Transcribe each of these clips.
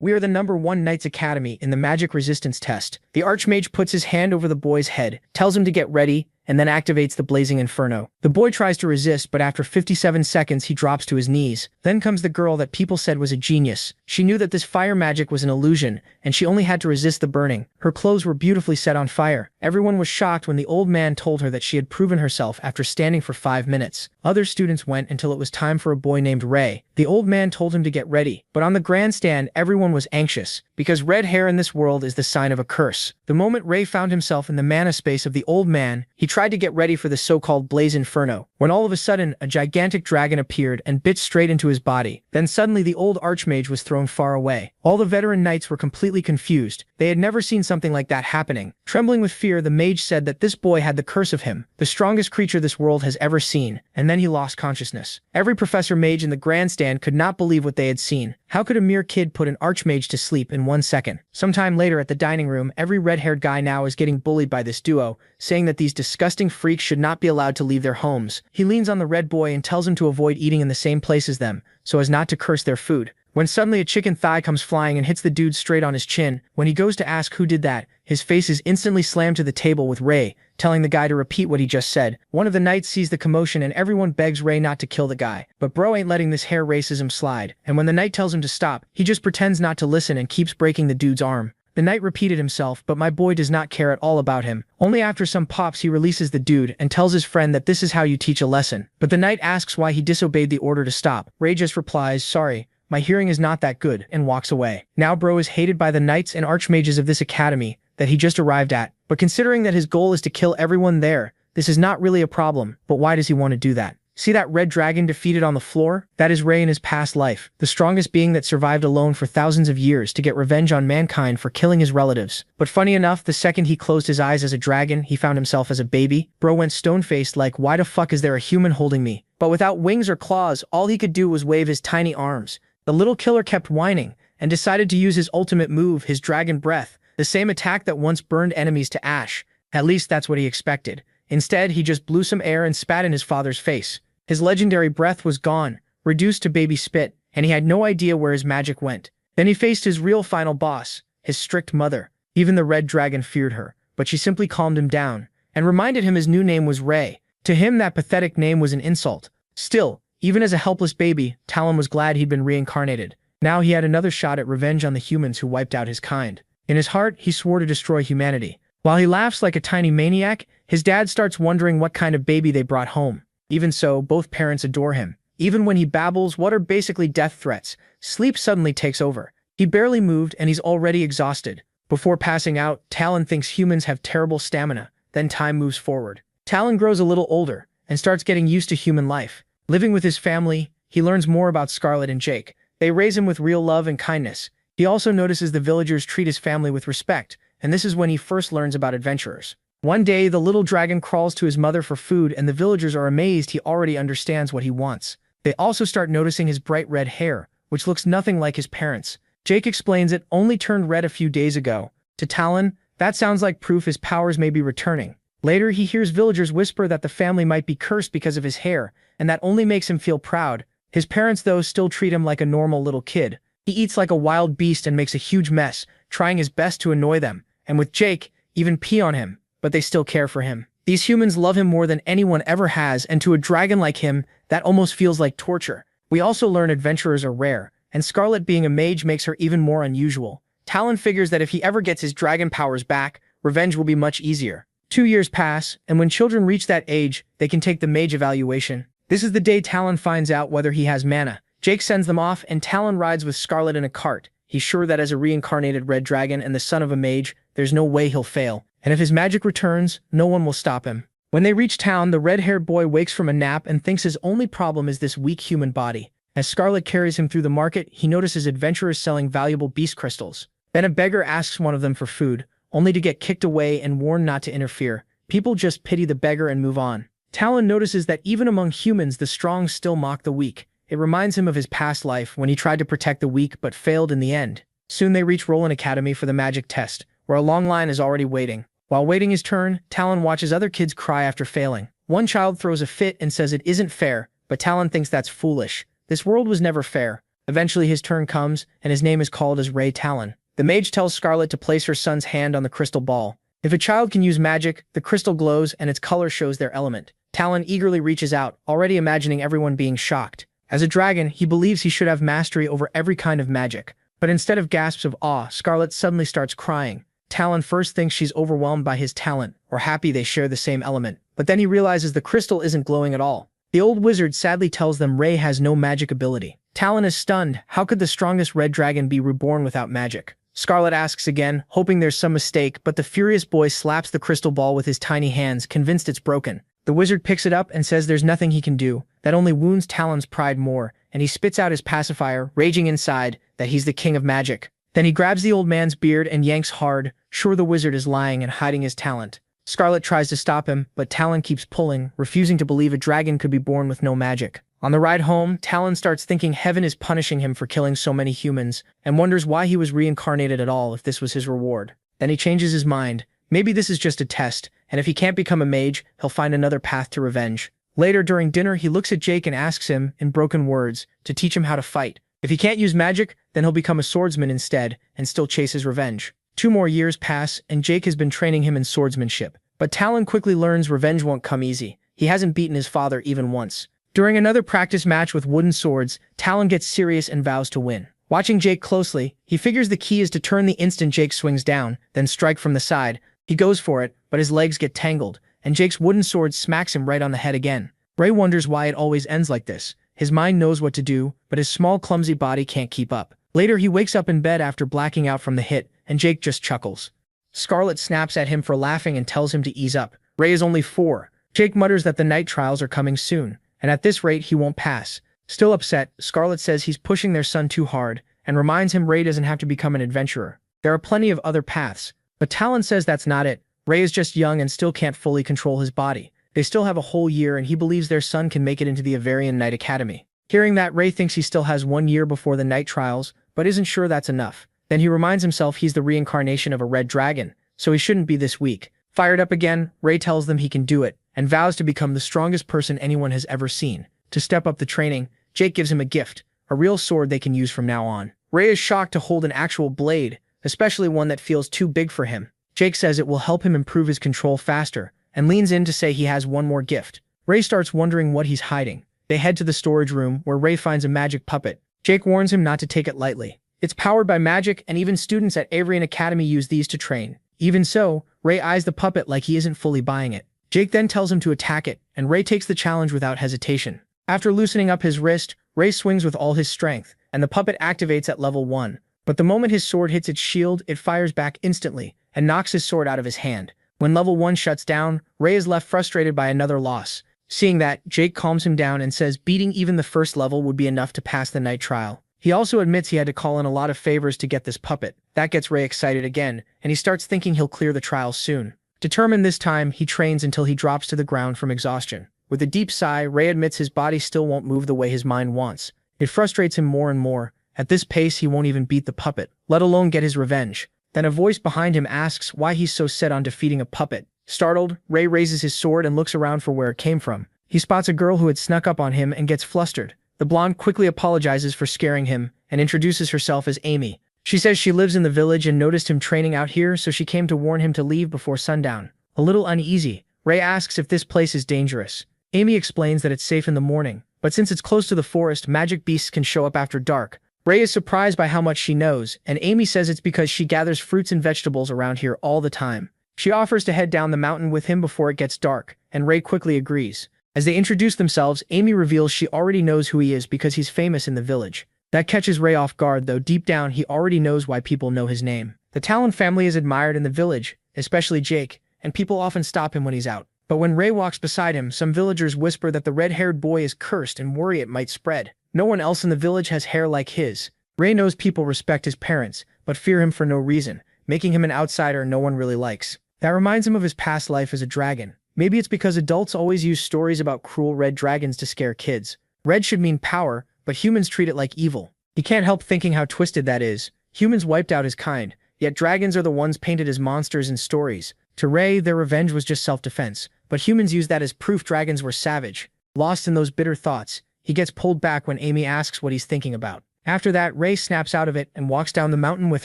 We are the #1 Knights Academy in the magic resistance test. The Archmage puts his hand over the boy's head, tells him to get ready, and then activates the blazing inferno. The boy tries to resist, but after 57 seconds he drops to his knees. Then comes the girl that people said was a genius. She knew that this fire magic was an illusion, and she only had to resist the burning. Her clothes were beautifully set on fire. Everyone was shocked when the old man told her that she had proven herself after standing for 5 minutes. Other students went until it was time for a boy named Ray. The old man told him to get ready, but on the grandstand everyone was anxious, because red hair in this world is the sign of a curse. The moment Ray found himself in the mana space of the old man, he tried to get ready for the so-called Blaze Inferno, when all of a sudden a gigantic dragon appeared and bit straight into his body. Then suddenly the old Archmage was thrown far away. All the veteran knights were completely confused. They had never seen something like that happening. Trembling with fear, the mage said that this boy had the curse of him, the strongest creature this world has ever seen, and then he lost consciousness. Every professor mage in the grandstand could not believe what they had seen. How could a mere kid put an Archmage to sleep in 1 second? Sometime later at the dining room, every red-haired guy now is getting bullied by this duo, saying that these disgusting freaks should not be allowed to leave their homes. He leans on the red boy and tells him to avoid eating in the same place as them, so as not to curse their food. When suddenly a chicken thigh comes flying and hits the dude straight on his chin. When he goes to ask who did that, his face is instantly slammed to the table with Ray, telling the guy to repeat what he just said. One of the knights sees the commotion and everyone begs Ray not to kill the guy. But bro ain't letting this hair racism slide, and when the knight tells him to stop, he just pretends not to listen and keeps breaking the dude's arm. The knight repeated himself, but my boy does not care at all about him. Only after some pops he releases the dude and tells his friend that this is how you teach a lesson. But the knight asks why he disobeyed the order to stop. Ray just replies, "Sorry, my hearing is not that good," and walks away. Now bro is hated by the knights and archmages of this academy that he just arrived at. But considering that his goal is to kill everyone there, this is not really a problem. But why does he want to do that? See that red dragon defeated on the floor? That is Ray in his past life, the strongest being that survived alone for thousands of years to get revenge on mankind for killing his relatives. But funny enough, the second he closed his eyes as a dragon, he found himself as a baby. Bro went stone-faced like, why the fuck is there a human holding me? But without wings or claws, all he could do was wave his tiny arms. The little killer kept whining and decided to use his ultimate move, his dragon breath, the same attack that once burned enemies to ash. At least that's what he expected. Instead, he just blew some air and spat in his father's face. His legendary breath was gone, reduced to baby spit, and he had no idea where his magic went. Then he faced his real final boss, his strict mother. Even the red dragon feared her, but she simply calmed him down and reminded him his new name was Ray. To him, that pathetic name was an insult. Still, even as a helpless baby, Talon was glad he'd been reincarnated. Now he had another shot at revenge on the humans who wiped out his kind. In his heart, he swore to destroy humanity. While he laughs like a tiny maniac, his dad starts wondering what kind of baby they brought home. Even so, both parents adore him. Even when he babbles what are basically death threats, sleep suddenly takes over. He barely moved and he's already exhausted. Before passing out, Talon thinks humans have terrible stamina. Then time moves forward. Talon grows a little older and starts getting used to human life. Living with his family, he learns more about Scarlet and Jake. They raise him with real love and kindness. He also notices the villagers treat his family with respect, and this is when he first learns about adventurers. One day, the little dragon crawls to his mother for food and the villagers are amazed he already understands what he wants. They also start noticing his bright red hair, which looks nothing like his parents'. Jake explains it only turned red a few days ago. To Talon, that sounds like proof his powers may be returning. Later, he hears villagers whisper that the family might be cursed because of his hair, and that only makes him feel proud. His parents, though, still treat him like a normal little kid. He eats like a wild beast and makes a huge mess, trying his best to annoy them. And with Jake, even pee on him. But they still care for him. These humans love him more than anyone ever has, and to a dragon like him, that almost feels like torture. We also learn adventurers are rare, and Scarlet being a mage makes her even more unusual. Talon figures that if he ever gets his dragon powers back, revenge will be much easier. 2 years pass, and when children reach that age, they can take the mage evaluation. This is the day Talon finds out whether he has mana. Jake sends them off, and Talon rides with Scarlet in a cart. He's sure that as a reincarnated red dragon and the son of a mage, there's no way he'll fail. And if his magic returns, no one will stop him. When they reach town, the red-haired boy wakes from a nap and thinks his only problem is this weak human body. As Scarlet carries him through the market, he notices adventurers selling valuable beast crystals. Then a beggar asks one of them for food, only to get kicked away and warned not to interfere. People just pity the beggar and move on. Talon notices that even among humans, the strong still mock the weak. It reminds him of his past life when he tried to protect the weak but failed in the end. Soon they reach Roland Academy for the magic test, where a long line is already waiting. While waiting his turn, Talon watches other kids cry after failing. One child throws a fit and says it isn't fair, but Talon thinks that's foolish. This world was never fair. Eventually his turn comes, and his name is called as Ray Talon. The mage tells Scarlet to place her son's hand on the crystal ball. If a child can use magic, the crystal glows and its color shows their element. Talon eagerly reaches out, already imagining everyone being shocked. As a dragon, he believes he should have mastery over every kind of magic. But instead of gasps of awe, Scarlet suddenly starts crying. Talon first thinks she's overwhelmed by his talent, or happy they share the same element. But then he realizes the crystal isn't glowing at all. The old wizard sadly tells them Ray has no magic ability. Talon is stunned. How could the strongest red dragon be reborn without magic? Scarlet asks again, hoping there's some mistake, but the furious boy slaps the crystal ball with his tiny hands, convinced it's broken. The wizard picks it up and says there's nothing he can do. That only wounds Talon's pride more, and he spits out his pacifier, raging inside that he's the king of magic. Then he grabs the old man's beard and yanks hard, sure the wizard is lying and hiding his talent. Scarlet tries to stop him, but Talon keeps pulling, refusing to believe a dragon could be born with no magic. On the ride home, Talon starts thinking heaven is punishing him for killing so many humans, and wonders why he was reincarnated at all if this was his reward. Then he changes his mind. Maybe this is just a test, and if he can't become a mage, he'll find another path to revenge. Later during dinner, he looks at Jake and asks him, in broken words, to teach him how to fight. If he can't use magic, then he'll become a swordsman instead, and still chase his revenge. 2 more years pass, and Jake has been training him in swordsmanship. But Talon quickly learns revenge won't come easy. He hasn't beaten his father even once. During another practice match with wooden swords, Talon gets serious and vows to win. Watching Jake closely, he figures the key is to turn the instant Jake swings down, then strike from the side. He goes for it, but his legs get tangled, and Jake's wooden sword smacks him right on the head again. Ray wonders why it always ends like this. His mind knows what to do, but his small clumsy body can't keep up. Later he wakes up in bed after blacking out from the hit, and Jake just chuckles. Scarlet snaps at him for laughing and tells him to ease up. Ray is only 4. Jake mutters that the night trials are coming soon, and at this rate he won't pass. Still upset, Scarlet says he's pushing their son too hard, and reminds him Ray doesn't have to become an adventurer. There are plenty of other paths, but Talon says that's not it. Ray is just young and still can't fully control his body. They still have a whole year, and he believes their son can make it into the Avarian Knight Academy. Hearing that, Ray thinks he still has 1 year before the night trials, but isn't sure that's enough. Then he reminds himself he's the reincarnation of a red dragon, so he shouldn't be this weak. Fired up again, Ray tells them he can do it, and vows to become the strongest person anyone has ever seen. To step up the training, Jake gives him a gift, a real sword they can use from now on. Ray is shocked to hold an actual blade, especially one that feels too big for him. Jake says it will help him improve his control faster, and leans in to say he has one more gift. Ray starts wondering what he's hiding. They head to the storage room, where Ray finds a magic puppet. Jake warns him not to take it lightly. It's powered by magic, and even students at Avarian Academy use these to train. Even so, Ray eyes the puppet like he isn't fully buying it. Jake then tells him to attack it, and Ray takes the challenge without hesitation. After loosening up his wrist, Ray swings with all his strength, and the puppet activates at level 1. But the moment his sword hits its shield, it fires back instantly, and knocks his sword out of his hand. When level 1 shuts down, Ray is left frustrated by another loss. Seeing that, Jake calms him down and says beating even the first level would be enough to pass the night trial. He also admits he had to call in a lot of favors to get this puppet. That gets Ray excited again, and he starts thinking he'll clear the trial soon. Determined this time, he trains until he drops to the ground from exhaustion. With a deep sigh, Ray admits his body still won't move the way his mind wants. It frustrates him more and more. At this pace, he won't even beat the puppet, let alone get his revenge. Then a voice behind him asks why he's so set on defeating a puppet. Startled, Ray raises his sword and looks around for where it came from. He spots a girl who had snuck up on him and gets flustered. The blonde quickly apologizes for scaring him and introduces herself as Amy. She says she lives in the village and noticed him training out here, so she came to warn him to leave before sundown. A little uneasy, Ray asks if this place is dangerous. Amy explains that it's safe in the morning, but since it's close to the forest, magic beasts can show up after dark. Ray is surprised by how much she knows, and Amy says it's because she gathers fruits and vegetables around here all the time. She offers to head down the mountain with him before it gets dark, and Ray quickly agrees. As they introduce themselves, Amy reveals she already knows who he is because he's famous in the village. That catches Ray off guard, though deep down he already knows why people know his name. The Talon family is admired in the village, especially Jake, and people often stop him when he's out. But when Ray walks beside him, some villagers whisper that the red-haired boy is cursed and worry it might spread. No one else in the village has hair like his. Ray knows people respect his parents, but fear him for no reason, making him an outsider no one really likes. That reminds him of his past life as a dragon. Maybe it's because adults always use stories about cruel red dragons to scare kids. Red should mean power, but humans treat it like evil. He can't help thinking how twisted that is. Humans wiped out his kind, yet dragons are the ones painted as monsters in stories. To Ray, their revenge was just self-defense, but humans use that as proof dragons were savage. Lost in those bitter thoughts, he gets pulled back when Amy asks what he's thinking about. After that, Ray snaps out of it and walks down the mountain with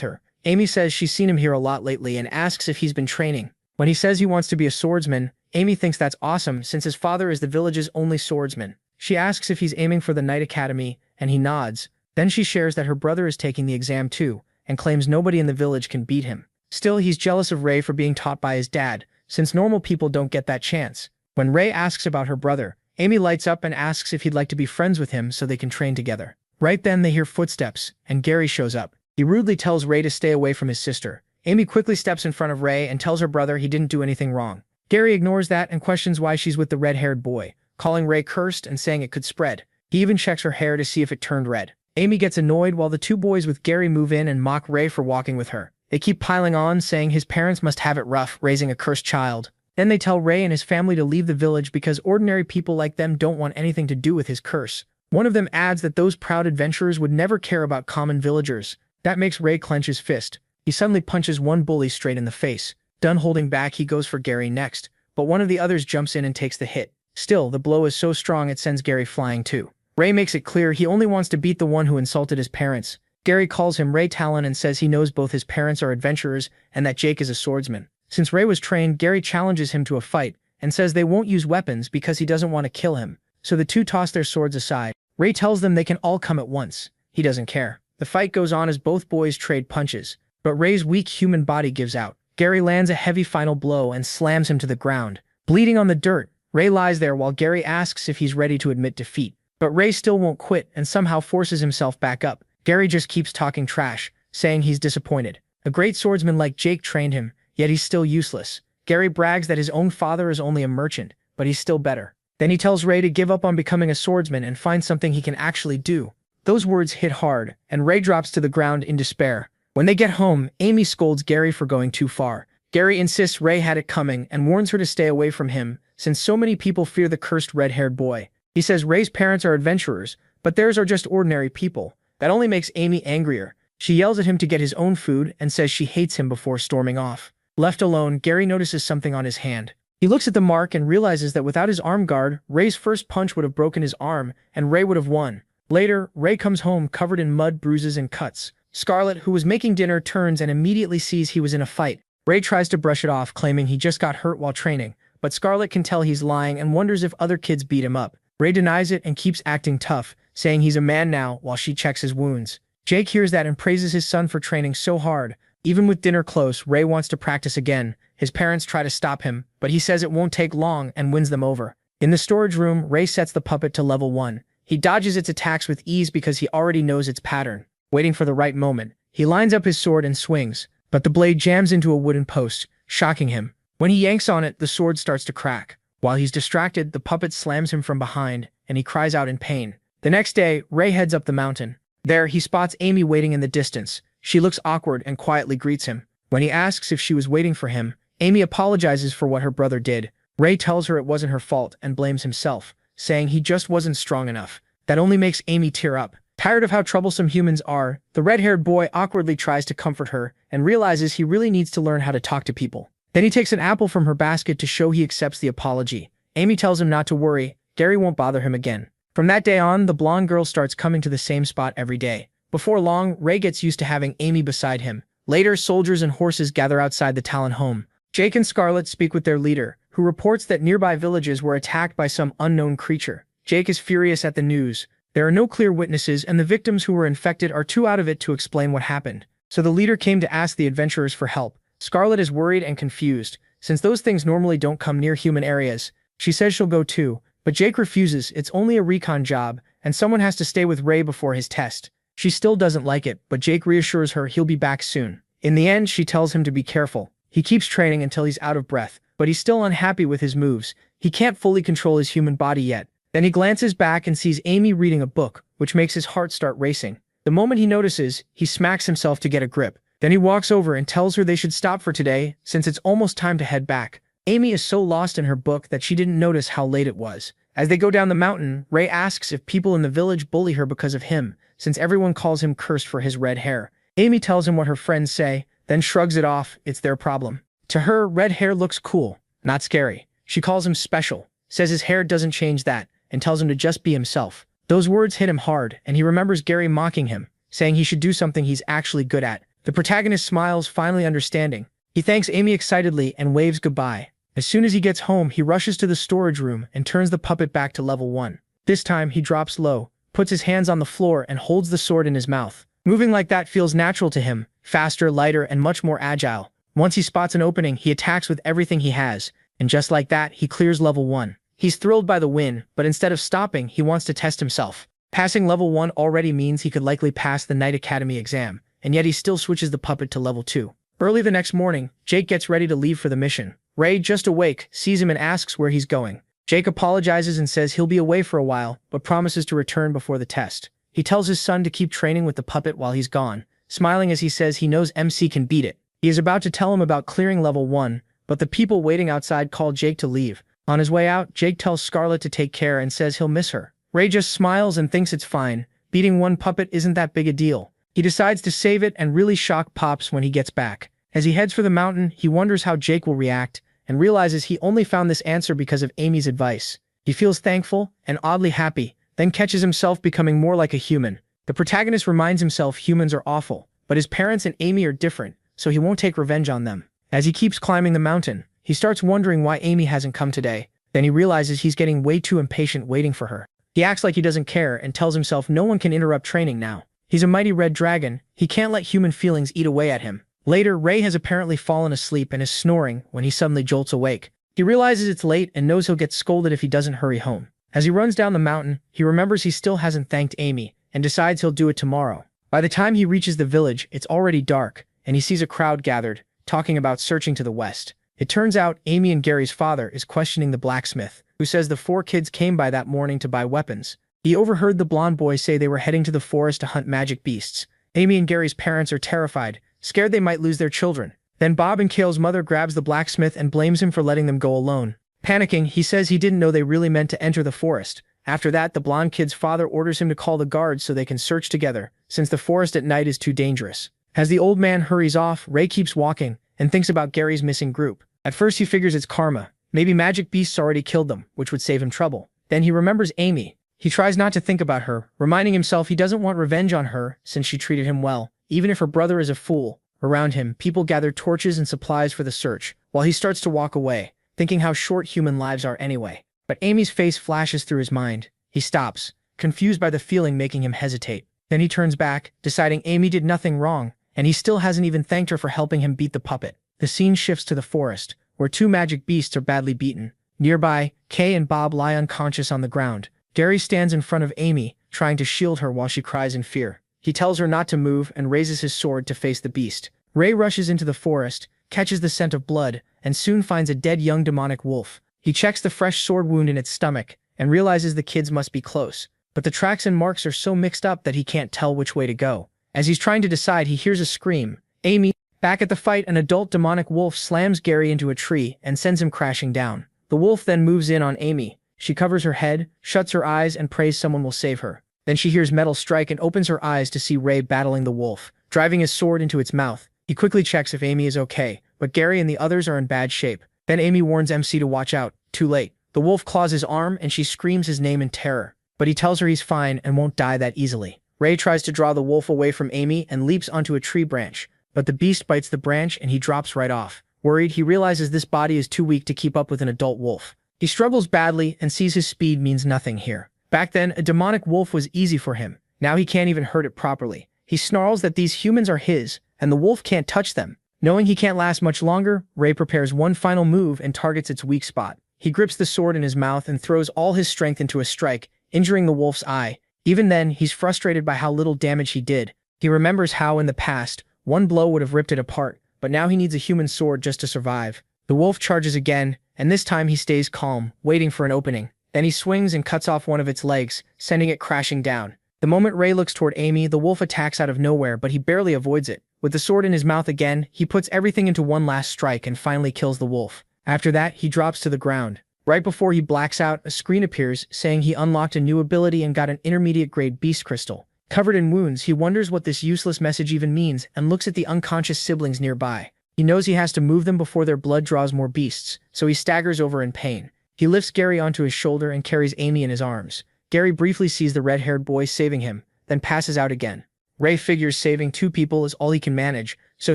her. Amy says she's seen him here a lot lately and asks if he's been training. When he says he wants to be a swordsman, Amy thinks that's awesome since his father is the village's only swordsman. She asks if he's aiming for the Knight Academy, and he nods. Then she shares that her brother is taking the exam too, and claims nobody in the village can beat him. Still, he's jealous of Ray for being taught by his dad, since normal people don't get that chance. When Ray asks about her brother, Amy lights up and asks if he'd like to be friends with him so they can train together. Right then they hear footsteps, and Gary shows up. He rudely tells Ray to stay away from his sister. Amy quickly steps in front of Ray and tells her brother he didn't do anything wrong. Gary ignores that and questions why she's with the red-haired boy, calling Ray cursed and saying it could spread. He even checks her hair to see if it turned red. Amy gets annoyed while the two boys with Gary move in and mock Ray for walking with her. They keep piling on, saying his parents must have it rough raising a cursed child. Then they tell Ray and his family to leave the village because ordinary people like them don't want anything to do with his curse. One of them adds that those proud adventurers would never care about common villagers. That makes Ray clench his fist. He suddenly punches one bully straight in the face. Done holding back, he goes for Gary next, but one of the others jumps in and takes the hit. Still, the blow is so strong it sends Gary flying too. Ray makes it clear he only wants to beat the one who insulted his parents. Gary calls him Ray Talon and says he knows both his parents are adventurers and that Jake is a swordsman. Since Ray was trained, Gary challenges him to a fight and says they won't use weapons because he doesn't want to kill him. So the two toss their swords aside. Ray tells them they can all come at once. He doesn't care. The fight goes on as both boys trade punches, but Ray's weak human body gives out. Gary lands a heavy final blow and slams him to the ground. Bleeding on the dirt, Ray lies there while Gary asks if he's ready to admit defeat. But Ray still won't quit and somehow forces himself back up. Gary just keeps talking trash, saying he's disappointed. A great swordsman like Jake trained him, yet he's still useless. Gary brags that his own father is only a merchant, but he's still better. Then he tells Ray to give up on becoming a swordsman and find something he can actually do. Those words hit hard, and Ray drops to the ground in despair. When they get home, Amy scolds Gary for going too far. Gary insists Ray had it coming and warns her to stay away from him, since so many people fear the cursed red-haired boy. He says Ray's parents are adventurers, but theirs are just ordinary people. That only makes Amy angrier. She yells at him to get his own food and says she hates him before storming off. Left alone, Gary notices something on his hand. He looks at the mark and realizes that without his arm guard, Ray's first punch would have broken his arm, and Ray would have won. Later, Ray comes home covered in mud, bruises, and cuts. Scarlett, who was making dinner, turns and immediately sees he was in a fight. Ray tries to brush it off, claiming he just got hurt while training, but Scarlett can tell he's lying and wonders if other kids beat him up. Ray denies it and keeps acting tough, saying he's a man now while she checks his wounds. Jake hears that and praises his son for training so hard. Even with dinner close, Ray wants to practice again. His parents try to stop him, but he says it won't take long and wins them over. In the storage room, Ray sets the puppet to level 1. He dodges its attacks with ease because he already knows its pattern. Waiting for the right moment, he lines up his sword and swings, but the blade jams into a wooden post, shocking him. When he yanks on it, the sword starts to crack. While he's distracted, the puppet slams him from behind, and he cries out in pain. The next day, Ray heads up the mountain. There, he spots Amy waiting in the distance. She looks awkward and quietly greets him. When he asks if she was waiting for him, Amy apologizes for what her brother did. Ray tells her it wasn't her fault and blames himself, saying he just wasn't strong enough. That only makes Amy tear up. Tired of how troublesome humans are, the red-haired boy awkwardly tries to comfort her and realizes he really needs to learn how to talk to people. Then he takes an apple from her basket to show he accepts the apology. Amy tells him not to worry, Gary won't bother him again. From that day on, the blonde girl starts coming to the same spot every day. Before long, Ray gets used to having Amy beside him. Later, soldiers and horses gather outside the Talon home. Jake and Scarlett speak with their leader, who reports that nearby villages were attacked by some unknown creature. Jake is furious at the news. There are no clear witnesses, and the victims who were infected are too out of it to explain what happened. So the leader came to ask the adventurers for help. Scarlett is worried and confused, since those things normally don't come near human areas. She says she'll go too, but Jake refuses. It's only a recon job, and someone has to stay with Ray before his test. She still doesn't like it, but Jake reassures her he'll be back soon. In the end, she tells him to be careful. He keeps training until he's out of breath, but he's still unhappy with his moves. He can't fully control his human body yet. Then he glances back and sees Amy reading a book, which makes his heart start racing. The moment he notices, he smacks himself to get a grip. Then he walks over and tells her they should stop for today, since it's almost time to head back. Amy is so lost in her book that she didn't notice how late it was. As they go down the mountain, Ray asks if people in the village bully her because of him, since everyone calls him cursed for his red hair. Amy tells him what her friends say, then shrugs it off. It's their problem. To her, red hair looks cool, not scary. She calls him special, says his hair doesn't change that, and tells him to just be himself. Those words hit him hard, and he remembers Gary mocking him, saying he should do something he's actually good at. The protagonist smiles, finally understanding. He thanks Amy excitedly and waves goodbye. As soon as he gets home, he rushes to the storage room and turns the puppet back to level 1. This time, he drops low, puts his hands on the floor and holds the sword in his mouth. Moving like that feels natural to him, faster, lighter, and much more agile. Once he spots an opening, he attacks with everything he has, and just like that, he clears level 1. He's thrilled by the win, but instead of stopping, he wants to test himself. Passing level 1 already means he could likely pass the Knight Academy exam, and yet he still switches the puppet to level 2. Early the next morning, Jake gets ready to leave for the mission. Ray, just awake, sees him and asks where he's going. Jake apologizes and says he'll be away for a while, but promises to return before the test. He tells his son to keep training with the puppet while he's gone, smiling as he says he knows MC can beat it. He is about to tell him about clearing level 1, but the people waiting outside call Jake to leave. On his way out, Jake tells Scarlett to take care and says he'll miss her. Ray just smiles and thinks it's fine. Beating one puppet isn't that big a deal. He decides to save it and really shock Pops when he gets back. As he heads for the mountain, he wonders how Jake will react, and realizes he only found this answer because of Amy's advice. He feels thankful and oddly happy, then catches himself becoming more like a human. The protagonist reminds himself humans are awful, but his parents and Amy are different, so he won't take revenge on them. As he keeps climbing the mountain, he starts wondering why Amy hasn't come today. Then he realizes he's getting way too impatient waiting for her. He acts like he doesn't care and tells himself no one can interrupt training now. He's a mighty red dragon, he can't let human feelings eat away at him. Later, Ray has apparently fallen asleep and is snoring when he suddenly jolts awake. He realizes it's late and knows he'll get scolded if he doesn't hurry home. As he runs down the mountain, he remembers he still hasn't thanked Amy, and decides he'll do it tomorrow. By the time he reaches the village, it's already dark, and he sees a crowd gathered, talking about searching to the west. It turns out Amy and Gary's father is questioning the blacksmith, who says the 4 kids came by that morning to buy weapons. He overheard the blonde boy say they were heading to the forest to hunt magic beasts. Amy and Gary's parents are terrified, scared they might lose their children. Then Bob and Kale's mother grabs the blacksmith and blames him for letting them go alone. Panicking, he says he didn't know they really meant to enter the forest. After that, the blonde kid's father orders him to call the guards so they can search together, since the forest at night is too dangerous. As the old man hurries off, Ray keeps walking, and thinks about Gary's missing group. At first he figures it's karma. Maybe magic beasts already killed them, which would save him trouble. Then he remembers Amy. He tries not to think about her, reminding himself he doesn't want revenge on her since she treated him well, even if her brother is a fool. Around him, people gather torches and supplies for the search, while he starts to walk away, thinking how short human lives are anyway. But Amy's face flashes through his mind. He stops, confused by the feeling making him hesitate. Then he turns back, deciding Amy did nothing wrong, and he still hasn't even thanked her for helping him beat the puppet. The scene shifts to the forest, where 2 magic beasts are badly beaten. Nearby, Kay and Bob lie unconscious on the ground. Gary stands in front of Amy, trying to shield her while she cries in fear. He tells her not to move and raises his sword to face the beast. Ray rushes into the forest, catches the scent of blood, and soon finds a dead young demonic wolf. He checks the fresh sword wound in its stomach, and realizes the kids must be close. But the tracks and marks are so mixed up that he can't tell which way to go. As he's trying to decide, he hears a scream. Amy. Back at the fight, an adult demonic wolf slams Gary into a tree and sends him crashing down. The wolf then moves in on Amy. She covers her head, shuts her eyes, and prays someone will save her. Then she hears metal strike and opens her eyes to see Ray battling the wolf, driving his sword into its mouth. He quickly checks if Amy is okay, but Gary and the others are in bad shape. Then Amy warns MC to watch out. Too late. The wolf claws his arm and she screams his name in terror, but he tells her he's fine and won't die that easily. Ray tries to draw the wolf away from Amy and leaps onto a tree branch, but the beast bites the branch and he drops right off. Worried, he realizes this body is too weak to keep up with an adult wolf. He struggles badly and sees his speed means nothing here. Back then, a demonic wolf was easy for him. Now he can't even hurt it properly. He snarls that these humans are his, and the wolf can't touch them. Knowing he can't last much longer, Ray prepares one final move and targets its weak spot. He grips the sword in his mouth and throws all his strength into a strike, injuring the wolf's eye. Even then, he's frustrated by how little damage he did. He remembers how, in the past, one blow would have ripped it apart, but now he needs a human sword just to survive. The wolf charges again, and this time he stays calm, waiting for an opening. Then he swings and cuts off one of its legs, sending it crashing down. The moment Ray looks toward Amy, the wolf attacks out of nowhere, but he barely avoids it. With the sword in his mouth again, he puts everything into one last strike and finally kills the wolf. After that, he drops to the ground. Right before he blacks out, a screen appears, saying he unlocked a new ability and got an intermediate-grade beast crystal. Covered in wounds, he wonders what this useless message even means and looks at the unconscious siblings nearby. He knows he has to move them before their blood draws more beasts, so he staggers over in pain. He lifts Gary onto his shoulder and carries Amy in his arms. Gary briefly sees the red-haired boy saving him, then passes out again. Ray figures saving 2 people is all he can manage, so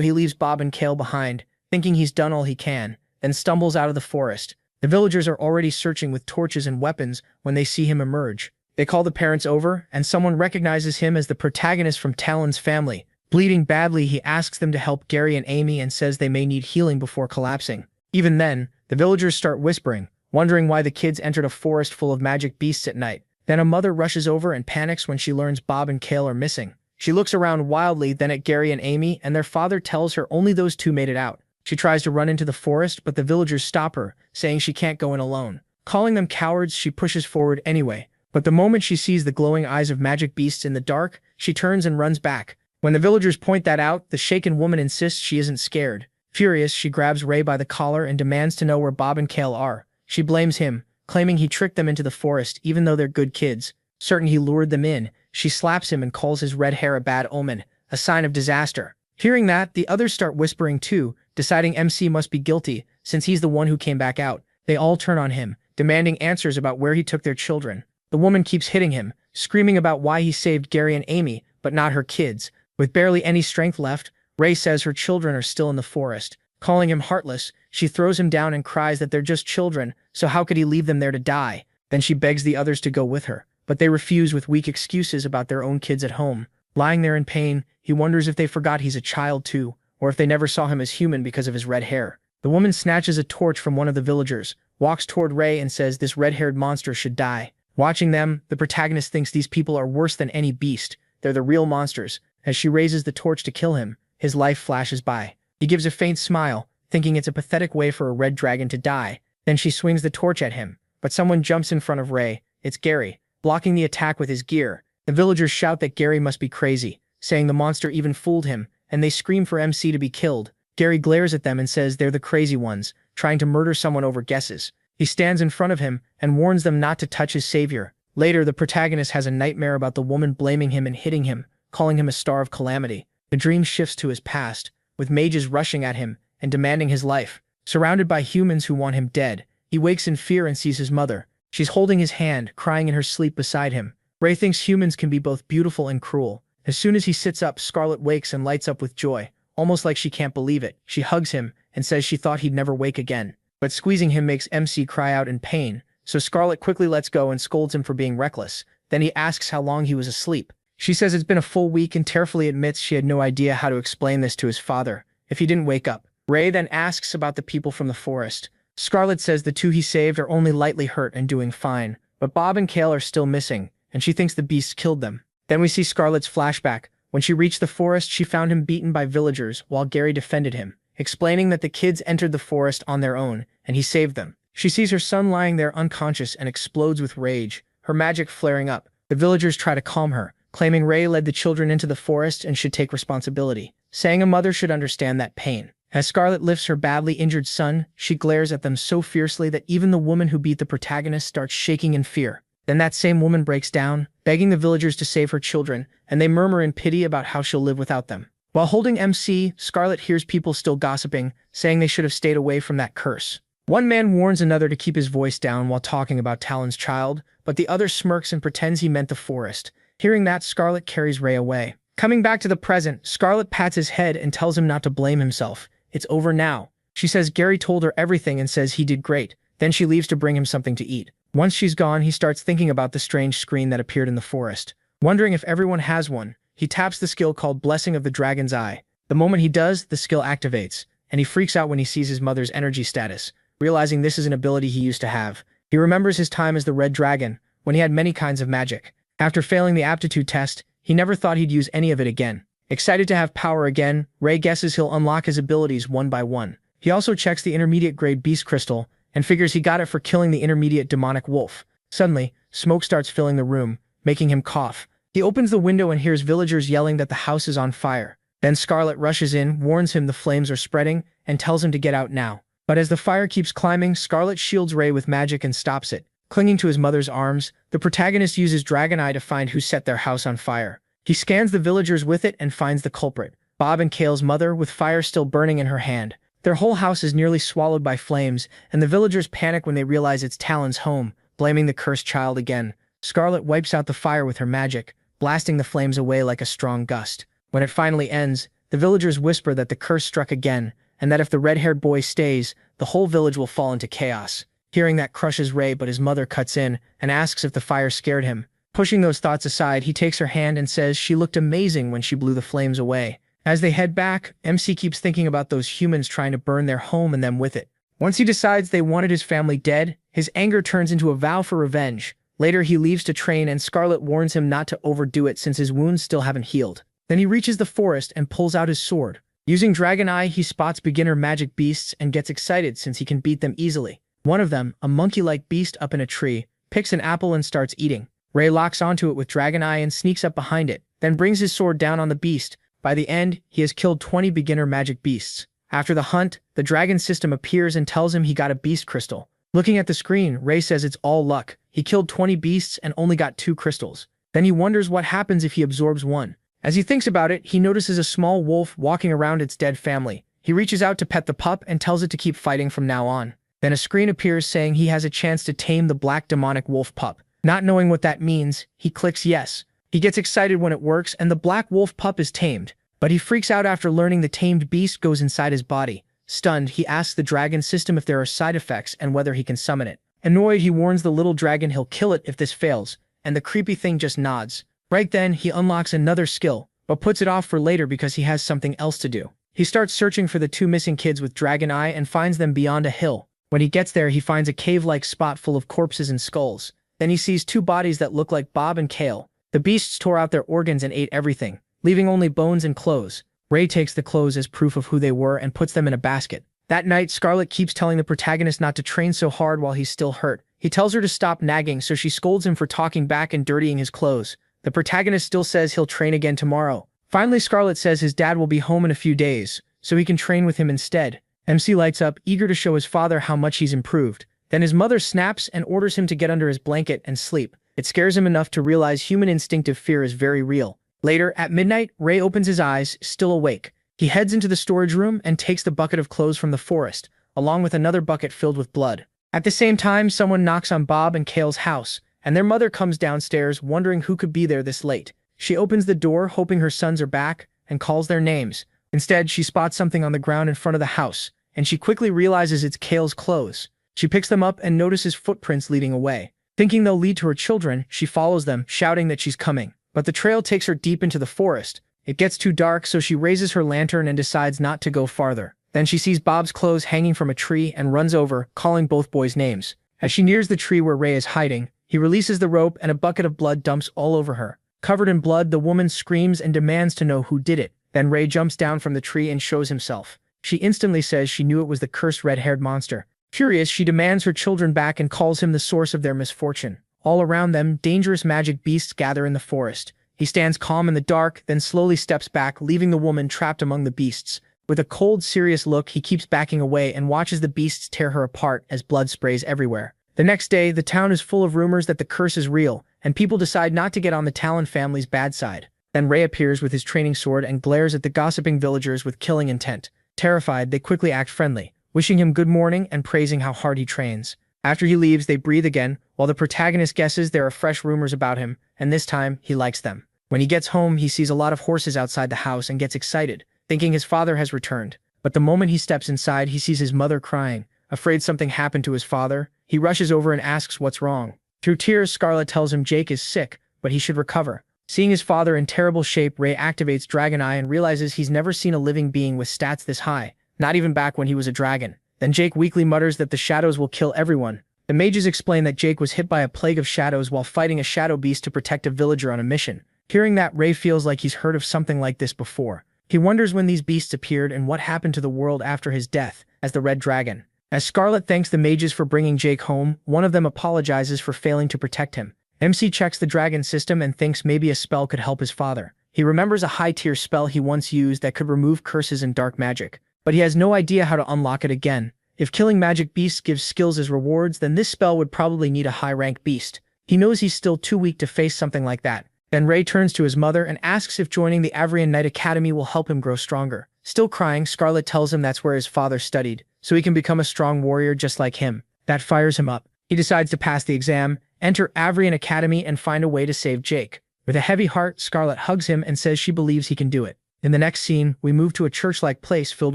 he leaves Bob and Kale behind, thinking he's done all he can, then stumbles out of the forest. The villagers are already searching with torches and weapons when they see him emerge. They call the parents over, and someone recognizes him as the protagonist from Talon's family. Bleeding badly, he asks them to help Gary and Amy and says they may need healing before collapsing. Even then, the villagers start whispering, wondering why the kids entered a forest full of magic beasts at night. Then a mother rushes over and panics when she learns Bob and Kale are missing. She looks around wildly, then at Gary and Amy, and their father tells her only those 2 made it out. She tries to run into the forest, but the villagers stop her, saying she can't go in alone. Calling them cowards, she pushes forward anyway. But the moment she sees the glowing eyes of magic beasts in the dark, she turns and runs back. When the villagers point that out, the shaken woman insists she isn't scared. Furious, she grabs Ray by the collar and demands to know where Bob and Kale are. She blames him, claiming he tricked them into the forest even though they're good kids. Certain he lured them in, she slaps him and calls his red hair a bad omen, a sign of disaster. Hearing that, the others start whispering too, deciding MC must be guilty since he's the one who came back out. They all turn on him, demanding answers about where he took their children. The woman keeps hitting him, screaming about why he saved Gary and Amy, but not her kids. With barely any strength left, Ray says her children are still in the forest. Calling him heartless, she throws him down and cries that they're just children, so how could he leave them there to die? Then she begs the others to go with her, but they refuse with weak excuses about their own kids at home. Lying there in pain, he wonders if they forgot he's a child too, or if they never saw him as human because of his red hair. The woman snatches a torch from one of the villagers, walks toward Ray and says this red-haired monster should die. Watching them, the protagonist thinks these people are worse than any beast. They're the real monsters. As she raises the torch to kill him, his life flashes by. He gives a faint smile, thinking it's a pathetic way for a red dragon to die. Then she swings the torch at him, but someone jumps in front of Ray. It's Gary, blocking the attack with his gear. The villagers shout that Gary must be crazy, saying the monster even fooled him, and they scream for MC to be killed. Gary glares at them and says they're the crazy ones, trying to murder someone over guesses. He stands in front of him and warns them not to touch his savior. Later, the protagonist has a nightmare about the woman blaming him and hitting him, calling him a star of calamity. The dream shifts to his past, with mages rushing at him and demanding his life. Surrounded by humans who want him dead, he wakes in fear and sees his mother. She's holding his hand, crying in her sleep beside him. Ray thinks humans can be both beautiful and cruel. As soon as he sits up, Scarlet wakes and lights up with joy, almost like she can't believe it. She hugs him and says she thought he'd never wake again. But squeezing him makes MC cry out in pain, so Scarlet quickly lets go and scolds him for being reckless. Then he asks how long he was asleep. She says it's been a full week and tearfully admits she had no idea how to explain this to his father if he didn't wake up. Ray then asks about the people from the forest. Scarlet says the 2 he saved are only lightly hurt and doing fine, but Bob and Kale are still missing, and she thinks the beasts killed them. Then we see Scarlet's flashback. When she reached the forest, she found him beaten by villagers while Gary defended him, explaining that the kids entered the forest on their own, and he saved them. She sees her son lying there unconscious and explodes with rage, her magic flaring up. The villagers try to calm her, claiming Ray led the children into the forest and should take responsibility, saying a mother should understand that pain. As Scarlet lifts her badly injured son, she glares at them so fiercely that even the woman who beat the protagonist starts shaking in fear. Then that same woman breaks down, begging the villagers to save her children, and they murmur in pity about how she'll live without them. While holding MC, Scarlet hears people still gossiping, saying they should have stayed away from that curse. One man warns another to keep his voice down while talking about Talon's child, but the other smirks and pretends he meant the forest. Hearing that, Scarlet carries Ray away. Coming back to the present, Scarlet pats his head and tells him not to blame himself. It's over now. She says Gary told her everything and says he did great. Then she leaves to bring him something to eat. Once she's gone, he starts thinking about the strange screen that appeared in the forest. Wondering if everyone has one, he taps the skill called Blessing of the Dragon's Eye. The moment he does, the skill activates, and he freaks out when he sees his mother's energy status, realizing this is an ability he used to have. He remembers his time as the Red Dragon, when he had many kinds of magic. After failing the aptitude test, he never thought he'd use any of it again. Excited to have power again, Ray guesses he'll unlock his abilities one by one. He also checks the intermediate grade beast crystal, and figures he got it for killing the intermediate demonic wolf. Suddenly, smoke starts filling the room, making him cough. He opens the window and hears villagers yelling that the house is on fire. Then Scarlet rushes in, warns him the flames are spreading, and tells him to get out now. But as the fire keeps climbing, Scarlet shields Ray with magic and stops it. Clinging to his mother's arms, the protagonist uses Dragon Eye to find who set their house on fire. He scans the villagers with it and finds the culprit, Bob and Kale's mother, with fire still burning in her hand. Their whole house is nearly swallowed by flames, and the villagers panic when they realize it's Talon's home, blaming the cursed child again. Scarlet wipes out the fire with her magic, blasting the flames away like a strong gust. When it finally ends, the villagers whisper that the curse struck again, and that if the red-haired boy stays, the whole village will fall into chaos. Hearing that crushes Ray, but his mother cuts in and asks if the fire scared him. Pushing those thoughts aside, he takes her hand and says she looked amazing when she blew the flames away. As they head back, MC keeps thinking about those humans trying to burn their home and them with it. Once he decides they wanted his family dead, his anger turns into a vow for revenge. Later, he leaves to train and Scarlet warns him not to overdo it since his wounds still haven't healed. Then he reaches the forest and pulls out his sword. Using Dragon Eye, he spots beginner magic beasts and gets excited since he can beat them easily. One of them, a monkey-like beast up in a tree, picks an apple and starts eating. Ray locks onto it with Dragon Eye and sneaks up behind it, then brings his sword down on the beast. By the end, he has killed 20 beginner magic beasts. After the hunt, the dragon system appears and tells him he got a beast crystal. Looking at the screen, Ray says it's all luck. He killed 20 beasts and only got 2 crystals. Then he wonders what happens if he absorbs one. As he thinks about it, he notices a small wolf walking around its dead family. He reaches out to pet the pup and tells it to keep fighting from now on. Then a screen appears saying he has a chance to tame the black demonic wolf pup. Not knowing what that means, he clicks yes. He gets excited when it works and the black wolf pup is tamed. But he freaks out after learning the tamed beast goes inside his body. Stunned, he asks the dragon system if there are side effects and whether he can summon it. Annoyed, he warns the little dragon he'll kill it if this fails, and the creepy thing just nods. Right then, he unlocks another skill, but puts it off for later because he has something else to do. He starts searching for the 2 missing kids with Dragon Eye and finds them beyond a hill. When he gets there, he finds a cave-like spot full of corpses and skulls. Then he sees 2 bodies that look like Bob and Kale. The beasts tore out their organs and ate everything, leaving only bones and clothes. Ray takes the clothes as proof of who they were and puts them in a basket. That night, Scarlet keeps telling the protagonist not to train so hard while he's still hurt. He tells her to stop nagging, so she scolds him for talking back and dirtying his clothes. The protagonist still says he'll train again tomorrow. Finally, Scarlet says his dad will be home in a few days, so he can train with him instead. MC lights up, eager to show his father how much he's improved. Then his mother snaps and orders him to get under his blanket and sleep. It scares him enough to realize human instinctive fear is very real. Later, at midnight, Ray opens his eyes, still awake. He heads into the storage room and takes the bucket of clothes from the forest, along with another bucket filled with blood. At the same time, someone knocks on Bob and Kale's house, and their mother comes downstairs, wondering who could be there this late. She opens the door, hoping her sons are back, and calls their names. Instead, she spots something on the ground in front of the house, and she quickly realizes it's Kale's clothes. She picks them up and notices footprints leading away. Thinking they'll lead to her children, she follows them, shouting that she's coming. But the trail takes her deep into the forest. It gets too dark, so she raises her lantern and decides not to go farther. Then she sees Bob's clothes hanging from a tree and runs over, calling both boys' names. As she nears the tree where Ray is hiding, he releases the rope and a bucket of blood dumps all over her. Covered in blood, the woman screams and demands to know who did it. Then Ray jumps down from the tree and shows himself. She instantly says she knew it was the cursed red-haired monster. Furious, she demands her children back and calls him the source of their misfortune. All around them, dangerous magic beasts gather in the forest. He stands calm in the dark, then slowly steps back, leaving the woman trapped among the beasts. With a cold, serious look, he keeps backing away and watches the beasts tear her apart as blood sprays everywhere. The next day, the town is full of rumors that the curse is real, and people decide not to get on the Talon family's bad side. Then Ray appears with his training sword and glares at the gossiping villagers with killing intent. Terrified, they quickly act friendly, wishing him good morning and praising how hard he trains. After he leaves, they breathe again, while the protagonist guesses there are fresh rumors about him, and this time, he likes them. When he gets home, he sees a lot of horses outside the house and gets excited, thinking his father has returned. But the moment he steps inside, he sees his mother crying. Afraid something happened to his father, he rushes over and asks what's wrong. Through tears, Scarlet tells him Jake is sick, but he should recover. Seeing his father in terrible shape, Ray activates Dragon Eye and realizes he's never seen a living being with stats this high, not even back when he was a dragon. Then Jake weakly mutters that the shadows will kill everyone. The mages explain that Jake was hit by a plague of shadows while fighting a shadow beast to protect a villager on a mission. Hearing that, Ray feels like he's heard of something like this before. He wonders when these beasts appeared and what happened to the world after his death, as the Red Dragon. As Scarlet thanks the mages for bringing Jake home, one of them apologizes for failing to protect him. MC checks the dragon system and thinks maybe a spell could help his father. He remembers a high-tier spell he once used that could remove curses and dark magic, but he has no idea how to unlock it again. If killing magic beasts gives skills as rewards, then this spell would probably need a high-rank beast. He knows he's still too weak to face something like that. Then Ray turns to his mother and asks if joining the Avrian Knight Academy will help him grow stronger. Still crying, Scarlet tells him that's where his father studied, so he can become a strong warrior just like him. That fires him up. He decides to pass the exam, enter Avrian Academy and find a way to save Jake. With a heavy heart, Scarlet hugs him and says she believes he can do it. In the next scene, we move to a church-like place filled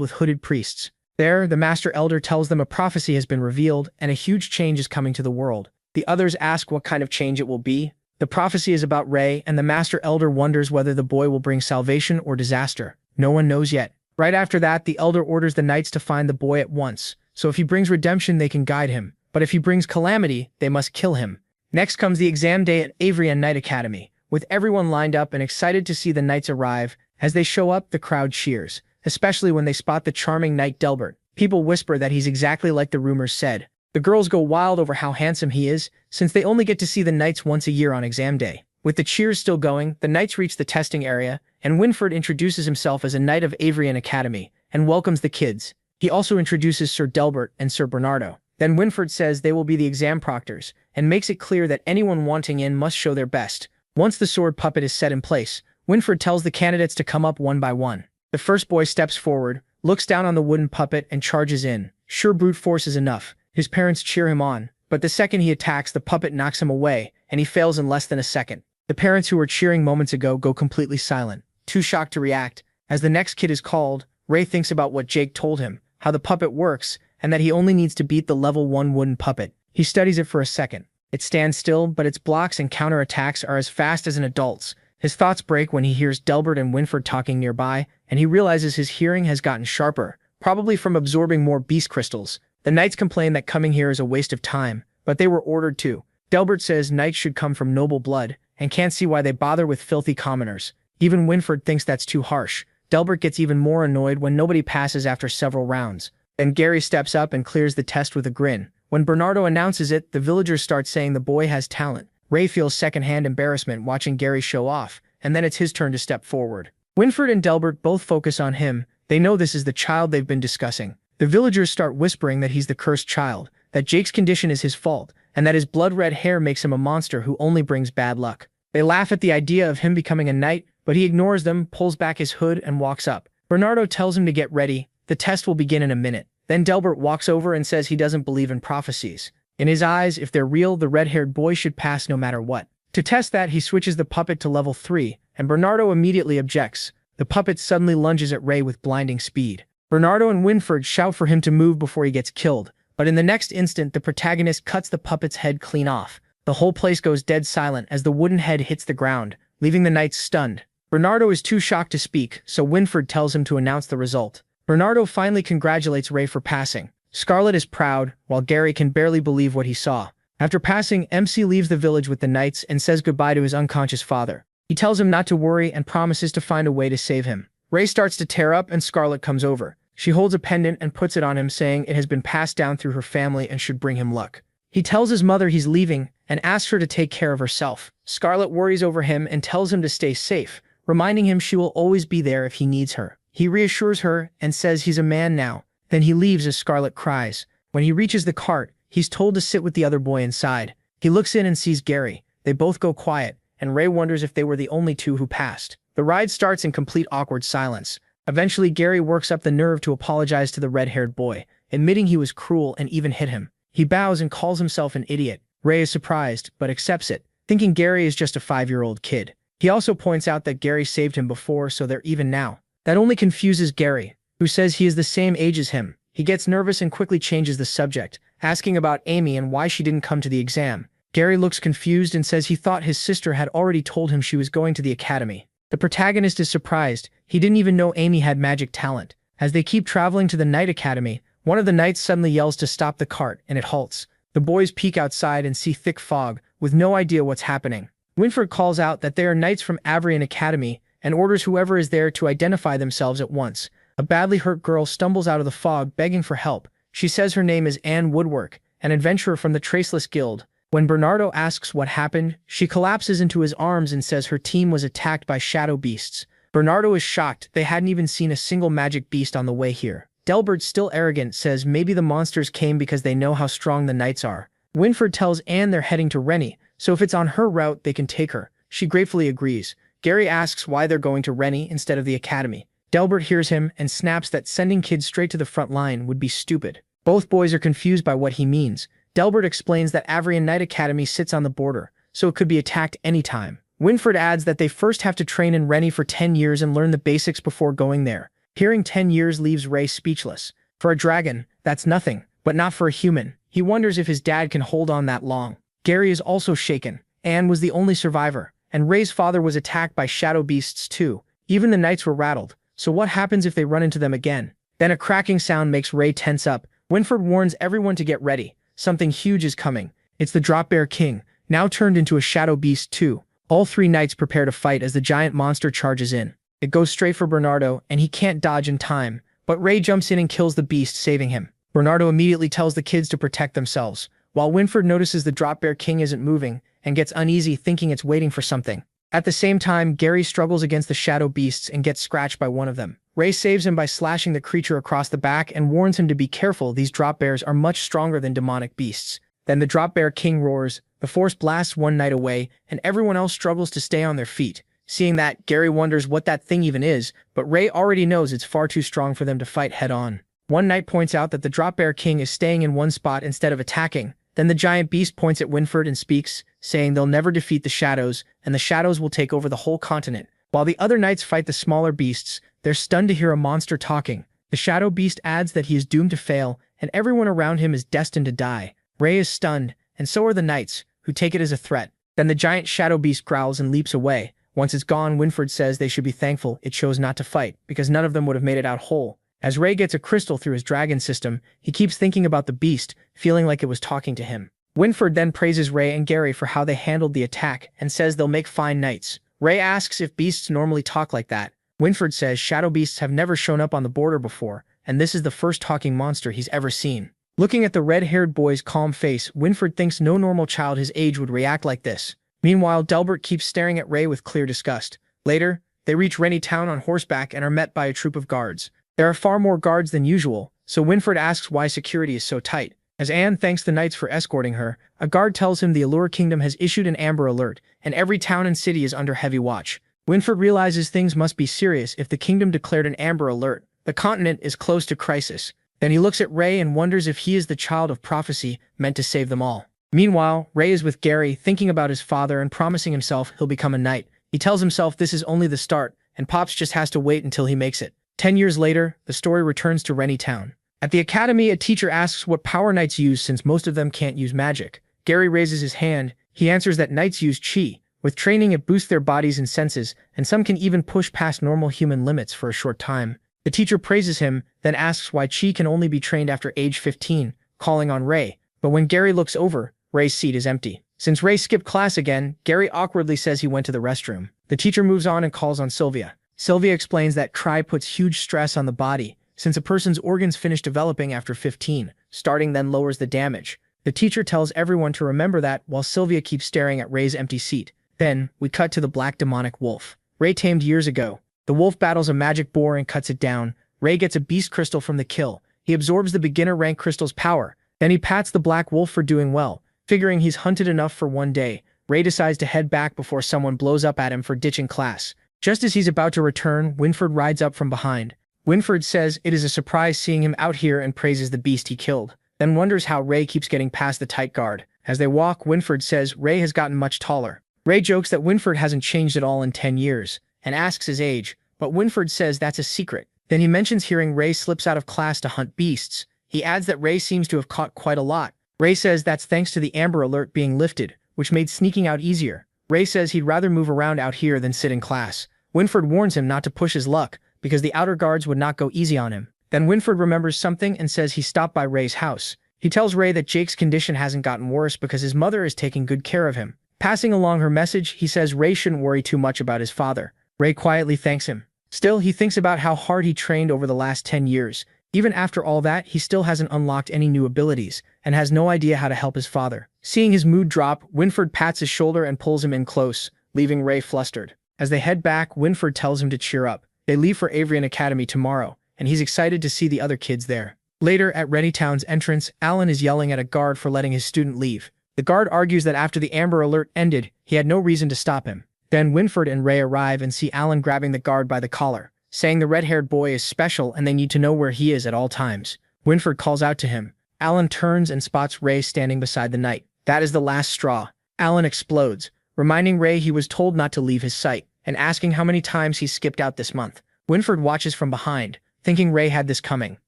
with hooded priests. There, the Master Elder tells them a prophecy has been revealed and a huge change is coming to the world. The others ask what kind of change it will be. The prophecy is about Rei, and the Master Elder wonders whether the boy will bring salvation or disaster. No one knows yet. Right after that, the Elder orders the knights to find the boy at once, so if he brings redemption they can guide him, but if he brings calamity, they must kill him. Next comes the exam day at Avrian Knight Academy, with everyone lined up and excited to see the knights arrive. As they show up, the crowd cheers, especially when they spot the charming knight Delbert. People whisper that he's exactly like the rumors said. The girls go wild over how handsome he is, since they only get to see the knights once a year on exam day. With the cheers still going, the knights reach the testing area, and Winford introduces himself as a knight of Avrian Academy, and welcomes the kids. He also introduces Sir Delbert and Sir Bernardo. Then Winford says they will be the exam proctors, and makes it clear that anyone wanting in must show their best. Once the sword puppet is set in place, Winford tells the candidates to come up one by one. The first boy steps forward, looks down on the wooden puppet, and charges in. Sure, brute force is enough. His parents cheer him on, but the second he attacks, the puppet knocks him away, and he fails in less than a second. The parents who were cheering moments ago go completely silent, too shocked to react. As the next kid is called, Ray thinks about what Jake told him, how the puppet works, and that he only needs to beat the level 1 wooden puppet. He studies it for a second. It stands still, but its blocks and counterattacks are as fast as an adult's. His thoughts break when he hears Delbert and Winford talking nearby, and he realizes his hearing has gotten sharper, probably from absorbing more beast crystals. The knights complain that coming here is a waste of time, but they were ordered to. Delbert says knights should come from noble blood, and can't see why they bother with filthy commoners. Even Winford thinks that's too harsh. Delbert gets even more annoyed when nobody passes after several rounds. Then Gary steps up and clears the test with a grin. When Bernardo announces it, the villagers start saying the boy has talent. Ray feels secondhand embarrassment watching Gary show off, and then it's his turn to step forward. Winford and Delbert both focus on him. They know this is the child they've been discussing. The villagers start whispering that he's the cursed child, that Jake's condition is his fault, and that his blood-red hair makes him a monster who only brings bad luck. They laugh at the idea of him becoming a knight, but he ignores them, pulls back his hood, and walks up. Bernardo tells him to get ready. The test will begin in a minute. Then Delbert walks over and says he doesn't believe in prophecies. In his eyes, if they're real, the red-haired boy should pass no matter what. To test that, he switches the puppet to level 3, and Bernardo immediately objects. The puppet suddenly lunges at Ray with blinding speed. Bernardo and Winford shout for him to move before he gets killed, but in the next instant, the protagonist cuts the puppet's head clean off. The whole place goes dead silent as the wooden head hits the ground, leaving the knights stunned. Bernardo is too shocked to speak, so Winford tells him to announce the result. Bernardo finally congratulates Ray for passing. Scarlet is proud, while Gary can barely believe what he saw. After passing, MC leaves the village with the knights and says goodbye to his unconscious father. He tells him not to worry and promises to find a way to save him. Ray starts to tear up and Scarlet comes over. She holds a pendant and puts it on him, saying it has been passed down through her family and should bring him luck. He tells his mother he's leaving and asks her to take care of herself. Scarlet worries over him and tells him to stay safe, reminding him she will always be there if he needs her. He reassures her and says he's a man now. Then he leaves as Scarlet cries. When he reaches the cart, he's told to sit with the other boy inside. He looks in and sees Gary. They both go quiet, and Ray wonders if they were the only two who passed. The ride starts in complete awkward silence. Eventually, Gary works up the nerve to apologize to the red-haired boy, admitting he was cruel and even hit him. He bows and calls himself an idiot. Ray is surprised, but accepts it, thinking Gary is just a 5-year-old kid. He also points out that Gary saved him before, so they're even now. That only confuses Gary, who says he is the same age as him. He gets nervous and quickly changes the subject, asking about Amy and why she didn't come to the exam. Gary looks confused and says he thought his sister had already told him she was going to the academy. The protagonist is surprised. He didn't even know Amy had magic talent. As they keep traveling to the Night Academy, one of the knights suddenly yells to stop the cart, and it halts. The boys peek outside and see thick fog, with no idea what's happening. Winford calls out that they are knights from Avrian Academy, and orders whoever is there to identify themselves at once. A badly hurt girl stumbles out of the fog, begging for help. She says her name is Anne Woodwork, an adventurer from the Traceless Guild. When Bernardo asks what happened, she collapses into his arms and says her team was attacked by shadow beasts. Bernardo is shocked. They hadn't even seen a single magic beast on the way here. Delbert, still arrogant, says maybe the monsters came because they know how strong the knights are. Winford tells Anne they're heading to Rennie, so if it's on her route, they can take her. She gratefully agrees. Gary asks why they're going to Rennie instead of the academy. Delbert hears him and snaps that sending kids straight to the front line would be stupid. Both boys are confused by what he means. Delbert explains that Avrian Knight Academy sits on the border, so it could be attacked anytime. Winford adds that they first have to train in Rennie for 10 years and learn the basics before going there. Hearing 10 years leaves Ray speechless. For a dragon, that's nothing, but not for a human. He wonders if his dad can hold on that long. Gary is also shaken. Anne was the only survivor, and Ray's father was attacked by shadow beasts too. Even the knights were rattled. So what happens if they run into them again? Then a cracking sound makes Ray tense up. Winford warns everyone to get ready. Something huge is coming. It's the Drop Bear King, now turned into a shadow beast too. All three knights prepare to fight as the giant monster charges in. It goes straight for Bernardo, and he can't dodge in time, but Ray jumps in and kills the beast, saving him. Bernardo immediately tells the kids to protect themselves, while Winford notices the Drop Bear King isn't moving and gets uneasy, thinking it's waiting for something. At the same time, Gary struggles against the shadow beasts and gets scratched by one of them. Ray saves him by slashing the creature across the back and warns him to be careful. These drop bears are much stronger than demonic beasts. Then the Drop Bear King roars, the force blasts one knight away, and everyone else struggles to stay on their feet. Seeing that, Gary wonders what that thing even is, but Ray already knows it's far too strong for them to fight head-on. One knight points out that the Drop Bear King is staying in one spot instead of attacking. Then the giant beast points at Winford and speaks, saying they'll never defeat the shadows, and the shadows will take over the whole continent. While the other knights fight the smaller beasts, they're stunned to hear a monster talking. The shadow beast adds that he is doomed to fail, and everyone around him is destined to die. Ray is stunned, and so are the knights, who take it as a threat. Then the giant shadow beast growls and leaps away. Once it's gone, Winford says they should be thankful it chose not to fight, because none of them would have made it out whole. As Ray gets a crystal through his dragon system, he keeps thinking about the beast, feeling like it was talking to him. Winford then praises Ray and Gary for how they handled the attack and says they'll make fine knights. Ray asks if beasts normally talk like that. Winford says shadow beasts have never shown up on the border before, and this is the first talking monster he's ever seen. Looking at the red-haired boy's calm face, Winford thinks no normal child his age would react like this. Meanwhile, Delbert keeps staring at Ray with clear disgust. Later, they reach Rennie Town on horseback and are met by a troop of guards. There are far more guards than usual, so Winford asks why security is so tight. As Anne thanks the knights for escorting her, a guard tells him the Allure Kingdom has issued an Amber Alert, and every town and city is under heavy watch. Winford realizes things must be serious if the kingdom declared an Amber Alert. The continent is close to crisis. Then he looks at Ray and wonders if he is the child of prophecy meant to save them all. Meanwhile, Ray is with Gary, thinking about his father and promising himself he'll become a knight. He tells himself this is only the start, and Pops just has to wait until he makes it. 10 years later, the story returns to Rennie Town. At the academy, a teacher asks what power knights use since most of them can't use magic. Gary raises his hand. He answers that knights use chi. With training, it boosts their bodies and senses, and some can even push past normal human limits for a short time. The teacher praises him, then asks why chi can only be trained after age 15, calling on Ray. But when Gary looks over, Ray's seat is empty. Since Ray skipped class again, Gary awkwardly says he went to the restroom. The teacher moves on and calls on Sylvia. Sylvia explains that cry puts huge stress on the body, since a person's organs finish developing after 15, starting then lowers the damage. The teacher tells everyone to remember that while Sylvia keeps staring at Ray's empty seat. Then, we cut to the black demonic wolf. Ray tamed years ago. The wolf battles a magic boar and cuts it down. Ray gets a beast crystal from the kill. He absorbs the beginner rank crystal's power. Then he pats the black wolf for doing well. Figuring he's hunted enough for one day, Ray decides to head back before someone blows up at him for ditching class. Just as he's about to return, Winford rides up from behind. Winford says it is a surprise seeing him out here and praises the beast he killed, then wonders how Ray keeps getting past the tight guard. As they walk, Winford says Ray has gotten much taller. Ray jokes that Winford hasn't changed at all in 10 years, and asks his age, but Winford says that's a secret. Then he mentions hearing Ray slips out of class to hunt beasts. He adds that Ray seems to have caught quite a lot. Ray says that's thanks to the Amber Alert being lifted, which made sneaking out easier. Ray says he'd rather move around out here than sit in class. Winford warns him not to push his luck, because the outer guards would not go easy on him. Then Winford remembers something and says he stopped by Ray's house. He tells Ray that Jake's condition hasn't gotten worse because his mother is taking good care of him. Passing along her message, he says Ray shouldn't worry too much about his father. Ray quietly thanks him. Still, he thinks about how hard he trained over the last 10 years. Even after all that, he still hasn't unlocked any new abilities, and has no idea how to help his father. Seeing his mood drop, Winford pats his shoulder and pulls him in close, leaving Ray flustered. As they head back, Winford tells him to cheer up. They leave for Avrian Academy tomorrow, and he's excited to see the other kids there. Later, at Rennie Town's entrance, Alan is yelling at a guard for letting his student leave. The guard argues that after the Amber Alert ended, he had no reason to stop him. Then Winford and Ray arrive and see Alan grabbing the guard by the collar, saying the red-haired boy is special and they need to know where he is at all times. Winford calls out to him, Alan turns and spots Ray standing beside the knight. That is the last straw. Alan explodes, reminding Ray he was told not to leave his sight, and asking how many times he skipped out this month. Winford watches from behind, thinking Ray had this coming.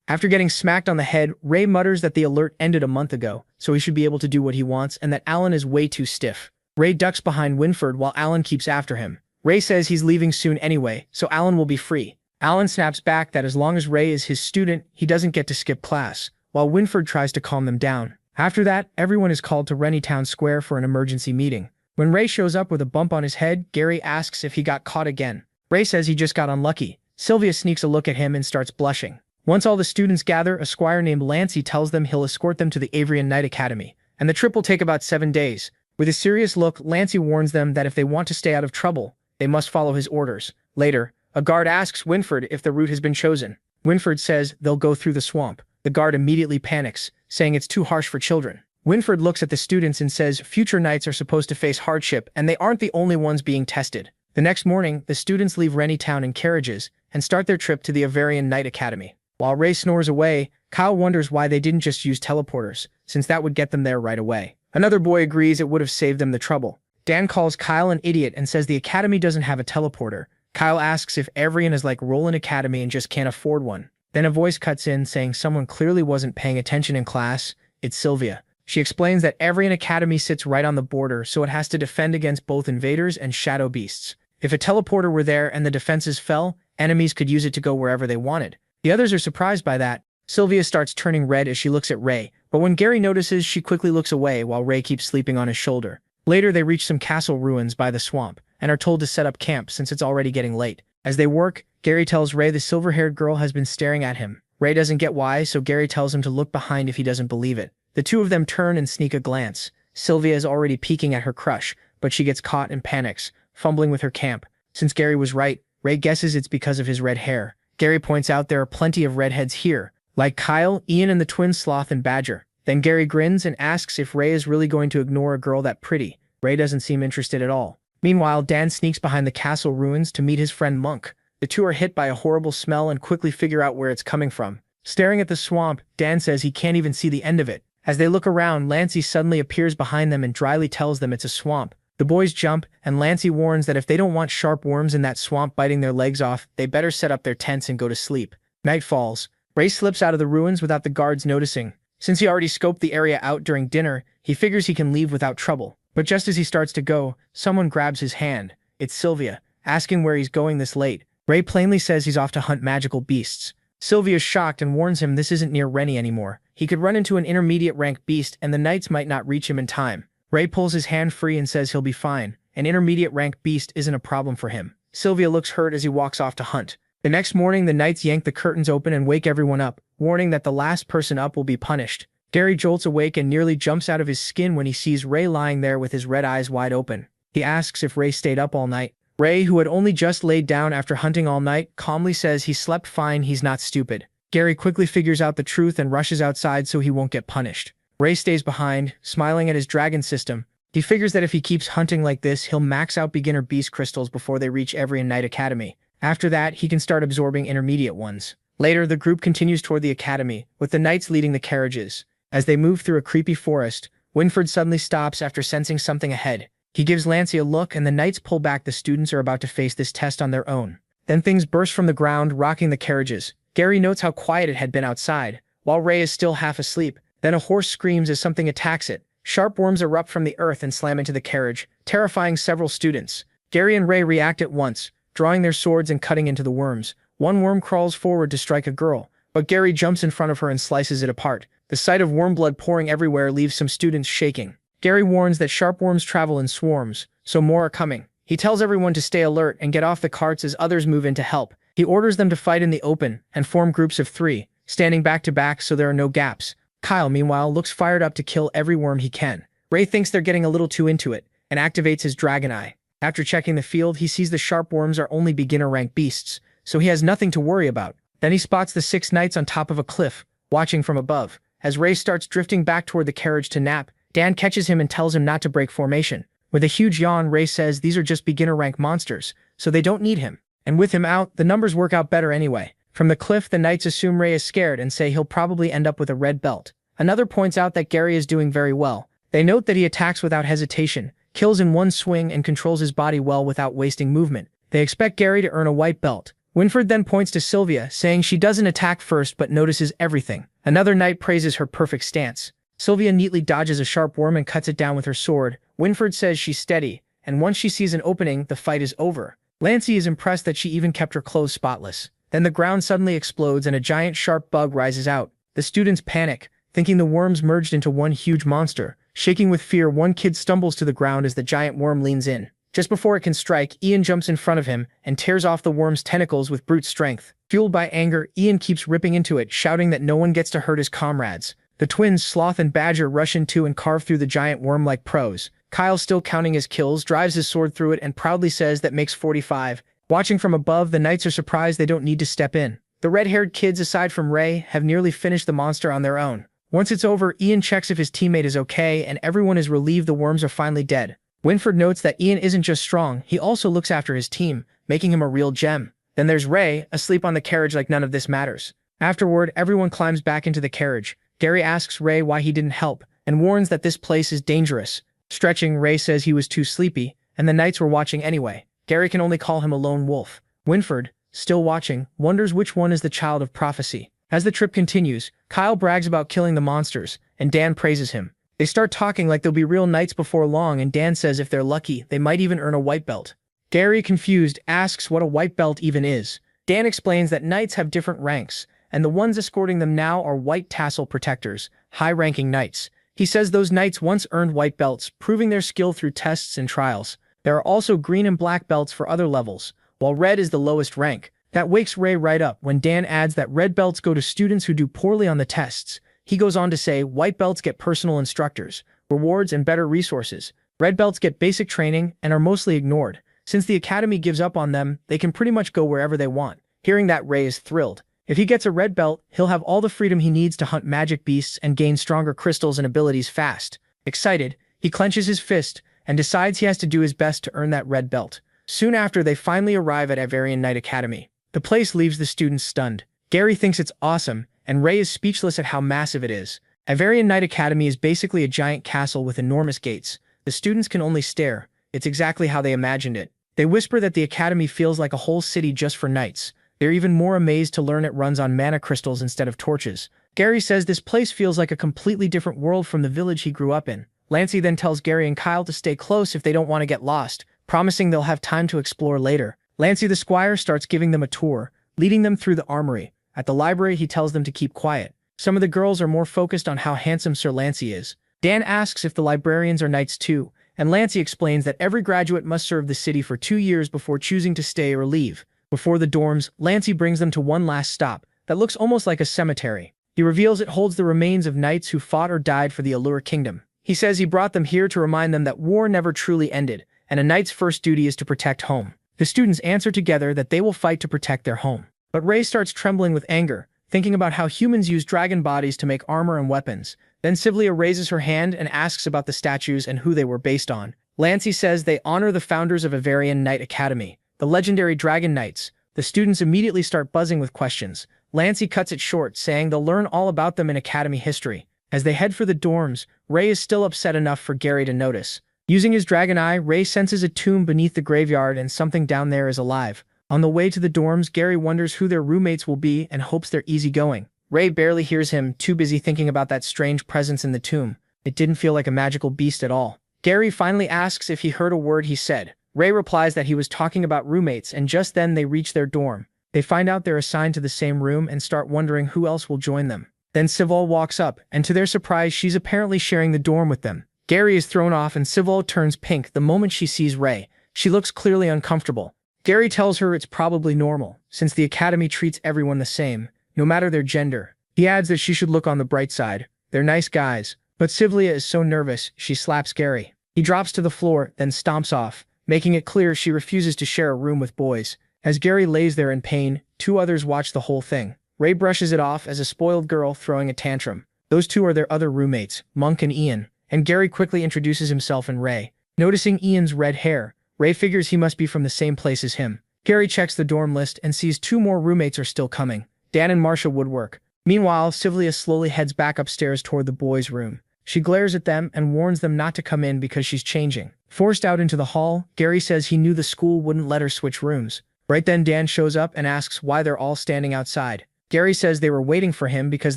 After getting smacked on the head, Ray mutters that the alert ended a month ago, so he should be able to do what he wants and that Alan is way too stiff. Ray ducks behind Winford while Alan keeps after him. Ray says he's leaving soon anyway, so Alan will be free. Alan snaps back that as long as Ray is his student, he doesn't get to skip class, while Winford tries to calm them down. After that, everyone is called to Rennie Town Square for an emergency meeting. When Ray shows up with a bump on his head, Gary asks if he got caught again. Ray says he just got unlucky. Sylvia sneaks a look at him and starts blushing. Once all the students gather, a squire named Lancey tells them he'll escort them to the Avrian Knight Academy, and the trip will take about 7 days. With a serious look, Lancey warns them that if they want to stay out of trouble, they must follow his orders. Later, a guard asks Winford if the route has been chosen. Winford says they'll go through the swamp. The guard immediately panics, saying it's too harsh for children. Winford looks at the students and says future knights are supposed to face hardship and they aren't the only ones being tested. The next morning, the students leave Rennie Town in carriages and start their trip to the Avrian Knight Academy. While Ray snores away, Kyle wonders why they didn't just use teleporters, since that would get them there right away. Another boy agrees it would have saved them the trouble. Dan calls Kyle an idiot and says the academy doesn't have a teleporter. Kyle asks if Avrian is like Roland Academy and just can't afford one. Then a voice cuts in saying someone clearly wasn't paying attention in class. It's Sylvia. She explains that Avrian Academy sits right on the border, so it has to defend against both invaders and shadow beasts. If a teleporter were there and the defenses fell, enemies could use it to go wherever they wanted. The others are surprised by that. Sylvia starts turning red as she looks at Ray, but when Gary notices, she quickly looks away while Ray keeps sleeping on his shoulder. Later, they reach some castle ruins by the swamp and are told to set up camp since it's already getting late. As they work, Gary tells Ray the silver-haired girl has been staring at him. Ray doesn't get why, so Gary tells him to look behind if he doesn't believe it. The two of them turn and sneak a glance. Sylvia is already peeking at her crush, but she gets caught and panics, fumbling with her camp. Since Gary was right, Ray guesses it's because of his red hair. Gary points out there are plenty of redheads here, like Kyle, Ian, and the twin Sloth and Badger. Then Gary grins and asks if Ray is really going to ignore a girl that pretty. Ray doesn't seem interested at all. Meanwhile, Dan sneaks behind the castle ruins to meet his friend Monk. The two are hit by a horrible smell and quickly figure out where it's coming from. Staring at the swamp, Dan says he can't even see the end of it. As they look around, Lancey suddenly appears behind them and dryly tells them it's a swamp. The boys jump, and Lancey warns that if they don't want sharp worms in that swamp biting their legs off, they better set up their tents and go to sleep. Night falls. Ray slips out of the ruins without the guards noticing. Since he already scoped the area out during dinner, he figures he can leave without trouble. But just as he starts to go, someone grabs his hand. It's Sylvia, asking where he's going this late. Ray plainly says he's off to hunt magical beasts. Sylvia's shocked and warns him this isn't near Rennie anymore. He could run into an intermediate rank beast and the knights might not reach him in time. Ray pulls his hand free and says he'll be fine. An intermediate rank beast isn't a problem for him. Sylvia looks hurt as he walks off to hunt. The next morning, the knights yank the curtains open and wake everyone up, warning that the last person up will be punished. Gary jolts awake and nearly jumps out of his skin when he sees Ray lying there with his red eyes wide open. He asks if Ray stayed up all night. Ray, who had only just laid down after hunting all night, calmly says he slept fine, he's not stupid. Gary quickly figures out the truth and rushes outside so he won't get punished. Ray stays behind, smiling at his dragon system. He figures that if he keeps hunting like this, he'll max out beginner beast crystals before they reach Avrian Knight Academy. After that, he can start absorbing intermediate ones. Later, the group continues toward the academy, with the knights leading the carriages. As they move through a creepy forest, Winford suddenly stops after sensing something ahead. He gives Lancey a look and the knights pull back. The students are about to face this test on their own. Then things burst from the ground, rocking the carriages. Gary notes how quiet it had been outside, while Ray is still half asleep. Then a horse screams as something attacks it. Sharp worms erupt from the earth and slam into the carriage, terrifying several students. Gary and Ray react at once, drawing their swords and cutting into the worms. One worm crawls forward to strike a girl, but Gary jumps in front of her and slices it apart. The sight of worm blood pouring everywhere leaves some students shaking. Gary warns that sharp worms travel in swarms, so more are coming. He tells everyone to stay alert and get off the carts as others move in to help. He orders them to fight in the open and form groups of 3, standing back to back so there are no gaps. Kyle, meanwhile, looks fired up to kill every worm he can. Ray thinks they're getting a little too into it and activates his dragon eye. After checking the field, he sees the sharp worms are only beginner-rank beasts, so he has nothing to worry about. Then he spots the 6 knights on top of a cliff, watching from above. As Ray starts drifting back toward the carriage to nap, Dan catches him and tells him not to break formation. With a huge yawn, Ray says these are just beginner-rank monsters, so they don't need him. And with him out, the numbers work out better anyway. From the cliff, the knights assume Ray is scared and say he'll probably end up with a red belt. Another points out that Gary is doing very well. They note that he attacks without hesitation, kills in one swing, and controls his body well without wasting movement. They expect Gary to earn a white belt. Winfred then points to Sylvia, saying she doesn't attack first but notices everything. Another knight praises her perfect stance. Sylvia neatly dodges a sharp worm and cuts it down with her sword. Winfred says she's steady, and once she sees an opening, the fight is over. Lancey is impressed that she even kept her clothes spotless. Then the ground suddenly explodes and a giant sharp bug rises out. The students panic, thinking the worms merged into one huge monster. Shaking with fear, one kid stumbles to the ground as the giant worm leans in. Just before it can strike, Ian jumps in front of him and tears off the worm's tentacles with brute strength. Fueled by anger, Ian keeps ripping into it, shouting that no one gets to hurt his comrades. The twins, Sloth and Badger, rush into and carve through the giant worm like pros. Kyle, still counting his kills, drives his sword through it and proudly says that makes 45. Watching from above, the knights are surprised they don't need to step in. The red-haired kids, aside from Ray, have nearly finished the monster on their own. Once it's over, Ian checks if his teammate is okay, and everyone is relieved the worms are finally dead. Winfred notes that Ian isn't just strong, he also looks after his team, making him a real gem. Then there's Ray, asleep on the carriage like none of this matters. Afterward, everyone climbs back into the carriage. Gary asks Ray why he didn't help, and warns that this place is dangerous. Stretching, Ray says he was too sleepy, and the knights were watching anyway. Gary can only call him a lone wolf. Winfred, still watching, wonders which one is the child of prophecy. As the trip continues, Kyle brags about killing the monsters, and Dan praises him. They start talking like they'll be real knights before long, and Dan says if they're lucky, they might even earn a white belt. Gary, confused, asks what a white belt even is. Dan explains that knights have different ranks, and the ones escorting them now are white tassel protectors, high-ranking knights. He says those knights once earned white belts, proving their skill through tests and trials. There are also green and black belts for other levels, while red is the lowest rank. That wakes Ray right up when Dan adds that red belts go to students who do poorly on the tests. He goes on to say white belts get personal instructors, rewards, and better resources. Red belts get basic training and are mostly ignored. Since the academy gives up on them, they can pretty much go wherever they want. Hearing that, Ray is thrilled. If he gets a red belt, he'll have all the freedom he needs to hunt magic beasts and gain stronger crystals and abilities fast. Excited, he clenches his fist and decides he has to do his best to earn that red belt. Soon after, they finally arrive at Avarian Knight Academy. The place leaves the students stunned. Gary thinks it's awesome, and Ray is speechless at how massive it is. Avarian Knight Academy is basically a giant castle with enormous gates. The students can only stare. It's exactly how they imagined it. They whisper that the academy feels like a whole city just for knights. They're even more amazed to learn it runs on mana crystals instead of torches. Gary says this place feels like a completely different world from the village he grew up in. Lancey then tells Gary and Kyle to stay close if they don't want to get lost, promising they'll have time to explore later. Lancey the squire starts giving them a tour, leading them through the armory. At the library, he tells them to keep quiet. Some of the girls are more focused on how handsome Sir Lancey is. Dan asks if the librarians are knights too, and Lancey explains that every graduate must serve the city for 2 years before choosing to stay or leave. Before the dorms, Lancey brings them to one last stop that looks almost like a cemetery. He reveals it holds the remains of knights who fought or died for the Allure Kingdom. He says he brought them here to remind them that war never truly ended, and a knight's first duty is to protect home. The students answer together that they will fight to protect their home. But Ray starts trembling with anger, thinking about how humans use dragon bodies to make armor and weapons. Then Sylvia raises her hand and asks about the statues and who they were based on. Lancey says they honor the founders of Avarian Knight Academy, the legendary Dragon Knights. The students immediately start buzzing with questions. Lancey cuts it short, saying they'll learn all about them in academy history. As they head for the dorms, Ray is still upset enough for Gary to notice. Using his dragon eye, Ray senses a tomb beneath the graveyard and something down there is alive. On the way to the dorms, Gary wonders who their roommates will be and hopes they're easygoing. Ray barely hears him, too busy thinking about that strange presence in the tomb. It didn't feel like a magical beast at all. Gary finally asks if he heard a word he said. Ray replies that he was talking about roommates, and just then they reach their dorm. They find out they're assigned to the same room and start wondering who else will join them. Then Sivol walks up, and to their surprise, she's apparently sharing the dorm with them. Gary is thrown off and Sivol turns pink the moment she sees Ray. She looks clearly uncomfortable. Gary tells her it's probably normal, since the academy treats everyone the same, no matter their gender. He adds that she should look on the bright side. They're nice guys. But Sivlia is so nervous, she slaps Gary. He drops to the floor, then stomps off, making it clear she refuses to share a room with boys. As Gary lays there in pain, 2 others watch the whole thing. Ray brushes it off as a spoiled girl throwing a tantrum. Those 2 are their other roommates, Monk and Ian, and Gary quickly introduces himself and Ray. Noticing Ian's red hair, Ray figures he must be from the same place as him. Gary checks the dorm list and sees 2 more roommates are still coming, Dan and Marcia Woodwork. Meanwhile, Sylvia slowly heads back upstairs toward the boys' room. She glares at them and warns them not to come in because she's changing. Forced out into the hall, Gary says he knew the school wouldn't let her switch rooms. Right then, Dan shows up and asks why they're all standing outside. Gary says they were waiting for him because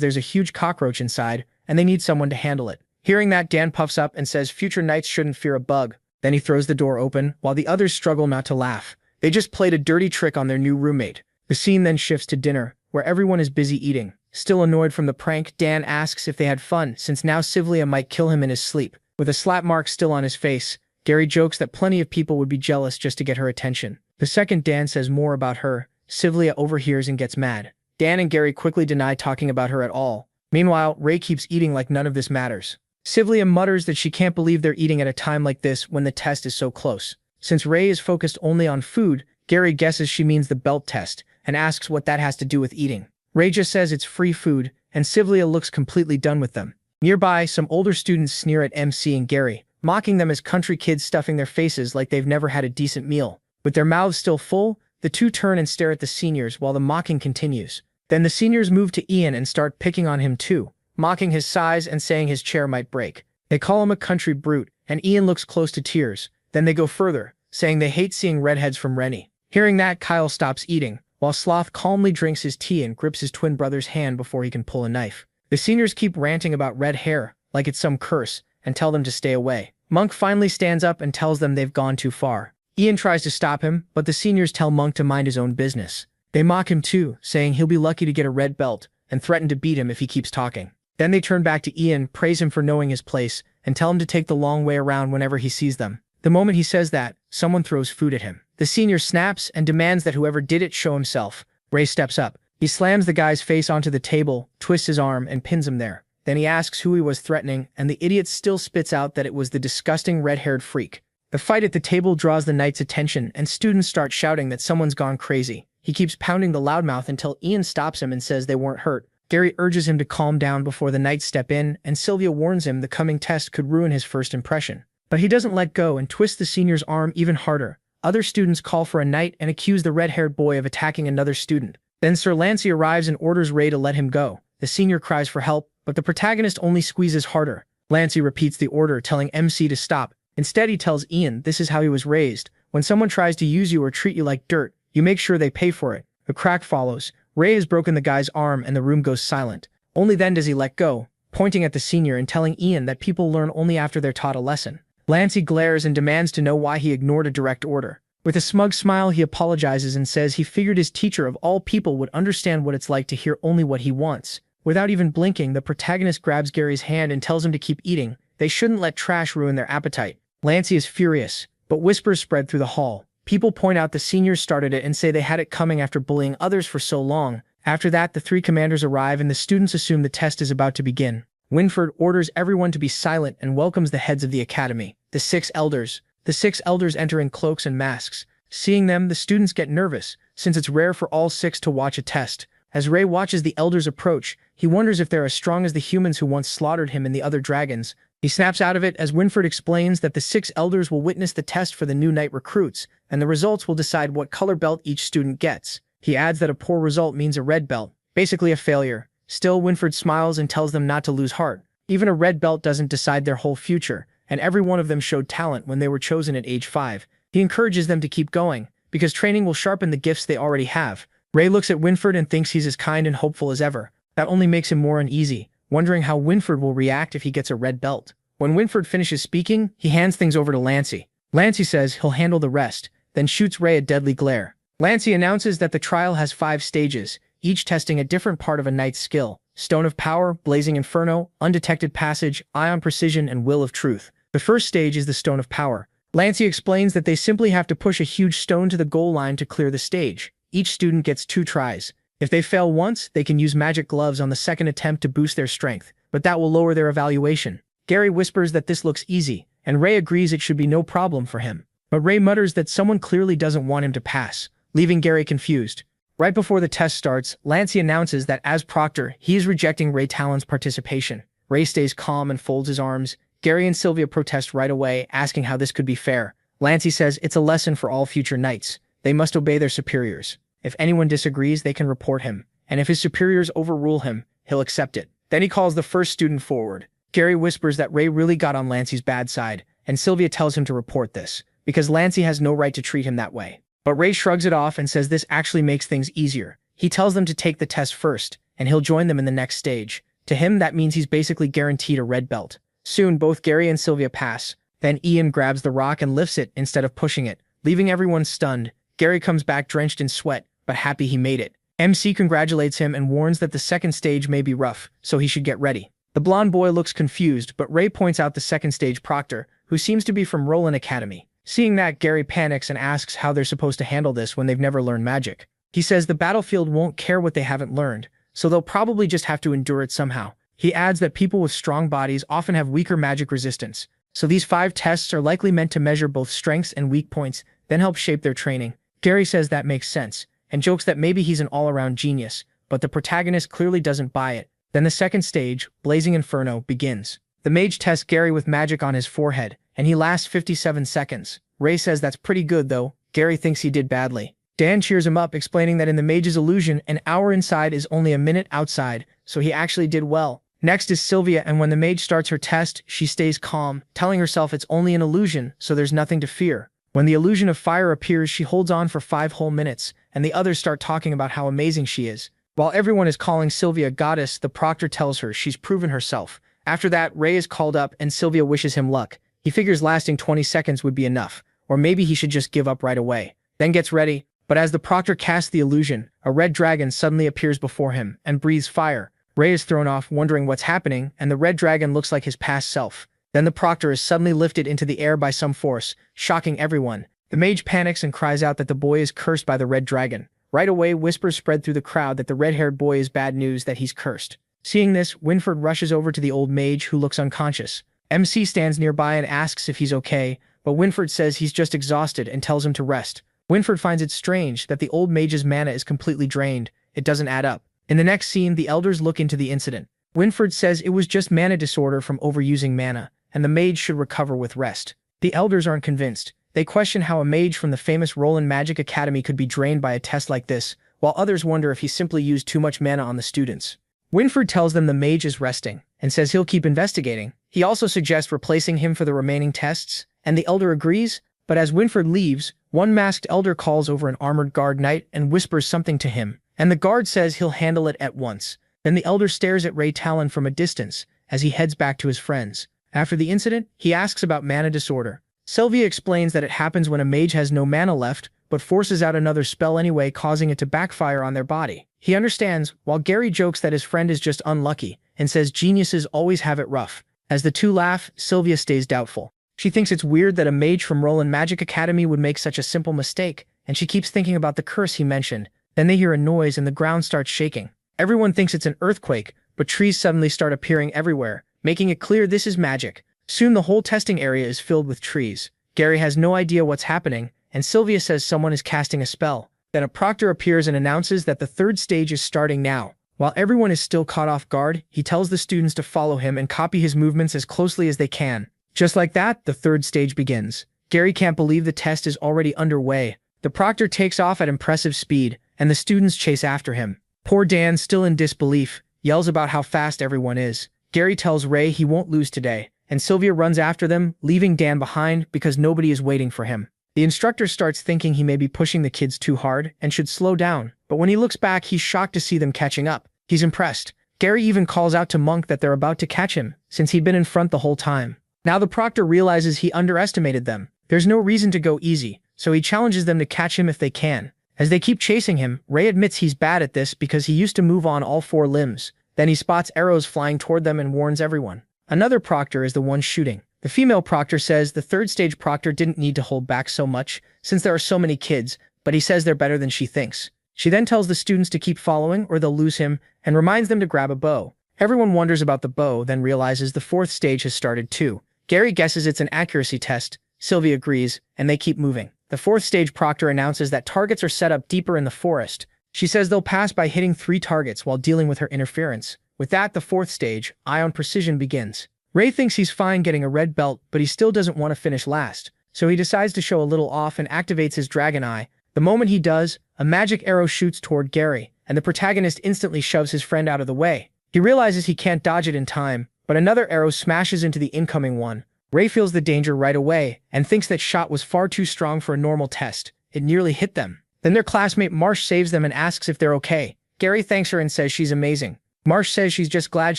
there's a huge cockroach inside, and they need someone to handle it. Hearing that, Dan puffs up and says future knights shouldn't fear a bug. Then he throws the door open, while the others struggle not to laugh. They just played a dirty trick on their new roommate. The scene then shifts to dinner, where everyone is busy eating. Still annoyed from the prank, Dan asks if they had fun, since now Sylvia might kill him in his sleep. With a slap mark still on his face, Gary jokes that plenty of people would be jealous just to get her attention. The second Dan says more about her, Sylvia overhears and gets mad. Dan and Gary quickly deny talking about her at all. Meanwhile, Ray keeps eating like none of this matters. Sylvia mutters that she can't believe they're eating at a time like this when the test is so close. Since Ray is focused only on food, Gary guesses she means the belt test, and asks what that has to do with eating. Ray just says it's free food, and Sylvia looks completely done with them. Nearby, some older students sneer at MC and Gary, mocking them as country kids stuffing their faces like they've never had a decent meal. With their mouths still full, the two turn and stare at the seniors while the mocking continues. Then the seniors move to Ian and start picking on him too, mocking his size and saying his chair might break. They call him a country brute, and Ian looks close to tears. Then they go further, saying they hate seeing redheads from Rennie. Hearing that, Kyle stops eating, while Sloth calmly drinks his tea and grips his twin brother's hand before he can pull a knife. The seniors keep ranting about red hair, like it's some curse, and tell them to stay away. Monk finally stands up and tells them they've gone too far. Ian tries to stop him, but the seniors tell Monk to mind his own business. They mock him too, saying he'll be lucky to get a red belt, and threaten to beat him if he keeps talking. Then they turn back to Ian, praise him for knowing his place, and tell him to take the long way around whenever he sees them. The moment he says that, someone throws food at him. The senior snaps and demands that whoever did it show himself. Ray steps up. He slams the guy's face onto the table, twists his arm, and pins him there. Then he asks who he was threatening, and the idiot still spits out that it was the disgusting red-haired freak. The fight at the table draws the knight's attention, and students start shouting that someone's gone crazy. He keeps pounding the loudmouth until Ian stops him and says they weren't hurt. Gary urges him to calm down before the knights step in, and Sylvia warns him the coming test could ruin his first impression. But he doesn't let go and twists the senior's arm even harder. Other students call for a knight and accuse the red-haired boy of attacking another student. Then Sir Lancey arrives and orders Ray to let him go. The senior cries for help, but the protagonist only squeezes harder. Lancey repeats the order, telling MC to stop. Instead, he tells Ian this is how he was raised. When someone tries to use you or treat you like dirt, you make sure they pay for it. A crack follows. Ray has broken the guy's arm and the room goes silent. Only then does he let go, pointing at the senior and telling Ian that people learn only after they're taught a lesson. Lancey glares and demands to know why he ignored a direct order. With a smug smile, he apologizes and says he figured his teacher of all people would understand what it's like to hear only what he wants. Without even blinking, the protagonist grabs Gary's hand and tells him to keep eating. They shouldn't let trash ruin their appetite. Lancey is furious, but whispers spread through the hall. People point out the seniors started it and say they had it coming after bullying others for so long. After that, the three commanders arrive and the students assume the test is about to begin. Winford orders everyone to be silent and welcomes the heads of the academy, the 6 elders. The 6 elders enter in cloaks and masks. Seeing them, the students get nervous, since it's rare for all 6 to watch a test. As Ray watches the elders approach, he wonders if they're as strong as the humans who once slaughtered him and the other dragons. He snaps out of it as Winford explains that the 6 elders will witness the test for the new knight recruits, and the results will decide what color belt each student gets. He adds that a poor result means a red belt, basically a failure. Still, Winford smiles and tells them not to lose heart. Even a red belt doesn't decide their whole future, and every one of them showed talent when they were chosen at age 5. He encourages them to keep going, because training will sharpen the gifts they already have. Ray looks at Winford and thinks he's as kind and hopeful as ever. That only makes him more uneasy, wondering how Winford will react if he gets a red belt. When Winford finishes speaking, he hands things over to Lancey. Lancey says he'll handle the rest, then shoots Ray a deadly glare. Lancey announces that the trial has 5 stages, each testing a different part of a knight's skill: Stone of Power, Blazing Inferno, Undetected Passage, Ion Precision, and Will of Truth. The first stage is the Stone of Power. Lancey explains that they simply have to push a huge stone to the goal line to clear the stage. Each student gets 2 tries. If they fail once, they can use magic gloves on the second attempt to boost their strength, but that will lower their evaluation. Gary whispers that this looks easy, and Ray agrees it should be no problem for him. But Ray mutters that someone clearly doesn't want him to pass, leaving Gary confused. Right before the test starts, Lancey announces that as proctor, he is rejecting Ray Talon's participation. Ray stays calm and folds his arms. Gary and Sylvia protest right away, asking how this could be fair. Lancey says it's a lesson for all future knights. They must obey their superiors. If anyone disagrees, they can report him, and if his superiors overrule him, he'll accept it. Then he calls the first student forward. Gary whispers that Ray really got on Lancey's bad side, and Sylvia tells him to report this, because Lancey has no right to treat him that way. But Ray shrugs it off and says this actually makes things easier. He tells them to take the test first, and he'll join them in the next stage. To him, that means he's basically guaranteed a red belt. Soon, both Gary and Sylvia pass. Then Ian grabs the rock and lifts it instead of pushing it, leaving everyone stunned. Gary comes back drenched in sweat, but happy he made it. MC congratulates him and warns that the second stage may be rough, so he should get ready. The blonde boy looks confused, but Ray points out the second stage proctor, who seems to be from Roland Academy. Seeing that, Gary panics and asks how they're supposed to handle this when they've never learned magic. He says the battlefield won't care what they haven't learned, so they'll probably just have to endure it somehow. He adds that people with strong bodies often have weaker magic resistance, so these 5 tests are likely meant to measure both strengths and weak points, then help shape their training. Gary says that makes sense, and jokes that maybe he's an all-around genius, but the protagonist clearly doesn't buy it. Then the second stage, Blazing Inferno, begins. The mage tests Gary with magic on his forehead, and he lasts 57 seconds. Ray says that's pretty good though. Gary thinks he did badly. Dan cheers him up, explaining that in the mage's illusion, an hour inside is only a minute outside, so he actually did well. Next is Sylvia, and when the mage starts her test, she stays calm, telling herself it's only an illusion, so there's nothing to fear. When the illusion of fire appears, she holds on for 5 whole minutes, and the others start talking about how amazing she is. While everyone is calling Sylvia a goddess, the proctor tells her she's proven herself. After that, Ray is called up and Sylvia wishes him luck. He figures lasting 20 seconds would be enough, or maybe he should just give up right away. Then gets ready, but as the proctor casts the illusion, a red dragon suddenly appears before him and breathes fire. Ray is thrown off, wondering what's happening, and the red dragon looks like his past self. Then the proctor is suddenly lifted into the air by some force, shocking everyone. The mage panics and cries out that the boy is cursed by the red dragon. Right away, whispers spread through the crowd that the red-haired boy is bad news, that he's cursed. Seeing this, Winford rushes over to the old mage, who looks unconscious. MC stands nearby and asks if he's okay, but Winford says he's just exhausted and tells him to rest. Winford finds it strange that the old mage's mana is completely drained. It doesn't add up. In the next scene, the elders look into the incident. Winford says it was just mana disorder from overusing mana, and the mage should recover with rest. The elders aren't convinced. They question how a mage from the famous Roland Magic Academy could be drained by a test like this, while others wonder if he simply used too much mana on the students. Winford tells them the mage is resting, and says he'll keep investigating. He also suggests replacing him for the remaining tests, and the elder agrees, but as Winford leaves, one masked elder calls over an armored guard knight and whispers something to him, and the guard says he'll handle it at once. Then the elder stares at Ray Talon from a distance, as he heads back to his friends. After the incident, he asks about mana disorder. Sylvia explains that it happens when a mage has no mana left, but forces out another spell anyway, causing it to backfire on their body. He understands, while Gary jokes that his friend is just unlucky, and says geniuses always have it rough. As the two laugh, Sylvia stays doubtful. She thinks it's weird that a mage from Roland Magic Academy would make such a simple mistake, and she keeps thinking about the curse he mentioned. Then they hear a noise and the ground starts shaking. Everyone thinks it's an earthquake, but trees suddenly start appearing everywhere, making it clear this is magic. Soon the whole testing area is filled with trees. Gary has no idea what's happening, and Sylvia says someone is casting a spell. Then a proctor appears and announces that the third stage is starting now. While everyone is still caught off guard, he tells the students to follow him and copy his movements as closely as they can. Just like that, the third stage begins. Gary can't believe the test is already underway. The proctor takes off at impressive speed, and the students chase after him. Poor Dan, still in disbelief, yells about how fast everyone is. Gary tells Ray he won't lose today, and Sylvia runs after them, leaving Dan behind because nobody is waiting for him. The instructor starts thinking he may be pushing the kids too hard and should slow down, but when he looks back, he's shocked to see them catching up. He's impressed. Gary even calls out to Monk that they're about to catch him, since he'd been in front the whole time. Now the proctor realizes he underestimated them. There's no reason to go easy, so he challenges them to catch him if they can. As they keep chasing him, Ray admits he's bad at this because he used to move on all 4 limbs. Then he spots arrows flying toward them and warns everyone. Another proctor is the one shooting. The female proctor says the third stage proctor didn't need to hold back so much, since there are so many kids, but he says they're better than she thinks. She then tells the students to keep following or they'll lose him, and reminds them to grab a bow. Everyone wonders about the bow, then realizes the fourth stage has started too. Gary guesses it's an accuracy test. Sylvia agrees, and they keep moving. The fourth stage proctor announces that targets are set up deeper in the forest. She says they'll pass by hitting 3 targets while dealing with her interference. With that, the fourth stage, Ion Precision, begins. Ray thinks he's fine getting a red belt, but he still doesn't want to finish last, so he decides to show a little off and activates his Dragon Eye. The moment he does, a magic arrow shoots toward Gary, and the protagonist instantly shoves his friend out of the way. He realizes he can't dodge it in time, but another arrow smashes into the incoming one. Ray feels the danger right away and thinks that shot was far too strong for a normal test. It nearly hit them. Then their classmate Marsh saves them and asks if they're okay. Gary thanks her and says she's amazing. Marsh says she's just glad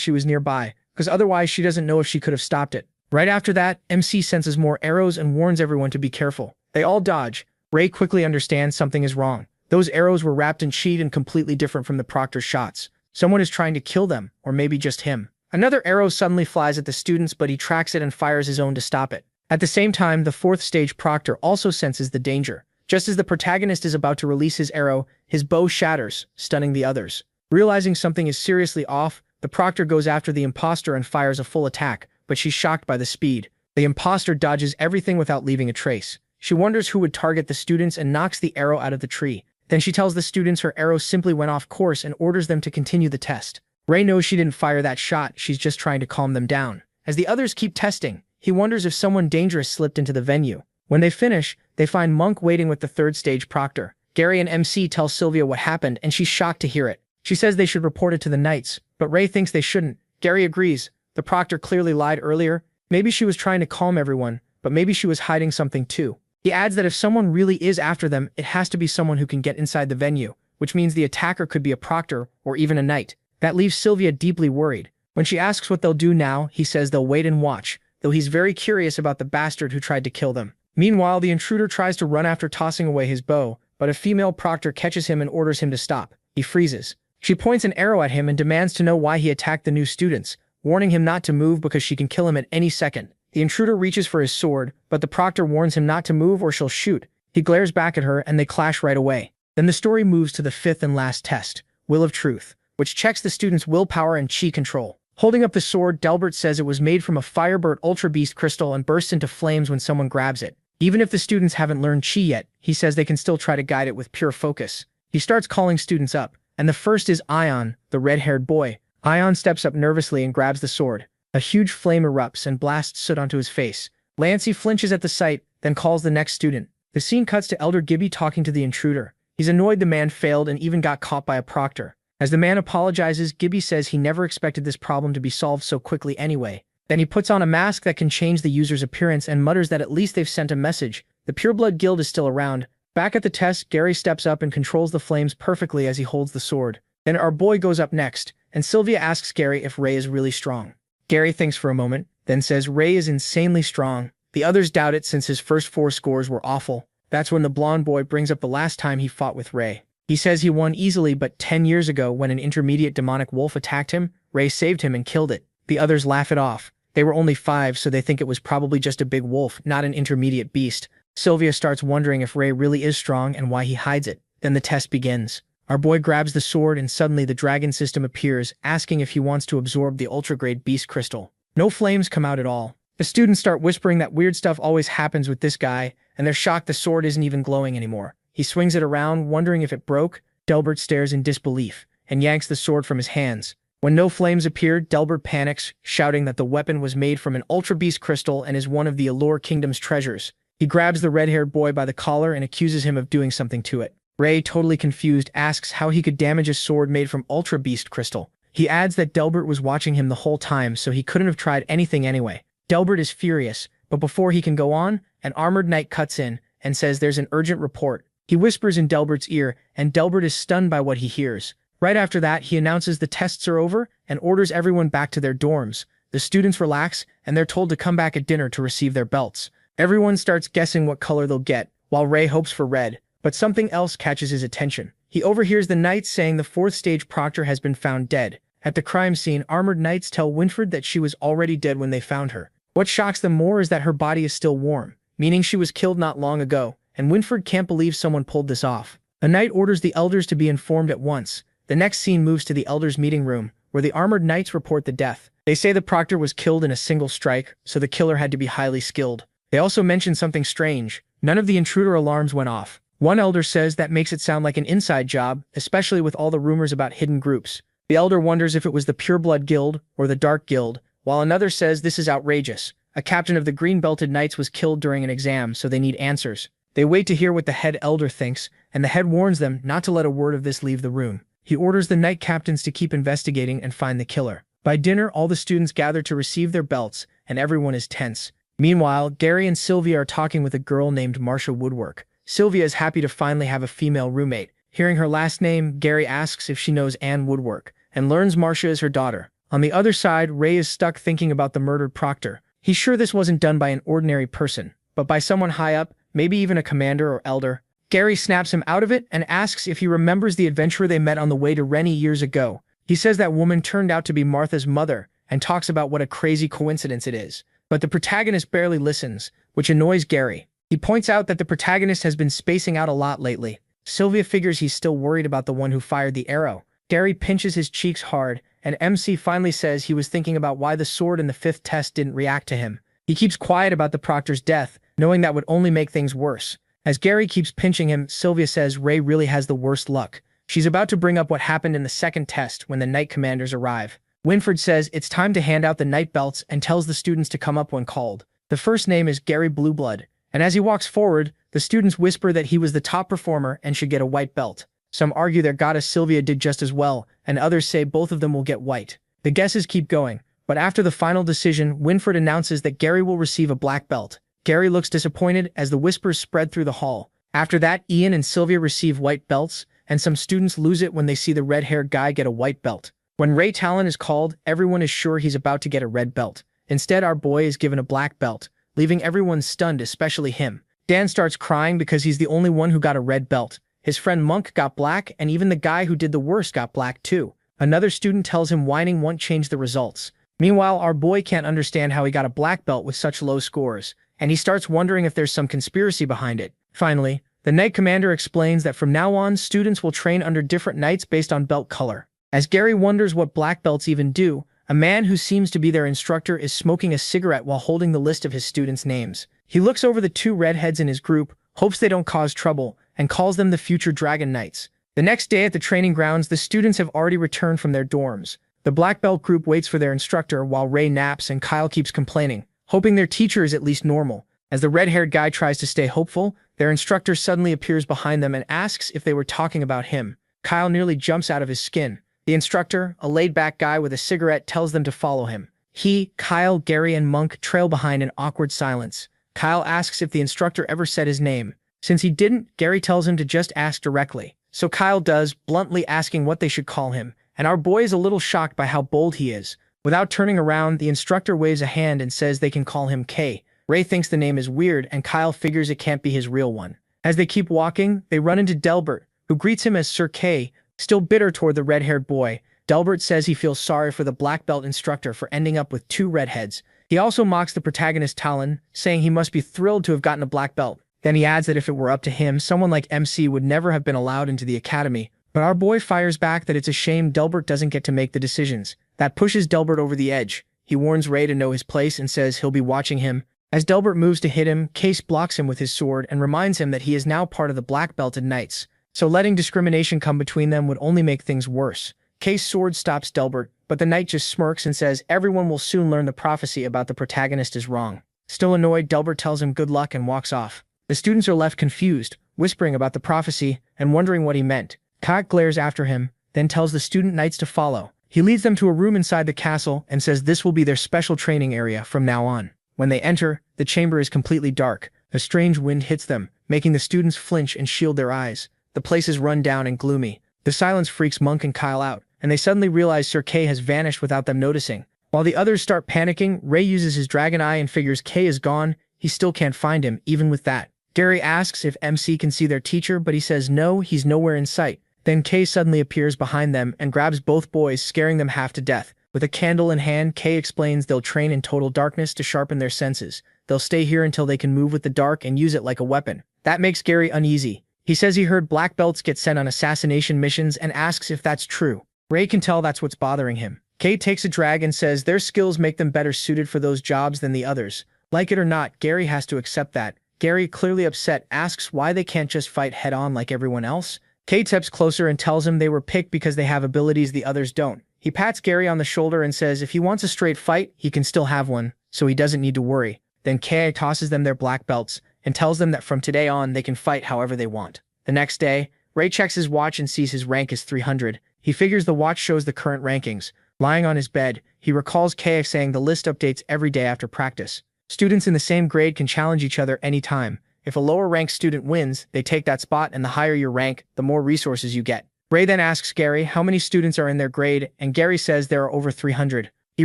she was nearby, because otherwise she doesn't know if she could have stopped it. Right after that, MC senses more arrows and warns everyone to be careful. They all dodge. Ray quickly understands something is wrong. Those arrows were wrapped in cheat and completely different from the Proctor's shots. Someone is trying to kill them, or maybe just him. Another arrow suddenly flies at the students, but he tracks it and fires his own to stop it. At the same time, the fourth stage Proctor also senses the danger. Just as the protagonist is about to release his arrow, his bow shatters, stunning the others. Realizing something is seriously off, the Proctor goes after the imposter and fires a full attack, but she's shocked by the speed. The imposter dodges everything without leaving a trace. She wonders who would target the students and knocks the arrow out of the tree. Then she tells the students her arrow simply went off course and orders them to continue the test. Ray knows she didn't fire that shot, she's just trying to calm them down. As the others keep testing, he wonders if someone dangerous slipped into the venue. When they finish, they find Monk waiting with the third stage Proctor. Gary and MC tell Sylvia what happened, and she's shocked to hear it. She says they should report it to the Knights, but Ray thinks they shouldn't. Gary agrees. The Proctor clearly lied earlier. Maybe she was trying to calm everyone, but maybe she was hiding something too. He adds that if someone really is after them, it has to be someone who can get inside the venue, which means the attacker could be a Proctor or even a Knight. That leaves Sylvia deeply worried. When she asks what they'll do now, he says they'll wait and watch, though he's very curious about the bastard who tried to kill them. Meanwhile, the intruder tries to run after tossing away his bow, but a female Proctor catches him and orders him to stop. He freezes. She points an arrow at him and demands to know why he attacked the new students, warning him not to move because she can kill him at any second. The intruder reaches for his sword, but the Proctor warns him not to move or she'll shoot. He glares back at her and they clash right away. Then the story moves to the fifth and last test, Will of Truth, which checks the students' willpower and chi control. Holding up the sword, Delbert says it was made from a Firebird Ultra Beast crystal and bursts into flames when someone grabs it. Even if the students haven't learned chi yet, he says they can still try to guide it with pure focus. He starts calling students up, and the first is Ion, the red-haired boy. Ion steps up nervously and grabs the sword. A huge flame erupts and blasts soot onto his face. Lancey flinches at the sight, then calls the next student. The scene cuts to Elder Gibby talking to the intruder. He's annoyed the man failed and even got caught by a Proctor. As the man apologizes, Gibby says he never expected this problem to be solved so quickly anyway. Then he puts on a mask that can change the user's appearance and mutters that at least they've sent a message. The Pureblood Guild is still around. Back at the test, Gary steps up and controls the flames perfectly as he holds the sword. Then our boy goes up next, and Sylvia asks Gary if Ray is really strong. Gary thinks for a moment, then says Ray is insanely strong. The others doubt it since his first 4 scores were awful. That's when the blonde boy brings up the last time he fought with Ray. He says he won easily, but 10 years ago when an intermediate demonic wolf attacked him, Ray saved him and killed it. The others laugh it off. They were only 5, so they think it was probably just a big wolf, not an intermediate beast. Sylvia starts wondering if Ray really is strong and why he hides it. Then the test begins. Our boy grabs the sword and suddenly the dragon system appears, asking if he wants to absorb the ultra-grade beast crystal. No flames come out at all. The students start whispering that weird stuff always happens with this guy, and they're shocked the sword isn't even glowing anymore. He swings it around, wondering if it broke. Delbert stares in disbelief and yanks the sword from his hands. When no flames appear, Delbert panics, shouting that the weapon was made from an Ultra Beast crystal and is one of the Allure Kingdom's treasures. He grabs the red-haired boy by the collar and accuses him of doing something to it. Ray, totally confused, asks how he could damage a sword made from Ultra Beast crystal. He adds that Delbert was watching him the whole time, so he couldn't have tried anything anyway. Delbert is furious, but before he can go on, an armored knight cuts in and says there's an urgent report. He whispers in Delbert's ear, and Delbert is stunned by what he hears. Right after that, he announces the tests are over and orders everyone back to their dorms. The students relax, and they're told to come back at dinner to receive their belts. Everyone starts guessing what color they'll get, while Ray hopes for red. But something else catches his attention. He overhears the knights saying the 4th stage Proctor has been found dead. At the crime scene, armored knights tell Winfred that she was already dead when they found her. What shocks them more is that her body is still warm, meaning she was killed not long ago, and Winfred can't believe someone pulled this off. A knight orders the elders to be informed at once. The next scene moves to the elders' meeting room, where the armored knights report the death. They say the Proctor was killed in a single strike, so the killer had to be highly skilled. They also mention something strange. None of the intruder alarms went off. One elder says that makes it sound like an inside job, especially with all the rumors about hidden groups. The elder wonders if it was the Pureblood Guild or the Dark Guild, while another says this is outrageous. A captain of the Green-Belted Knights was killed during an exam, so they need answers. They wait to hear what the head elder thinks, and the head warns them not to let a word of this leave the room. He orders the night captains to keep investigating and find the killer. By dinner, all the students gather to receive their belts, and everyone is tense. Meanwhile, Gary and Sylvia are talking with a girl named Marcia Woodwork. Sylvia is happy to finally have a female roommate. Hearing her last name, Gary asks if she knows Anne Woodwork, and learns Marcia is her daughter. On the other side, Ray is stuck thinking about the murdered proctor. He's sure this wasn't done by an ordinary person, but by someone high up, maybe even a commander or elder. Gary snaps him out of it and asks if he remembers the adventurer they met on the way to Rennie years ago. He says that woman turned out to be Martha's mother and talks about what a crazy coincidence it is. But the protagonist barely listens, which annoys Gary. He points out that the protagonist has been spacing out a lot lately. Sylvia figures he's still worried about the one who fired the arrow. Gary pinches his cheeks hard, and MC finally says he was thinking about why the sword in the 5th test didn't react to him. He keeps quiet about the proctor's death, knowing that would only make things worse. As Gary keeps pinching him, Sylvia says Ray really has the worst luck. She's about to bring up what happened in the 2nd test when the night commanders arrive. Winfred says it's time to hand out the night belts and tells the students to come up when called. The first name is Gary Blueblood, and as he walks forward, the students whisper that he was the top performer and should get a white belt. Some argue their goddess Sylvia did just as well, and others say both of them will get white. The guesses keep going, but after the final decision, Winfred announces that Gary will receive a black belt. Gary looks disappointed as the whispers spread through the hall. After that, Ian and Sylvia receive white belts, and some students lose it when they see the red-haired guy get a white belt. When Ray Talon is called, everyone is sure he's about to get a red belt. Instead, our boy is given a black belt, leaving everyone stunned, especially him. Dan starts crying because he's the only one who got a red belt. His friend Monk got black, and even the guy who did the worst got black too. Another student tells him whining won't change the results. Meanwhile, our boy can't understand how he got a black belt with such low scores, and he starts wondering if there's some conspiracy behind it. Finally, the night commander explains that from now on, students will train under different knights based on belt color. As Gary wonders what black belts even do, a man who seems to be their instructor is smoking a cigarette while holding the list of his students' names. He looks over the 2 redheads in his group, hopes they don't cause trouble, and calls them the future Dragon Knights. The next day at the training grounds, the students have already returned from their dorms. The black belt group waits for their instructor while Ray naps and Kyle keeps complaining, hoping their teacher is at least normal. As the red-haired guy tries to stay hopeful, their instructor suddenly appears behind them and asks if they were talking about him. Kyle nearly jumps out of his skin. The instructor, a laid-back guy with a cigarette, tells them to follow him. He, Kyle, Gary, and Monk trail behind in awkward silence. Kyle asks if the instructor ever said his name. Since he didn't, Gary tells him to just ask directly. So Kyle does, bluntly asking what they should call him, and our boy is a little shocked by how bold he is. Without turning around, the instructor waves a hand and says they can call him K. Ray thinks the name is weird, and Kyle figures it can't be his real one. As they keep walking, they run into Delbert, who greets him as Sir K, still bitter toward the red-haired boy. Delbert says he feels sorry for the black belt instructor for ending up with 2 redheads. He also mocks the protagonist Talon, saying he must be thrilled to have gotten a black belt. Then he adds that if it were up to him, someone like MC would never have been allowed into the academy. But our boy fires back that it's a shame Delbert doesn't get to make the decisions. That pushes Delbert over the edge. He warns Ray to know his place and says he'll be watching him. As Delbert moves to hit him, Case blocks him with his sword and reminds him that he is now part of the Black Belted Knights. So letting discrimination come between them would only make things worse. Case's sword stops Delbert, but the knight just smirks and says everyone will soon learn the prophecy about the protagonist is wrong. Still annoyed, Delbert tells him good luck and walks off. The students are left confused, whispering about the prophecy and wondering what he meant. Kyle glares after him, then tells the student knights to follow. He leads them to a room inside the castle and says this will be their special training area from now on. When they enter, the chamber is completely dark. A strange wind hits them, making the students flinch and shield their eyes. The place is run down and gloomy. The silence freaks Monk and Kyle out, and they suddenly realize Sir Kay has vanished without them noticing. While the others start panicking, Ray uses his dragon eye and figures Kay is gone. He still can't find him, even with that. Gary asks if MC can see their teacher, but he says no, he's nowhere in sight. Then Kay suddenly appears behind them and grabs both boys, scaring them half to death. With a candle in hand, Kay explains they'll train in total darkness to sharpen their senses. They'll stay here until they can move with the dark and use it like a weapon. That makes Gary uneasy. He says he heard black belts get sent on assassination missions and asks if that's true. Ray can tell that's what's bothering him. Kay takes a drag and says their skills make them better suited for those jobs than the others. Like it or not, Gary has to accept that. Gary, clearly upset, asks why they can't just fight head-on like everyone else. Kay steps closer and tells him they were picked because they have abilities the others don't. He pats Gary on the shoulder and says if he wants a straight fight, he can still have one, so he doesn't need to worry. Then Kay tosses them their black belts and tells them that from today on they can fight however they want. The next day, Ray checks his watch and sees his rank is 300. He figures the watch shows the current rankings. Lying on his bed, he recalls KF saying the list updates every day after practice. Students in the same grade can challenge each other anytime. If a lower-ranked student wins, they take that spot, and the higher your rank, the more resources you get. Ray then asks Gary how many students are in their grade, and Gary says there are over 300. He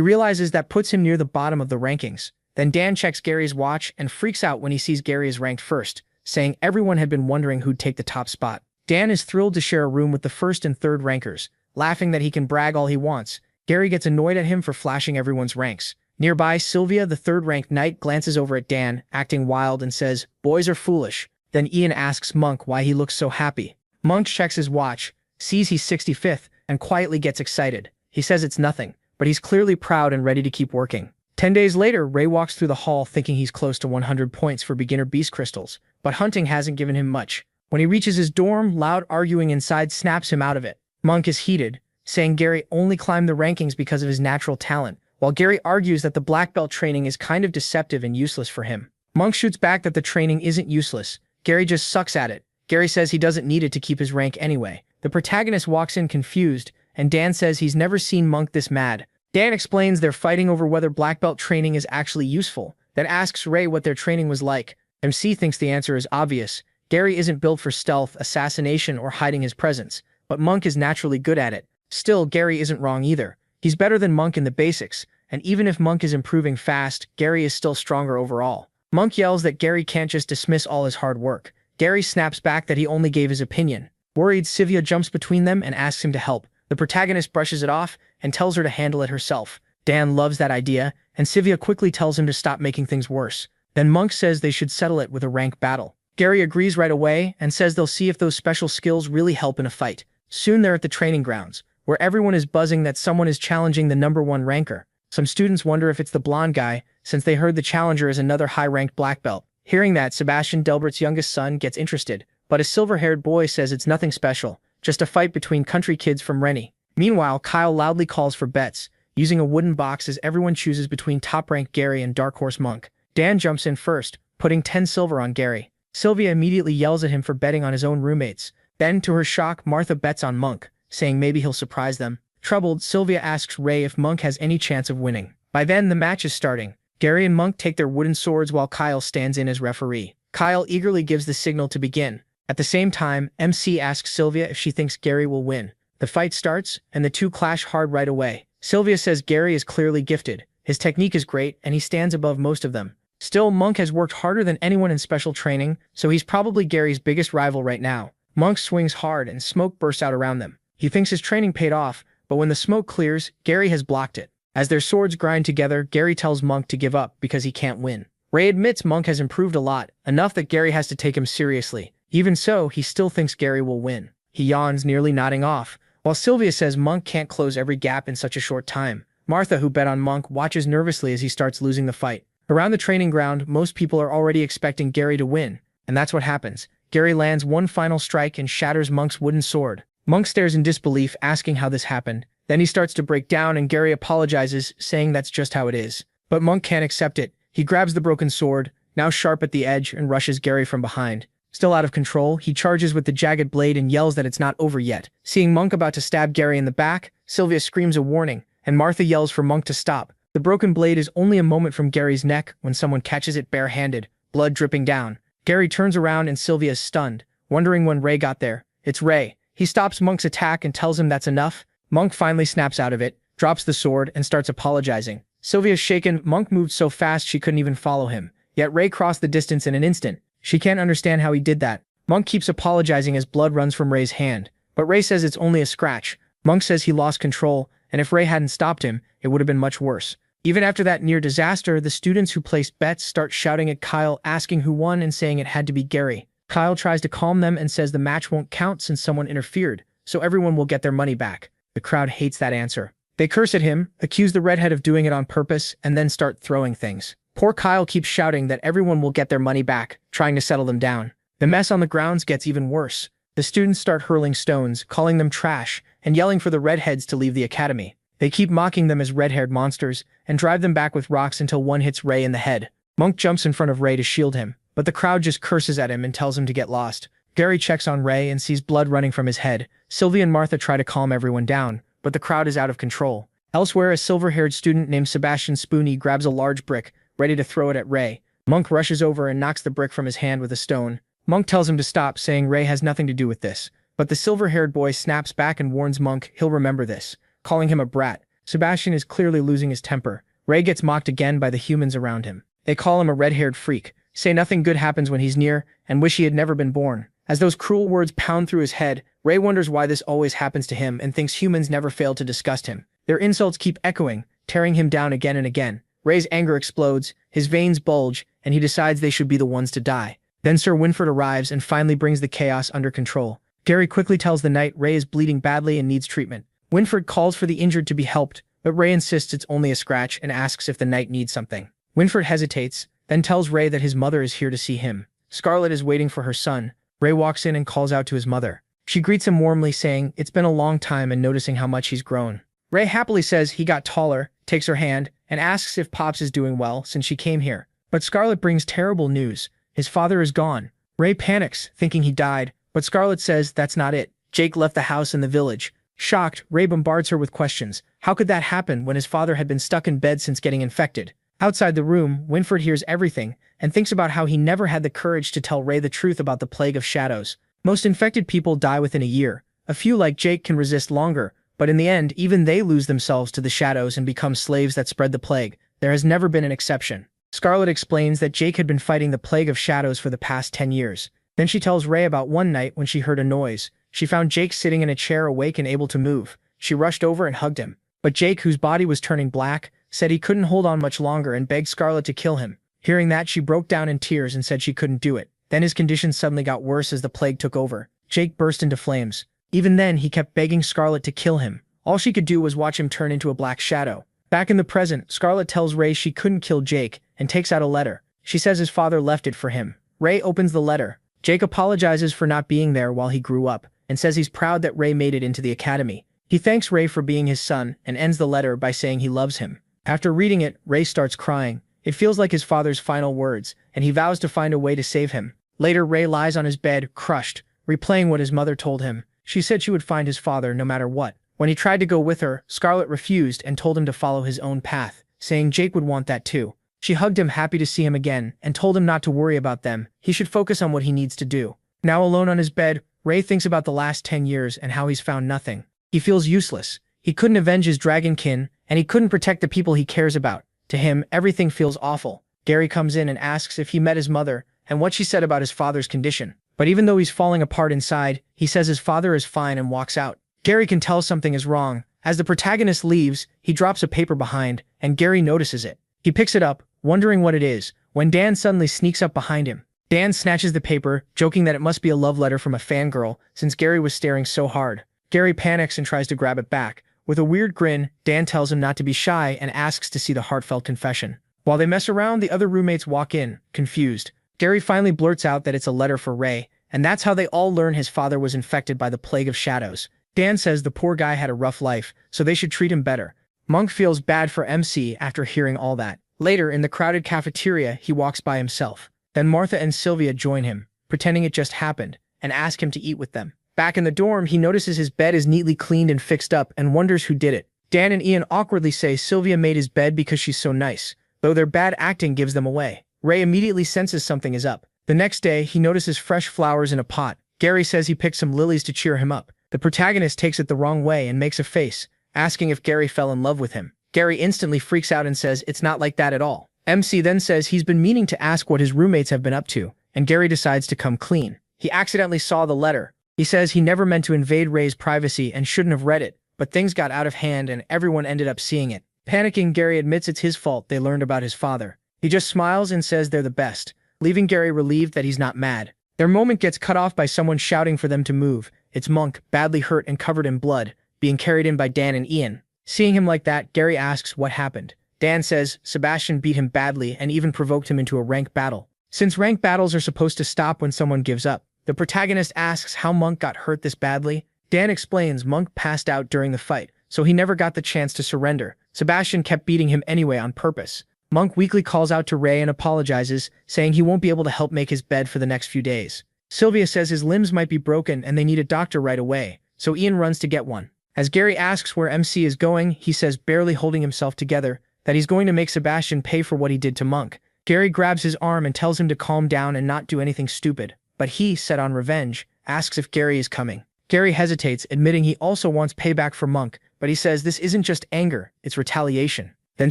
realizes that puts him near the bottom of the rankings. Then Dan checks Gary's watch and freaks out when he sees Gary is ranked first, saying everyone had been wondering who'd take the top spot. Dan is thrilled to share a room with the first and third rankers, laughing that he can brag all he wants. Gary gets annoyed at him for flashing everyone's ranks. Nearby, Sylvia, the third-ranked knight, glances over at Dan, acting wild, and says, "Boys are foolish." Then Ian asks Monk why he looks so happy. Monk checks his watch, sees he's 65th, and quietly gets excited. He says it's nothing, but he's clearly proud and ready to keep working. 10 days later, Ray walks through the hall thinking he's close to 100 points for beginner beast crystals, but hunting hasn't given him much. When he reaches his dorm, loud arguing inside snaps him out of it. Monk is heated, saying Gary only climbed the rankings because of his natural talent, while Gary argues that the black belt training is kind of deceptive and useless for him. Monk shoots back that the training isn't useless. Gary just sucks at it. Gary says he doesn't need it to keep his rank anyway. The protagonist walks in confused, and Dan says he's never seen Monk this mad. Dan explains they're fighting over whether black belt training is actually useful, then asks Ray what their training was like. MC thinks the answer is obvious. Gary isn't built for stealth, assassination, or hiding his presence, but Monk is naturally good at it. Still, Gary isn't wrong either. He's better than Monk in the basics, and even if Monk is improving fast, Gary is still stronger overall. Monk yells that Gary can't just dismiss all his hard work. Gary snaps back that he only gave his opinion. Worried, Sylvia jumps between them and asks him to help. The protagonist brushes it off and tells her to handle it herself. Dan loves that idea, and Sylvia quickly tells him to stop making things worse. Then Monk says they should settle it with a rank battle. Gary agrees right away and says they'll see if those special skills really help in a fight. Soon they're at the training grounds, where everyone is buzzing that someone is challenging the #1 ranker. Some students wonder if it's the blonde guy, since they heard the challenger is another high-ranked black belt. Hearing that, Sebastian Delbert's youngest son gets interested, but a silver-haired boy says it's nothing special, just a fight between country kids from Rennie. Meanwhile, Kyle loudly calls for bets, using a wooden box as everyone chooses between top-ranked Gary and Dark Horse Monk. Dan jumps in first, putting 10 silver on Gary. Sylvia immediately yells at him for betting on his own roommates. Then, to her shock, Martha bets on Monk, saying maybe he'll surprise them. Troubled, Sylvia asks Ray if Monk has any chance of winning. By then, the match is starting. Gary and Monk take their wooden swords while Kyle stands in as referee. Kyle eagerly gives the signal to begin. At the same time, MC asks Sylvia if she thinks Gary will win. The fight starts, and the two clash hard right away. Sylvia says Gary is clearly gifted. His technique is great, and he stands above most of them. Still, Monk has worked harder than anyone in special training, so he's probably Gary's biggest rival right now. Monk swings hard, and smoke bursts out around them. He thinks his training paid off, but when the smoke clears, Gary has blocked it. As their swords grind together, Gary tells Monk to give up because he can't win. Ray admits Monk has improved a lot, enough that Gary has to take him seriously. Even so, he still thinks Gary will win. He yawns, nearly nodding off, while Sylvia says Monk can't close every gap in such a short time. Martha, who bet on Monk, watches nervously as he starts losing the fight. Around the training ground, most people are already expecting Gary to win, and that's what happens. Gary lands one final strike and shatters Monk's wooden sword. Monk stares in disbelief, asking how this happened. Then he starts to break down and Gary apologizes, saying that's just how it is. But Monk can't accept it. He grabs the broken sword, now sharp at the edge, and rushes Gary from behind. Still out of control, he charges with the jagged blade and yells that it's not over yet. Seeing Monk about to stab Gary in the back, Sylvia screams a warning, and Martha yells for Monk to stop. The broken blade is only a moment from Gary's neck when someone catches it barehanded, blood dripping down. Gary turns around and Sylvia is stunned, wondering when Ray got there. It's Ray. He stops Monk's attack and tells him that's enough. Monk finally snaps out of it, drops the sword, and starts apologizing. Sylvia's shaken. Monk moved so fast she couldn't even follow him. Yet Ray crossed the distance in an instant. She can't understand how he did that. Monk keeps apologizing as blood runs from Ray's hand, but Ray says it's only a scratch. Monk says he lost control, and if Ray hadn't stopped him, it would have been much worse. Even after that near disaster, the students who placed bets start shouting at Kyle, asking who won and saying it had to be Gary. Kyle tries to calm them and says the match won't count since someone interfered, so everyone will get their money back. The crowd hates that answer. They curse at him, accuse the redhead of doing it on purpose, and then start throwing things. Poor Kyle keeps shouting that everyone will get their money back, trying to settle them down. The mess on the grounds gets even worse. The students start hurling stones, calling them trash, and yelling for the redheads to leave the academy. They keep mocking them as red-haired monsters, and drive them back with rocks until one hits Ray in the head. Monk jumps in front of Ray to shield him, but the crowd just curses at him and tells him to get lost. Gary checks on Ray and sees blood running from his head. Sylvia and Martha try to calm everyone down, but the crowd is out of control. Elsewhere, a silver-haired student named Sebastian Spoony grabs a large brick, ready to throw it at Ray. Monk rushes over and knocks the brick from his hand with a stone. Monk tells him to stop, saying Ray has nothing to do with this. But the silver-haired boy snaps back and warns Monk he'll remember this, calling him a brat. Sebastian is clearly losing his temper. Ray gets mocked again by the humans around him. They call him a red-haired freak, say nothing good happens when he's near, and wish he had never been born. As those cruel words pound through his head, Ray wonders why this always happens to him and thinks humans never fail to disgust him. Their insults keep echoing, tearing him down again and again. Ray's anger explodes, his veins bulge, and he decides they should be the ones to die. Then Sir Winford arrives and finally brings the chaos under control. Gary quickly tells the knight Ray is bleeding badly and needs treatment. Winford calls for the injured to be helped, but Ray insists it's only a scratch and asks if the knight needs something. Winford hesitates, then tells Ray that his mother is here to see him. Scarlet is waiting for her son. Ray walks in and calls out to his mother. She greets him warmly, saying it's been a long time and noticing how much he's grown. Ray happily says he got taller, takes her hand, and asks if Pops is doing well since she came here. But Scarlet brings terrible news. His father is gone. Ray panics, thinking he died, but Scarlet says that's not it. Jake left the house in the village. Shocked, Ray bombards her with questions. How could that happen when his father had been stuck in bed since getting infected? Outside the room, Winford hears everything and thinks about how he never had the courage to tell Ray the truth about the plague of shadows. Most infected people die within a year. A few like Jake can resist longer, but in the end, even they lose themselves to the shadows and become slaves that spread the plague. There has never been an exception. Scarlet explains that Jake had been fighting the plague of shadows for the past 10 years. Then she tells Ray about one night when she heard a noise. She found Jake sitting in a chair awake and able to move. She rushed over and hugged him. But Jake, whose body was turning black, said he couldn't hold on much longer and begged Scarlet to kill him. Hearing that, she broke down in tears and said she couldn't do it. Then his condition suddenly got worse as the plague took over. Jake burst into flames. Even then, he kept begging Scarlet to kill him. All she could do was watch him turn into a black shadow. Back in the present, Scarlet tells Ray she couldn't kill Jake and takes out a letter. She says his father left it for him. Ray opens the letter. Jake apologizes for not being there while he grew up and says he's proud that Ray made it into the academy. He thanks Ray for being his son and ends the letter by saying he loves him. After reading it, Ray starts crying. It feels like his father's final words, and he vows to find a way to save him. Later, Ray lies on his bed, crushed, replaying what his mother told him. She said she would find his father no matter what. When he tried to go with her, Scarlet refused and told him to follow his own path, saying Jake would want that too. She hugged him, happy to see him again, and told him not to worry about them. He should focus on what he needs to do. Now alone on his bed, Ray thinks about the last 10 years and how he's found nothing. He feels useless. He couldn't avenge his dragonkin, and he couldn't protect the people he cares about. To him, everything feels awful. Gary comes in and asks if he met his mother and what she said about his father's condition. But even though he's falling apart inside, he says his father is fine and walks out. Gary can tell something is wrong. As the protagonist leaves, he drops a paper behind, and Gary notices it. He picks it up, wondering what it is, when Dan suddenly sneaks up behind him. Dan snatches the paper, joking that it must be a love letter from a fangirl, since Gary was staring so hard. Gary panics and tries to grab it back. With a weird grin, Dan tells him not to be shy and asks to see the heartfelt confession. While they mess around, the other roommates walk in, confused. Gary finally blurts out that it's a letter for Ray, and that's how they all learn his father was infected by the plague of shadows. Dan says the poor guy had a rough life, so they should treat him better. Monk feels bad for MC after hearing all that. Later, in the crowded cafeteria, he walks by himself. Then Martha and Sylvia join him, pretending it just happened, and ask him to eat with them. Back in the dorm, he notices his bed is neatly cleaned and fixed up and wonders who did it. Dan and Ian awkwardly say Sylvia made his bed because she's so nice, though their bad acting gives them away. Ray immediately senses something is up. The next day, he notices fresh flowers in a pot. Gary says he picked some lilies to cheer him up. The protagonist takes it the wrong way and makes a face, asking if Gary fell in love with him. Gary instantly freaks out and says it's not like that at all. MC then says he's been meaning to ask what his roommates have been up to, and Gary decides to come clean. He accidentally saw the letter. He says he never meant to invade Ray's privacy and shouldn't have read it, but things got out of hand and everyone ended up seeing it. Panicking, Gary admits it's his fault they learned about his father. He just smiles and says they're the best, leaving Gary relieved that he's not mad. Their moment gets cut off by someone shouting for them to move. It's Monk, badly hurt and covered in blood, being carried in by Dan and Ian. Seeing him like that, Gary asks what happened. Dan says Sebastian beat him badly and even provoked him into a rank battle. Since rank battles are supposed to stop when someone gives up, the protagonist asks how Monk got hurt this badly. Dan explains Monk passed out during the fight, so he never got the chance to surrender. Sebastian kept beating him anyway on purpose. Monk weakly calls out to Ray and apologizes, saying he won't be able to help make his bed for the next few days. Sylvia says his limbs might be broken and they need a doctor right away, so Ian runs to get one. As Gary asks where MC is going, he says, barely holding himself together, that he's going to make Sebastian pay for what he did to Monk. Gary grabs his arm and tells him to calm down and not do anything stupid, but he, set on revenge, asks if Gary is coming. Gary hesitates, admitting he also wants payback for Monk, but he says this isn't just anger, it's retaliation. Then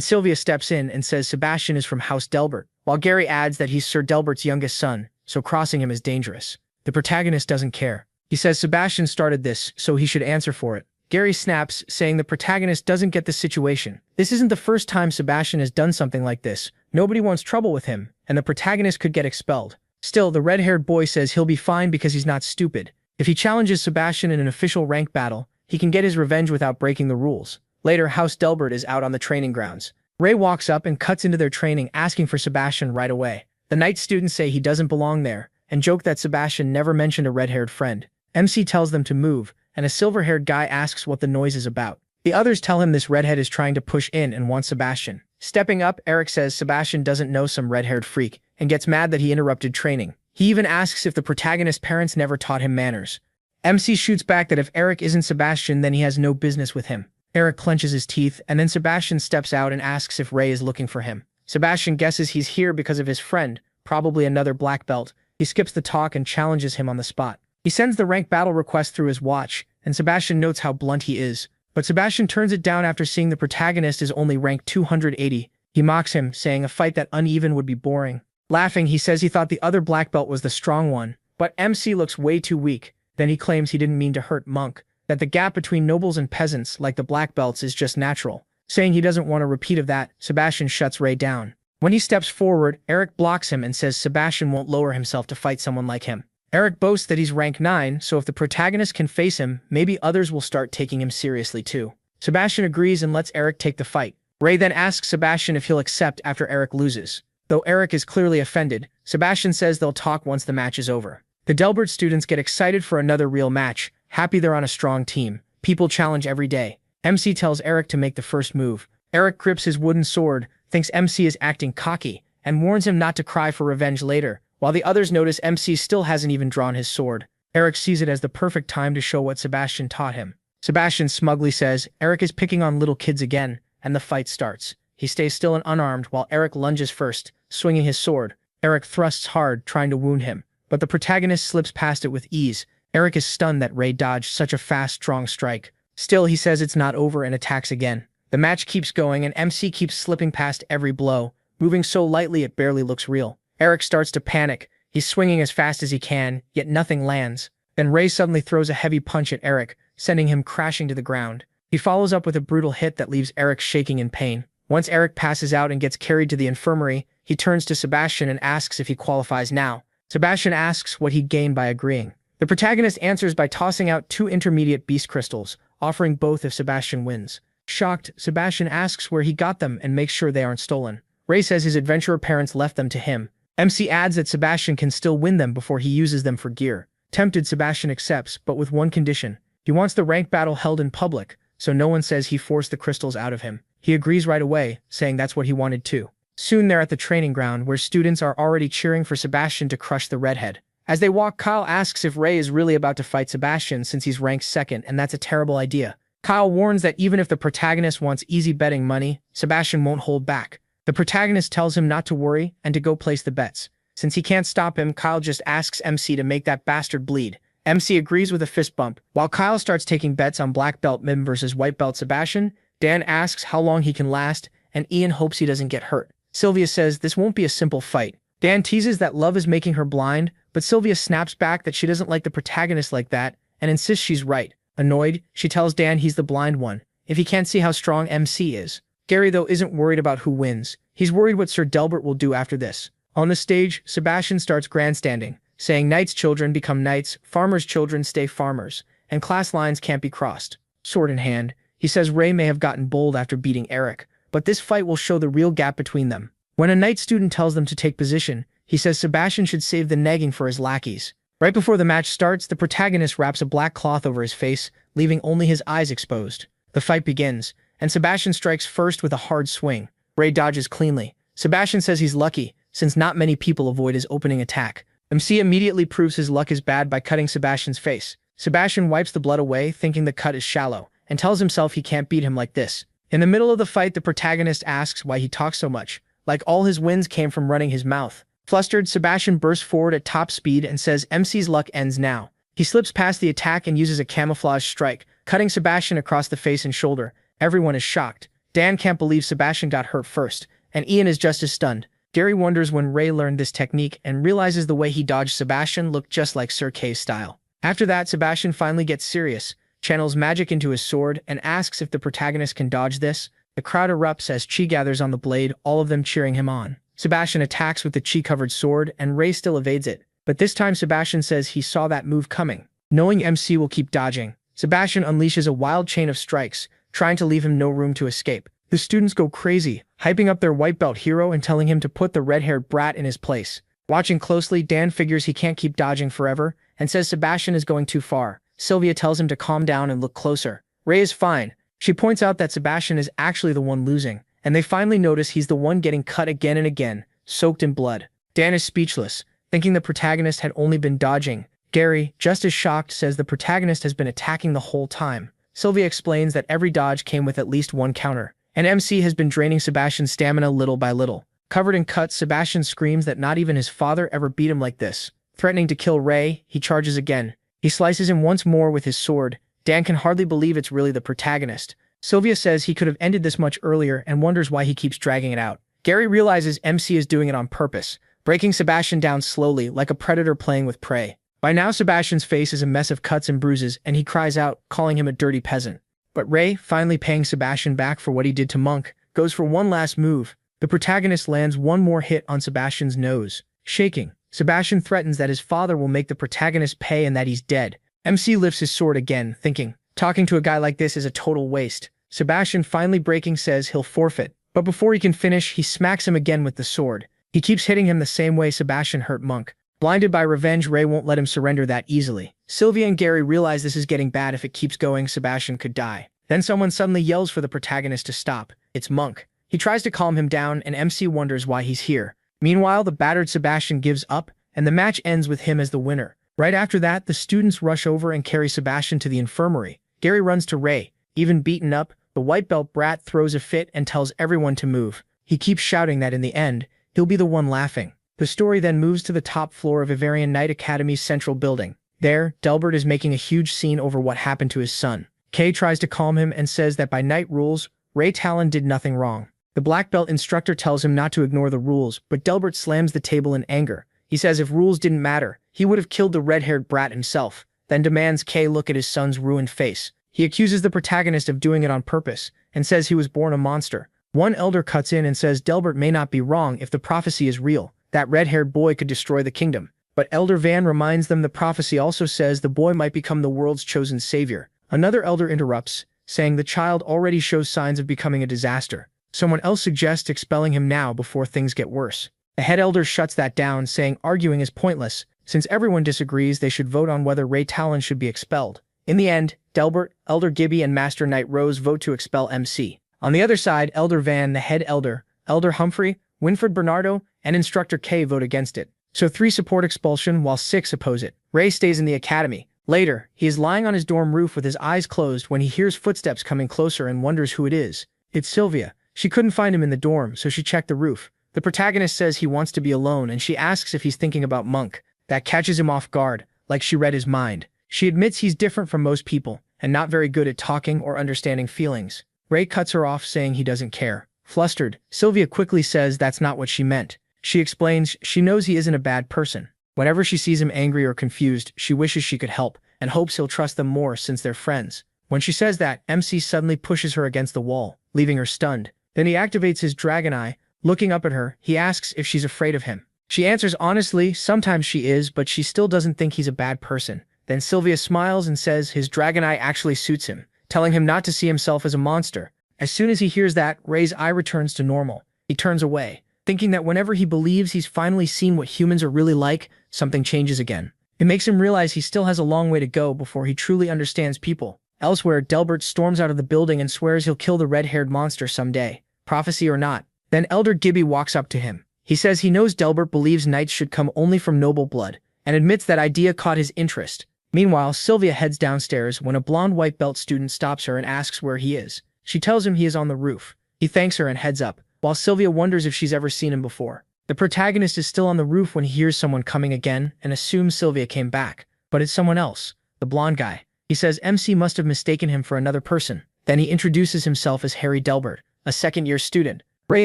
Sylvia steps in and says Sebastian is from House Delbert, while Gary adds that he's Sir Delbert's youngest son, so crossing him is dangerous. The protagonist doesn't care. He says Sebastian started this, so he should answer for it. Gary snaps, saying the protagonist doesn't get the situation. This isn't the first time Sebastian has done something like this. Nobody wants trouble with him, and the protagonist could get expelled. Still, the red-haired boy says he'll be fine because he's not stupid. If he challenges Sebastian in an official rank battle, he can get his revenge without breaking the rules. Later, House Delbert is out on the training grounds. Ray walks up and cuts into their training, asking for Sebastian right away. The night students say he doesn't belong there, and joke that Sebastian never mentioned a red-haired friend. MC tells them to move, and a silver-haired guy asks what the noise is about. The others tell him this redhead is trying to push in and wants Sebastian. Stepping up, Eric says Sebastian doesn't know some red-haired freak, and gets mad that he interrupted training. He even asks if the protagonist's parents never taught him manners. MC shoots back that if Eric isn't Sebastian, then he has no business with him. Eric clenches his teeth, and then Sebastian steps out and asks if Ray is looking for him. Sebastian guesses he's here because of his friend, probably another black belt. He skips the talk and challenges him on the spot. He sends the rank battle request through his watch, and Sebastian notes how blunt he is. But Sebastian turns it down after seeing the protagonist is only ranked 280. He mocks him, saying a fight that uneven would be boring. Laughing, he says he thought the other black belt was the strong one, but MC looks way too weak. Then he claims he didn't mean to hurt Monk, that the gap between nobles and peasants, like the black belts, is just natural. Saying he doesn't want a repeat of that, Sebastian shuts Ray down. When he steps forward, Eric blocks him and says Sebastian won't lower himself to fight someone like him. Eric boasts that he's rank 9, so if the protagonist can face him, maybe others will start taking him seriously too. Sebastian agrees and lets Eric take the fight. Ray then asks Sebastian if he'll accept after Eric loses. Though Eric is clearly offended, Sebastian says they'll talk once the match is over. The Delbert students get excited for another real match, happy they're on a strong team. People challenge every day. MC tells Eric to make the first move. Eric grips his wooden sword, thinks MC is acting cocky, and warns him not to cry for revenge later, while the others notice MC still hasn't even drawn his sword. Eric sees it as the perfect time to show what Sebastian taught him. Sebastian smugly says Eric is picking on little kids again, and the fight starts. He stays still and unarmed while Eric lunges first, swinging his sword. Eric thrusts hard, trying to wound him, but the protagonist slips past it with ease. Eric is stunned that Ray dodged such a fast, strong strike. Still, he says it's not over and attacks again. The match keeps going and MC keeps slipping past every blow, moving so lightly it barely looks real. Eric starts to panic. He's swinging as fast as he can, yet nothing lands. Then Ray suddenly throws a heavy punch at Eric, sending him crashing to the ground. He follows up with a brutal hit that leaves Eric shaking in pain. Once Eric passes out and gets carried to the infirmary, he turns to Sebastian and asks if he qualifies now. Sebastian asks what he'd gain by agreeing. The protagonist answers by tossing out 2 intermediate beast crystals, offering both if Sebastian wins. Shocked, Sebastian asks where he got them and makes sure they aren't stolen. Ray says his adventurer parents left them to him. MC adds that Sebastian can still win them before he uses them for gear. Tempted, Sebastian accepts, but with one condition. He wants the rank battle held in public, so no one says he forced the crystals out of him. He agrees right away, saying that's what he wanted too. Soon they're at the training ground where students are already cheering for Sebastian to crush the redhead. As they walk, Kyle asks if Ray is really about to fight Sebastian since he's ranked 2nd, and that's a terrible idea. Kyle warns that even if the protagonist wants easy betting money, Sebastian won't hold back. The protagonist tells him not to worry and to go place the bets. Since he can't stop him, Kyle just asks MC to make that bastard bleed. MC agrees with a fist bump. While Kyle starts taking bets on black belt Mim versus white belt Sebastian, Dan asks how long he can last, and Ian hopes he doesn't get hurt. Sylvia says this won't be a simple fight. Dan teases that love is making her blind, but Sylvia snaps back that she doesn't like the protagonist like that, and insists she's right. Annoyed, she tells Dan he's the blind one, if he can't see how strong MC is. Gary, though, isn't worried about who wins. He's worried what Sir Delbert will do after this. On the stage, Sebastian starts grandstanding, saying knights' children become knights, farmers' children stay farmers, and class lines can't be crossed. Sword in hand, he says Ray may have gotten bold after beating Eric, but this fight will show the real gap between them. When a knight student tells them to take position, he says Sebastian should save the nagging for his lackeys. Right before the match starts, the protagonist wraps a black cloth over his face, leaving only his eyes exposed. The fight begins, and Sebastian strikes first with a hard swing. Ray dodges cleanly. Sebastian says he's lucky, since not many people avoid his opening attack. MC immediately proves his luck is bad by cutting Sebastian's face. Sebastian wipes the blood away, thinking the cut is shallow, and tells himself he can't beat him like this. In the middle of the fight, the protagonist asks why he talks so much, like all his wins came from running his mouth. Flustered, Sebastian bursts forward at top speed and says MC's luck ends now. He slips past the attack and uses a camouflage strike, cutting Sebastian across the face and shoulder. Everyone is shocked. Dan can't believe Sebastian got hurt first, and Ian is just as stunned. Gary wonders when Ray learned this technique and realizes the way he dodged Sebastian looked just like Sir Kay's style. After that, Sebastian finally gets serious, channels magic into his sword, and asks if the protagonist can dodge this. The crowd erupts as chi gathers on the blade, all of them cheering him on. Sebastian attacks with the chi-covered sword, and Ray still evades it. But this time Sebastian says he saw that move coming. Knowing MC will keep dodging, Sebastian unleashes a wild chain of strikes, trying to leave him no room to escape. The students go crazy, hyping up their white belt hero and telling him to put the red-haired brat in his place. Watching closely, Dan figures he can't keep dodging forever, and says Sebastian is going too far. Sylvia tells him to calm down and look closer. Ray is fine. She points out that Sebastian is actually the one losing, and they finally notice he's the one getting cut again and again, soaked in blood. Dan is speechless, thinking the protagonist had only been dodging. Gary, just as shocked, says the protagonist has been attacking the whole time. Sylvia explains that every dodge came with at least one counter, and MC has been draining Sebastian's stamina little by little. Covered in cuts, Sebastian screams that not even his father ever beat him like this. Threatening to kill Ray, he charges again. He slices him once more with his sword. Dan can hardly believe it's really the protagonist. Sylvia says he could have ended this much earlier and wonders why he keeps dragging it out. Gary realizes MC is doing it on purpose, breaking Sebastian down slowly like a predator playing with prey. By now, Sebastian's face is a mess of cuts and bruises, and he cries out, calling him a dirty peasant. But Ray, finally paying Sebastian back for what he did to Monk, goes for one last move. The protagonist lands one more hit on Sebastian's nose. Shaking, Sebastian threatens that his father will make the protagonist pay and that he's dead. MC lifts his sword again, thinking, talking to a guy like this is a total waste. Sebastian, finally breaking, says he'll forfeit. But before he can finish, he smacks him again with the sword. He keeps hitting him the same way Sebastian hurt Monk. Blinded by revenge, Ray won't let him surrender that easily. Sylvia and Gary realize this is getting bad. If it keeps going, Sebastian could die. Then someone suddenly yells for the protagonist to stop. It's Monk. He tries to calm him down, and MC wonders why he's here. Meanwhile, the battered Sebastian gives up, and the match ends with him as the winner. Right after that, the students rush over and carry Sebastian to the infirmary. Gary runs to Ray. Even beaten up, the white belt brat throws a fit and tells everyone to move. He keeps shouting that in the end, he'll be the one laughing. The story then moves to the top floor of Ivarian Knight Academy's central building. There, Delbert is making a huge scene over what happened to his son. Kay tries to calm him and says that by Knight rules, Ray Talon did nothing wrong. The black belt instructor tells him not to ignore the rules, but Delbert slams the table in anger. He says if rules didn't matter, he would have killed the red-haired brat himself, then demands Kay look at his son's ruined face. He accuses the protagonist of doing it on purpose, and says he was born a monster. One elder cuts in and says Delbert may not be wrong if the prophecy is real. That red-haired boy could destroy the kingdom. But Elder Van reminds them the prophecy also says the boy might become the world's chosen savior. Another elder interrupts, saying the child already shows signs of becoming a disaster. Someone else suggests expelling him now before things get worse. The head elder shuts that down, saying arguing is pointless. Since everyone disagrees, they should vote on whether Ray Talon should be expelled. In the end, Delbert, Elder Gibby, and Master Knight Rose vote to expel MC. On the other side, Elder Van, the head elder, Elder Humphrey, Winfred Bernardo, and Instructor K vote against it. So 3 support expulsion while 6 oppose it. Ray stays in the academy. Later, he is lying on his dorm roof with his eyes closed when he hears footsteps coming closer and wonders who it is. It's Sylvia. She couldn't find him in the dorm, so she checked the roof. The protagonist says he wants to be alone, and she asks if he's thinking about Monk. That catches him off guard, like she read his mind. She admits he's different from most people, and not very good at talking or understanding feelings. Ray cuts her off, saying he doesn't care. Flustered, Sylvia quickly says that's not what she meant. She explains she knows he isn't a bad person. Whenever she sees him angry or confused, she wishes she could help, and hopes he'll trust them more since they're friends. When she says that, MC suddenly pushes her against the wall, leaving her stunned. Then he activates his dragon eye. Looking up at her, he asks if she's afraid of him. She answers honestly, sometimes she is, but she still doesn't think he's a bad person. Then Sylvia smiles and says his dragon eye actually suits him, telling him not to see himself as a monster. As soon as he hears that, Ray's eye returns to normal. He turns away, thinking that whenever he believes he's finally seen what humans are really like, something changes again. It makes him realize he still has a long way to go before he truly understands people. Elsewhere, Delbert storms out of the building and swears he'll kill the red-haired monster someday, prophecy or not. Then Elder Gibby walks up to him. He says he knows Delbert believes knights should come only from noble blood, and admits that idea caught his interest. Meanwhile, Sylvia heads downstairs when a blonde white belt student stops her and asks where he is. She tells him he is on the roof. He thanks her and heads up, while Sylvia wonders if she's ever seen him before. The protagonist is still on the roof when he hears someone coming again and assumes Sylvia came back. But it's someone else, the blonde guy. He says MC must have mistaken him for another person. Then he introduces himself as Harry Delbert, a second-year student. Ray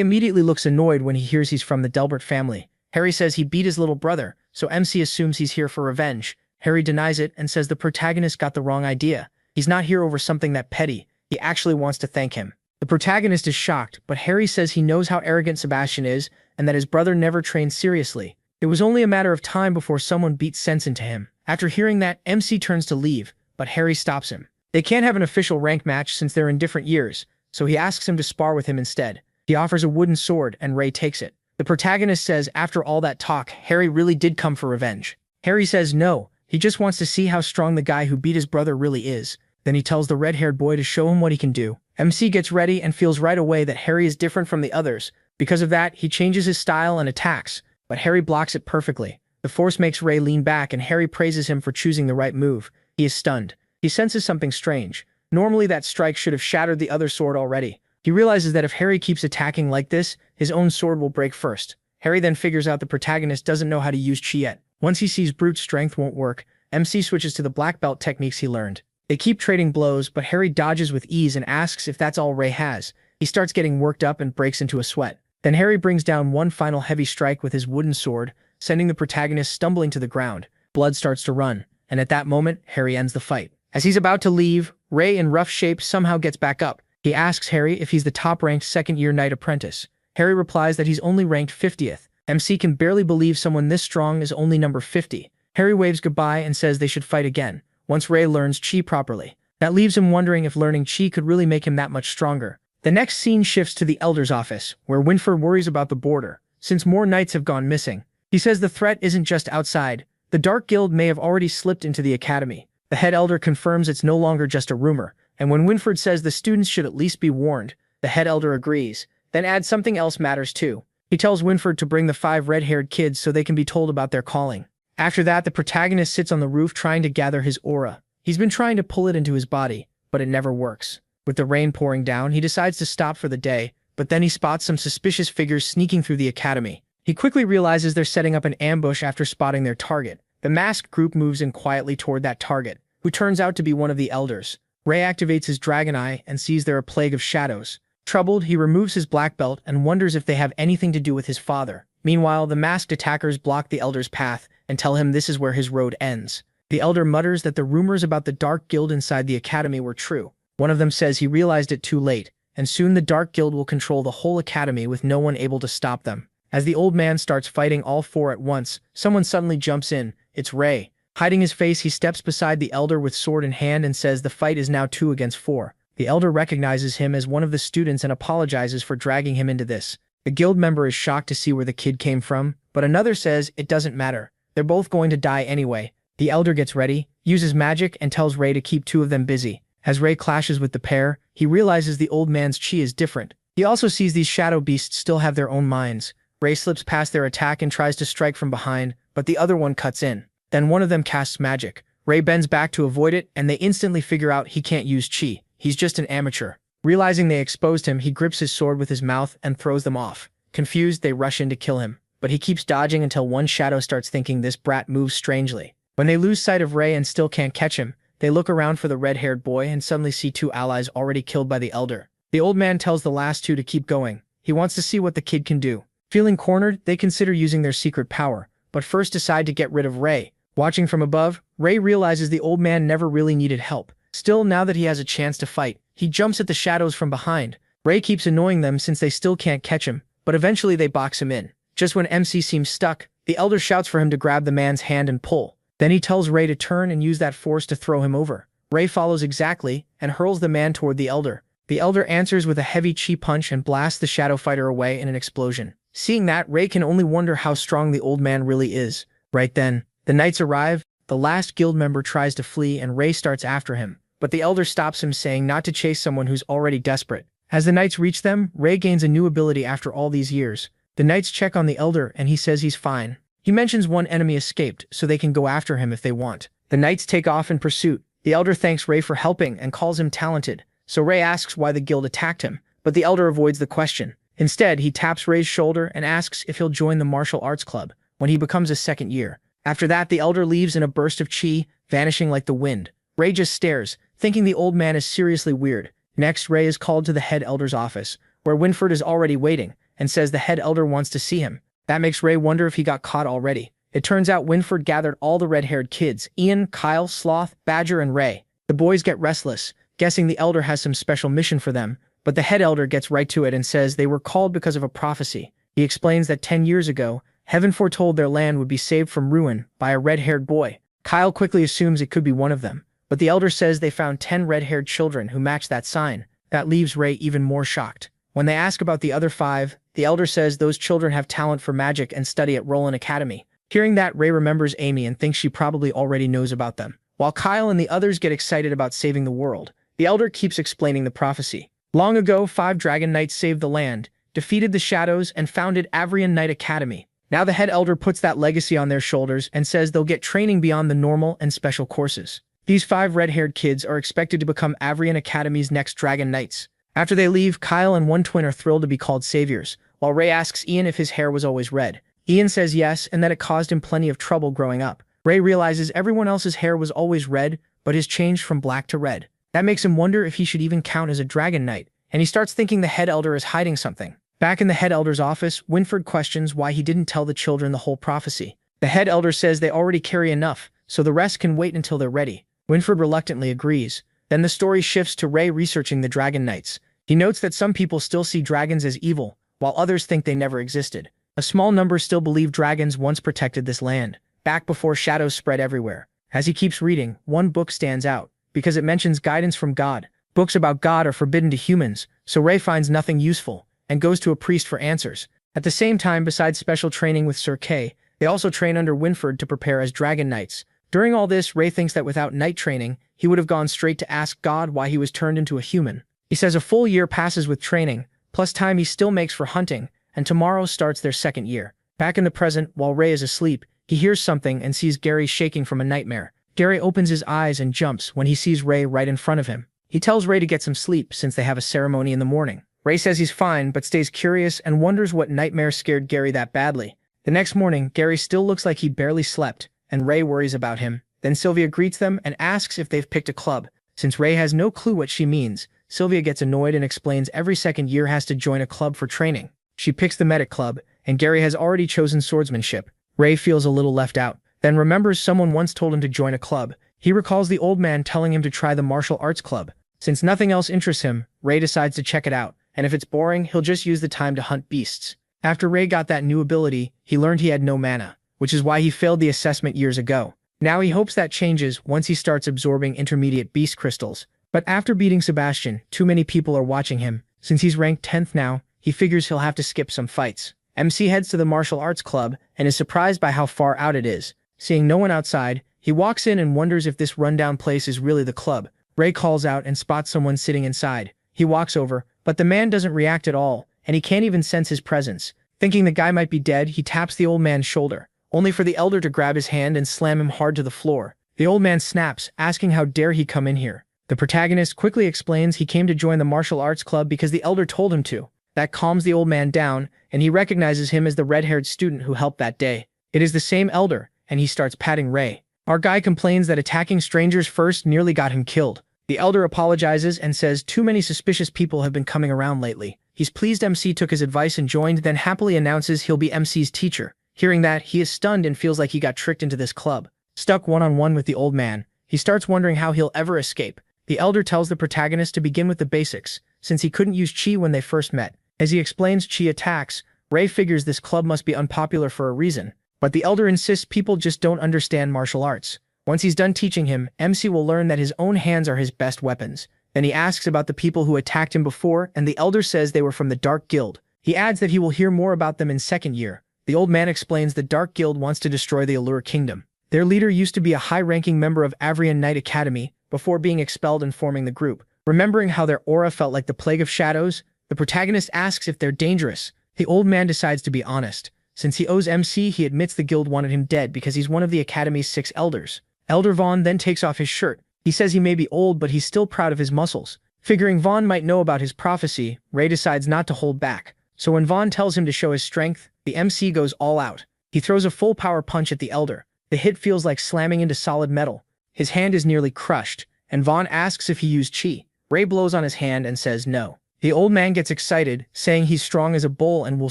immediately looks annoyed when he hears he's from the Delbert family. Harry says he beat his little brother, so MC assumes he's here for revenge. Harry denies it and says the protagonist got the wrong idea. He's not here over something that petty. He actually wants to thank him. The protagonist is shocked, but Harry says he knows how arrogant Sebastian is and that his brother never trained seriously. It was only a matter of time before someone beat sense into him. After hearing that, MC turns to leave, but Harry stops him. They can't have an official rank match since they're in different years, so he asks him to spar with him instead. He offers a wooden sword and Ray takes it. The protagonist says after all that talk, Harry really did come for revenge. Harry says no, he just wants to see how strong the guy who beat his brother really is. Then he tells the red-haired boy to show him what he can do. MC gets ready and feels right away that Harry is different from the others. Because of that, he changes his style and attacks, but Harry blocks it perfectly. The force makes Ray lean back and Harry praises him for choosing the right move. He is stunned. He senses something strange. Normally that strike should have shattered the other sword already. He realizes that if Harry keeps attacking like this, his own sword will break first. Harry then figures out the protagonist doesn't know how to use chi yet. Once he sees brute strength won't work, MC switches to the black belt techniques he learned. They keep trading blows, but Harry dodges with ease and asks if that's all Ray has. He starts getting worked up and breaks into a sweat. Then Harry brings down one final heavy strike with his wooden sword, sending the protagonist stumbling to the ground. Blood starts to run, and at that moment, Harry ends the fight. As he's about to leave, Ray in rough shape somehow gets back up. He asks Harry if he's the top-ranked second-year knight apprentice. Harry replies that he's only ranked 50th. MC can barely believe someone this strong is only number 50. Harry waves goodbye and says they should fight again, once Ray learns chi properly. That leaves him wondering if learning chi could really make him that much stronger. The next scene shifts to the Elder's office, where Winford worries about the border, since more knights have gone missing. He says the threat isn't just outside. The Dark Guild may have already slipped into the academy. The head elder confirms it's no longer just a rumor, and when Winford says the students should at least be warned, the head elder agrees, then adds something else matters too. He tells Winford to bring the 5 red-haired kids so they can be told about their calling. After that, the protagonist sits on the roof trying to gather his aura. He's been trying to pull it into his body, but it never works. With the rain pouring down, he decides to stop for the day, but then he spots some suspicious figures sneaking through the academy. He quickly realizes they're setting up an ambush after spotting their target. The masked group moves in quietly toward that target, who turns out to be one of the elders. Ray activates his dragon eye and sees they're a plague of shadows. Troubled, he removes his black belt and wonders if they have anything to do with his father. Meanwhile, the masked attackers block the elder's path and tell him this is where his road ends. The elder mutters that the rumors about the Dark Guild inside the academy were true. One of them says he realized it too late, and soon the Dark Guild will control the whole academy with no one able to stop them. As the old man starts fighting all 4 at once, someone suddenly jumps in. It's Ray. Hiding his face, he steps beside the elder with sword in hand and says the fight is now 2 against 4. The elder recognizes him as one of the students and apologizes for dragging him into this. The guild member is shocked to see where the kid came from, but another says it doesn't matter. They're both going to die anyway. The elder gets ready, uses magic, and tells Ray to keep 2 of them busy. As Ray clashes with the pair, he realizes the old man's chi is different. He also sees these shadow beasts still have their own minds. Ray slips past their attack and tries to strike from behind, but the other one cuts in. Then one of them casts magic. Ray bends back to avoid it, and they instantly figure out he can't use chi. He's just an amateur. Realizing they exposed him, he grips his sword with his mouth and throws them off. Confused, they rush in to kill him, but he keeps dodging until one shadow starts thinking this brat moves strangely. When they lose sight of Ray and still can't catch him, they look around for the red-haired boy and suddenly see 2 allies already killed by the elder. The old man tells the last 2 to keep going. He wants to see what the kid can do. Feeling cornered, they consider using their secret power, but first decide to get rid of Ray. Watching from above, Ray realizes the old man never really needed help. Still, now that he has a chance to fight, he jumps at the shadows from behind. Ray keeps annoying them since they still can't catch him, but eventually they box him in. Just when MC seems stuck, the elder shouts for him to grab the man's hand and pull. Then he tells Ray to turn and use that force to throw him over. Ray follows exactly and hurls the man toward the elder. The elder answers with a heavy chi punch and blasts the shadow fighter away in an explosion. Seeing that, Ray can only wonder how strong the old man really is. Right then, the knights arrive. The last guild member tries to flee and Ray starts after him, but the elder stops him, saying not to chase someone who's already desperate. As the knights reach them, Ray gains a new ability after all these years. The knights check on the elder and he says he's fine. He mentions one enemy escaped, so they can go after him if they want. The knights take off in pursuit. The elder thanks Rei for helping and calls him talented, so Rei asks why the guild attacked him, but the elder avoids the question. Instead, he taps Rei's shoulder and asks if he'll join the martial arts club when he becomes a second year. After that, the elder leaves in a burst of chi, vanishing like the wind. Rei just stares, thinking the old man is seriously weird. Next, Rei is called to the head elder's office, where Winford is already waiting, and says the head elder wants to see him. That makes Rei wonder if he got caught already. It turns out Winford gathered all the red-haired kids, Ian, Kyle, Sloth, Badger, and Rei. The boys get restless, guessing the elder has some special mission for them, but the head elder gets right to it and says they were called because of a prophecy. He explains that 10 years ago, heaven foretold their land would be saved from ruin by a red-haired boy. Kyle quickly assumes it could be one of them, but the elder says they found 10 red-haired children who match that sign. That leaves Rei even more shocked. When they ask about the other 5, the elder says those children have talent for magic and study at Roland Academy. Hearing that, Rei remembers Amy and thinks she probably already knows about them. While Kyle and the others get excited about saving the world, the elder keeps explaining the prophecy. Long ago, 5 dragon knights saved the land, defeated the shadows, and founded Avrian Knight Academy. Now the head elder puts that legacy on their shoulders and says they'll get training beyond the normal and special courses. These 5 red-haired kids are expected to become Avrian Academy's next dragon knights. After they leave, Kyle and one twin are thrilled to be called saviors, while Rei asks Ian if his hair was always red. Ian says yes, and that it caused him plenty of trouble growing up. Rei realizes everyone else's hair was always red, but has changed from black to red. That makes him wonder if he should even count as a dragon knight, and he starts thinking the head elder is hiding something. Back in the head elder's office, Winford questions why he didn't tell the children the whole prophecy. The head elder says they already carry enough, so the rest can wait until they're ready. Winford reluctantly agrees. Then the story shifts to Rei researching the dragon knights. He notes that some people still see dragons as evil, while others think they never existed. A small number still believe dragons once protected this land, back before shadows spread everywhere. As he keeps reading, one book stands out, because it mentions guidance from God. Books about God are forbidden to humans, so Rei finds nothing useful, and goes to a priest for answers. At the same time, besides special training with Sir Kay, they also train under Winford to prepare as dragon knights. During all this, Rei thinks that without knight training, he would have gone straight to ask God why he was turned into a human. He says a full year passes with training, plus time he still makes for hunting, and tomorrow starts their second year. Back in the present, while Rei is asleep, he hears something and sees Gary shaking from a nightmare. Gary opens his eyes and jumps when he sees Rei right in front of him. He tells Rei to get some sleep since they have a ceremony in the morning. Rei says he's fine, but stays curious and wonders what nightmare scared Gary that badly. The next morning, Gary still looks like he barely slept, and Rei worries about him. Then Sylvia greets them and asks if they've picked a club. Since Rei has no clue what she means, Sylvia gets annoyed and explains every second year has to join a club for training. She picks the medic club, and Gary has already chosen swordsmanship. Rei feels a little left out, then remembers someone once told him to join a club. He recalls the old man telling him to try the martial arts club. Since nothing else interests him, Rei decides to check it out, and if it's boring, he'll just use the time to hunt beasts. After Rei got that new ability, he learned he had no mana, which is why he failed the assessment years ago. Now he hopes that changes once he starts absorbing intermediate beast crystals. But after beating Sebastian, too many people are watching him. Since he's ranked 10th now, he figures he'll have to skip some fights. MC heads to the martial arts club and is surprised by how far out it is. Seeing no one outside, he walks in and wonders if this rundown place is really the club. Rei calls out and spots someone sitting inside. He walks over, but the man doesn't react at all, and he can't even sense his presence. Thinking the guy might be dead, he taps the old man's shoulder, only for the elder to grab his hand and slam him hard to the floor. The old man snaps, asking how dare he come in here. The protagonist quickly explains he came to join the martial arts club because the elder told him to. That calms the old man down, and he recognizes him as the red-haired student who helped that day. It is the same elder, and he starts patting Rei. Our guy complains that attacking strangers first nearly got him killed. The elder apologizes and says too many suspicious people have been coming around lately. He's pleased MC took his advice and joined, then happily announces he'll be MC's teacher. Hearing that, he is stunned and feels like he got tricked into this club. Stuck one-on-one with the old man, he starts wondering how he'll ever escape. The elder tells the protagonist to begin with the basics, since he couldn't use chi when they first met. As he explains chi attacks, Rei figures this club must be unpopular for a reason, but the elder insists people just don't understand martial arts. Once he's done teaching him, MC will learn that his own hands are his best weapons. Then he asks about the people who attacked him before, and the elder says they were from the Dark Guild. He adds that he will hear more about them in second year. The old man explains the Dark Guild wants to destroy the Allure Kingdom. Their leader used to be a high-ranking member of Avrian Knight Academy, before being expelled and forming the group. Remembering how their aura felt like the plague of shadows, the protagonist asks if they're dangerous. The old man decides to be honest. Since he owes MC, he admits the guild wanted him dead because he's one of the Academy's 6 elders. Elder Vaughn then takes off his shirt. He says he may be old, but he's still proud of his muscles. Figuring Vaughn might know about his prophecy, Ray decides not to hold back. So when Vaughn tells him to show his strength, the MC goes all out. He throws a full power punch at the elder. The hit feels like slamming into solid metal. His hand is nearly crushed, and Vaughn asks if he used chi. Ray blows on his hand and says no. The old man gets excited, saying he's strong as a bull and will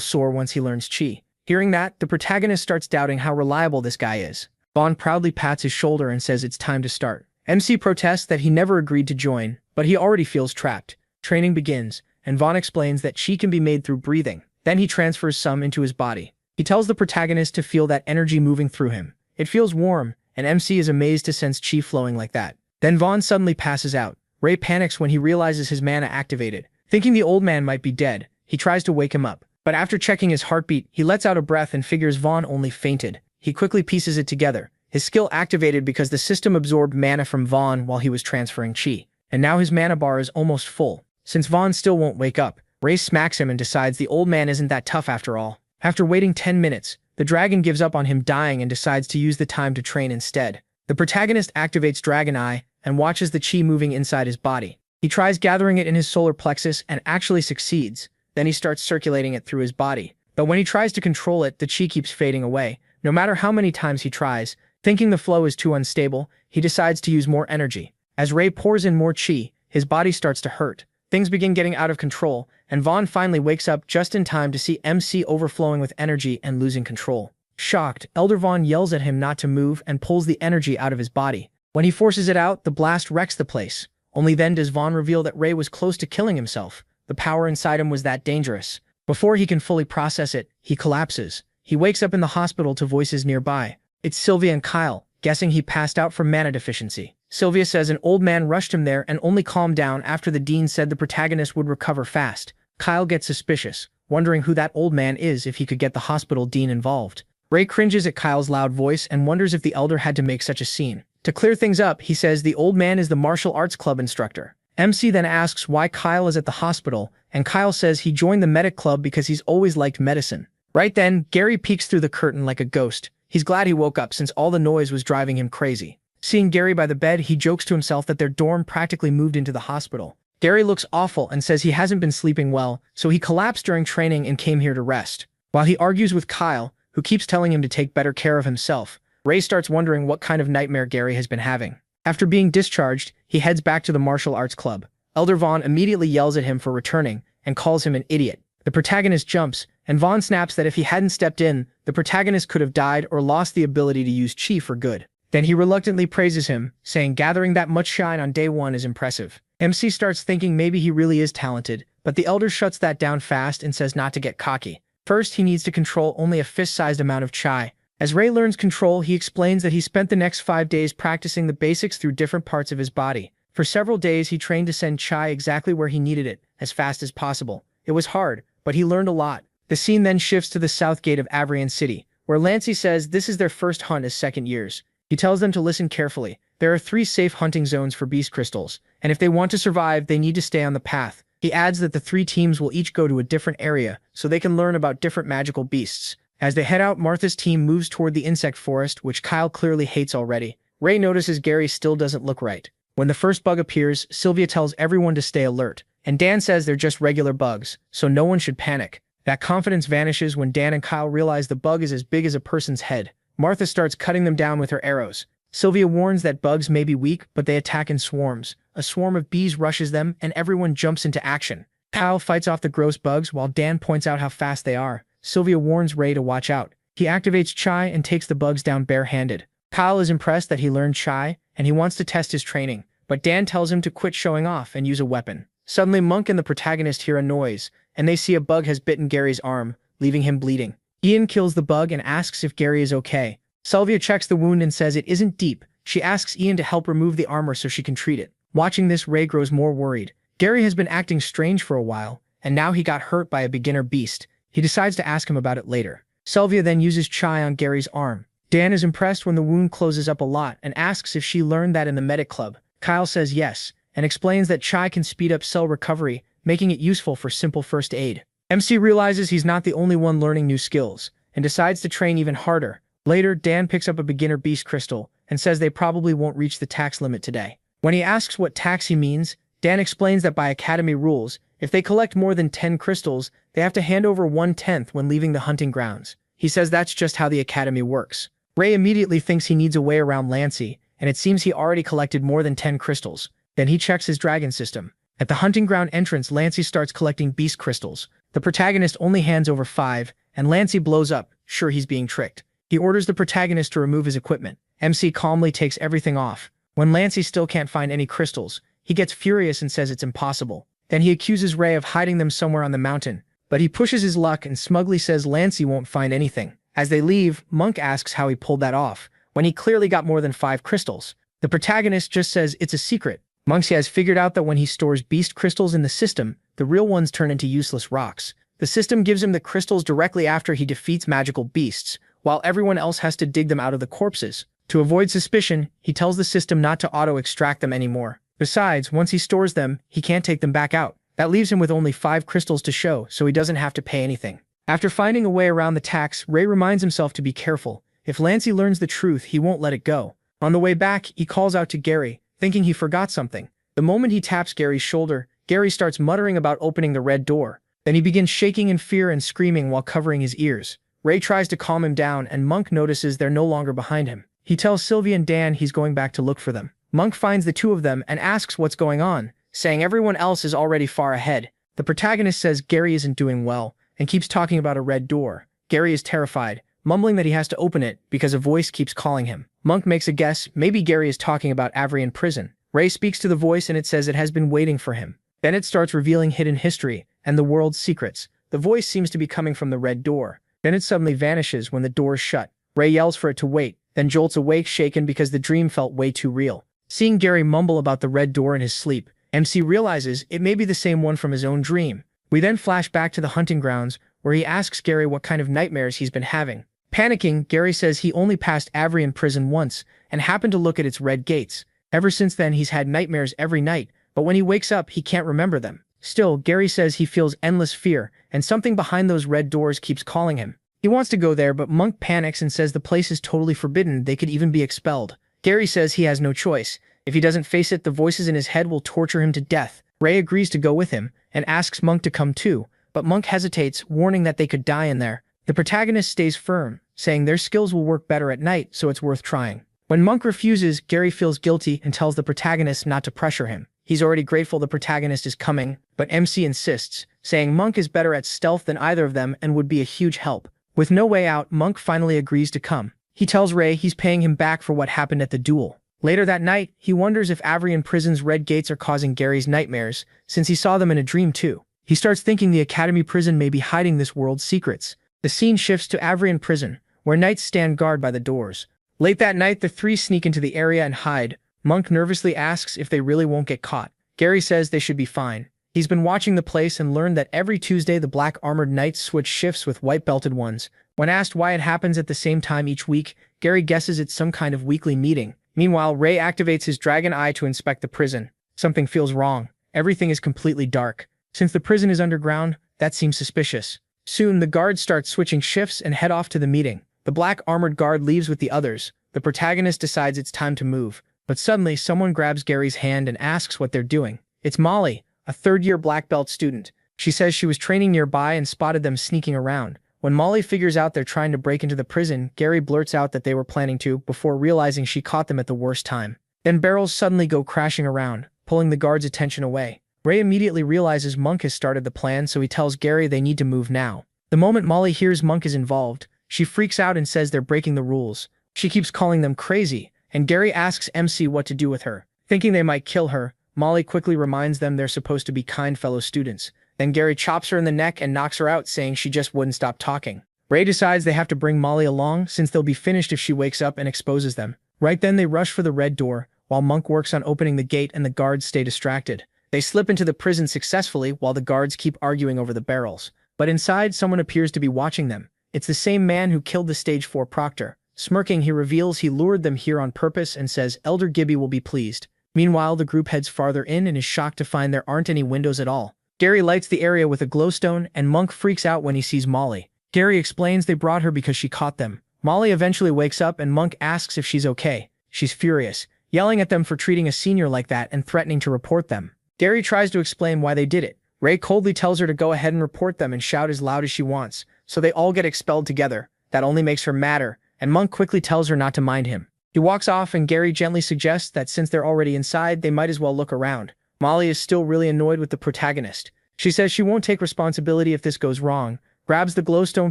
soar once he learns chi. Hearing that, the protagonist starts doubting how reliable this guy is. Vaughn proudly pats his shoulder and says it's time to start. MC protests that he never agreed to join, but he already feels trapped. Training begins, and Vaughn explains that chi can be made through breathing. Then he transfers some into his body. He tells the protagonist to feel that energy moving through him. It feels warm, and MC is amazed to sense chi flowing like that. Then Vaughn suddenly passes out. Ray panics when he realizes his mana activated. Thinking the old man might be dead, he tries to wake him up. But after checking his heartbeat, he lets out a breath and figures Vaughn only fainted. He quickly pieces it together. His skill activated because the system absorbed mana from Vaughn while he was transferring chi. And now his mana bar is almost full. Since Vaughn still won't wake up, Ray smacks him and decides the old man isn't that tough after all. After waiting 10 minutes, the dragon gives up on him dying and decides to use the time to train instead. The protagonist activates Dragon Eye and watches the chi moving inside his body. He tries gathering it in his solar plexus and actually succeeds. Then he starts circulating it through his body. But when he tries to control it, the chi keeps fading away. No matter how many times he tries, thinking the flow is too unstable, he decides to use more energy. As Ray pours in more chi, his body starts to hurt. Things begin getting out of control, and Vaughn finally wakes up just in time to see MC overflowing with energy and losing control. Shocked, Elder Vaughn yells at him not to move and pulls the energy out of his body. When he forces it out, the blast wrecks the place. Only then does Vaughn reveal that Ray was close to killing himself. The power inside him was that dangerous. Before he can fully process it, he collapses. He wakes up in the hospital to voices nearby. It's Sylvia and Kyle, guessing he passed out from mana deficiency. Sylvia says an old man rushed him there and only calmed down after the dean said the protagonist would recover fast. Kyle gets suspicious, wondering who that old man is if he could get the hospital dean involved. Ray cringes at Kyle's loud voice and wonders if the elder had to make such a scene. To clear things up, he says the old man is the martial arts club instructor. MC then asks why Kyle is at the hospital, and Kyle says he joined the medic club because he's always liked medicine. Right then, Gary peeks through the curtain like a ghost. He's glad he woke up since all the noise was driving him crazy. Seeing Gary by the bed, he jokes to himself that their dorm practically moved into the hospital. Gary looks awful and says he hasn't been sleeping well, so he collapsed during training and came here to rest. While he argues with Kyle, who keeps telling him to take better care of himself, Ray starts wondering what kind of nightmare Gary has been having. After being discharged, he heads back to the martial arts club. Elder Vaughn immediately yells at him for returning and calls him an idiot. The protagonist jumps, and Vaughn snaps that if he hadn't stepped in, the protagonist could have died or lost the ability to use chi for good. Then he reluctantly praises him, saying gathering that much shine on day one is impressive. MC starts thinking maybe he really is talented, but the elder shuts that down fast and says not to get cocky. First, he needs to control only a fist-sized amount of chi. As Ray learns control, he explains that he spent the next 5 days practicing the basics through different parts of his body. For several days, he trained to send chi exactly where he needed it, as fast as possible. It was hard, but he learned a lot. The scene then shifts to the south gate of Avrian City, where Lancey says this is their first hunt as second years. He tells them to listen carefully. There are 3 safe hunting zones for beast crystals, and if they want to survive, they need to stay on the path. He adds that the 3 teams will each go to a different area, so they can learn about different magical beasts. As they head out, Martha's team moves toward the insect forest, which Kyle clearly hates already. Ray notices Gary still doesn't look right. When the first bug appears, Sylvia tells everyone to stay alert, and Dan says they're just regular bugs, so no one should panic. That confidence vanishes when Dan and Kyle realize the bug is as big as a person's head. Martha starts cutting them down with her arrows. Sylvia warns that bugs may be weak, but they attack in swarms. A swarm of bees rushes them, and everyone jumps into action. Kyle fights off the gross bugs while Dan points out how fast they are. Sylvia warns Ray to watch out. He activates chi and takes the bugs down barehanded. Kyle is impressed that he learned chi, and he wants to test his training, but Dan tells him to quit showing off and use a weapon. Suddenly, Monk and the protagonist hear a noise, and they see a bug has bitten Gary's arm, leaving him bleeding. Ian kills the bug and asks if Gary is okay. Sylvia checks the wound and says it isn't deep. She asks Ian to help remove the armor so she can treat it. Watching this, Ray grows more worried. Gary has been acting strange for a while, and now he got hurt by a beginner beast. He decides to ask him about it later. Sylvia then uses chi on Gary's arm. Dan is impressed when the wound closes up a lot and asks if she learned that in the medic club. Kyle says yes, and explains that chi can speed up cell recovery, making it useful for simple first aid. MC realizes he's not the only one learning new skills, and decides to train even harder. Later, Dan picks up a beginner beast crystal, and says they probably won't reach the tax limit today. When he asks what tax he means, Dan explains that by Academy rules, if they collect more than 10 crystals, they have to hand over 1/10 when leaving the hunting grounds. He says that's just how the Academy works. Ray immediately thinks he needs a way around Lancey, and it seems he already collected more than 10 crystals. Then he checks his dragon system. At the hunting ground entrance, Lancey starts collecting beast crystals. The protagonist only hands over 5, and Lancey blows up, sure he's being tricked. He orders the protagonist to remove his equipment. MC calmly takes everything off. When Lancey still can't find any crystals, he gets furious and says it's impossible. Then he accuses Ray of hiding them somewhere on the mountain, but he pushes his luck and smugly says Lancey won't find anything. As they leave, Monk asks how he pulled that off, when he clearly got more than 5 crystals. The protagonist just says it's a secret. Monk has figured out that when he stores beast crystals in the system, the real ones turn into useless rocks. The system gives him the crystals directly after he defeats magical beasts, while everyone else has to dig them out of the corpses. To avoid suspicion, he tells the system not to auto-extract them anymore. Besides, once he stores them, he can't take them back out. That leaves him with only 5 crystals to show, so he doesn't have to pay anything. After finding a way around the tax, Ray reminds himself to be careful. If Lancey learns the truth, he won't let it go. On the way back, he calls out to Gary, thinking he forgot something. The moment he taps Gary's shoulder, Gary starts muttering about opening the red door. Then he begins shaking in fear and screaming while covering his ears. Ray tries to calm him down, and Monk notices they're no longer behind him. He tells Sylvie and Dan he's going back to look for them. Monk finds the two of them and asks what's going on, saying everyone else is already far ahead. The protagonist says Gary isn't doing well, and keeps talking about a red door. Gary is terrified, mumbling that he has to open it because a voice keeps calling him. Monk makes a guess, maybe Gary is talking about Avrian Prison. Ray speaks to the voice and it says it has been waiting for him. Then it starts revealing hidden history and the world's secrets. The voice seems to be coming from the red door. Then it suddenly vanishes when the door is shut. Ray yells for it to wait, then jolts awake shaken because the dream felt way too real. Seeing Gary mumble about the red door in his sleep, MC realizes it may be the same one from his own dream. We then flash back to the hunting grounds, where he asks Gary what kind of nightmares he's been having. Panicking, Gary says he only passed Avrian Prison once, and happened to look at its red gates. Ever since then he's had nightmares every night, but when he wakes up he can't remember them. Still, Gary says he feels endless fear, and something behind those red doors keeps calling him. He wants to go there, but Monk panics and says the place is totally forbidden, they could even be expelled. Gary says he has no choice. If he doesn't face it, the voices in his head will torture him to death. Ray agrees to go with him, and asks Monk to come too, but Monk hesitates, warning that they could die in there. The protagonist stays firm, saying their skills will work better at night, so it's worth trying. When Monk refuses, Gary feels guilty and tells the protagonist not to pressure him. He's already grateful the protagonist is coming, but MC insists, saying Monk is better at stealth than either of them and would be a huge help. With no way out, Monk finally agrees to come. He tells Ray he's paying him back for what happened at the duel. Later that night, he wonders if Avrian Prison's red gates are causing Gary's nightmares, since he saw them in a dream too. He starts thinking the Academy Prison may be hiding this world's secrets. The scene shifts to Avrian Prison, where knights stand guard by the doors. Late that night, the three sneak into the area and hide. Monk nervously asks if they really won't get caught. Gary says they should be fine. He's been watching the place and learned that every Tuesday the black armored knights switch shifts with white-belted ones. When asked why it happens at the same time each week, Gary guesses it's some kind of weekly meeting. Meanwhile, Ray activates his dragon eye to inspect the prison. Something feels wrong. Everything is completely dark. Since the prison is underground, that seems suspicious. Soon, the guards start switching shifts and head off to the meeting. The black armored guard leaves with the others. The protagonist decides it's time to move. But suddenly, someone grabs Gary's hand and asks what they're doing. It's Molly, a third-year black belt student. She says she was training nearby and spotted them sneaking around. When Molly figures out they're trying to break into the prison, Gary blurts out that they were planning to, before realizing she caught them at the worst time. Then barrels suddenly go crashing around, pulling the guards' attention away. Ray immediately realizes Monk has started the plan, so he tells Gary they need to move now. The moment Molly hears Monk is involved, she freaks out and says they're breaking the rules. She keeps calling them crazy, and Gary asks MC what to do with her. Thinking they might kill her, Molly quickly reminds them they're supposed to be kind fellow students. Then Gary chops her in the neck and knocks her out, saying she just wouldn't stop talking. Ray decides they have to bring Molly along, since they'll be finished if she wakes up and exposes them. Right then they rush for the red door, while Monk works on opening the gate and the guards stay distracted. They slip into the prison successfully while the guards keep arguing over the barrels. But inside, someone appears to be watching them. It's the same man who killed the Stage 4 proctor. Smirking, he reveals he lured them here on purpose and says Elder Gibby will be pleased. Meanwhile, the group heads farther in and is shocked to find there aren't any windows at all. Gary lights the area with a glowstone, and Monk freaks out when he sees Molly. Gary explains they brought her because she caught them. Molly eventually wakes up and Monk asks if she's okay. She's furious, yelling at them for treating a senior like that and threatening to report them. Gary tries to explain why they did it. Ray coldly tells her to go ahead and report them and shout as loud as she wants, so they all get expelled together. That only makes her madder, and Monk quickly tells her not to mind him. He walks off and Gary gently suggests that since they're already inside, they might as well look around. Molly is still really annoyed with the protagonist. She says she won't take responsibility if this goes wrong, grabs the glowstone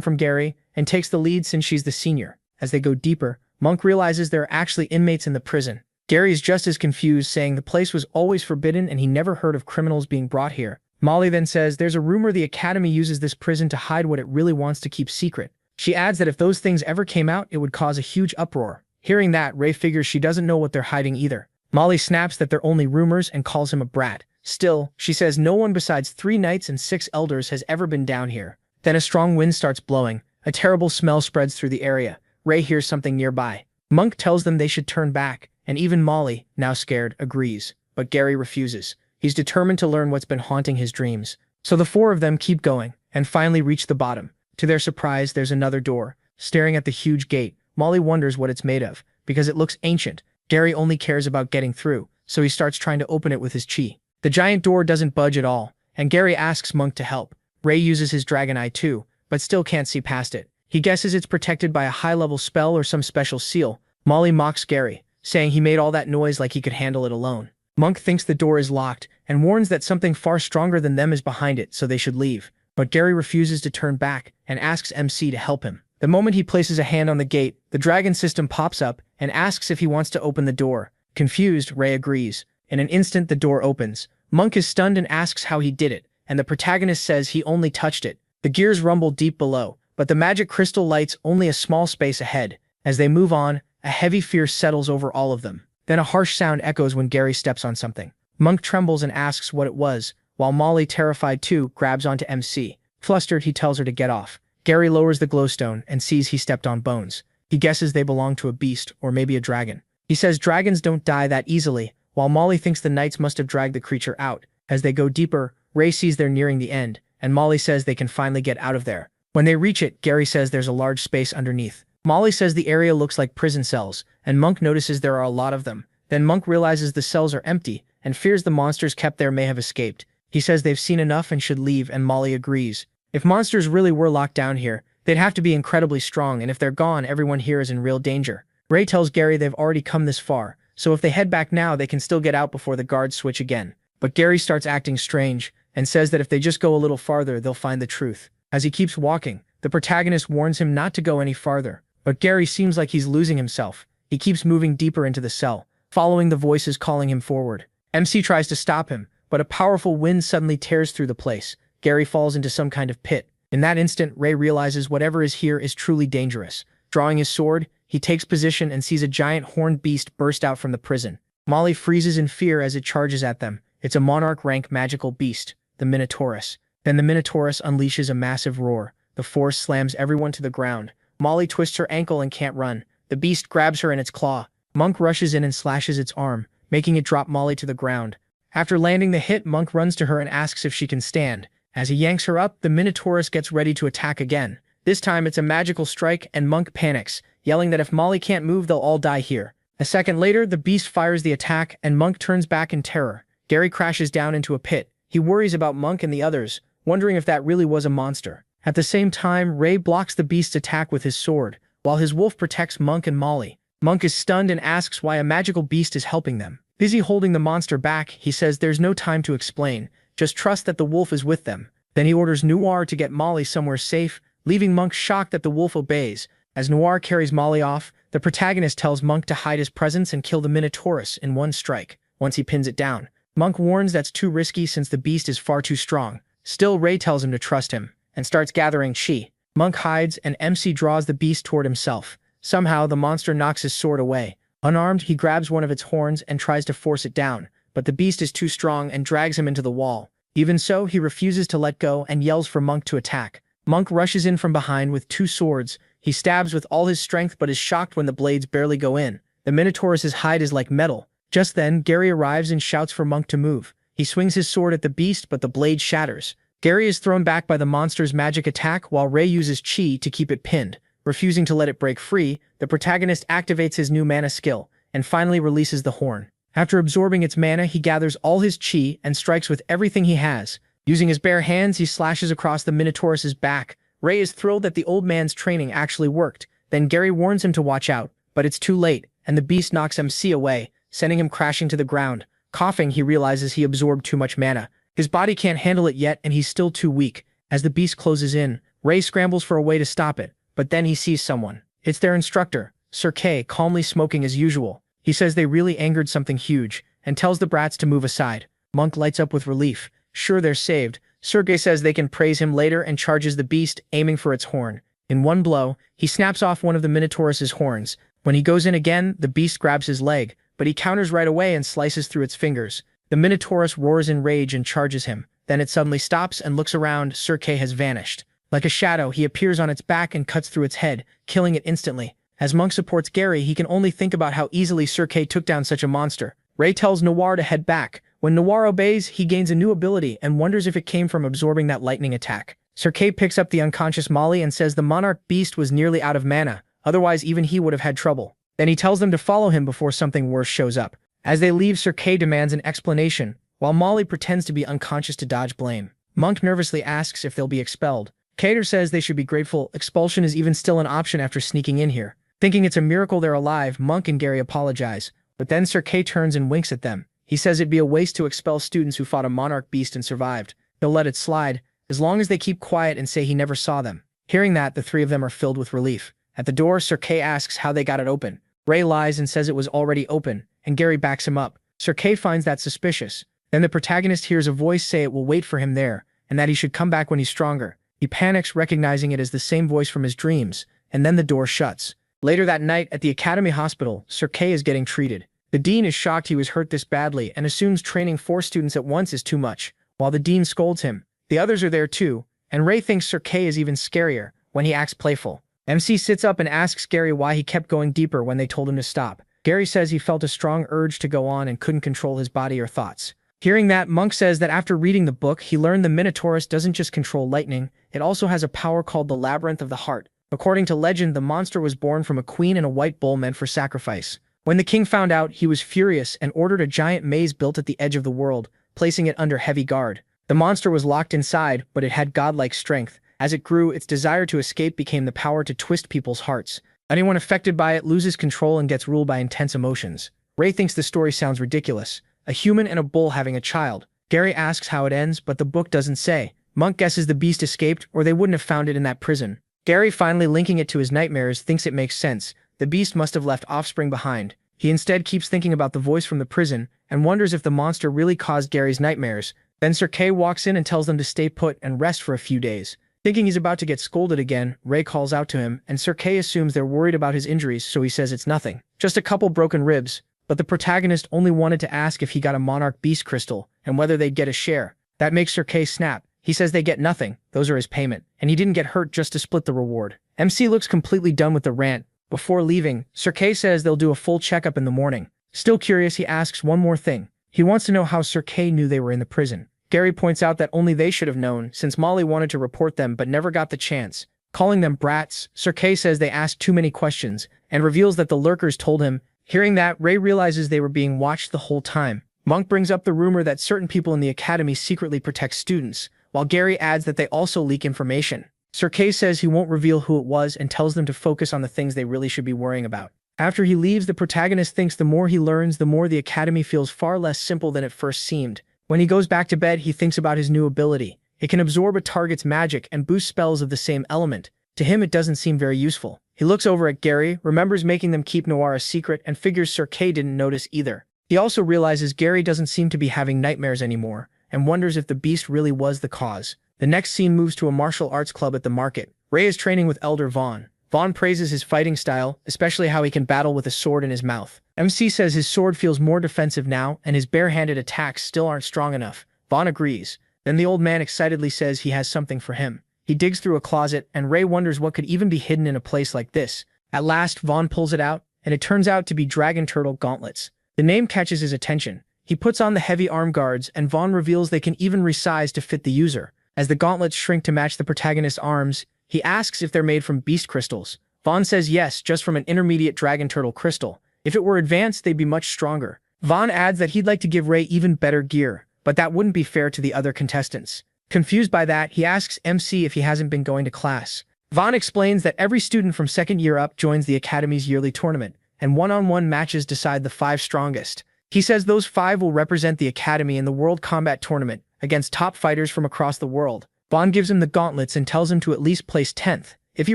from Gary, and takes the lead since she's the senior. As they go deeper, Monk realizes there are actually inmates in the prison. Gary is just as confused, saying the place was always forbidden and he never heard of criminals being brought here. Molly then says there's a rumor the Academy uses this prison to hide what it really wants to keep secret. She adds that if those things ever came out, it would cause a huge uproar. Hearing that, Ray figures she doesn't know what they're hiding either. Molly snaps that they're only rumors and calls him a brat. Still, she says no one besides 3 knights and 6 elders has ever been down here. Then a strong wind starts blowing. A terrible smell spreads through the area. Ray hears something nearby. Monk tells them they should turn back, and even Molly, now scared, agrees. But Gary refuses. He's determined to learn what's been haunting his dreams. So the 4 of them keep going, and finally reach the bottom. To their surprise, there's another door. Staring at the huge gate, Molly wonders what it's made of, because it looks ancient. Gary only cares about getting through, so he starts trying to open it with his chi. The giant door doesn't budge at all, and Gary asks Monk to help. Ray uses his dragon eye too, but still can't see past it. He guesses it's protected by a high-level spell or some special seal. Molly mocks Gary, saying he made all that noise like he could handle it alone. Monk thinks the door is locked, and warns that something far stronger than them is behind it, so they should leave. But Gary refuses to turn back, and asks MC to help him. The moment he places a hand on the gate, the dragon system pops up, and asks if he wants to open the door. Confused, Ray agrees. In an instant, the door opens. Monk is stunned and asks how he did it, and the protagonist says he only touched it. The gears rumble deep below, but the magic crystal lights only a small space ahead. As they move on, a heavy fear settles over all of them. Then a harsh sound echoes when Gary steps on something. Monk trembles and asks what it was, while Molly, terrified too, grabs onto MC. Flustered, he tells her to get off. Gary lowers the glowstone and sees he stepped on bones. He guesses they belong to a beast, or maybe a dragon. He says dragons don't die that easily, while Molly thinks the knights must have dragged the creature out. As they go deeper, Ray sees they're nearing the end, and Molly says they can finally get out of there. When they reach it, Gary says there's a large space underneath. Molly says the area looks like prison cells, and Monk notices there are a lot of them. Then Monk realizes the cells are empty, and fears the monsters kept there may have escaped. He says they've seen enough and should leave, and Molly agrees. If monsters really were locked down here, they'd have to be incredibly strong, and if they're gone, everyone here is in real danger. Ray tells Gary they've already come this far, so if they head back now, they can still get out before the guards switch again. But Gary starts acting strange, and says that if they just go a little farther, they'll find the truth. As he keeps walking, the protagonist warns him not to go any farther, but Gary seems like he's losing himself. He keeps moving deeper into the cell, following the voices calling him forward. MC tries to stop him, but a powerful wind suddenly tears through the place. Gary falls into some kind of pit. In that instant, Ray realizes whatever is here is truly dangerous. Drawing his sword, he takes position and sees a giant horned beast burst out from the prison. Molly freezes in fear as it charges at them. It's a monarch-rank magical beast, the Minotaurus. Then the Minotaurus unleashes a massive roar. The force slams everyone to the ground. Molly twists her ankle and can't run. The beast grabs her in its claw. Monk rushes in and slashes its arm, making it drop Molly to the ground. After landing the hit, Monk runs to her and asks if she can stand. As he yanks her up, the Minotaurus gets ready to attack again. This time it's a magical strike, and Monk panics, yelling that if Molly can't move, they'll all die here. A second later, the beast fires the attack, and Monk turns back in terror. Gary crashes down into a pit. He worries about Monk and the others, wondering if that really was a monster. At the same time, Ray blocks the beast's attack with his sword, while his wolf protects Monk and Molly. Monk is stunned and asks why a magical beast is helping them. Busy holding the monster back, he says there's no time to explain, just trust that the wolf is with them. Then he orders Noir to get Molly somewhere safe, leaving Monk shocked that the wolf obeys. As Noir carries Molly off, the protagonist tells Monk to hide his presence and kill the Minotaurus in one strike. Once he pins it down, Monk warns that's too risky since the beast is far too strong. Still, Ray tells him to trust him, and starts gathering chi. Monk hides, and MC draws the beast toward himself. Somehow, the monster knocks his sword away. Unarmed, he grabs one of its horns and tries to force it down, but the beast is too strong and drags him into the wall. Even so, he refuses to let go and yells for Monk to attack. Monk rushes in from behind with 2 swords. He stabs with all his strength but is shocked when the blades barely go in. The Minotaurus's hide is like metal. Just then, Gary arrives and shouts for Monk to move. He swings his sword at the beast, but the blade shatters. Gary is thrown back by the monster's magic attack while Rei uses chi to keep it pinned. Refusing to let it break free, the protagonist activates his new mana skill and finally releases the horn. After absorbing its mana, he gathers all his chi and strikes with everything he has. Using his bare hands, he slashes across the Minotaurus's back. Rei is thrilled that the old man's training actually worked. Then Gary warns him to watch out, but it's too late, and the beast knocks MC away, sending him crashing to the ground. Coughing, he realizes he absorbed too much mana. His body can't handle it yet, and he's still too weak. As the beast closes in, Rei scrambles for a way to stop it, but then he sees someone. It's their instructor, Sir Kay, calmly smoking as usual. He says they really angered something huge, and tells the brats to move aside. Monk lights up with relief. Sure, they're saved. Sir Kay says they can praise him later and charges the beast, aiming for its horn. In one blow, he snaps off one of the Minotaurus's horns. When he goes in again, the beast grabs his leg, but he counters right away and slices through its fingers. The Minotaurus roars in rage and charges him. Then it suddenly stops and looks around. Sir Kay has vanished. Like a shadow, he appears on its back and cuts through its head, killing it instantly. As Monk supports Gary, he can only think about how easily Sir Kay took down such a monster. Rei tells Noir to head back. When Noir obeys, he gains a new ability and wonders if it came from absorbing that lightning attack. Sir Kay picks up the unconscious Molly and says the monarch beast was nearly out of mana, otherwise even he would have had trouble. Then he tells them to follow him before something worse shows up. As they leave, Sir Kay demands an explanation, while Molly pretends to be unconscious to dodge blame. Monk nervously asks if they'll be expelled. Cater says they should be grateful expulsion is even still an option after sneaking in here. Thinking it's a miracle they're alive, Monk and Gary apologize, but then Sir Kay turns and winks at them. He says it'd be a waste to expel students who fought a monarch beast and survived. He'll let it slide, as long as they keep quiet and say he never saw them. Hearing that, the three of them are filled with relief. At the door, Sir Kay asks how they got it open. Rei lies and says it was already open, and Gary backs him up. Sir Kay finds that suspicious. Then the protagonist hears a voice say it will wait for him there, and that he should come back when he's stronger. He panics, recognizing it as the same voice from his dreams, and then the door shuts. Later that night, at the Academy Hospital, Sir Kay is getting treated. The dean is shocked he was hurt this badly and assumes training 4 students at once is too much. While the dean scolds him, the others are there too, and Rei thinks Sir Kay is even scarier when he acts playful. MC sits up and asks Gary why he kept going deeper when they told him to stop. Gary says he felt a strong urge to go on and couldn't control his body or thoughts. Hearing that, Monk says that after reading the book, he learned the Minotaurus doesn't just control lightning, it also has a power called the Labyrinth of the Heart. According to legend, the monster was born from a queen in a white bull meant for sacrifice. When the king found out, he was furious and ordered a giant maze built at the edge of the world, placing it under heavy guard. The monster was locked inside, but it had godlike strength. As it grew, its desire to escape became the power to twist people's hearts. Anyone affected by it loses control and gets ruled by intense emotions. Rei thinks the story sounds ridiculous. A human and a bull having a child. Gary asks how it ends, but the book doesn't say. Monk guesses the beast escaped, or they wouldn't have found it in that prison. Gary, finally linking it to his nightmares, thinks it makes sense. The beast must have left offspring behind. He instead keeps thinking about the voice from the prison, and wonders if the monster really caused Gary's nightmares. Then Sir Kay walks in and tells them to stay put and rest for a few days. Thinking he's about to get scolded again, Rei calls out to him, and Sir Kay assumes they're worried about his injuries, so he says it's nothing. Just a couple broken ribs. But the protagonist only wanted to ask if he got a monarch beast crystal, and whether they'd get a share. That makes Sir Kay snap. He says they get nothing, those are his payment, and he didn't get hurt just to split the reward. MC looks completely done with the rant. Before leaving, Sir Kay says they'll do a full checkup in the morning. Still curious, he asks one more thing. He wants to know how Sir Kay knew they were in the prison. Gary points out that only they should have known, since Molly wanted to report them but never got the chance. Calling them brats, Sir Kay says they asked too many questions, and reveals that the lurkers told him. Hearing that, Rei realizes they were being watched the whole time. Monk brings up the rumor that certain people in the academy secretly protect students, while Gary adds that they also leak information. Sir Kay says he won't reveal who it was and tells them to focus on the things they really should be worrying about. After he leaves, the protagonist thinks the more he learns, the more the academy feels far less simple than it first seemed. When he goes back to bed, he thinks about his new ability. It can absorb a target's magic and boost spells of the same element. To him, it doesn't seem very useful. He looks over at Gary, remembers making them keep Noir a secret, and figures Sir Kay didn't notice either. He also realizes Gary doesn't seem to be having nightmares anymore, and wonders if the beast really was the cause. The next scene moves to a martial arts club at the market. Rei is training with Elder Vaughn. Vaughn praises his fighting style, especially how he can battle with a sword in his mouth. MC says his sword feels more defensive now, and his bare-handed attacks still aren't strong enough. Vaughn agrees. Then the old man excitedly says he has something for him. He digs through a closet, and Rei wonders what could even be hidden in a place like this. At last, Vaughn pulls it out, and it turns out to be dragon turtle gauntlets. The name catches his attention. He puts on the heavy arm guards, and Vaughn reveals they can even resize to fit the user. As the gauntlets shrink to match the protagonist's arms, he asks if they're made from beast crystals. Vaughn says yes, just from an intermediate dragon turtle crystal. If it were advanced, they'd be much stronger. Vaughn adds that he'd like to give Ray even better gear, but that wouldn't be fair to the other contestants. Confused by that, he asks MC if he hasn't been going to class. Vaughn explains that every student from second year up joins the Academy's yearly tournament, and one-on-one matches decide the 5 strongest. He says those 5 will represent the Academy in the World Combat Tournament against top fighters from across the world. Vaughn gives him the gauntlets and tells him to at least place 10th. If he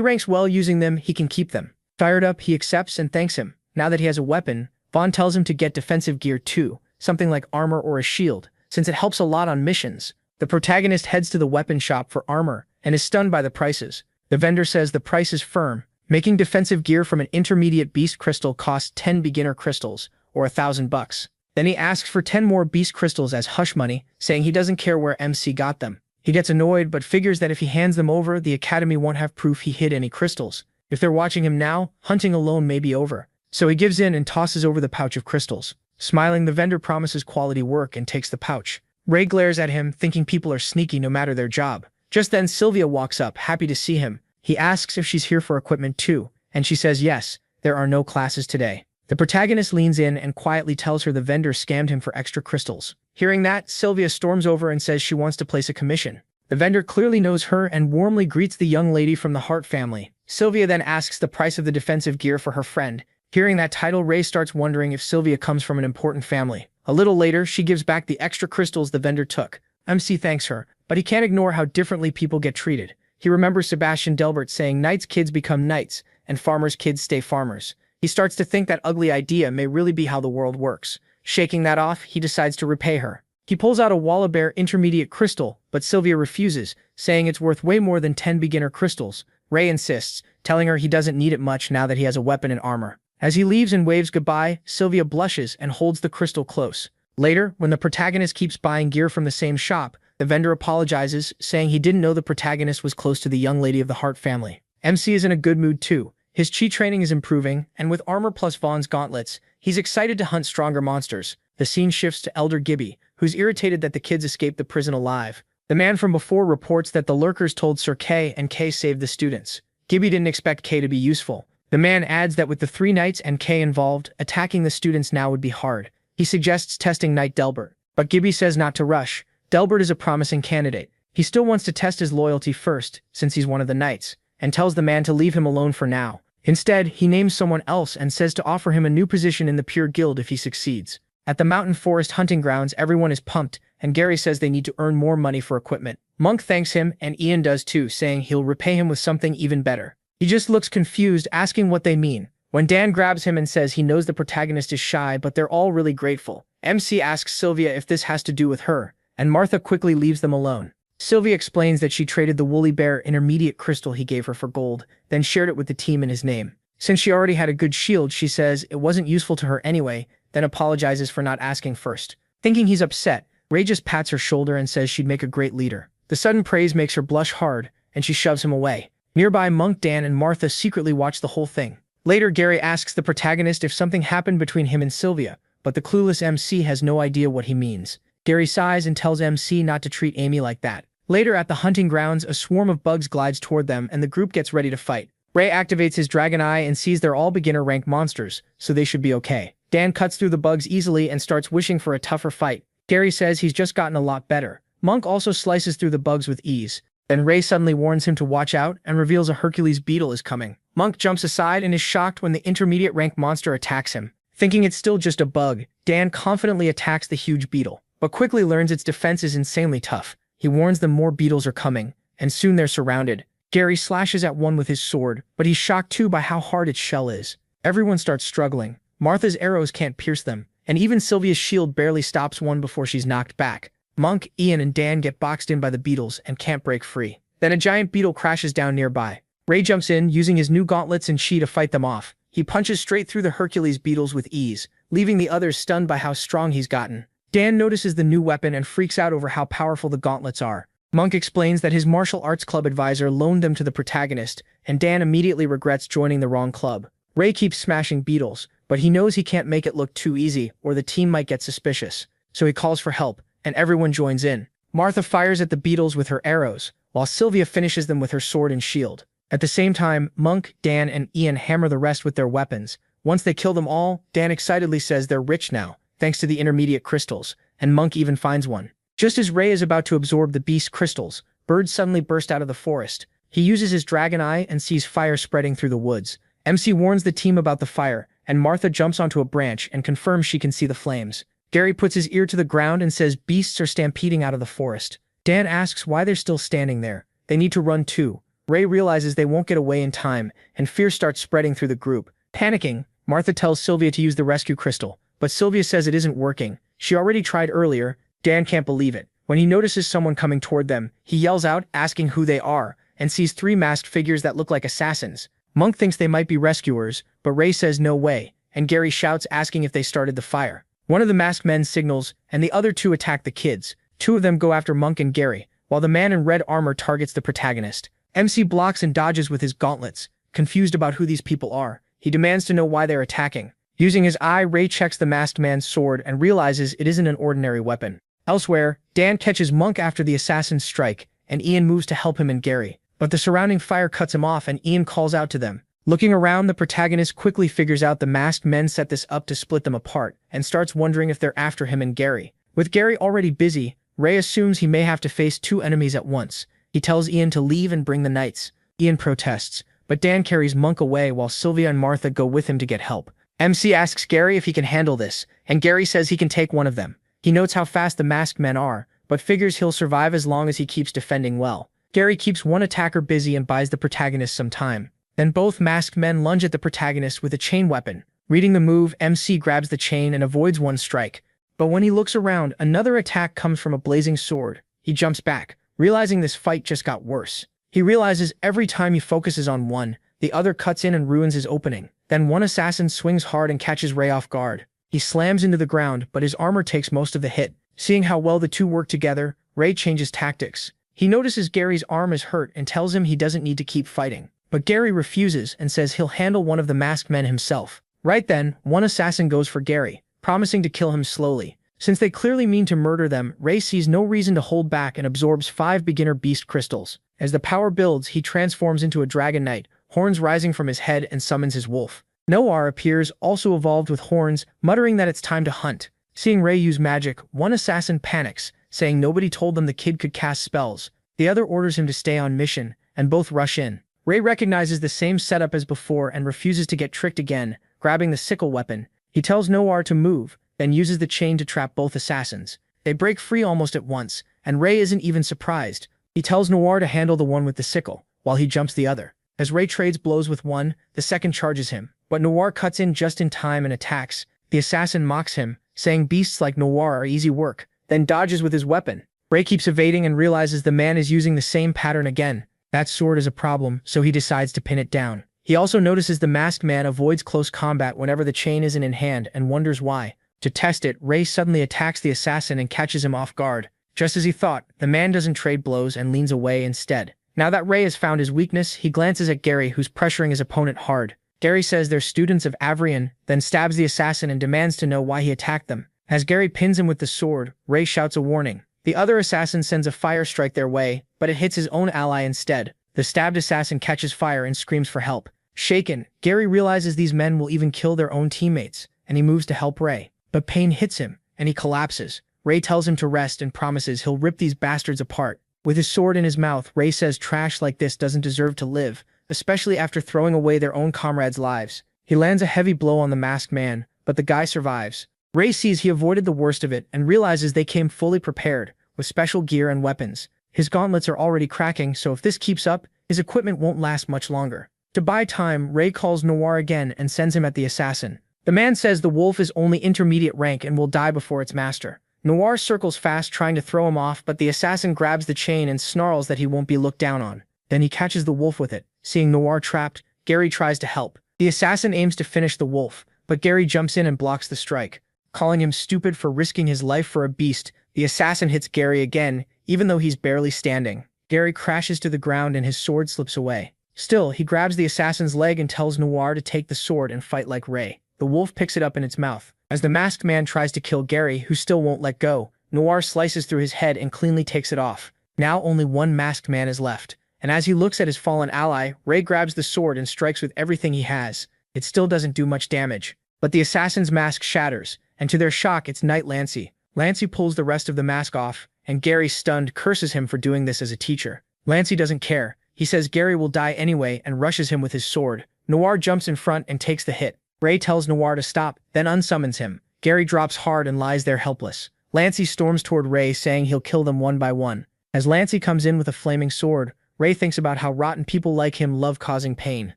ranks well using them, he can keep them. Fired up, he accepts and thanks him. Now that he has a weapon, Vaughn tells him to get defensive gear too, something like armor or a shield, since it helps a lot on missions. The protagonist heads to the weapon shop for armor and is stunned by the prices. The vendor says the price is firm. Making defensive gear from an intermediate beast crystal costs 10 beginner crystals, or $1,000. Then he asks for 10 more beast crystals as hush money, saying he doesn't care where MC got them. He gets annoyed but figures that if he hands them over, the Academy won't have proof he hid any crystals. If they're watching him now, hunting alone may be over. So he gives in and tosses over the pouch of crystals. Smiling, the vendor promises quality work and takes the pouch. Ray glares at him, thinking people are sneaky no matter their job. Just then Sylvia walks up, happy to see him. He asks if she's here for equipment too, and she says yes, there are no classes today. The protagonist leans in and quietly tells her the vendor scammed him for extra crystals. Hearing that, Sylvia storms over and says she wants to place a commission. The vendor clearly knows her and warmly greets the young lady from the Hart family. Sylvia then asks the price of the defensive gear for her friend. Hearing that title, Ray starts wondering if Sylvia comes from an important family. A little later, she gives back the extra crystals the vendor took. MC thanks her, but he can't ignore how differently people get treated. He remembers Sebastian Delbert saying knights' kids become knights, and farmers' kids stay farmers. He starts to think that ugly idea may really be how the world works. Shaking that off, he decides to repay her. He pulls out a Wallabear intermediate crystal, but Sylvia refuses, saying it's worth way more than 10 beginner crystals. Ray insists, telling her he doesn't need it much now that he has a weapon and armor. As he leaves and waves goodbye, Sylvia blushes and holds the crystal close. Later, when the protagonist keeps buying gear from the same shop, the vendor apologizes, saying he didn't know the protagonist was close to the young lady of the Hart family. MC is in a good mood too. His chi training is improving, and with armor plus Vaughn's gauntlets, he's excited to hunt stronger monsters. The scene shifts to Elder Gibby, who's irritated that the kids escaped the prison alive. The man from before reports that the lurkers told Sir Kay and Kay saved the students. Gibby didn't expect Kay to be useful. The man adds that with the 3 knights and Kay involved, attacking the students now would be hard. He suggests testing Knight Delbert, but Gibby says not to rush. Delbert is a promising candidate. He still wants to test his loyalty first, since he's one of the knights, and tells the man to leave him alone for now. Instead, he names someone else and says to offer him a new position in the Pure Guild if he succeeds. At the Mountain Forest hunting grounds, everyone is pumped, and Gary says they need to earn more money for equipment. Monk thanks him, and Ian does too, saying he'll repay him with something even better. He just looks confused, asking what they mean. When Dan grabs him and says he knows the protagonist is shy, but they're all really grateful. MC asks Sylvia if this has to do with her, and Martha quickly leaves them alone. Sylvia explains that she traded the Woolly Bear intermediate crystal he gave her for gold, then shared it with the team in his name. Since she already had a good shield, she says it wasn't useful to her anyway, then apologizes for not asking first. Thinking he's upset, Ray just pats her shoulder and says she'd make a great leader. The sudden praise makes her blush hard, and she shoves him away. Nearby, Monk, Dan, and Martha secretly watch the whole thing. Later, Gary asks the protagonist if something happened between him and Sylvia, but the clueless MC has no idea what he means. Gary sighs and tells MC not to treat Amy like that. Later at the hunting grounds, a swarm of bugs glides toward them and the group gets ready to fight. Ray activates his dragon eye and sees they're all beginner rank monsters, so they should be okay. Dan cuts through the bugs easily and starts wishing for a tougher fight. Gary says he's just gotten a lot better. Monk also slices through the bugs with ease. Then Ray suddenly warns him to watch out and reveals a Hercules beetle is coming. Monk jumps aside and is shocked when the intermediate rank monster attacks him. Thinking it's still just a bug, Dan confidently attacks the huge beetle, but quickly learns its defense is insanely tough. He warns them more beetles are coming, and soon they're surrounded. Gary slashes at one with his sword, but he's shocked too by how hard its shell is. Everyone starts struggling. Martha's arrows can't pierce them, and even Sylvia's shield barely stops one before she's knocked back. Monk, Ian, and Dan get boxed in by the beetles and can't break free. Then a giant beetle crashes down nearby. Ray jumps in, using his new gauntlets and chi to fight them off. He punches straight through the Hercules beetles with ease, leaving the others stunned by how strong he's gotten. Dan notices the new weapon and freaks out over how powerful the gauntlets are. Monk explains that his martial arts club advisor loaned them to the protagonist, and Dan immediately regrets joining the wrong club. Ray keeps smashing beetles, but he knows he can't make it look too easy, or the team might get suspicious. so he calls for help, and everyone joins in. Martha fires at the beetles with her arrows, while Sylvia finishes them with her sword and shield. At the same time, Monk, Dan, and Ian hammer the rest with their weapons. Once they kill them all, Dan excitedly says they're rich now, thanks to the intermediate crystals, and Monk even finds one. Just as Ray is about to absorb the beast crystals, birds suddenly burst out of the forest. He uses his dragon eye and sees fire spreading through the woods. MC warns the team about the fire, and Martha jumps onto a branch and confirms she can see the flames. Gary puts his ear to the ground and says beasts are stampeding out of the forest. Dan asks why they're still standing there. They need to run too. Ray realizes they won't get away in time, and fear starts spreading through the group. Panicking, Martha tells Sylvia to use the rescue crystal, but Sylvia says it isn't working. She already tried earlier. Dan can't believe it. When he notices someone coming toward them, he yells out, asking who they are, and sees 3 masked figures that look like assassins. Monk thinks they might be rescuers, but Ray says no way, and Gary shouts asking if they started the fire. One of the masked men signals, and the other 2 attack the kids. 2 of them go after Monk and Gary, while the man in red armor targets the protagonist. MC blocks and dodges with his gauntlets, confused about who these people are. He demands to know why they're attacking. Using his eye, Ray checks the masked man's sword and realizes it isn't an ordinary weapon. Elsewhere, Dan catches Monk after the assassin's strike, and Ian moves to help him and Gary. But the surrounding fire cuts him off and Ian calls out to them. Looking around, the protagonist quickly figures out the masked men set this up to split them apart, and starts wondering if they're after him and Gary. With Gary already busy, Ray assumes he may have to face 2 enemies at once. He tells Ian to leave and bring the knights. Ian protests, but Dan carries Monk away while Sylvia and Martha go with him to get help. MC asks Gary if he can handle this, and Gary says he can take one of them. He notes how fast the masked men are, but figures he'll survive as long as he keeps defending well. Gary keeps one attacker busy and buys the protagonist some time. Then both masked men lunge at the protagonist with a chain weapon. Reading the move, MC grabs the chain and avoids one strike. But when he looks around, another attack comes from a blazing sword. He jumps back, realizing this fight just got worse. He realizes every time he focuses on one, the other cuts in and ruins his opening. Then one assassin swings hard and catches Ray off guard. He slams into the ground, but his armor takes most of the hit. Seeing how well the 2 work together, Ray changes tactics. He notices Gary's arm is hurt and tells him he doesn't need to keep fighting. But Gary refuses and says he'll handle one of the masked men himself. Right then, one assassin goes for Gary, promising to kill him slowly. Since they clearly mean to murder them, Ray sees no reason to hold back and absorbs 5 beginner beast crystals. As the power builds, he transforms into a dragon knight, horns rising from his head, and summons his wolf. Noir appears, also evolved with horns, muttering that it's time to hunt. Seeing Ray use magic, one assassin panics, saying nobody told them the kid could cast spells. The other orders him to stay on mission, and both rush in. Ray recognizes the same setup as before and refuses to get tricked again, grabbing the sickle weapon. He tells Noir to move, then uses the chain to trap both assassins. They break free almost at once, and Ray isn't even surprised. He tells Noir to handle the one with the sickle, while he jumps the other. As Ray trades blows with one, the second charges him. But Noir cuts in just in time and attacks. The assassin mocks him, saying beasts like Noir are easy work, then dodges with his weapon. Ray keeps evading and realizes the man is using the same pattern again. That sword is a problem, so he decides to pin it down. He also notices the masked man avoids close combat whenever the chain isn't in hand and wonders why. To test it, Ray suddenly attacks the assassin and catches him off guard. Just as he thought, the man doesn't trade blows and leans away instead. Now that Ray has found his weakness, he glances at Gary, who's pressuring his opponent hard. Gary says they're students of Avrian, then stabs the assassin and demands to know why he attacked them. As Gary pins him with the sword, Ray shouts a warning. The other assassin sends a fire strike their way, but it hits his own ally instead. The stabbed assassin catches fire and screams for help. Shaken, Gary realizes these men will even kill their own teammates, and he moves to help Ray. But pain hits him, and he collapses. Ray tells him to rest and promises he'll rip these bastards apart. With his sword in his mouth, Ray says trash like this doesn't deserve to live, especially after throwing away their own comrades' lives. He lands a heavy blow on the masked man, but the guy survives. Ray sees he avoided the worst of it and realizes they came fully prepared, with special gear and weapons. His gauntlets are already cracking, so if this keeps up, his equipment won't last much longer. To buy time, Ray calls Noir again and sends him at the assassin. The man says the wolf is only intermediate rank and will die before its master. Noir circles fast trying to throw him off, but the assassin grabs the chain and snarls that he won't be looked down on. Then he catches the wolf with it. Seeing Noir trapped, Gary tries to help. The assassin aims to finish the wolf, but Gary jumps in and blocks the strike. Calling him stupid for risking his life for a beast, the assassin hits Gary again, even though he's barely standing. Gary crashes to the ground and his sword slips away. Still, he grabs the assassin's leg and tells Noir to take the sword and fight like Ray. The wolf picks it up in its mouth. As the masked man tries to kill Gary, who still won't let go, Noir slices through his head and cleanly takes it off. Now only one masked man is left. And as he looks at his fallen ally, Ray grabs the sword and strikes with everything he has. It still doesn't do much damage. But the assassin's mask shatters, and to their shock, it's Knight Lancy. Lancy pulls the rest of the mask off, and Gary, stunned, curses him for doing this as a teacher. Lancy doesn't care. He says Gary will die anyway and rushes him with his sword. Noir jumps in front and takes the hit. Ray tells Noir to stop, then unsummons him. Gary drops hard and lies there helpless. Lancy storms toward Ray, saying he'll kill them one by one. As Lancy comes in with a flaming sword, Ray thinks about how rotten people like him love causing pain.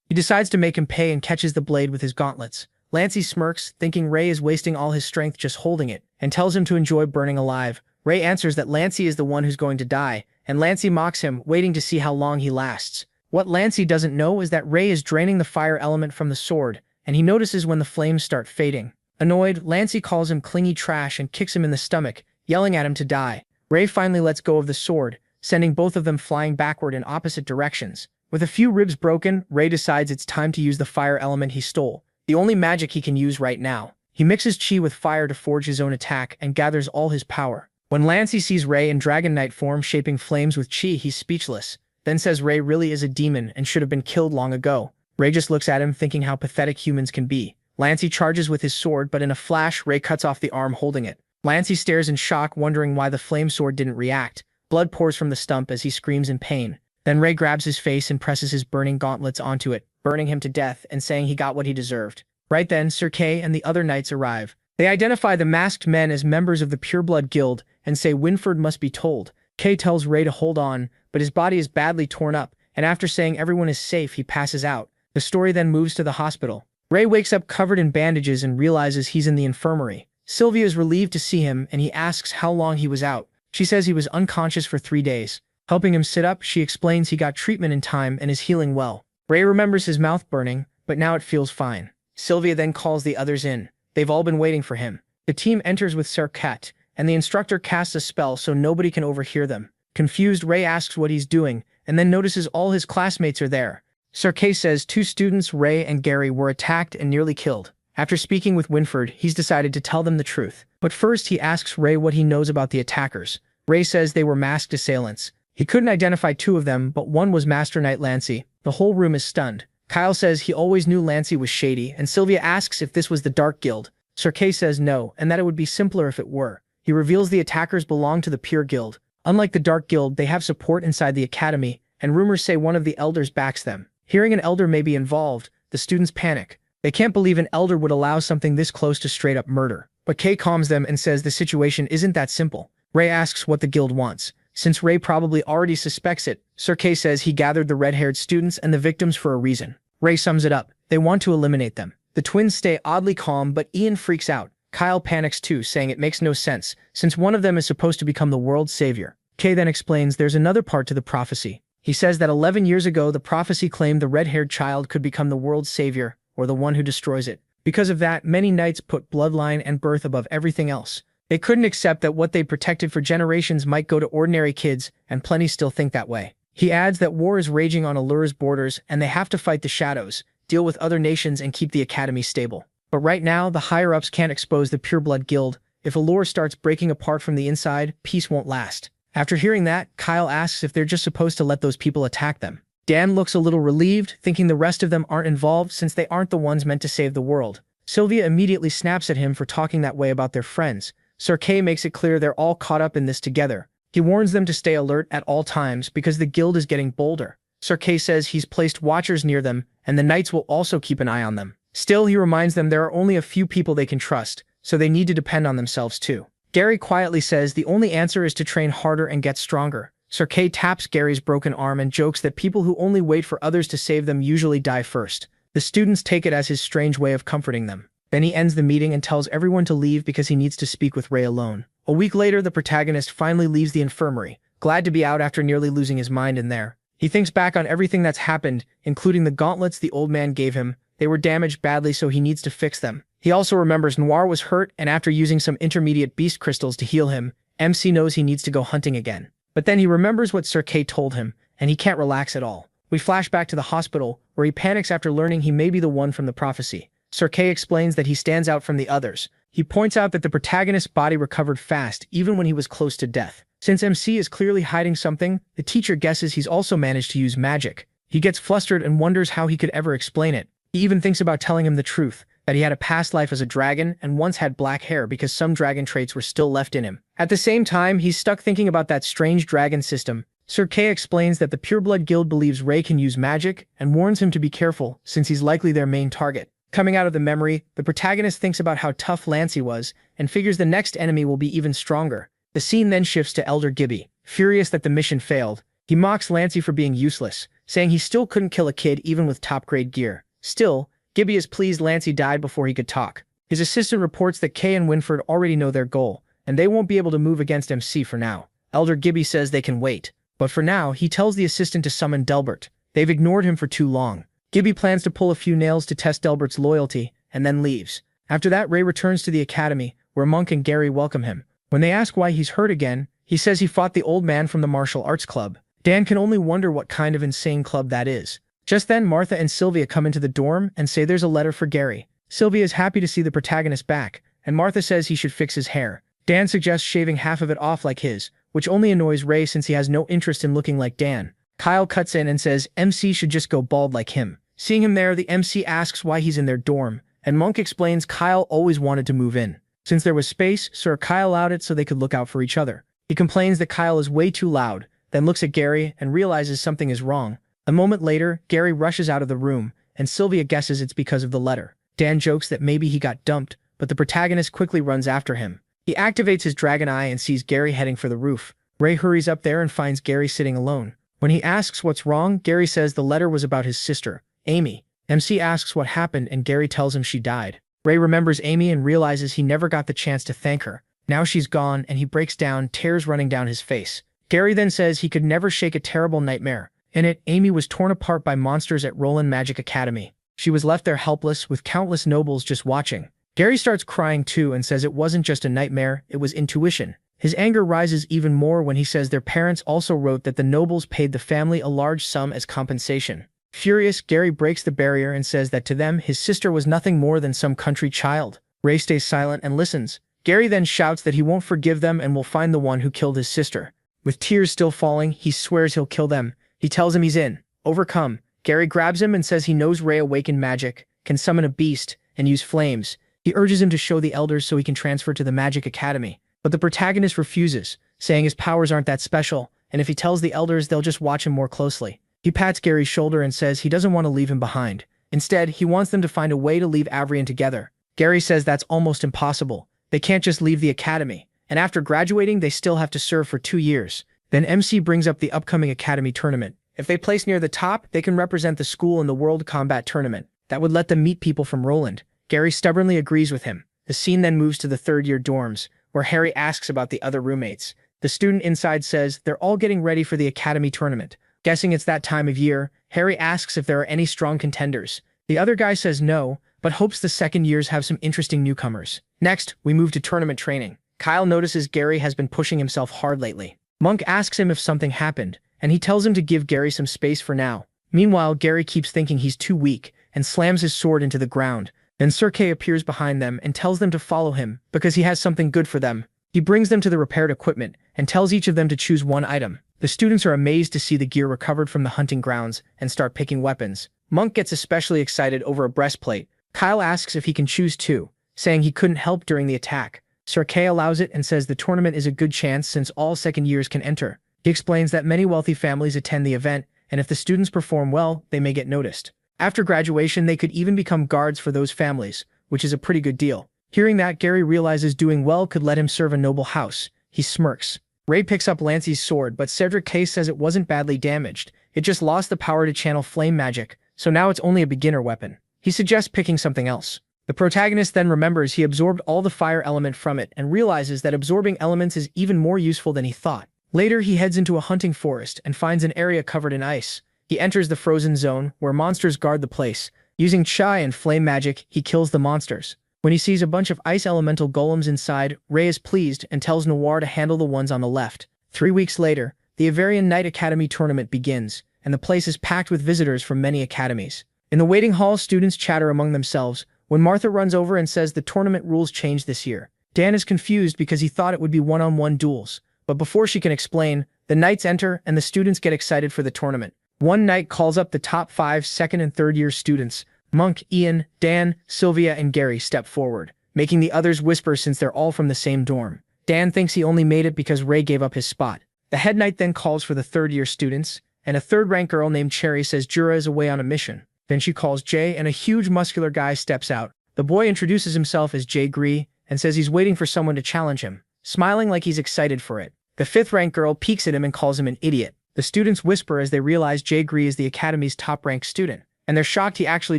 He decides to make him pay and catches the blade with his gauntlets. Lancy smirks, thinking Ray is wasting all his strength just holding it, and tells him to enjoy burning alive. Ray answers that Lancy is the one who's going to die, and Lancy mocks him, waiting to see how long he lasts. What Lancy doesn't know is that Ray is draining the fire element from the sword, and he notices when the flames start fading. Annoyed, Lancy calls him clingy trash and kicks him in the stomach, yelling at him to die. Ray finally lets go of the sword, sending both of them flying backward in opposite directions. With a few ribs broken, Ray decides it's time to use the fire element he stole, the only magic he can use right now. He mixes chi with fire to forge his own attack and gathers all his power. When Lancy sees Ray in Dragon Knight form shaping flames with chi, he's speechless, then says Ray really is a demon and should have been killed long ago. Ray just looks at him, thinking how pathetic humans can be. Lancy charges with his sword, but in a flash, Ray cuts off the arm holding it. Lancy stares in shock, wondering why the flame sword didn't react. Blood pours from the stump as he screams in pain. Then Ray grabs his face and presses his burning gauntlets onto it, burning him to death and saying he got what he deserved. Right then, Sir Kay and the other knights arrive. They identify the masked men as members of the Pureblood Guild and say Winford must be told. Kay tells Ray to hold on, but his body is badly torn up, and after saying everyone is safe, he passes out. The story then moves to the hospital. Ray wakes up covered in bandages and realizes he's in the infirmary. Sylvia is relieved to see him, and he asks how long he was out. She says he was unconscious for 3 days. Helping him sit up, she explains he got treatment in time and is healing well. Ray remembers his mouth burning, but now it feels fine. Sylvia then calls the others in. They've all been waiting for him. The team enters with Serket, and the instructor casts a spell so nobody can overhear them. Confused, Ray asks what he's doing, and then notices all his classmates are there. Sir Kay says 2 students, Ray and Gary, were attacked and nearly killed. After speaking with Winford, he's decided to tell them the truth. But first he asks Ray what he knows about the attackers. Ray says they were masked assailants. He couldn't identify 2 of them, but one was Master Knight Lancy. The whole room is stunned. Kyle says he always knew Lancy was shady, and Sylvia asks if this was the Dark Guild. Sir Kay says no, and that it would be simpler if it were. He reveals the attackers belong to the Pure Guild. Unlike the Dark Guild, they have support inside the academy, and rumors say one of the elders backs them. Hearing an elder may be involved, the students panic. They can't believe an elder would allow something this close to straight-up murder. But Kay calms them and says the situation isn't that simple. Ray asks what the guild wants. Since Ray probably already suspects it, Sir Kay says he gathered the red-haired students and the victims for a reason. Ray sums it up. They want to eliminate them. The twins stay oddly calm, but Ian freaks out. Kyle panics too, saying it makes no sense, since one of them is supposed to become the world's savior. Kay then explains there's another part to the prophecy. He says that 11 years ago, the prophecy claimed the red-haired child could become the world's savior, or the one who destroys it. Because of that, many knights put bloodline and birth above everything else. They couldn't accept that what they protected for generations might go to ordinary kids, and plenty still think that way. He adds that war is raging on Allura's borders, and they have to fight the shadows, deal with other nations, and keep the academy stable. But right now, the higher-ups can't expose the Pureblood Guild. If Allura starts breaking apart from the inside, peace won't last. After hearing that, Kyle asks if they're just supposed to let those people attack them. Dan looks a little relieved, thinking the rest of them aren't involved since they aren't the ones meant to save the world. Sylvia immediately snaps at him for talking that way about their friends. Sir Kay makes it clear they're all caught up in this together. He warns them to stay alert at all times because the guild is getting bolder. Sir Kay says he's placed watchers near them, and the knights will also keep an eye on them. Still, he reminds them there are only a few people they can trust, so they need to depend on themselves too. Gary quietly says the only answer is to train harder and get stronger. Sir Kay taps Gary's broken arm and jokes that people who only wait for others to save them usually die first. The students take it as his strange way of comforting them. Then he ends the meeting and tells everyone to leave because he needs to speak with Ray alone. A week later, the protagonist finally leaves the infirmary, glad to be out after nearly losing his mind in there. He thinks back on everything that's happened, including the gauntlets the old man gave him. They were damaged badly, so he needs to fix them. He also remembers Noir was hurt, and after using some intermediate beast crystals to heal him, MC knows he needs to go hunting again. But then he remembers what Sir Kay told him, and he can't relax at all. We flash back to the hospital, where he panics after learning he may be the one from the prophecy. Sir Kay explains that he stands out from the others. He points out that the protagonist's body recovered fast even when he was close to death. Since MC is clearly hiding something, the teacher guesses he's also managed to use magic. He gets flustered and wonders how he could ever explain it. He even thinks about telling him the truth, that he had a past life as a dragon and once had black hair because some dragon traits were still left in him. At the same time, he's stuck thinking about that strange dragon system. Sir Kay explains that the Pureblood Guild believes Ray can use magic and warns him to be careful since he's likely their main target. Coming out of the memory, the protagonist thinks about how tough Lancey was and figures the next enemy will be even stronger. The scene then shifts to Elder Gibby. Furious that the mission failed, he mocks Lancey for being useless, saying he still couldn't kill a kid even with top-grade gear. Still, Gibby is pleased Lancey died before he could talk. His assistant reports that Kay and Winford already know their goal, and they won't be able to move against MC for now. Elder Gibby says they can wait, but for now, he tells the assistant to summon Delbert. They've ignored him for too long. Gibby plans to pull a few nails to test Delbert's loyalty, and then leaves. After that, Ray returns to the academy, where Monk and Gary welcome him. When they ask why he's hurt again, he says he fought the old man from the martial arts club. Dan can only wonder what kind of insane club that is. Just then, Martha and Sylvia come into the dorm and say there's a letter for Gary. Sylvia is happy to see the protagonist back, and Martha says he should fix his hair. Dan suggests shaving half of it off like his, which only annoys Ray since he has no interest in looking like Dan. Kyle cuts in and says MC should just go bald like him. Seeing him there, the MC asks why he's in their dorm, and Monk explains Kyle always wanted to move in. Since there was space, Sir Kyle allowed it so they could look out for each other. He complains that Kyle is way too loud, then looks at Gary and realizes something is wrong. A moment later, Gary rushes out of the room, and Sylvia guesses it's because of the letter. Dan jokes that maybe he got dumped, but the protagonist quickly runs after him. He activates his dragon eye and sees Gary heading for the roof. Ray hurries up there and finds Gary sitting alone. When he asks what's wrong, Gary says the letter was about his sister, Amy. MC asks what happened and Gary tells him she died. Ray remembers Amy and realizes he never got the chance to thank her. Now she's gone and he breaks down, tears running down his face. Gary then says he could never shake a terrible nightmare. In it, Amy was torn apart by monsters at Roland Magic Academy. She was left there helpless with countless nobles just watching. Gary starts crying too and says it wasn't just a nightmare, it was intuition. His anger rises even more when he says their parents also wrote that the nobles paid the family a large sum as compensation. Furious, Gary breaks the barrier and says that to them, his sister was nothing more than some country child. Ray stays silent and listens. Gary then shouts that he won't forgive them and will find the one who killed his sister. With tears still falling, he swears he'll kill them. He tells him he's in. Overcome, Gary grabs him and says he knows Ray awakened magic, can summon a beast, and use flames. He urges him to show the elders so he can transfer to the Magic Academy. But the protagonist refuses, saying his powers aren't that special, and if he tells the elders, they'll just watch him more closely. He pats Gary's shoulder and says he doesn't want to leave him behind. Instead, he wants them to find a way to leave Avrian together. Gary says that's almost impossible. They can't just leave the academy, and after graduating, they still have to serve for 2 years. Then MC brings up the upcoming academy tournament. If they place near the top, they can represent the school in the World Combat Tournament. That would let them meet people from Roland. Gary stubbornly agrees with him. The scene then moves to the third-year dorms, where Harry asks about the other roommates. The student inside says they're all getting ready for the academy tournament. Guessing it's that time of year, Harry asks if there are any strong contenders. The other guy says no, but hopes the second years have some interesting newcomers. Next, we move to tournament training. Kyle notices Gary has been pushing himself hard lately. Monk asks him if something happened, and he tells him to give Gary some space for now. Meanwhile, Gary keeps thinking he's too weak and slams his sword into the ground. Then Sir Kay appears behind them and tells them to follow him because he has something good for them. He brings them to the repaired equipment and tells each of them to choose one item. The students are amazed to see the gear recovered from the hunting grounds and start picking weapons. Monk gets especially excited over a breastplate. Kyle asks if he can choose two, saying he couldn't help during the attack. Sir Kay allows it and says the tournament is a good chance since all second years can enter. He explains that many wealthy families attend the event, and if the students perform well, they may get noticed. After graduation, they could even become guards for those families, which is a pretty good deal. Hearing that, Gary realizes doing well could let him serve a noble house. He smirks. Ray picks up Lancey's sword, but Cedric Case says it wasn't badly damaged. It just lost the power to channel flame magic, so now it's only a beginner weapon. He suggests picking something else. The protagonist then remembers he absorbed all the fire element from it and realizes that absorbing elements is even more useful than he thought. Later, he heads into a hunting forest and finds an area covered in ice. He enters the frozen zone, where monsters guard the place. Using chai and flame magic, he kills the monsters. When he sees a bunch of ice elemental golems inside, Ray is pleased and tells Noir to handle the ones on the left. 3 weeks later, the Avarian Knight Academy tournament begins, and the place is packed with visitors from many academies. In the waiting hall, students chatter among themselves, when Martha runs over and says the tournament rules changed this year. Dan is confused because he thought it would be one-on-one duels, but before she can explain, the knights enter and the students get excited for the tournament. One knight calls up the top 5 second and third year students. Monk, Ian, Dan, Sylvia, and Gary step forward, making the others whisper since they're all from the same dorm. Dan thinks he only made it because Ray gave up his spot. The head knight then calls for the third year students, and a third-rank girl named Cherry says Jura is away on a mission. Then she calls Jay, and a huge muscular guy steps out. The boy introduces himself as Jay Gree and says he's waiting for someone to challenge him, smiling like he's excited for it. The fifth-ranked girl peeks at him and calls him an idiot. The students whisper as they realize Jay Gree is the academy's top-ranked student, and they're shocked he actually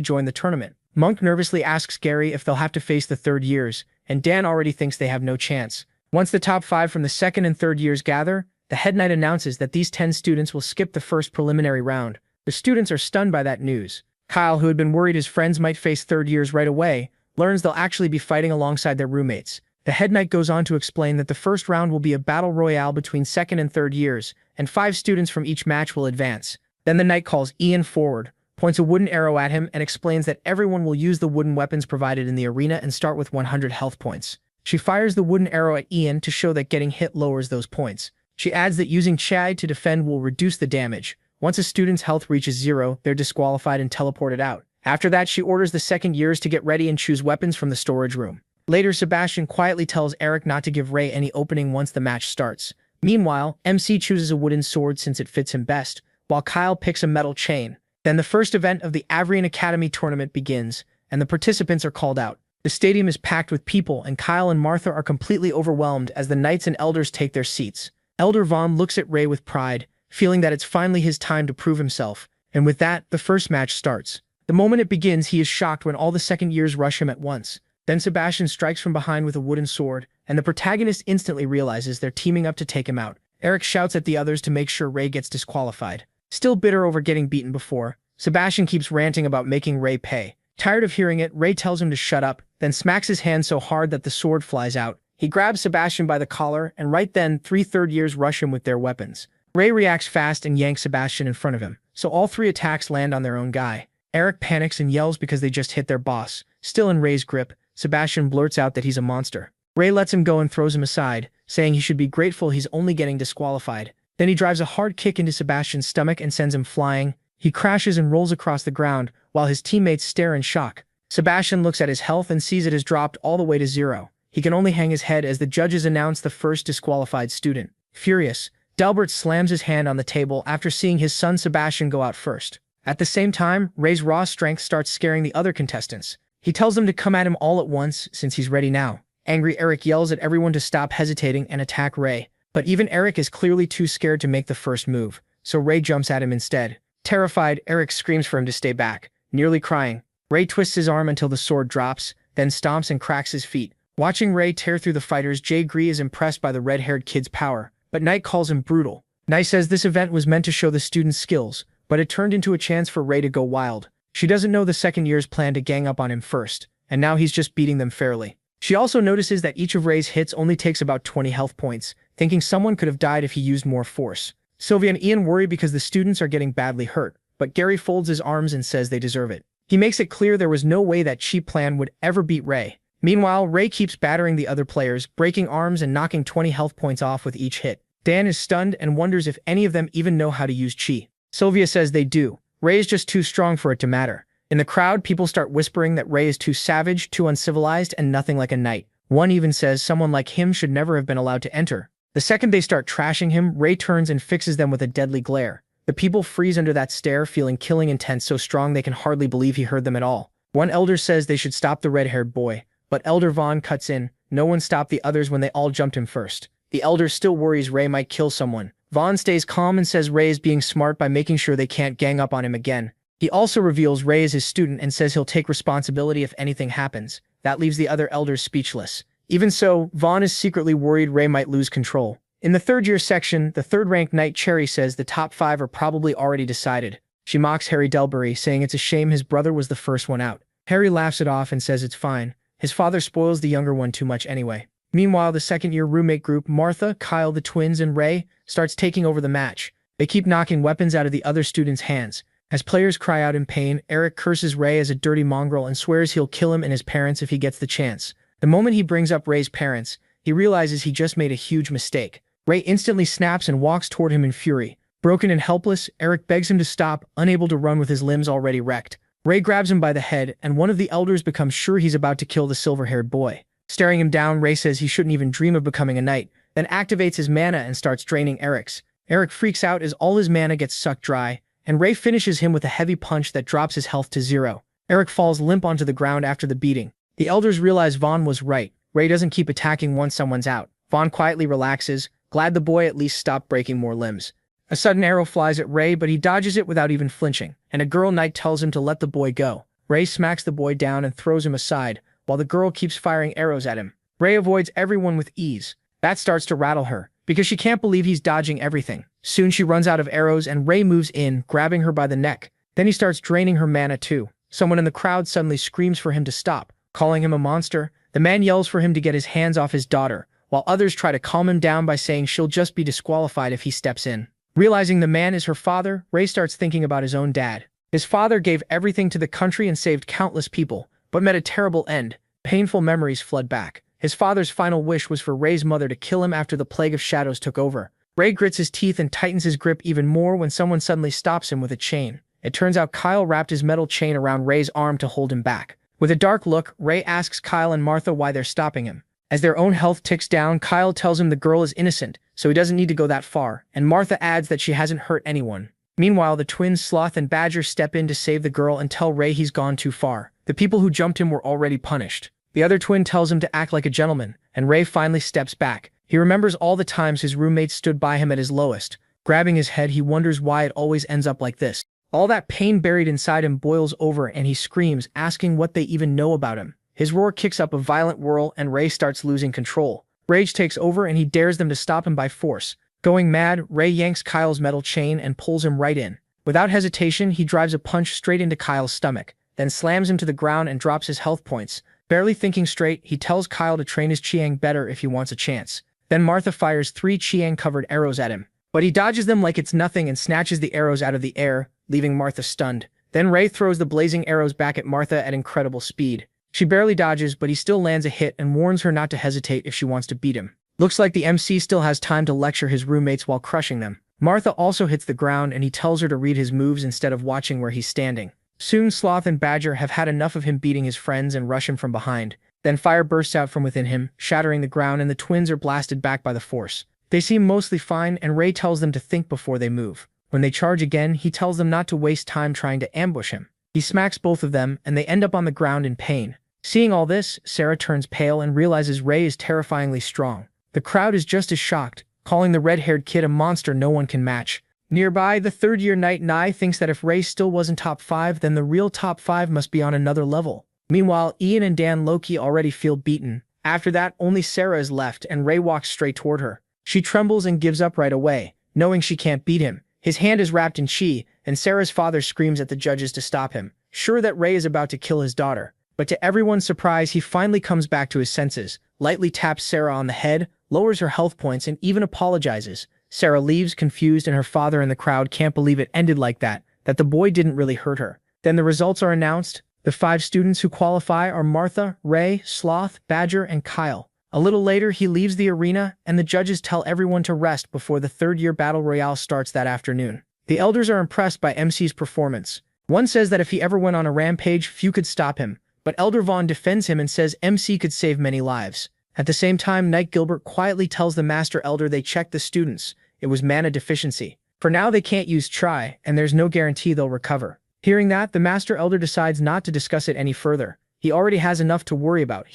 joined the tournament. Monk nervously asks Gary if they'll have to face the third years, and Dan already thinks they have no chance. Once the top 5 from the second and third years gather, the head knight announces that these 10 students will skip the first preliminary round. The students are stunned by that news. Kyle, who had been worried his friends might face third years right away, learns they'll actually be fighting alongside their roommates. The head knight goes on to explain that the first round will be a battle royale between second and third years, and 5 students from each match will advance. Then the knight calls Ian forward, points a wooden arrow at him, and explains that everyone will use the wooden weapons provided in the arena and start with 100 health points. She fires the wooden arrow at Ian to show that getting hit lowers those points. She adds that using Chai to defend will reduce the damage. Once a student's health reaches 0, they're disqualified and teleported out. After that, she orders the second years to get ready and choose weapons from the storage room. Later, Sebastian quietly tells Eric not to give Ray any opening once the match starts. Meanwhile, MC chooses a wooden sword since it fits him best, while Kyle picks a metal chain. Then the first event of the Avrian Academy tournament begins, and the participants are called out. The stadium is packed with people, and Kyle and Martha are completely overwhelmed as the knights and elders take their seats. Elder Vaughn looks at Ray with pride, feeling that it's finally his time to prove himself, and with that, the first match starts. The moment it begins, he is shocked when all the second years rush him at once. Then Sebastian strikes from behind with a wooden sword, and the protagonist instantly realizes they're teaming up to take him out. Eric shouts at the others to make sure Ray gets disqualified. Still bitter over getting beaten before, Sebastian keeps ranting about making Ray pay. Tired of hearing it, Ray tells him to shut up, then smacks his hand so hard that the sword flies out. He grabs Sebastian by the collar, and right then, 3 third years rush him with their weapons. Ray reacts fast and yanks Sebastian in front of him, so all 3 attacks land on their own guy. Eric panics and yells because they just hit their boss. Still in Ray's grip, Sebastian blurts out that he's a monster. Ray lets him go and throws him aside, saying he should be grateful he's only getting disqualified. Then he drives a hard kick into Sebastian's stomach and sends him flying. He crashes and rolls across the ground, while his teammates stare in shock. Sebastian looks at his health and sees it has dropped all the way to 0. He can only hang his head as the judges announce the first disqualified student. Furious, Delbert slams his hand on the table after seeing his son Sebastian go out first. At the same time, Ray's raw strength starts scaring the other contestants. He tells them to come at him all at once since he's ready now. Angry Eric yells at everyone to stop hesitating and attack Ray. But even Eric is clearly too scared to make the first move, so Ray jumps at him instead. Terrified, Eric screams for him to stay back, nearly crying. Ray twists his arm until the sword drops, then stomps and cracks his feet. Watching Ray tear through the fighters, Jay Gree is impressed by the red-haired kid's power, but Knight calls him brutal. Knight says this event was meant to show the students' skills, but it turned into a chance for Ray to go wild. She doesn't know the second year's plan to gang up on him first, and now he's just beating them fairly. She also notices that each of Ray's hits only takes about 20 health points, thinking someone could have died if he used more force. Sylvia and Ian worry because the students are getting badly hurt, but Gary folds his arms and says they deserve it. He makes it clear there was no way that cheap plan would ever beat Ray. Meanwhile, Ray keeps battering the other players, breaking arms and knocking 20 health points off with each hit. Dan is stunned and wonders if any of them even know how to use chi. Sylvia says they do. Ray is just too strong for it to matter. In the crowd, people start whispering that Ray is too savage, too uncivilized, and nothing like a knight. One even says someone like him should never have been allowed to enter. The second they start trashing him, Ray turns and fixes them with a deadly glare. The people freeze under that stare, feeling killing intent so strong they can hardly believe he heard them at all. One elder says they should stop the red-haired boy, but Elder Vaughn cuts in. No one stopped the others when they all jumped him first. The elder still worries Ray might kill someone. Vaughn stays calm and says Ray is being smart by making sure they can't gang up on him again. He also reveals Ray is his student and says he'll take responsibility if anything happens. That leaves the other elders speechless. Even so, Vaughn is secretly worried Ray might lose control. In the third-year section, the third-ranked knight Cherry says the top 5 are probably already decided. She mocks Harry Delbury, saying it's a shame his brother was the first one out. Harry laughs it off and says it's fine. His father spoils the younger one too much anyway. Meanwhile, the second-year roommate group, Martha, Kyle, the twins, and Ray, starts taking over the match. They keep knocking weapons out of the other students' hands. As players cry out in pain, Eric curses Ray as a dirty mongrel and swears he'll kill him and his parents if he gets the chance. The moment he brings up Ray's parents, he realizes he just made a huge mistake. Ray instantly snaps and walks toward him in fury. Broken and helpless, Eric begs him to stop, unable to run with his limbs already wrecked. Ray grabs him by the head, and one of the elders becomes sure he's about to kill the silver-haired boy. Staring him down, Ray says he shouldn't even dream of becoming a knight, then activates his mana and starts draining Eric's. Eric freaks out as all his mana gets sucked dry, and Ray finishes him with a heavy punch that drops his health to 0. Eric falls limp onto the ground after the beating. The elders realize Vaughn was right. Ray doesn't keep attacking once someone's out. Vaughn quietly relaxes, glad the boy at least stopped breaking more limbs. A sudden arrow flies at Ray, but he dodges it without even flinching, and a girl knight tells him to let the boy go. Ray smacks the boy down and throws him aside, while the girl keeps firing arrows at him. Ray avoids everyone with ease. That starts to rattle her, because she can't believe he's dodging everything. Soon she runs out of arrows and Ray moves in, grabbing her by the neck. Then he starts draining her mana too. Someone in the crowd suddenly screams for him to stop, calling him a monster. The man yells for him to get his hands off his daughter, while others try to calm him down by saying she'll just be disqualified if he steps in. Realizing the man is her father, Ray starts thinking about his own dad. His father gave everything to the country and saved countless people, but met a terrible end. Painful memories flood back. His father's final wish was for Ray's mother to kill him after the Plague of Shadows took over. Ray grits his teeth and tightens his grip even more when someone suddenly stops him with a chain. It turns out Kyle wrapped his metal chain around Ray's arm to hold him back. With a dark look, Ray asks Kyle and Martha why they're stopping him. As their own health ticks down, Kyle tells him the girl is innocent, so he doesn't need to go that far, and Martha adds that she hasn't hurt anyone. Meanwhile, the twins Sloth and Badger step in to save the girl and tell Ray he's gone too far. The people who jumped him were already punished. The other twin tells him to act like a gentleman, and Ray finally steps back. He remembers all the times his roommates stood by him at his lowest. Grabbing his head, he wonders why it always ends up like this. All that pain buried inside him boils over and he screams, asking what they even know about him. His roar kicks up a violent whirl and Ray starts losing control. Rage takes over and he dares them to stop him by force. Going mad, Ray yanks Kyle's metal chain and pulls him right in. Without hesitation, he drives a punch straight into Kyle's stomach, then slams him to the ground and drops his health points. Barely thinking straight, he tells Kyle to train his Chiang better if he wants a chance. Then Martha fires 3 Chiang-covered arrows at him, but he dodges them like it's nothing and snatches the arrows out of the air, leaving Martha stunned. Then Ray throws the blazing arrows back at Martha at incredible speed. She barely dodges, but he still lands a hit and warns her not to hesitate if she wants to beat him. Looks like the MC still has time to lecture his roommates while crushing them. Martha also hits the ground and he tells her to read his moves instead of watching where he's standing. Soon Sloth and Badger have had enough of him beating his friends and rush him from behind. Then fire bursts out from within him, shattering the ground, and the twins are blasted back by the force. They seem mostly fine, and Ray tells them to think before they move. When they charge again, he tells them not to waste time trying to ambush him. He smacks both of them, and they end up on the ground in pain. Seeing all this, Sarah turns pale and realizes Ray is terrifyingly strong. The crowd is just as shocked, calling the red-haired kid a monster no one can match. Nearby, the third-year Knight Nye thinks that if Ray still wasn't top 5, then the real top 5 must be on another level. Meanwhile, Ian and Dan Loki already feel beaten. After that, only Sarah is left, and Ray walks straight toward her. She trembles and gives up right away, knowing she can't beat him. His hand is wrapped in chi, and Sarah's father screams at the judges to stop him, sure that Ray is about to kill his daughter. But to everyone's surprise, he finally comes back to his senses, lightly taps Sarah on the head, lowers her health points, and even apologizes. Sarah leaves, confused, and her father and the crowd can't believe it ended like that the boy didn't really hurt her. Then the results are announced. The 5 students who qualify are Martha, Ray, Sloth, Badger, and Kyle. A little later, he leaves the arena, and the judges tell everyone to rest before the third-year Battle Royale starts that afternoon. The elders are impressed by MC's performance. One says that if he ever went on a rampage, few could stop him, but Elder Vaughn defends him and says MC could save many lives. At the same time, Knight Gilbert quietly tells the Master Elder they checked the students. It was mana deficiency. For now, they can't use Tri, and there's no guarantee they'll recover. Hearing that, the Master Elder decides not to discuss it any further. He already has enough to worry about.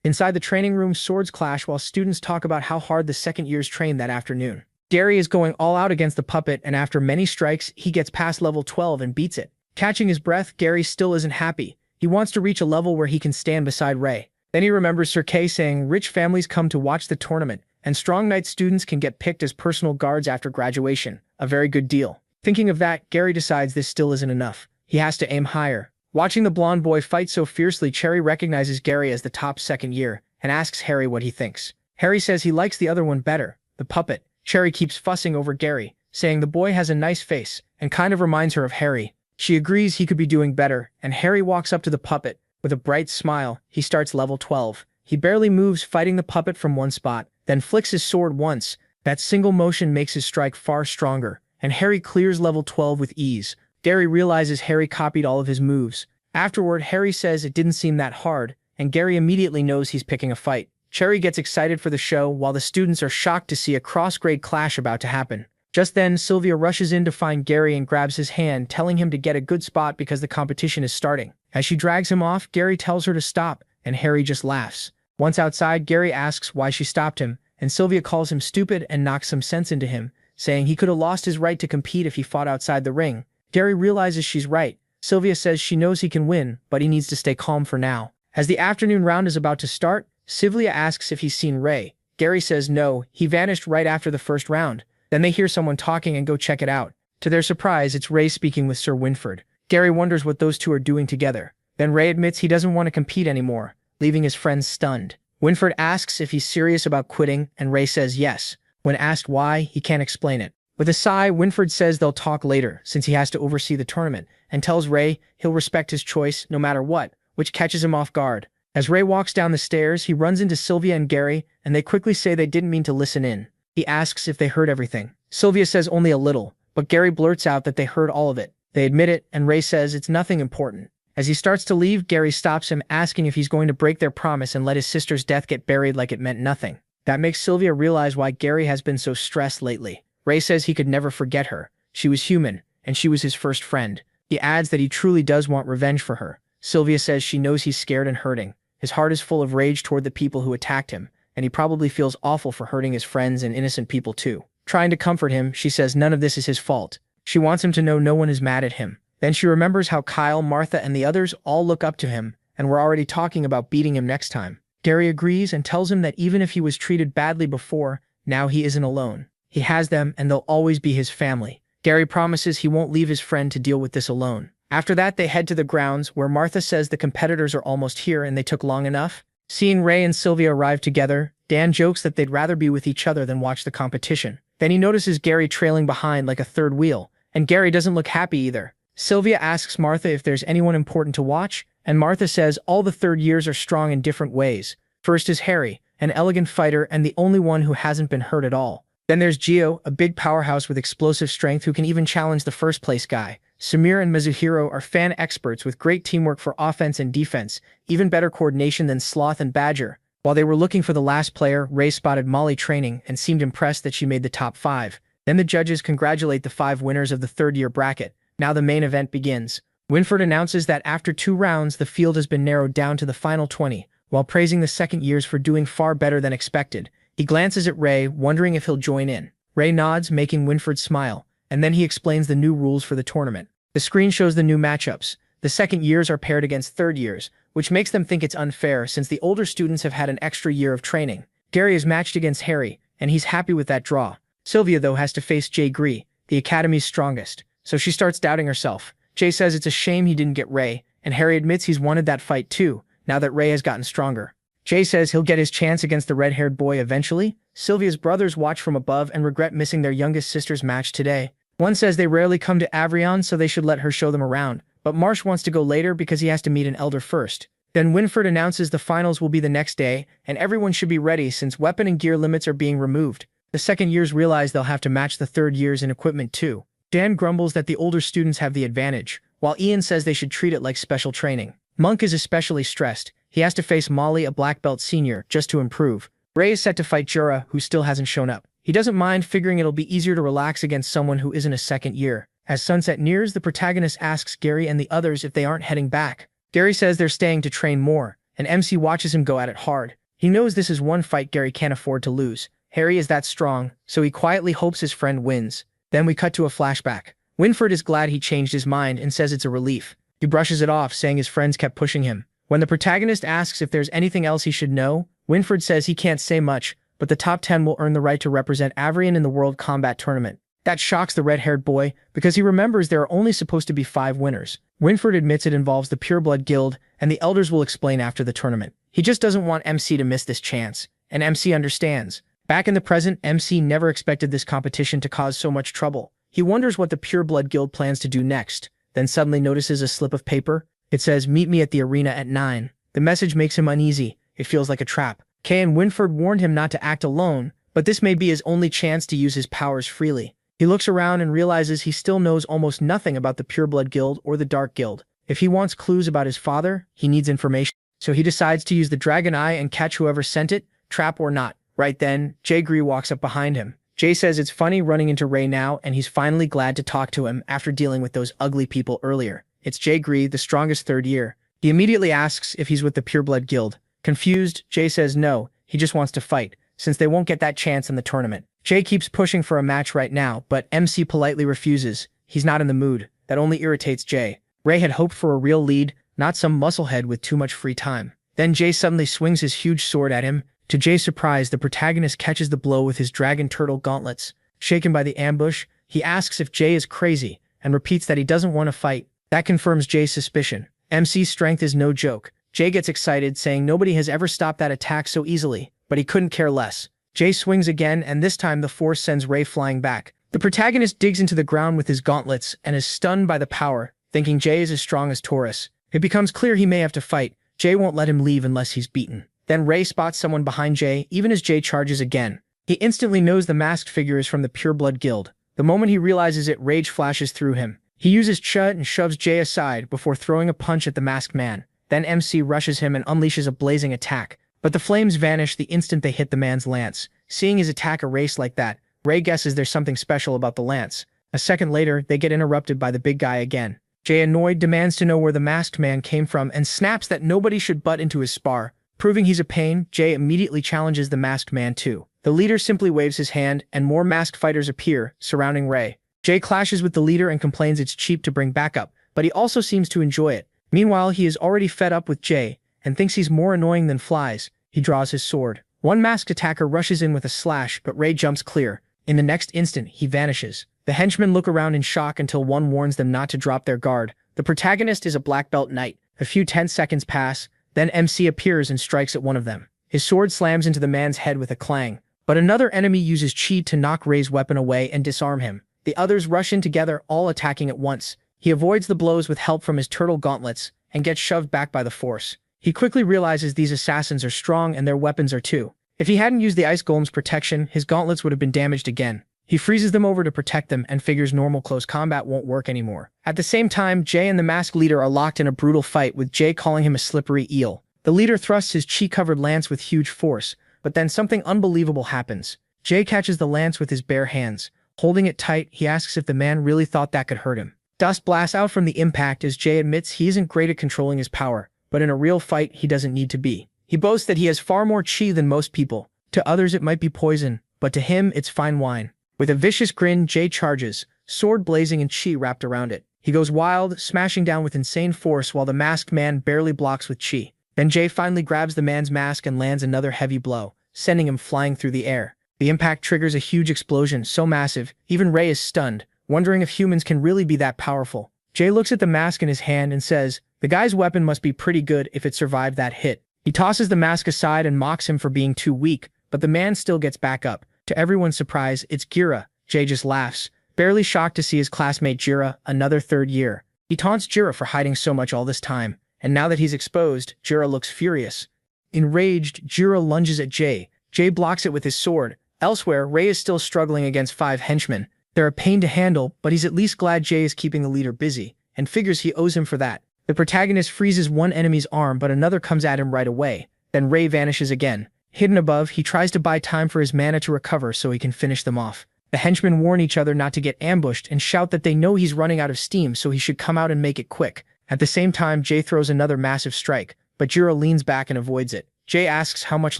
Inside the training room, swords clash while students talk about how hard the second years trained that afternoon. Gary is going all out against the puppet, and after many strikes, he gets past level 12 and beats it. Catching his breath, Gary still isn't happy. He wants to reach a level where he can stand beside Ray. Then he remembers Sir Kay saying rich families come to watch the tournament, and strong knight students can get picked as personal guards after graduation. A very good deal. Thinking of that, Gary decides this still isn't enough. He has to aim higher. Watching the blonde boy fight so fiercely, Cherry recognizes Gary as the top second year and asks Harry what he thinks. Harry says he likes the other one better, the puppet. Cherry keeps fussing over Gary, saying the boy has a nice face and kind of reminds her of Harry. She agrees he could be doing better, and Harry walks up to the puppet. With a bright smile, he starts level 12. He barely moves, fighting the puppet from one spot, then flicks his sword once. That single motion makes his strike far stronger, and Harry clears level 12 with ease. Gary realizes Harry copied all of his moves. Afterward, Harry says it didn't seem that hard, and Gary immediately knows he's picking a fight. Cherry gets excited for the show, while the students are shocked to see a cross-grade clash about to happen. Just then, Sylvia rushes in to find Gary and grabs his hand, telling him to get a good spot because the competition is starting. As she drags him off, Gary tells her to stop, and Harry just laughs. Once outside, Gary asks why she stopped him, and Sylvia calls him stupid and knocks some sense into him, saying he could have lost his right to compete if he fought outside the ring. Gary realizes she's right. Sylvia says she knows he can win, but he needs to stay calm for now. As the afternoon round is about to start, Sylvia asks if he's seen Ray. Gary says no, he vanished right after the first round. Then they hear someone talking and go check it out. To their surprise, it's Ray speaking with Sir Winford. Gary wonders what those two are doing together. Then Ray admits he doesn't want to compete anymore, leaving his friends stunned. Winford asks if he's serious about quitting, and Ray says yes. When asked why, he can't explain it. With a sigh, Winford says they'll talk later, since he has to oversee the tournament, and tells Ray he'll respect his choice no matter what, which catches him off guard. As Ray walks down the stairs, he runs into Sylvia and Gary, and they quickly say they didn't mean to listen in. He asks if they heard everything. Sylvia says only a little, but Gary blurts out that they heard all of it. They admit it, and Ray says it's nothing important. As he starts to leave, Gary stops him, asking if he's going to break their promise and let his sister's death get buried like it meant nothing. That makes Sylvia realize why Gary has been so stressed lately. Ray says he could never forget her. She was human, and she was his first friend. He adds that he truly does want revenge for her. Sylvia says she knows he's scared and hurting. His heart is full of rage toward the people who attacked him, and he probably feels awful for hurting his friends and innocent people too. Trying to comfort him, she says none of this is his fault. She wants him to know no one is mad at him. Then she remembers how Kyle, Martha, and the others all look up to him, and were already talking about beating him next time. Gary agrees and tells him that even if he was treated badly before, now he isn't alone. He has them, and they'll always be his family. Gary promises he won't leave his friend to deal with this alone. After that, they head to the grounds, where Martha says the competitors are almost here and they took long enough. Seeing Ray and Sylvia arrive together, Dan jokes that they'd rather be with each other than watch the competition. Then he notices Gary trailing behind like a third wheel, and Gary doesn't look happy either. Sylvia asks Martha if there's anyone important to watch, and Martha says all the third years are strong in different ways. First is Harry, an elegant fighter and the only one who hasn't been hurt at all. Then there's Gio, a big powerhouse with explosive strength who can even challenge the first-place guy. Samir and Mizuhiro are fan experts with great teamwork for offense and defense, even better coordination than Sloth and Badger. While they were looking for the last player, Ray spotted Molly training and seemed impressed that she made the top 5. Then the judges congratulate the 5 winners of the third-year bracket. Now the main event begins. Winford announces that after 2 rounds, the field has been narrowed down to the final 20, while praising the second years for doing far better than expected. He glances at Ray, wondering if he'll join in. Ray nods, making Winford smile, and then he explains the new rules for the tournament. The screen shows the new matchups. The second years are paired against third years, which makes them think it's unfair since the older students have had an extra year of training. Gary is matched against Harry, and he's happy with that draw. Sylvia, though, has to face Jay Gree, the Academy's strongest, so she starts doubting herself. Jay says it's a shame he didn't get Ray, and Harry admits he's wanted that fight too, now that Ray has gotten stronger. Jay says he'll get his chance against the red-haired boy eventually. Sylvia's brothers watch from above and regret missing their youngest sister's match today. One says they rarely come to Avrion, so they should let her show them around, but Marsh wants to go later because he has to meet an elder first. Then Winford announces the finals will be the next day, and everyone should be ready since weapon and gear limits are being removed. The second years realize they'll have to match the third years in equipment too. Dan grumbles that the older students have the advantage, while Ian says they should treat it like special training. Monk is especially stressed. He has to face Molly, a black belt senior, just to improve. Ray is set to fight Jura, who still hasn't shown up. He doesn't mind, figuring it'll be easier to relax against someone who isn't a second year. As sunset nears, the protagonist asks Gary and the others if they aren't heading back. Gary says they're staying to train more, and MC watches him go at it hard. He knows this is one fight Gary can't afford to lose. Harry is that strong, so he quietly hopes his friend wins. Then we cut to a flashback. Winford is glad he changed his mind and says it's a relief. He brushes it off, saying his friends kept pushing him. When the protagonist asks if there's anything else he should know, Winford says he can't say much, but the top 10 will earn the right to represent Avrion in the World Combat Tournament. That shocks the red-haired boy, because he remembers there are only supposed to be 5 winners. Winford admits it involves the Pureblood Guild, and the elders will explain after the tournament. He just doesn't want MC to miss this chance, and MC understands. Back in the present, MC never expected this competition to cause so much trouble. He wonders what the Pureblood Guild plans to do next. then suddenly notices a slip of paper. It says, "Meet me at the arena at 9. The message makes him uneasy. It feels like a trap. Kay and Winford warned him not to act alone, but this may be his only chance to use his powers freely. He looks around and realizes he still knows almost nothing about the Pureblood Guild or the Dark Guild. If he wants clues about his father, he needs information. So he decides to use the Dragon Eye and catch whoever sent it, trap or not. Right then, Jae Gree walks up behind him. Jae says it's funny running into Ray now, and he's finally glad to talk to him after dealing with those ugly people earlier. It's Jae Gree, the strongest third year. He immediately asks if he's with the Pureblood Guild. Confused, Jae says no, he just wants to fight, since they won't get that chance in the tournament. Jae keeps pushing for a match right now, but MC politely refuses. He's not in the mood. That only irritates Jae. Ray had hoped for a real lead, not some musclehead with too much free time. Then Jae suddenly swings his huge sword at him. To Jae's surprise, the protagonist catches the blow with his dragon turtle gauntlets. Shaken by the ambush, he asks if Jae is crazy, and repeats that he doesn't want to fight. That confirms Jae's suspicion. MC's strength is no joke. Jae gets excited, saying nobody has ever stopped that attack so easily, but he couldn't care less. Jae swings again, and this time the force sends Ray flying back. The protagonist digs into the ground with his gauntlets and is stunned by the power, thinking Jae is as strong as Taurus. It becomes clear he may have to fight. Jae won't let him leave unless he's beaten. Then Ray spots someone behind Jae, even as Jae charges again. He instantly knows the masked figure is from the Pureblood Guild. The moment he realizes it, rage flashes through him. He uses Chud and shoves Jae aside before throwing a punch at the masked man. Then MC rushes him and unleashes a blazing attack. But the flames vanish the instant they hit the man's lance. Seeing his attack erased like that, Ray guesses there's something special about the lance. A second later, they get interrupted by the big guy again. Jae, annoyed, demands to know where the masked man came from and snaps that nobody should butt into his spar. Proving he's a pain, Jae immediately challenges the masked man too. The leader simply waves his hand, and more masked fighters appear, surrounding Ray. Jae clashes with the leader and complains it's cheap to bring backup, but he also seems to enjoy it. Meanwhile, he is already fed up with Jae, and thinks he's more annoying than flies. He draws his sword. One masked attacker rushes in with a slash, but Ray jumps clear. In the next instant, he vanishes. The henchmen look around in shock until one warns them not to drop their guard. The protagonist is a black belt knight. A few tense seconds pass, then MC appears and strikes at one of them. His sword slams into the man's head with a clang, but another enemy uses chi to knock Ray's weapon away and disarm him. The others rush in together, all attacking at once. He avoids the blows with help from his turtle gauntlets and gets shoved back by the force. He quickly realizes these assassins are strong and their weapons are too. If he hadn't used the ice golem's protection, his gauntlets would have been damaged again. He freezes them over to protect them and figures normal close combat won't work anymore. At the same time, Jae and the masked leader are locked in a brutal fight, with Jae calling him a slippery eel. The leader thrusts his chi-covered lance with huge force, but then something unbelievable happens. Jae catches the lance with his bare hands. Holding it tight, he asks if the man really thought that could hurt him. Dust blasts out from the impact as Jae admits he isn't great at controlling his power, but in a real fight, he doesn't need to be. He boasts that he has far more chi than most people. To others it might be poison, but to him it's fine wine. With a vicious grin, Jae charges, sword blazing and chi wrapped around it. He goes wild, smashing down with insane force while the masked man barely blocks with chi. Then Jae finally grabs the man's mask and lands another heavy blow, sending him flying through the air. The impact triggers a huge explosion, so massive, even Ray is stunned, wondering if humans can really be that powerful. Jae looks at the mask in his hand and says, the guy's weapon must be pretty good if it survived that hit. He tosses the mask aside and mocks him for being too weak, but the man still gets back up. To everyone's surprise, it's Gira. Jae just laughs, barely shocked to see his classmate Gira, another third year. He taunts Gira for hiding so much all this time, and now that he's exposed, Gira looks furious. Enraged, Gira lunges at Jae. Jae blocks it with his sword. Elsewhere, Ray is still struggling against 5 henchmen. They're a pain to handle, but he's at least glad Jae is keeping the leader busy, and figures he owes him for that. The protagonist freezes one enemy's arm, but another comes at him right away. Then Ray vanishes again. Hidden above, he tries to buy time for his mana to recover so he can finish them off. The henchmen warn each other not to get ambushed and shout that they know he's running out of steam, so he should come out and make it quick. At the same time, Jae throws another massive strike, but Jiro leans back and avoids it. Jae asks how much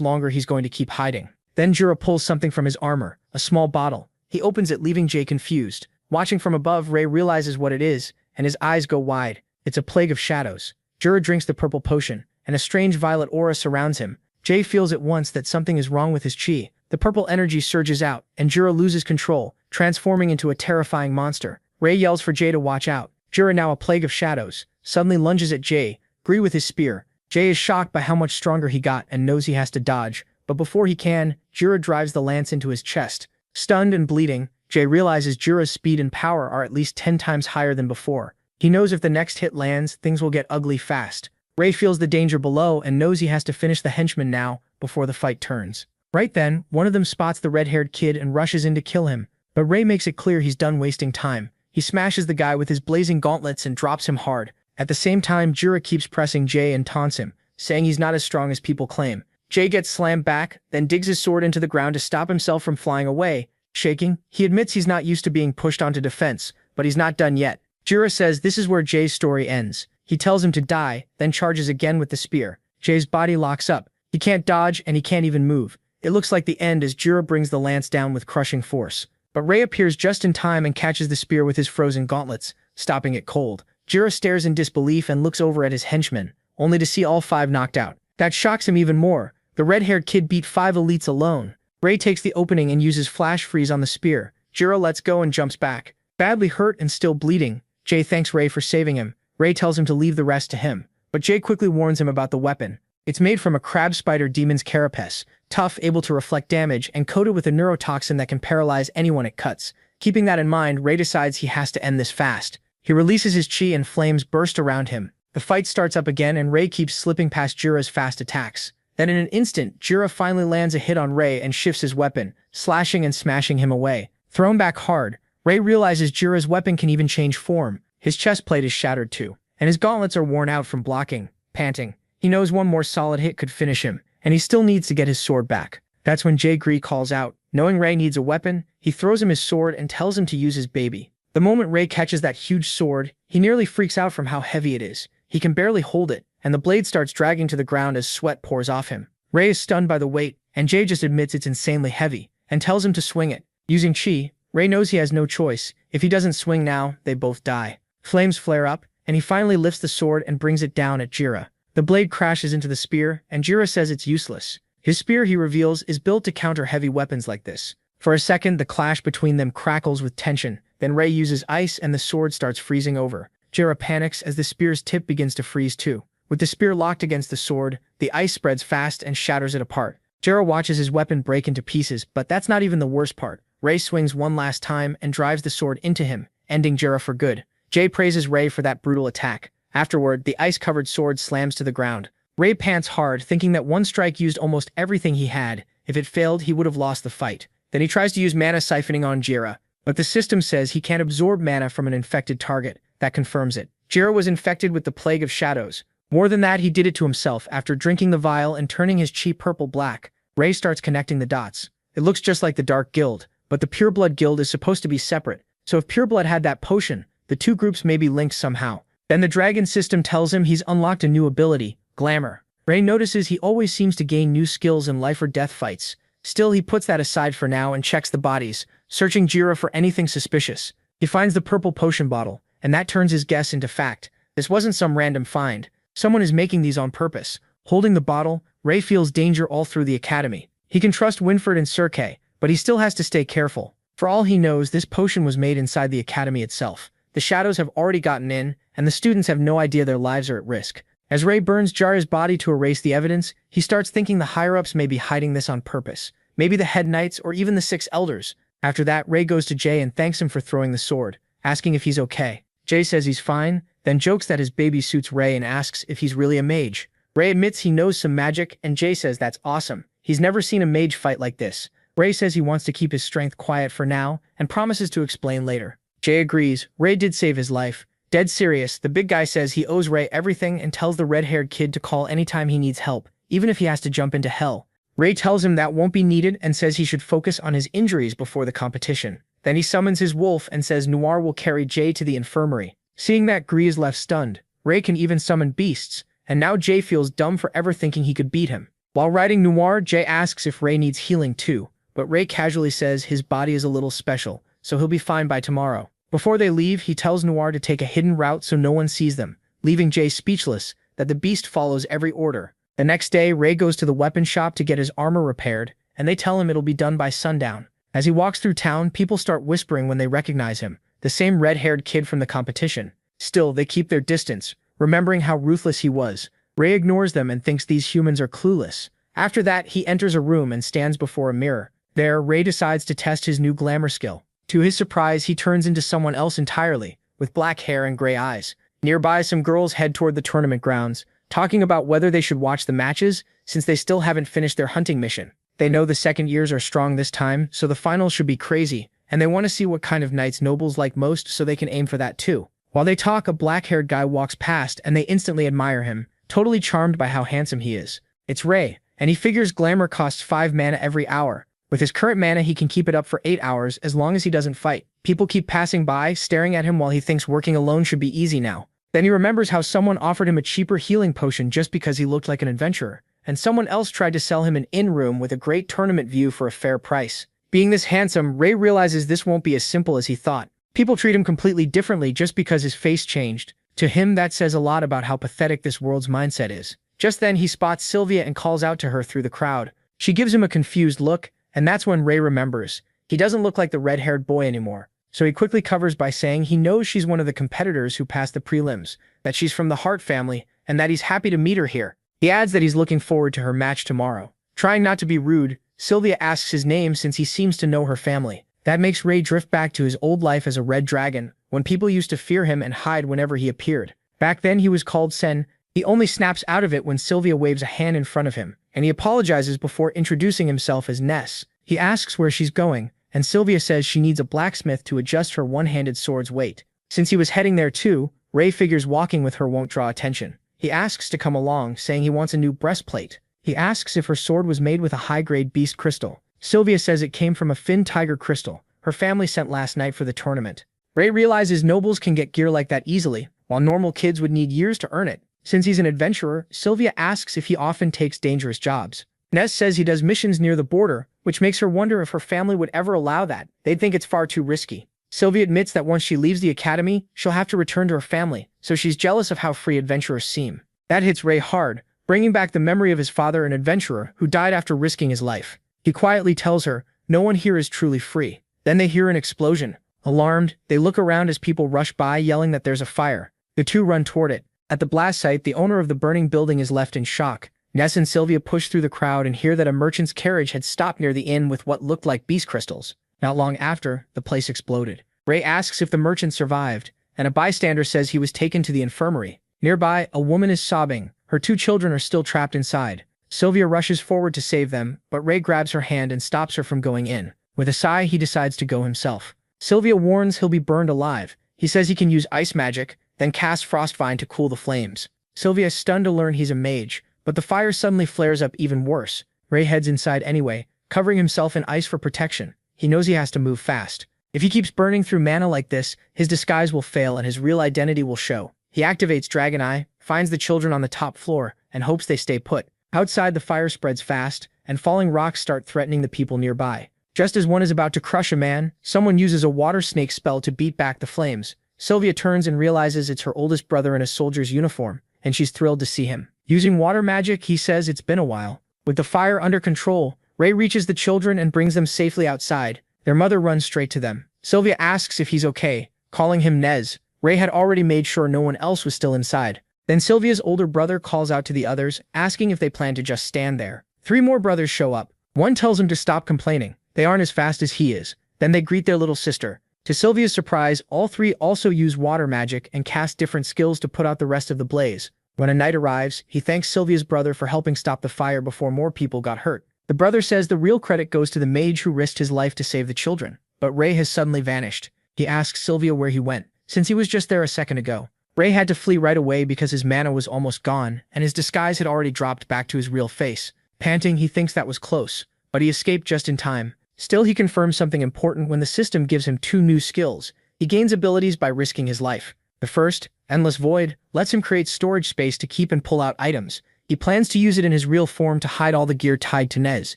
longer he's going to keep hiding. Then Jiro pulls something from his armor, a small bottle. He opens it, leaving Jae confused. Watching from above, Ray realizes what it is, and his eyes go wide. It's a plague of shadows. Jiro drinks the purple potion, and a strange violet aura surrounds him. Jae feels at once that something is wrong with his chi. The purple energy surges out, and Jiro loses control, transforming into a terrifying monster. Ray yells for Jae to watch out. Jiro, now a plague of shadows, suddenly lunges at Jae, Gree with his spear. Jae is shocked by how much stronger he got and knows he has to dodge, but before he can, Jiro drives the lance into his chest. Stunned and bleeding, Jae realizes Jiro's speed and power are at least 10 times higher than before. He knows if the next hit lands, things will get ugly fast. Ray feels the danger below and knows he has to finish the henchman now before the fight turns. Right then, one of them spots the red-haired kid and rushes in to kill him, but Ray makes it clear he's done wasting time. He smashes the guy with his blazing gauntlets and drops him hard. At the same time, Jira keeps pressing Jay and taunts him, saying he's not as strong as people claim. Jay gets slammed back, then digs his sword into the ground to stop himself from flying away. Shaking, he admits he's not used to being pushed onto defense, but he's not done yet. Jira says this is where Jay's story ends. He tells him to die, then charges again with the spear. Jay's body locks up. He can't dodge and he can't even move. It looks like the end as Jira brings the lance down with crushing force. But Ray appears just in time and catches the spear with his frozen gauntlets, stopping it cold. Jira stares in disbelief and looks over at his henchmen, only to see all 5 knocked out. That shocks him even more. The red-haired kid beat 5 elites alone. Ray takes the opening and uses flash freeze on the spear. Jira lets go and jumps back. Badly hurt and still bleeding, Jay thanks Ray for saving him. Ray tells him to leave the rest to him, but Jay quickly warns him about the weapon. It's made from a crab spider demon's carapace, tough, able to reflect damage, and coated with a neurotoxin that can paralyze anyone it cuts. Keeping that in mind, Ray decides he has to end this fast. He releases his chi and flames burst around him. The fight starts up again and Ray keeps slipping past Jira's fast attacks. Then in an instant, Jira finally lands a hit on Ray and shifts his weapon, slashing and smashing him away. Thrown back hard, Ray realizes Jira's weapon can even change form. His chest plate is shattered too, and his gauntlets are worn out from blocking. Panting, he knows one more solid hit could finish him, and he still needs to get his sword back. That's when Jay Gree calls out. Knowing Ray needs a weapon, he throws him his sword and tells him to use his baby. The moment Ray catches that huge sword, he nearly freaks out from how heavy it is. He can barely hold it, and the blade starts dragging to the ground as sweat pours off him. Ray is stunned by the weight, and Jay just admits it's insanely heavy, and tells him to swing it. Using chi, Ray knows he has no choice. If he doesn't swing now, they both die. Flames flare up, and he finally lifts the sword and brings it down at Jira. The blade crashes into the spear, and Jira says it's useless. His spear, he reveals, is built to counter heavy weapons like this. For a second, the clash between them crackles with tension. Then Ray uses ice and the sword starts freezing over. Jira panics as the spear's tip begins to freeze too. With the spear locked against the sword, the ice spreads fast and shatters it apart. Jira watches his weapon break into pieces, but that's not even the worst part. Ray swings one last time and drives the sword into him, ending Jira for good. Jay praises Ray for that brutal attack. Afterward, the ice-covered sword slams to the ground. Ray pants hard, thinking that one strike used almost everything he had. If it failed, he would have lost the fight. Then he tries to use mana siphoning on Jira, but the system says he can't absorb mana from an infected target. That confirms it. Jira was infected with the Plague of Shadows. More than that, he did it to himself after drinking the vial and turning his chi purple-black. Ray starts connecting the dots. It looks just like the Dark Guild, but the Pureblood Guild is supposed to be separate. So if Pureblood had that potion, the two groups may be linked somehow. Then the dragon system tells him he's unlocked a new ability, Glamour. Ray notices he always seems to gain new skills in life or death fights. Still, he puts that aside for now and checks the bodies, searching Jira for anything suspicious. He finds the purple potion bottle, and that turns his guess into fact. This wasn't some random find. Someone is making these on purpose. Holding the bottle, Ray feels danger all through the academy. He can trust Winford and Serkei, but he still has to stay careful. For all he knows, this potion was made inside the academy itself. The shadows have already gotten in, and the students have no idea their lives are at risk. As Ray burns Jira's body to erase the evidence, he starts thinking the higher-ups may be hiding this on purpose. Maybe the head knights or even the 6 elders. After that, Ray goes to Jay and thanks him for throwing the sword, asking if he's okay. Jay says he's fine, then jokes that his baby suits Ray and asks if he's really a mage. Ray admits he knows some magic, and Jay says that's awesome. He's never seen a mage fight like this. Ray says he wants to keep his strength quiet for now, and promises to explain later. Jay agrees. Ray did save his life. Dead serious, the big guy says he owes Ray everything and tells the red-haired kid to call anytime he needs help, even if he has to jump into hell. Ray tells him that won't be needed and says he should focus on his injuries before the competition. Then he summons his wolf and says Noir will carry Jay to the infirmary. Seeing that, Gree is left stunned. Ray can even summon beasts, and now Jay feels dumb for ever thinking he could beat him. While riding Noir, Jay asks if Ray needs healing too, but Ray casually says his body is a little special, so he'll be fine by tomorrow. Before they leave, he tells Noir to take a hidden route so no one sees them, leaving Jay speechless that the beast follows every order. The next day, Ray goes to the weapon shop to get his armor repaired, and they tell him it'll be done by sundown. As he walks through town, people start whispering when they recognize him, the same red-haired kid from the competition. Still, they keep their distance, remembering how ruthless he was. Ray ignores them and thinks these humans are clueless. After that, he enters a room and stands before a mirror. There, Ray decides to test his new glamour skill. To his surprise, he turns into someone else entirely. with black hair and gray eyes. Nearby, some girls head toward the tournament grounds, talking about whether they should watch the matches since they still haven't finished their hunting mission. They know the second years are strong this time, so the finals should be crazy, and they want to see what kind of knights nobles like most so they can aim for that too. While they talk, a black-haired guy walks past and they instantly admire him, totally charmed by how handsome he is. It's Ray, and he figures glamour costs 5 mana every hour. With his current mana, he can keep it up for 8 hours as long as he doesn't fight. People keep passing by, staring at him while he thinks working alone should be easy now. Then he remembers how someone offered him a cheaper healing potion just because he looked like an adventurer, and someone else tried to sell him an inn room with a great tournament view for a fair price. Being this handsome, Ray realizes this won't be as simple as he thought. People treat him completely differently just because his face changed. To him, that says a lot about how pathetic this world's mindset is. Just then, he spots Sylvia and calls out to her through the crowd. She gives him a confused look, and that's when Ray remembers. He doesn't look like the red-haired boy anymore. So he quickly covers by saying he knows she's one of the competitors who passed the prelims, that she's from the Hart family, and that he's happy to meet her here. He adds that he's looking forward to her match tomorrow. Trying not to be rude, Sylvia asks his name since he seems to know her family. That makes Ray drift back to his old life as a red dragon, when people used to fear him and hide whenever he appeared. Back then he was called Sen. He only snaps out of it when Sylvia waves a hand in front of him, and he apologizes before introducing himself as Ness. He asks where she's going, and Sylvia says she needs a blacksmith to adjust her one-handed sword's weight. Since he was heading there too, Ray figures walking with her won't draw attention. He asks to come along, saying he wants a new breastplate. He asks if her sword was made with a high-grade beast crystal. Sylvia says it came from a fin tiger crystal her family sent last night for the tournament. Ray realizes nobles can get gear like that easily, while normal kids would need years to earn it. Since he's an adventurer, Sylvia asks if he often takes dangerous jobs. Ness says he does missions near the border, which makes her wonder if her family would ever allow that. They'd think it's far too risky. Sylvia admits that once she leaves the academy, she'll have to return to her family, so she's jealous of how free adventurers seem. That hits Ray hard, bringing back the memory of his father, an adventurer, who died after risking his life. He quietly tells her, "No one here is truly free." Then they hear an explosion. Alarmed, they look around as people rush by yelling that there's a fire. The two run toward it. At the blast site, the owner of the burning building is left in shock. Ness and Sylvia push through the crowd and hear that a merchant's carriage had stopped near the inn with what looked like beast crystals. Not long after, the place exploded. Ray asks if the merchant survived, and a bystander says he was taken to the infirmary. Nearby, a woman is sobbing. Her 2 children are still trapped inside. Sylvia rushes forward to save them, but Ray grabs her hand and stops her from going in. With a sigh, he decides to go himself. Sylvia warns he'll be burned alive. He says he can use ice magic, then cast Frostvine to cool the flames. Sylvia is stunned to learn he's a mage, but the fire suddenly flares up even worse. Ray heads inside anyway, covering himself in ice for protection. He knows he has to move fast. If he keeps burning through mana like this, his disguise will fail and his real identity will show. He activates Dragon Eye, finds the children on the top floor, and hopes they stay put. Outside, the fire spreads fast, and falling rocks start threatening the people nearby. Just as one is about to crush a man, someone uses a water snake spell to beat back the flames. Sylvia turns and realizes it's her oldest brother in a soldier's uniform, and she's thrilled to see him. Using water magic, he says it's been a while. With the fire under control, Ray reaches the children and brings them safely outside. Their mother runs straight to them. Sylvia asks if he's okay, calling him Nez. Ray had already made sure no one else was still inside. Then Sylvia's older brother calls out to the others, asking if they plan to just stand there. 3 more brothers show up. One tells him to stop complaining. They aren't as fast as he is. Then they greet their little sister. To Sylvia's surprise, all 3 also use water magic and cast different skills to put out the rest of the blaze. When a knight arrives, he thanks Sylvia's brother for helping stop the fire before more people got hurt. The brother says the real credit goes to the mage who risked his life to save the children. But Ray has suddenly vanished. He asks Sylvia where he went, since he was just there a second ago. Ray had to flee right away because his mana was almost gone, and his disguise had already dropped back to his real face. Panting, he thinks that was close, but he escaped just in time. Still, he confirms something important when the system gives him 2 new skills. He gains abilities by risking his life. The first, Endless Void, lets him create storage space to keep and pull out items. He plans to use it in his real form to hide all the gear tied to Nez.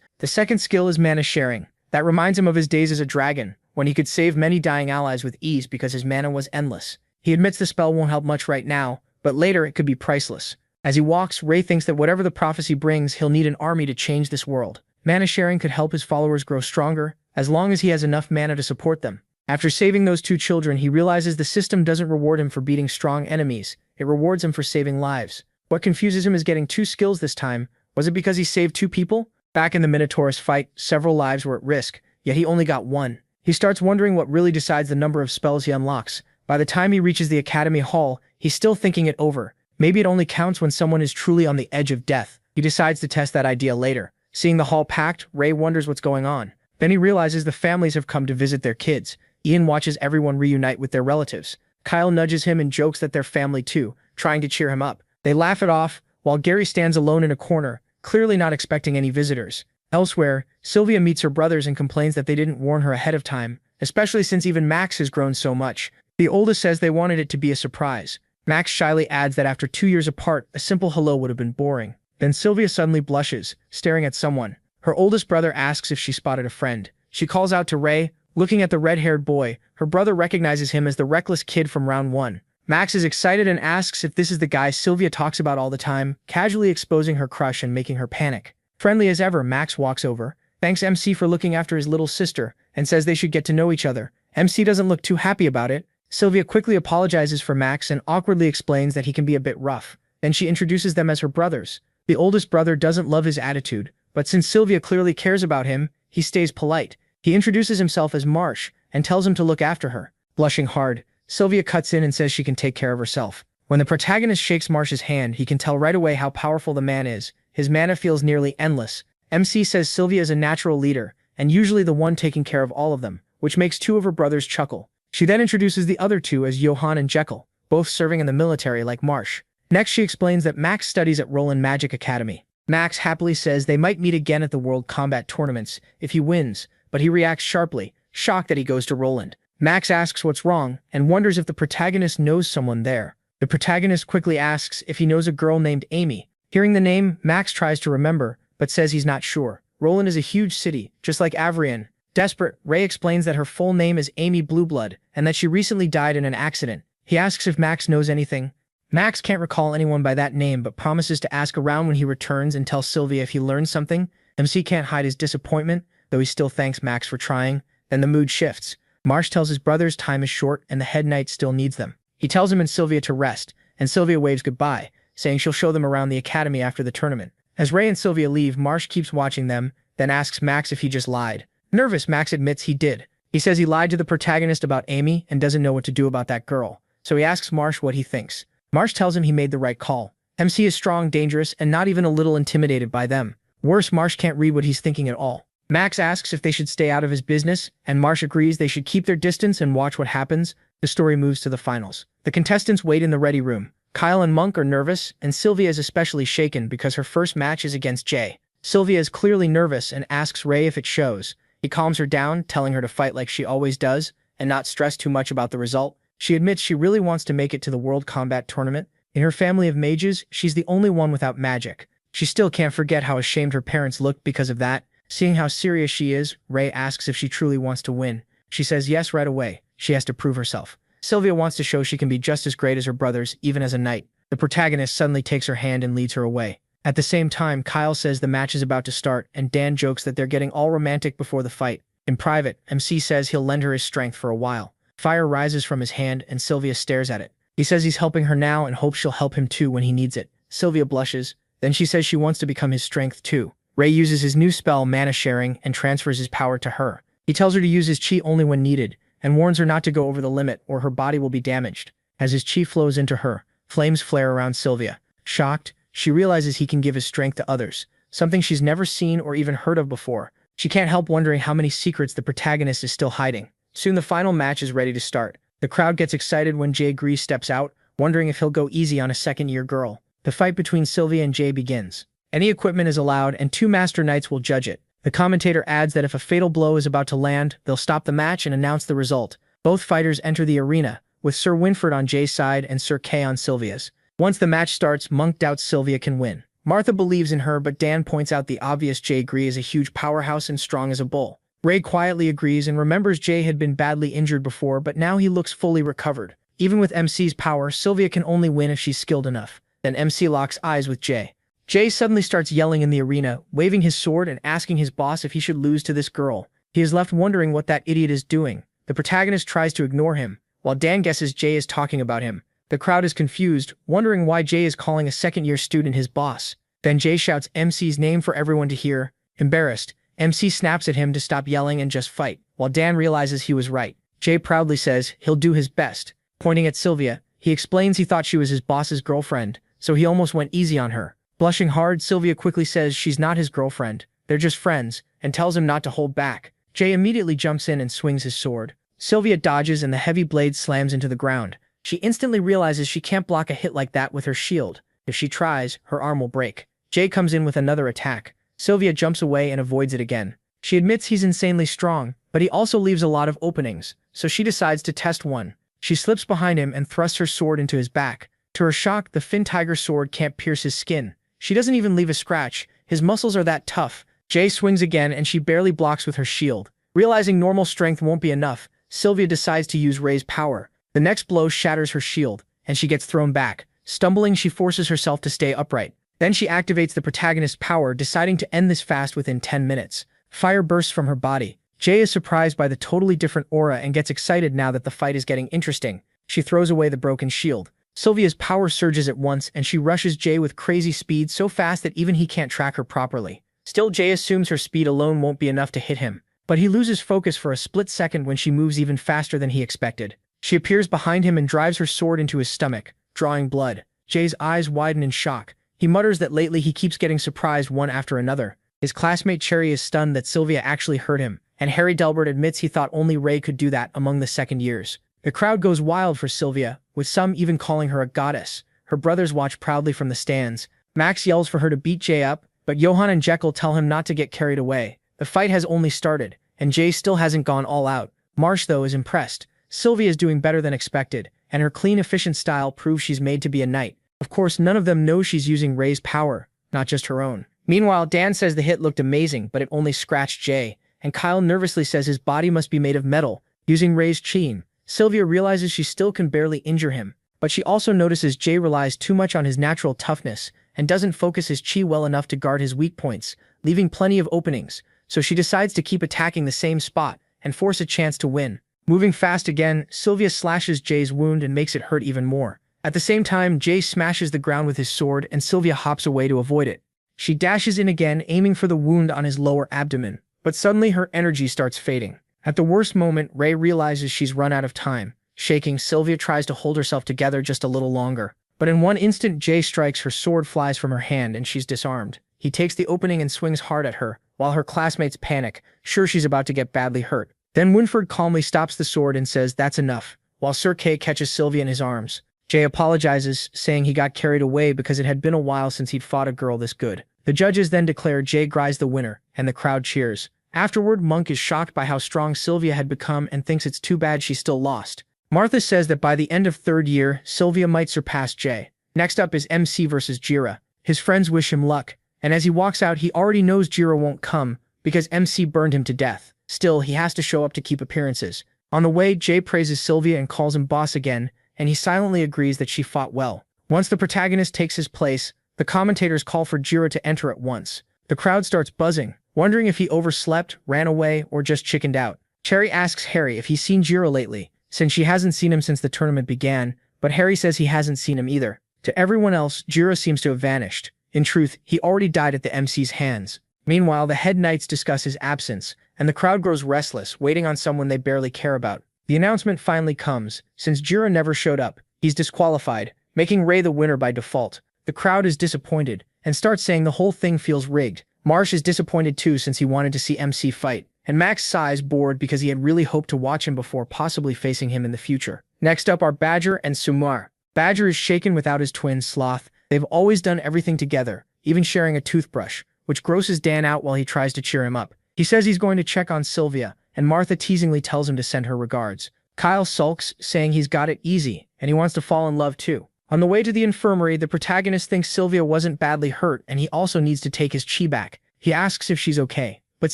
The second skill is Mana Sharing. That reminds him of his days as a dragon, when he could save many dying allies with ease because his mana was endless. He admits the spell won't help much right now, but later it could be priceless. As he walks, Ray thinks that whatever the prophecy brings, he'll need an army to change this world. Mana Sharing could help his followers grow stronger, as long as he has enough mana to support them. After saving those 2 children, he realizes the system doesn't reward him for beating strong enemies. It rewards him for saving lives. What confuses him is getting 2 skills this time. Was it because he saved 2 people? Back in the Minotaurus fight, several lives were at risk, yet he only got 1. He starts wondering what really decides the number of spells he unlocks. By the time he reaches the academy hall, he's still thinking it over. Maybe it only counts when someone is truly on the edge of death. He decides to test that idea later. Seeing the hall packed, Ray wonders what's going on. Then he realizes the families have come to visit their kids. Ian watches everyone reunite with their relatives. Kyle nudges him and jokes that they're family too, trying to cheer him up. They laugh it off, while Gary stands alone in a corner, clearly not expecting any visitors. Elsewhere, Sylvia meets her brothers and complains that they didn't warn her ahead of time, especially since even Max has grown so much. The oldest says they wanted it to be a surprise. Max shyly adds that after 2 years apart, a simple hello would have been boring. Then Sylvia suddenly blushes, staring at someone. Her oldest brother asks if she spotted a friend. She calls out to Ray, looking at the red-haired boy. Her brother recognizes him as the reckless kid from round 1. Max is excited and asks if this is the guy Sylvia talks about all the time, casually exposing her crush and making her panic. Friendly as ever, Max walks over, thanks MC for looking after his little sister, and says they should get to know each other. MC doesn't look too happy about it. Sylvia quickly apologizes for Max and awkwardly explains that he can be a bit rough. Then she introduces them as her brothers. The oldest brother doesn't love his attitude, but since Sylvia clearly cares about him, he stays polite. He introduces himself as Marsh and tells him to look after her. Blushing hard, Sylvia cuts in and says she can take care of herself. When the protagonist shakes Marsh's hand, he can tell right away how powerful the man is. His mana feels nearly endless. MC says Sylvia is a natural leader, and usually the one taking care of all of them, which makes 2 of her brothers chuckle. She then introduces the other 2 as Johan and Jekyll, both serving in the military like Marsh. Next she explains that Max studies at Roland Magic Academy. Max happily says they might meet again at the World Combat Tournaments if he wins, but he reacts sharply, shocked that he goes to Roland. Max asks what's wrong and wonders if the protagonist knows someone there. The protagonist quickly asks if he knows a girl named Amy. Hearing the name, Max tries to remember, but says he's not sure. Roland is a huge city, just like Avrian. Desperate, Ray explains that her full name is Amy Blueblood and that she recently died in an accident. He asks if Max knows anything. Max can't recall anyone by that name but promises to ask around when he returns and tell Sylvia if he learns something. MC can't hide his disappointment, though he still thanks Max for trying. Then the mood shifts. Marsh tells his brothers time is short and the head knight still needs them. He tells him and Sylvia to rest, and Sylvia waves goodbye, saying she'll show them around the academy after the tournament. As Ray and Sylvia leave, Marsh keeps watching them, then asks Max if he just lied. Nervous, Max admits he did. He says he lied to the protagonist about Amy and doesn't know what to do about that girl, so he asks Marsh what he thinks. Marsh tells him he made the right call. MC is strong, dangerous, and not even a little intimidated by them. Worse, Marsh can't read what he's thinking at all. Max asks if they should stay out of his business, and Marsh agrees they should keep their distance and watch what happens. The story moves to the finals. The contestants wait in the ready room. Kyle and Monk are nervous, and Sylvia is especially shaken because her first match is against Jay. Sylvia is clearly nervous and asks Ray if it shows. He calms her down, telling her to fight like she always does, and not stress too much about the result. She admits she really wants to make it to the World Combat Tournament. In her family of mages, she's the only one without magic. She still can't forget how ashamed her parents looked because of that. Seeing how serious she is, Ray asks if she truly wants to win. She says yes right away. She has to prove herself. Sylvia wants to show she can be just as great as her brothers, even as a knight. The protagonist suddenly takes her hand and leads her away. At the same time, Kyle says the match is about to start, and Dan jokes that they're getting all romantic before the fight. In private, MC says he'll lend her his strength for a while. Fire rises from his hand, and Sylvia stares at it. He says he's helping her now and hopes she'll help him too when he needs it. Sylvia blushes. Then she says she wants to become his strength too. Ray uses his new spell, Mana Sharing, and transfers his power to her. He tells her to use his chi only when needed, and warns her not to go over the limit or her body will be damaged. As his chi flows into her, flames flare around Sylvia. Shocked, she realizes he can give his strength to others, something she's never seen or even heard of before. She can't help wondering how many secrets the protagonist is still hiding. Soon the final match is ready to start. The crowd gets excited when Jay Grease steps out, wondering if he'll go easy on a second-year girl. The fight between Sylvia and Jay begins. Any equipment is allowed, and 2 Master Knights will judge it. The commentator adds that if a fatal blow is about to land, they'll stop the match and announce the result. Both fighters enter the arena, with Sir Winford on Jay's side and Sir Kay on Sylvia's. Once the match starts, Monk doubts Sylvia can win. Martha believes in her, but Dan points out the obvious. Jay Grease is a huge powerhouse and strong as a bull. Ray quietly agrees and remembers Jay had been badly injured before, but now he looks fully recovered. Even with MC's power, Sylvia can only win if she's skilled enough. Then MC locks eyes with Jay. Jay suddenly starts yelling in the arena, waving his sword and asking his boss if he should lose to this girl. He is left wondering what that idiot is doing. The protagonist tries to ignore him, while Dan guesses Jay is talking about him. The crowd is confused, wondering why Jay is calling a second-year student his boss. Then Jay shouts MC's name for everyone to hear. Embarrassed, MC snaps at him to stop yelling and just fight, while Dan realizes he was right. Jay proudly says he'll do his best. Pointing at Sylvia, he explains he thought she was his boss's girlfriend, so he almost went easy on her. Blushing hard, Sylvia quickly says she's not his girlfriend, they're just friends, and tells him not to hold back. Jay immediately jumps in and swings his sword. Sylvia dodges and the heavy blade slams into the ground. She instantly realizes she can't block a hit like that with her shield. If she tries, her arm will break. Jay comes in with another attack. Sylvia jumps away and avoids it again. She admits he's insanely strong, but he also leaves a lot of openings, so she decides to test one. She slips behind him and thrusts her sword into his back. To her shock, the Fin Tiger sword can't pierce his skin. She doesn't even leave a scratch. His muscles are that tough. Jay swings again and she barely blocks with her shield. Realizing normal strength won't be enough, Sylvia decides to use Ray's power. The next blow shatters her shield, and she gets thrown back. Stumbling, she forces herself to stay upright. Then she activates the protagonist's power, deciding to end this fast within 10 minutes. Fire bursts from her body. Jay is surprised by the totally different aura and gets excited now that the fight is getting interesting. She throws away the broken shield. Sylvia's power surges at once, and she rushes Jay with crazy speed so fast that even he can't track her properly. Still, Jay assumes her speed alone won't be enough to hit him. But he loses focus for a split second when she moves even faster than he expected. She appears behind him and drives her sword into his stomach, drawing blood. Jay's eyes widen in shock. He mutters that lately he keeps getting surprised one after another. His classmate Cherry is stunned that Sylvia actually hurt him, and Harry Delbert admits he thought only Ray could do that among the second years. The crowd goes wild for Sylvia, with some even calling her a goddess. Her brothers watch proudly from the stands. Max yells for her to beat Jay up, but Johann and Jekyll tell him not to get carried away. The fight has only started, and Jay still hasn't gone all out. Marsh, though, is impressed. Sylvia is doing better than expected, and her clean, efficient style proves she's made to be a knight. Of course, none of them know she's using Ray's power, not just her own. Meanwhile, Dan says the hit looked amazing, but it only scratched Jay, and Kyle nervously says his body must be made of metal, using Ray's chi. Sylvia realizes she still can barely injure him, but she also notices Jay relies too much on his natural toughness and doesn't focus his chi well enough to guard his weak points, leaving plenty of openings, so she decides to keep attacking the same spot and force a chance to win. Moving fast again, Sylvia slashes Jay's wound and makes it hurt even more. At the same time, Jay smashes the ground with his sword and Sylvia hops away to avoid it. She dashes in again, aiming for the wound on his lower abdomen, but suddenly her energy starts fading. At the worst moment, Ray realizes she's run out of time. Shaking, Sylvia tries to hold herself together just a little longer. But in one instant, Jay strikes, her sword flies from her hand and she's disarmed. He takes the opening and swings hard at her, while her classmates panic, sure she's about to get badly hurt. Then Winford calmly stops the sword and says that's enough, while Sir Kay catches Sylvia in his arms. Jay apologizes, saying he got carried away because it had been a while since he'd fought a girl this good. The judges then declare Jay Gry's the winner, and the crowd cheers. Afterward, Monk is shocked by how strong Sylvia had become and thinks it's too bad she still lost. Martha says that by the end of third year, Sylvia might surpass Jay. Next up is MC versus Jira. His friends wish him luck, and as he walks out, he already knows Jira won't come because MC burned him to death. Still, he has to show up to keep appearances. On the way, Jay praises Sylvia and calls him boss again, and he silently agrees that she fought well. Once the protagonist takes his place, the commentators call for Jira to enter at once. The crowd starts buzzing, wondering if he overslept, ran away, or just chickened out. Cherry asks Harry if he's seen Jiro lately, since she hasn't seen him since the tournament began, but Harry says he hasn't seen him either. To everyone else, Jiro seems to have vanished. In truth, he already died at the MC's hands. Meanwhile, the head knights discuss his absence, and the crowd grows restless, waiting on someone they barely care about. The announcement finally comes. Since Jiro never showed up, he's disqualified, making Ray the winner by default. The crowd is disappointed, and starts saying the whole thing feels rigged. Marsh is disappointed too since he wanted to see MC fight, and Max sighs bored because he had really hoped to watch him before possibly facing him in the future. Next up are Badger and Sumar. Badger is shaken without his twin, Sloth. They've always done everything together, even sharing a toothbrush, which grosses Dan out while he tries to cheer him up. He says he's going to check on Sylvia, and Martha teasingly tells him to send her regards. Kyle sulks, saying he's got it easy, and he wants to fall in love too. On the way to the infirmary, the protagonist thinks Sylvia wasn't badly hurt, and he also needs to take his chi back. He asks if she's okay, but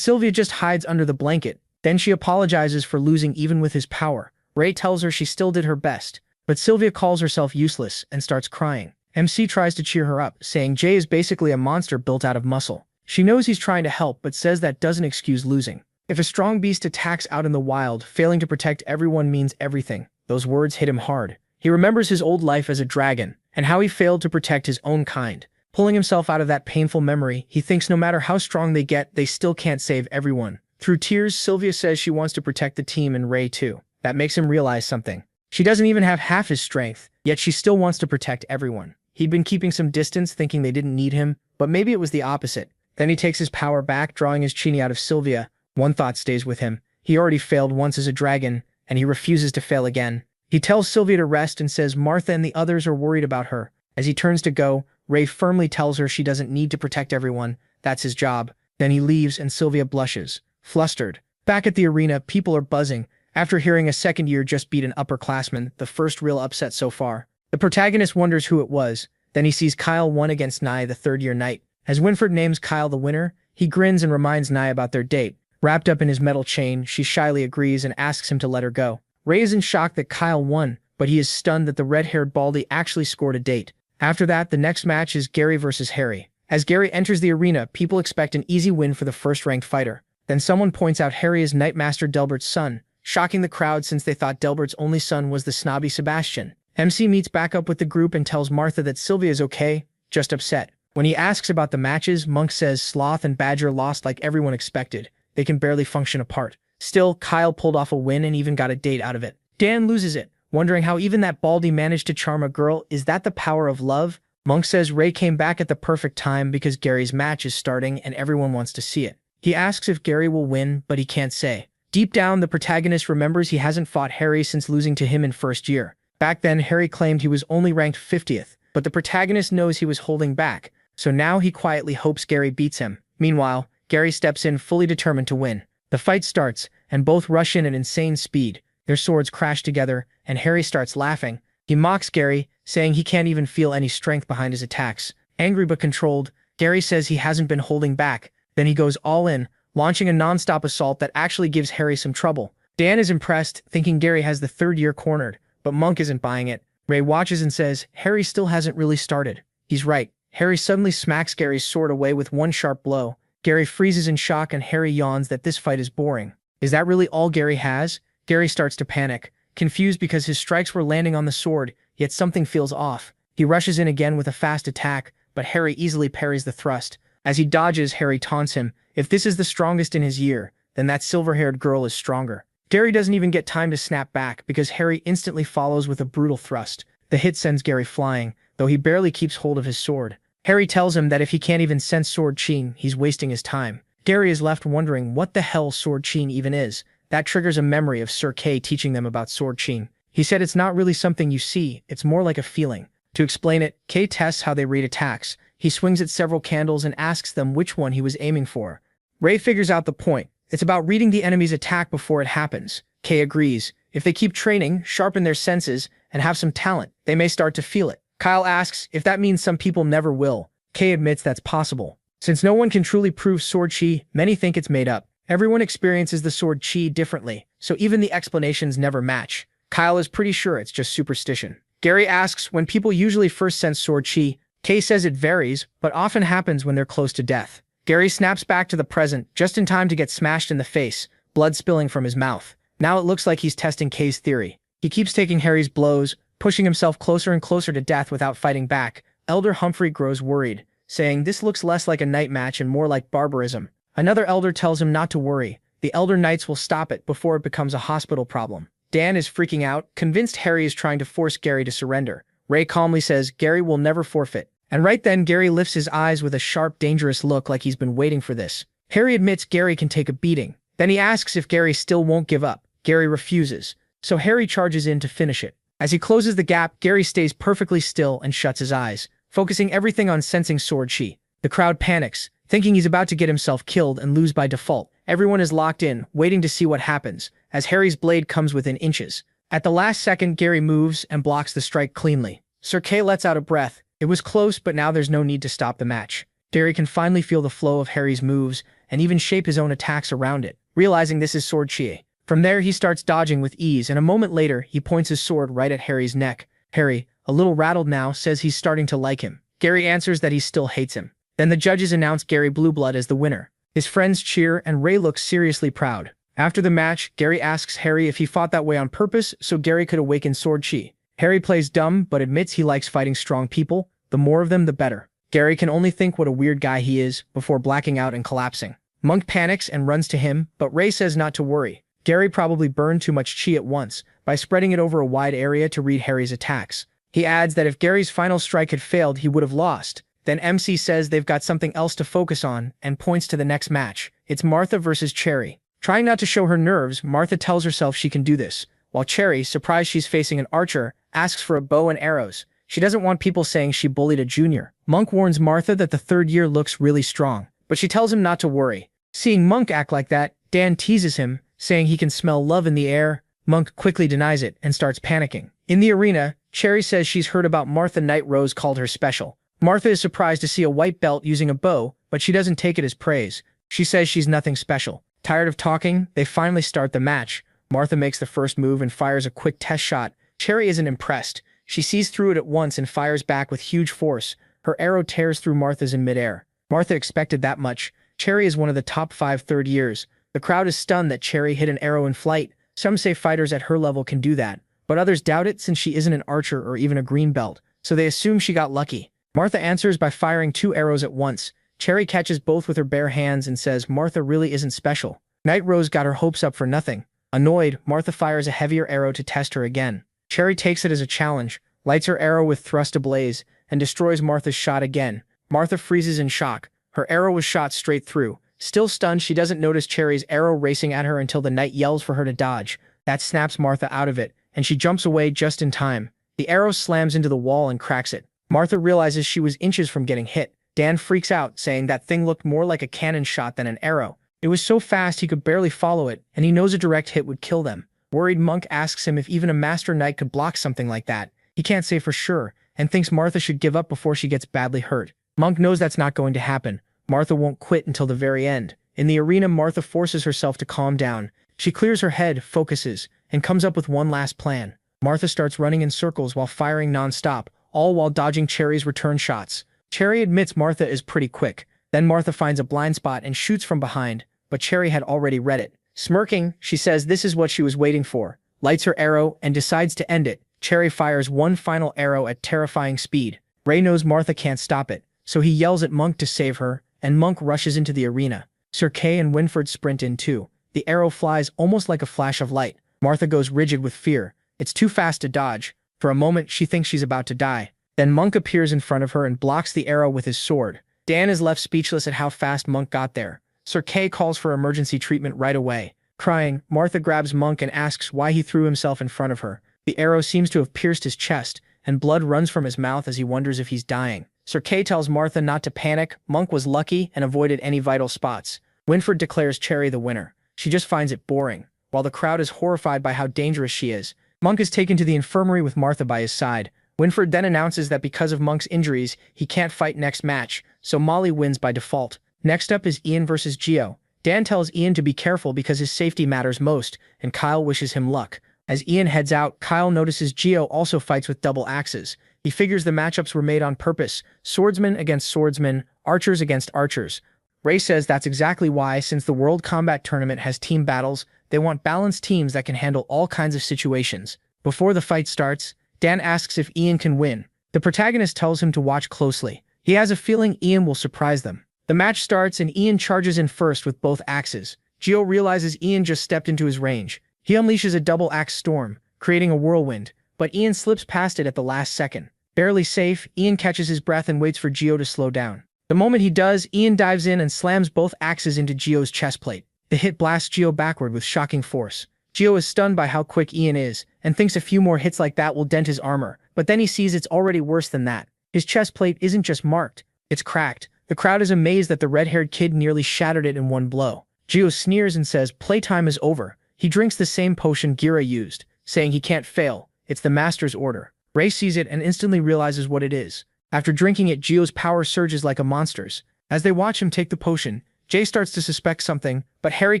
Sylvia just hides under the blanket. Then she apologizes for losing even with his power. Ray tells her she still did her best, but Sylvia calls herself useless and starts crying. MC tries to cheer her up, saying Jay is basically a monster built out of muscle. She knows he's trying to help, but says that doesn't excuse losing. If a strong beast attacks out in the wild, failing to protect everyone means everything. Those words hit him hard. He remembers his old life as a dragon, and how he failed to protect his own kind. Pulling himself out of that painful memory, he thinks no matter how strong they get, they still can't save everyone. Through tears, Sylvia says she wants to protect the team and Ray too. That makes him realize something. She doesn't even have half his strength, yet she still wants to protect everyone. He'd been keeping some distance, thinking they didn't need him, but maybe it was the opposite. Then he takes his power back, drawing his genie out of Sylvia. One thought stays with him. He already failed once as a dragon, and he refuses to fail again. He tells Sylvia to rest and says Martha and the others are worried about her. As he turns to go, Ray firmly tells her she doesn't need to protect everyone. That's his job. Then he leaves and Sylvia blushes, flustered. Back at the arena, people are buzzing. After hearing a second year just beat an upperclassman, the first real upset so far. The protagonist wonders who it was. Then he sees Kyle won against Nye, the third-year knight. As Winford names Kyle the winner, he grins and reminds Nye about their date. Wrapped up in his metal chain, she shyly agrees and asks him to let her go. Ray is in shock that Kyle won, but he is stunned that the red-haired baldy actually scored a date. After that, the next match is Gary versus Harry. As Gary enters the arena, people expect an easy win for the first-ranked fighter. Then someone points out Harry is Knightmaster Delbert's son, shocking the crowd since they thought Delbert's only son was the snobby Sebastian. MC meets back up with the group and tells Martha that Sylvia is okay, just upset. When he asks about the matches, Monk says Sloth and Badger lost like everyone expected. They can barely function apart. Still, Kyle pulled off a win and even got a date out of it. Dan loses it, wondering how even that baldy managed to charm a girl. Is that the power of love? Monk says Ray came back at the perfect time because Gary's match is starting and everyone wants to see it. He asks if Gary will win, but he can't say. Deep down, the protagonist remembers he hasn't fought Harry since losing to him in first year. Back then, Harry claimed he was only ranked 50th, but the protagonist knows he was holding back, so now he quietly hopes Gary beats him. Meanwhile, Gary steps in fully determined to win. The fight starts, and both rush in at insane speed. Their swords crash together, and Harry starts laughing. He mocks Gary, saying he can't even feel any strength behind his attacks. Angry but controlled, Gary says he hasn't been holding back. Then he goes all in, launching a non-stop assault that actually gives Harry some trouble. Dan is impressed, thinking Gary has the third year cornered, but Monk isn't buying it. Ray watches and says, Harry still hasn't really started. He's right. Harry suddenly smacks Gary's sword away with one sharp blow. Gary freezes in shock and Harry yawns that this fight is boring. Is that really all Gary has? Gary starts to panic, confused because his strikes were landing on the sword, yet something feels off. He rushes in again with a fast attack, but Harry easily parries the thrust. As he dodges, Harry taunts him, if this is the strongest in his year, then that silver-haired girl is stronger. Gary doesn't even get time to snap back because Harry instantly follows with a brutal thrust. The hit sends Gary flying, though he barely keeps hold of his sword. Harry tells him that if he can't even sense sword chi, he's wasting his time. Gary is left wondering what the hell sword chi even is. That triggers a memory of Sir Kay teaching them about sword chi. He said it's not really something you see, it's more like a feeling. To explain it, Kay tests how they read attacks. He swings at several candles and asks them which one he was aiming for. Ray figures out the point. It's about reading the enemy's attack before it happens. Kay agrees. If they keep training, sharpen their senses, and have some talent, they may start to feel it. Kyle asks if that means some people never will. Kay admits that's possible. Since no one can truly prove sword chi, many think it's made up. Everyone experiences the sword chi differently, so even the explanations never match. Kyle is pretty sure it's just superstition. Gary asks when people usually first sense sword chi. Kay says it varies, but often happens when they're close to death. Gary snaps back to the present, just in time to get smashed in the face, blood spilling from his mouth. Now it looks like he's testing Kay's theory. He keeps taking Harry's blows, pushing himself closer and closer to death without fighting back. Elder Humphrey grows worried, saying this looks less like a knight match and more like barbarism. Another elder tells him not to worry. The elder knights will stop it before it becomes a hospital problem. Dan is freaking out, convinced Harry is trying to force Gary to surrender. Ray calmly says Gary will never forfeit. And right then Gary lifts his eyes with a sharp, dangerous look like he's been waiting for this. Harry admits Gary can take a beating. Then he asks if Gary still won't give up. Gary refuses. So Harry charges in to finish it. As he closes the gap, Gary stays perfectly still and shuts his eyes, focusing everything on sensing sword chi. The crowd panics, thinking he's about to get himself killed and lose by default. Everyone is locked in, waiting to see what happens, as Harry's blade comes within inches. At the last second, Gary moves and blocks the strike cleanly. Sir Kay lets out a breath. It was close, but now there's no need to stop the match. Gary can finally feel the flow of Harry's moves and even shape his own attacks around it, realizing this is sword chi. From there, he starts dodging with ease, and a moment later, he points his sword right at Harry's neck. Harry, a little rattled now, says he's starting to like him. Gary answers that he still hates him. Then the judges announce Gary Blueblood as the winner. His friends cheer, and Ray looks seriously proud. After the match, Gary asks Harry if he fought that way on purpose so Gary could awaken sword chi. Harry plays dumb, but admits he likes fighting strong people. The more of them, the better. Gary can only think what a weird guy he is before blacking out and collapsing. Monk panics and runs to him, but Ray says not to worry. Gary probably burned too much chi at once by spreading it over a wide area to read Harry's attacks. He adds that if Gary's final strike had failed, he would have lost. Then MC says they've got something else to focus on and points to the next match. It's Martha versus Cherry. Trying not to show her nerves, Martha tells herself she can do this, while Cherry, surprised she's facing an archer, asks for a bow and arrows. She doesn't want people saying she bullied a junior. Monk warns Martha that the third year looks really strong, but she tells him not to worry. Seeing Monk act like that, Dan teases him, saying he can smell love in the air. Monk quickly denies it and starts panicking. In the arena, Cherry says she's heard about Martha Night Rose called her special. Martha is surprised to see a white belt using a bow, but she doesn't take it as praise. She says she's nothing special. Tired of talking, they finally start the match. Martha makes the first move and fires a quick test shot. Cherry isn't impressed. She sees through it at once and fires back with huge force. Her arrow tears through Martha's in midair. Martha expected that much. Cherry is one of the top 5 third years. The crowd is stunned that Cherry hit an arrow in flight. Some say fighters at her level can do that, but others doubt it since she isn't an archer or even a green belt, so they assume she got lucky. Martha answers by firing 2 arrows at once. Cherry catches both with her bare hands and says Martha really isn't special. Night Rose got her hopes up for nothing. Annoyed, Martha fires a heavier arrow to test her again. Cherry takes it as a challenge, lights her arrow with thrust ablaze, and destroys Martha's shot again. Martha freezes in shock. Her arrow was shot straight through. Still stunned, she doesn't notice Cherry's arrow racing at her until the knight yells for her to dodge. That snaps Martha out of it, and she jumps away just in time. The arrow slams into the wall and cracks it. Martha realizes she was inches from getting hit. Dan freaks out, saying that thing looked more like a cannon shot than an arrow. It was so fast he could barely follow it, and he knows a direct hit would kill them. Worried, Monk asks him if even a master knight could block something like that. He can't say for sure, and thinks Martha should give up before she gets badly hurt. Monk knows that's not going to happen. Martha won't quit until the very end. In the arena, Martha forces herself to calm down. She clears her head, focuses, and comes up with one last plan. Martha starts running in circles while firing non-stop, all while dodging Cherry's return shots. Cherry admits Martha is pretty quick. Then Martha finds a blind spot and shoots from behind, but Cherry had already read it. Smirking, she says this is what she was waiting for, lights her arrow, and decides to end it. Cherry fires one final arrow at terrifying speed. Ray knows Martha can't stop it, so he yells at Monk to save her, and Monk rushes into the arena. Sir Kay and Winford sprint in too. The arrow flies almost like a flash of light. Martha goes rigid with fear. It's too fast to dodge. For a moment, she thinks she's about to die. Then Monk appears in front of her and blocks the arrow with his sword. Dan is left speechless at how fast Monk got there. Sir Kay calls for emergency treatment right away. Crying, Martha grabs Monk and asks why he threw himself in front of her. The arrow seems to have pierced his chest, and blood runs from his mouth as he wonders if he's dying. Sir Kay tells Martha not to panic. Monk was lucky and avoided any vital spots. Winford declares Cherry the winner. She just finds it boring. While the crowd is horrified by how dangerous she is, Monk is taken to the infirmary with Martha by his side. Winford then announces that because of Monk's injuries, he can't fight next match, so Molly wins by default. Next up is Ian versus Gio. Dan tells Ian to be careful because his safety matters most, and Kyle wishes him luck. As Ian heads out, Kyle notices Gio also fights with double axes. He figures the matchups were made on purpose, swordsmen against swordsmen, archers against archers. Ray says that's exactly why, since the World Combat Tournament has team battles, they want balanced teams that can handle all kinds of situations. Before the fight starts, Dan asks if Ian can win. The protagonist tells him to watch closely. He has a feeling Ian will surprise them. The match starts and Ian charges in first with both axes. Gio realizes Ian just stepped into his range. He unleashes a double axe storm, creating a whirlwind, but Ian slips past it at the last second. Barely safe, Ian catches his breath and waits for Gio to slow down. The moment he does, Ian dives in and slams both axes into Gio's chest plate. The hit blasts Gio backward with shocking force. Gio is stunned by how quick Ian is, and thinks a few more hits like that will dent his armor, but then he sees it's already worse than that. His chest plate isn't just marked, it's cracked. The crowd is amazed that the red-haired kid nearly shattered it in one blow. Gio sneers and says playtime is over. He drinks the same potion Gira used, saying he can't fail. It's the master's order. Ray sees it and instantly realizes what it is. After drinking it, Gio's power surges like a monster's. As they watch him take the potion, Jay starts to suspect something, but Harry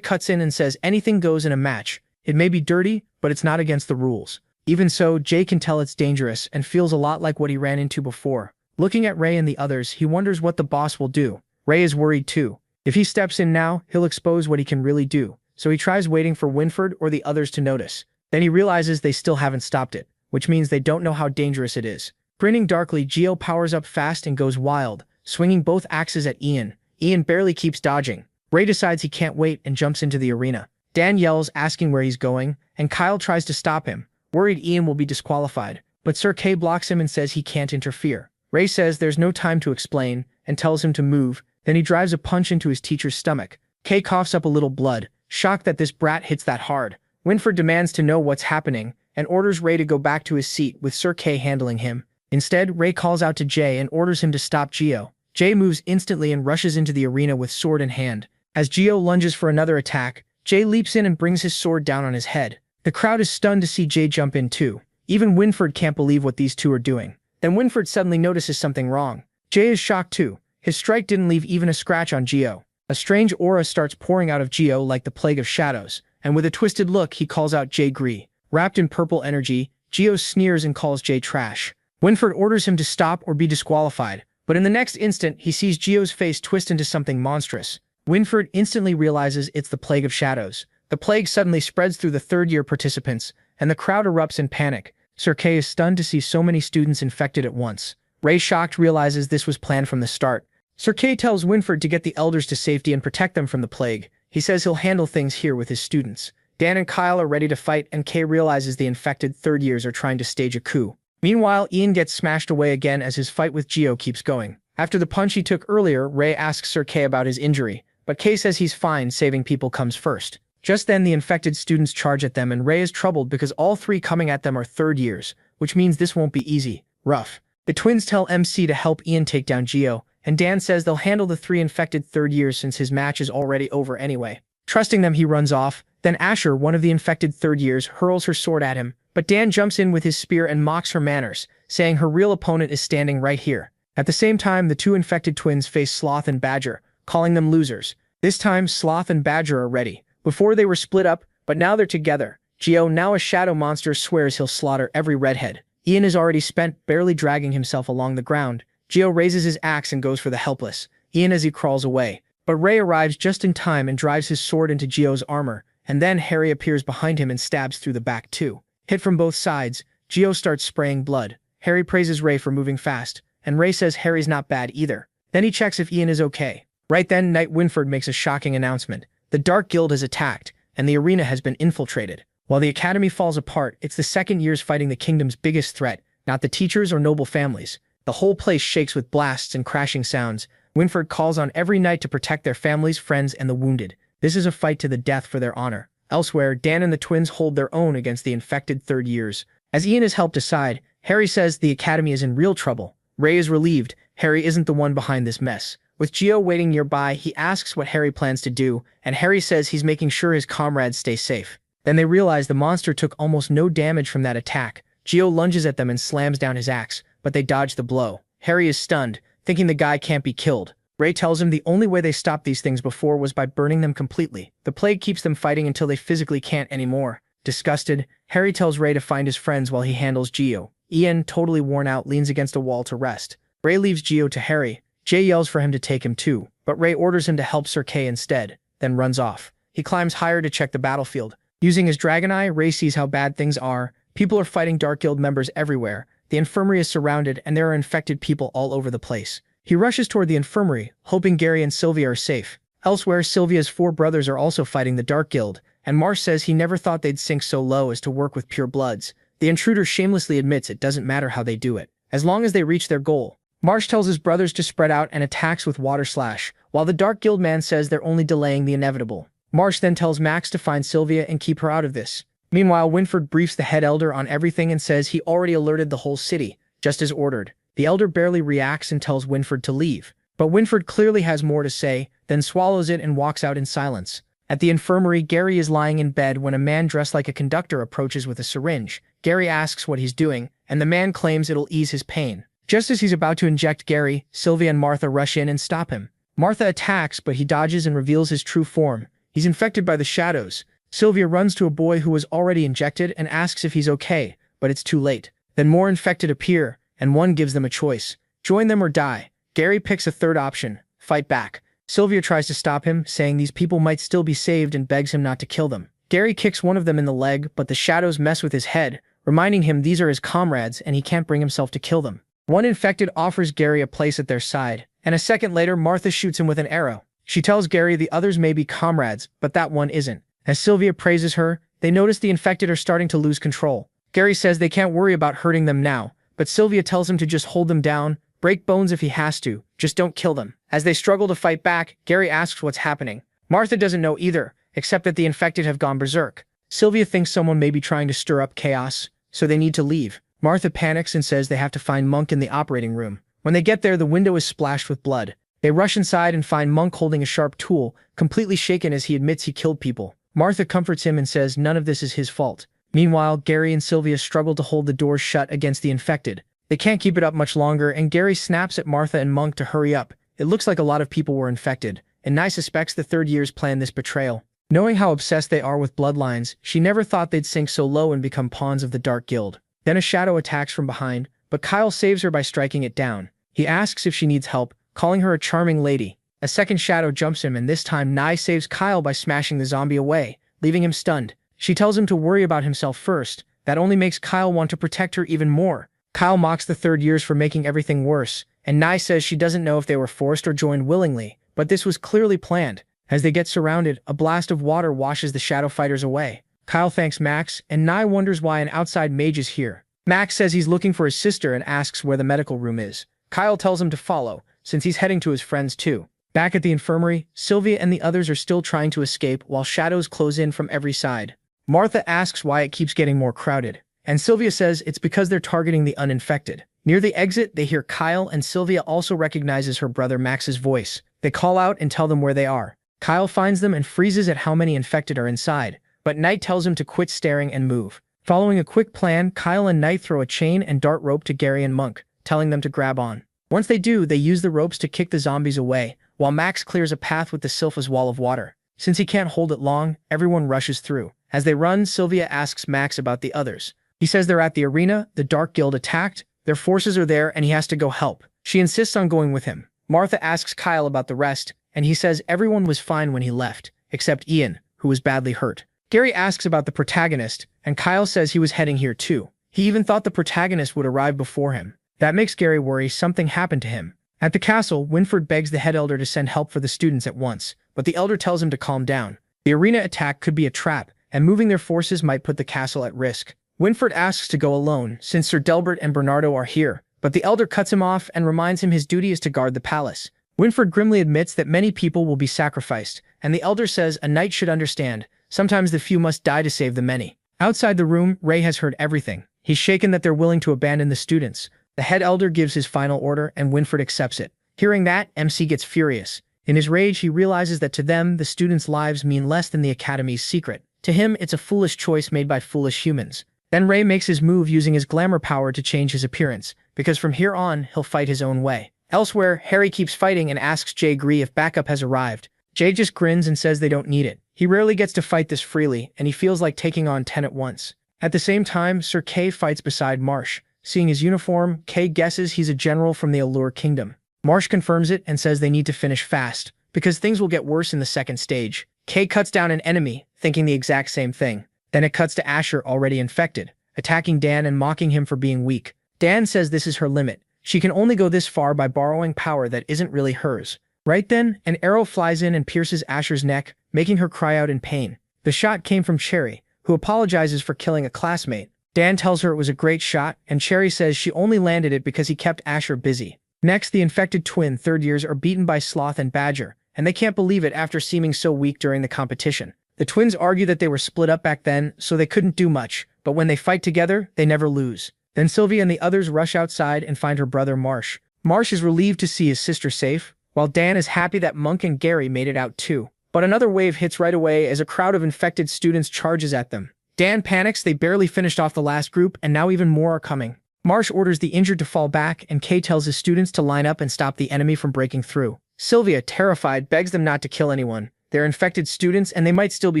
cuts in and says anything goes in a match. It may be dirty, but it's not against the rules. Even so, Jay can tell it's dangerous and feels a lot like what he ran into before. Looking at Ray and the others, he wonders what the boss will do. Ray is worried too. If he steps in now, he'll expose what he can really do. So he tries waiting for Winford or the others to notice. Then he realizes they still haven't stopped it, which means they don't know how dangerous it is. Grinning darkly, Gio powers up fast and goes wild, swinging both axes at Ian. Ian barely keeps dodging. Ray decides he can't wait and jumps into the arena. Dan yells, asking where he's going, and Kyle tries to stop him, worried Ian will be disqualified. But Sir Kay blocks him and says he can't interfere. Ray says there's no time to explain, and tells him to move, then he drives a punch into his teacher's stomach. Kay coughs up a little blood, shocked that this brat hits that hard. Winford demands to know what's happening, and orders Ray to go back to his seat with Sir Kay handling him. Instead, Ray calls out to Jay and orders him to stop Gio. Jay moves instantly and rushes into the arena with sword in hand. As Gio lunges for another attack, Jay leaps in and brings his sword down on his head. The crowd is stunned to see Jay jump in too. Even Winford can't believe what these two are doing. Then Winford suddenly notices something wrong. Jay is shocked too. His strike didn't leave even a scratch on Gio. A strange aura starts pouring out of Gio like the plague of shadows, and with a twisted look he calls out Jay Gree. Wrapped in purple energy, Gio sneers and calls Jay trash. Winford orders him to stop or be disqualified, but in the next instant he sees Gio's face twist into something monstrous. Winford instantly realizes it's the plague of shadows. The plague suddenly spreads through the third-year participants, and the crowd erupts in panic. Sir Kay is stunned to see so many students infected at once. Ray, shocked, realizes this was planned from the start. Sir Kay tells Winford to get the elders to safety and protect them from the plague. He says he'll handle things here with his students. Dan and Kyle are ready to fight, and Kay realizes the infected third-years are trying to stage a coup. Meanwhile, Ian gets smashed away again as his fight with Gio keeps going. After the punch he took earlier, Ray asks Sir Kay about his injury, but Kay says he's fine, saving people comes first. Just then the infected students charge at them and Ray is troubled because all three coming at them are third-years, which means this won't be easy. Rough. The twins tell MC to help Ian take down Gio, and Dan says they'll handle the three infected third-years since his match is already over anyway. Trusting them, he runs off. Then Asher, one of the infected third-years, hurls her sword at him, but Dan jumps in with his spear and mocks her manners, saying her real opponent is standing right here. At the same time, the two infected twins face Sloth and Badger, calling them losers. This time, Sloth and Badger are ready. Before they were split up, but now they're together. Gio, now a shadow monster, swears he'll slaughter every redhead. Ian is already spent, barely dragging himself along the ground. Gio raises his axe and goes for the helpless Ian as he crawls away. But Ray arrives just in time and drives his sword into Gio's armor, and then Harry appears behind him and stabs through the back too. Hit from both sides, Gio starts spraying blood. Harry praises Ray for moving fast, and Ray says Harry's not bad either. Then he checks if Ian is okay. Right then, Knight Winford makes a shocking announcement. The Dark Guild has attacked, and the arena has been infiltrated. While the academy falls apart, it's the second years fighting the kingdom's biggest threat, not the teachers or noble families. The whole place shakes with blasts and crashing sounds. Winford calls on every knight to protect their families, friends, and the wounded. This is a fight to the death for their honor. Elsewhere, Dan and the twins hold their own against the infected third-years. As Ian is helped aside, Harry says the academy is in real trouble. Ray is relieved. Harry isn't the one behind this mess. With Gio waiting nearby, he asks what Harry plans to do, and Harry says he's making sure his comrades stay safe. Then they realize the monster took almost no damage from that attack. Gio lunges at them and slams down his axe, but they dodge the blow. Harry is stunned, thinking the guy can't be killed. Ray tells him the only way they stopped these things before was by burning them completely. The plague keeps them fighting until they physically can't anymore. Disgusted, Harry tells Ray to find his friends while he handles Gio. Ian, totally worn out, leans against a wall to rest. Ray leaves Gio to Harry. Jay yells for him to take him too, but Ray orders him to help Sir Kay instead, then runs off. He climbs higher to check the battlefield. Using his dragon eye, Ray sees how bad things are. People are fighting Dark Guild members everywhere. The infirmary is surrounded, and there are infected people all over the place. He rushes toward the infirmary, hoping Gary and Sylvia are safe. Elsewhere, Sylvia's four brothers are also fighting the Dark Guild, and Marsh says he never thought they'd sink so low as to work with pure bloods. The intruder shamelessly admits it doesn't matter how they do it, as long as they reach their goal. Marsh tells his brothers to spread out and attacks with Water Slash, while the Dark Guild man says they're only delaying the inevitable. Marsh then tells Max to find Sylvia and keep her out of this. Meanwhile, Winford briefs the head elder on everything and says he already alerted the whole city, just as ordered. The elder barely reacts and tells Winford to leave. But Winford clearly has more to say, then swallows it and walks out in silence. At the infirmary, Gary is lying in bed when a man dressed like a conductor approaches with a syringe. Gary asks what he's doing, and the man claims it'll ease his pain. Just as he's about to inject Gary, Sylvia and Martha rush in and stop him. Martha attacks, but he dodges and reveals his true form. He's infected by the shadows. Sylvia runs to a boy who was already injected and asks if he's okay, but it's too late. Then more infected appear, and one gives them a choice. Join them or die. Gary picks a third option, fight back. Sylvia tries to stop him, saying these people might still be saved and begs him not to kill them. Gary kicks one of them in the leg, but the shadows mess with his head, reminding him these are his comrades and he can't bring himself to kill them. One infected offers Gary a place at their side, and a second later Martha shoots him with an arrow. She tells Gary the others may be comrades, but that one isn't. As Sylvia praises her, they notice the infected are starting to lose control. Gary says they can't worry about hurting them now, but Sylvia tells him to just hold them down, break bones if he has to, just don't kill them. As they struggle to fight back, Gary asks what's happening. Martha doesn't know either, except that the infected have gone berserk. Sylvia thinks someone may be trying to stir up chaos, so they need to leave. Martha panics and says they have to find Monk in the operating room. When they get there, the window is splashed with blood. They rush inside and find Monk holding a sharp tool, completely shaken as he admits he killed people. Martha comforts him and says none of this is his fault. Meanwhile, Gary and Sylvia struggle to hold the doors shut against the infected. They can't keep it up much longer, and Gary snaps at Martha and Monk to hurry up. It looks like a lot of people were infected, and Nye suspects the third years planned this betrayal. Knowing how obsessed they are with bloodlines, she never thought they'd sink so low and become pawns of the Dark Guild. Then a shadow attacks from behind, but Kyle saves her by striking it down. He asks if she needs help, calling her a charming lady. A second shadow jumps him, and this time Nye saves Kyle by smashing the zombie away, leaving him stunned. She tells him to worry about himself first. That only makes Kyle want to protect her even more. Kyle mocks the third years for making everything worse, and Nye says she doesn't know if they were forced or joined willingly, but this was clearly planned. As they get surrounded, a blast of water washes the shadow fighters away. Kyle thanks Max, and Nye wonders why an outside mage is here. Max says he's looking for his sister and asks where the medical room is. Kyle tells him to follow, since he's heading to his friends too. Back at the infirmary, Sylvia and the others are still trying to escape while shadows close in from every side. Martha asks why it keeps getting more crowded, and Sylvia says it's because they're targeting the uninfected. Near the exit, they hear Kyle, and Sylvia also recognizes her brother Max's voice. They call out and tell them where they are. Kyle finds them and freezes at how many infected are inside, but Knight tells him to quit staring and move. Following a quick plan, Kyle and Knight throw a chain and dart rope to Gary and Monk, telling them to grab on. Once they do, they use the ropes to kick the zombies away, while Max clears a path with the Sylpha's wall of water. Since he can't hold it long, everyone rushes through. As they run, Sylvia asks Max about the others. He says they're at the arena, the Dark Guild attacked, their forces are there, and he has to go help. She insists on going with him. Martha asks Kyle about the rest, and he says everyone was fine when he left, except Ian, who was badly hurt. Gary asks about the protagonist, and Kyle says he was heading here too. He even thought the protagonist would arrive before him. That makes Gary worry something happened to him. At the castle, Winford begs the head elder to send help for the students at once, but the elder tells him to calm down. The arena attack could be a trap, and moving their forces might put the castle at risk. Winford asks to go alone, since Sir Delbert and Bernardo are here, but the elder cuts him off and reminds him his duty is to guard the palace. Winford grimly admits that many people will be sacrificed, and the elder says a knight should understand, sometimes the few must die to save the many. Outside the room, Ray has heard everything. He's shaken that they're willing to abandon the students. The head elder gives his final order, and Winford accepts it. Hearing that, MC gets furious. In his rage, he realizes that to them, the students' lives mean less than the Academy's secret. To him, it's a foolish choice made by foolish humans. Then Ray makes his move using his glamour power to change his appearance, because from here on, he'll fight his own way. Elsewhere, Harry keeps fighting and asks Jay Gree if backup has arrived. Jay just grins and says they don't need it. He rarely gets to fight this freely, and he feels like taking on 10 at once. At the same time, Sir Kay fights beside Marsh. Seeing his uniform, Kay guesses he's a general from the Allure Kingdom. Marsh confirms it and says they need to finish fast, because things will get worse in the second stage. Kay cuts down an enemy, thinking the exact same thing. Then it cuts to Asher, already infected, attacking Dan and mocking him for being weak. Dan says this is her limit. She can only go this far by borrowing power that isn't really hers. Right then, an arrow flies in and pierces Asher's neck, making her cry out in pain. The shot came from Cherry, who apologizes for killing a classmate. Dan tells her it was a great shot, and Cherry says she only landed it because he kept Asher busy. Next, the infected twin third years are beaten by Sloth and Badger, and they can't believe it after seeming so weak during the competition. The twins argue that they were split up back then, so they couldn't do much, but when they fight together, they never lose. Then Sylvia and the others rush outside and find her brother Marsh. Marsh is relieved to see his sister safe, while Dan is happy that Monk and Gary made it out too. But another wave hits right away as a crowd of infected students charges at them. Dan panics, they barely finished off the last group, and now even more are coming. Marsh orders the injured to fall back, and Kay tells his students to line up and stop the enemy from breaking through. Sylvia, terrified, begs them not to kill anyone. They're infected students, and they might still be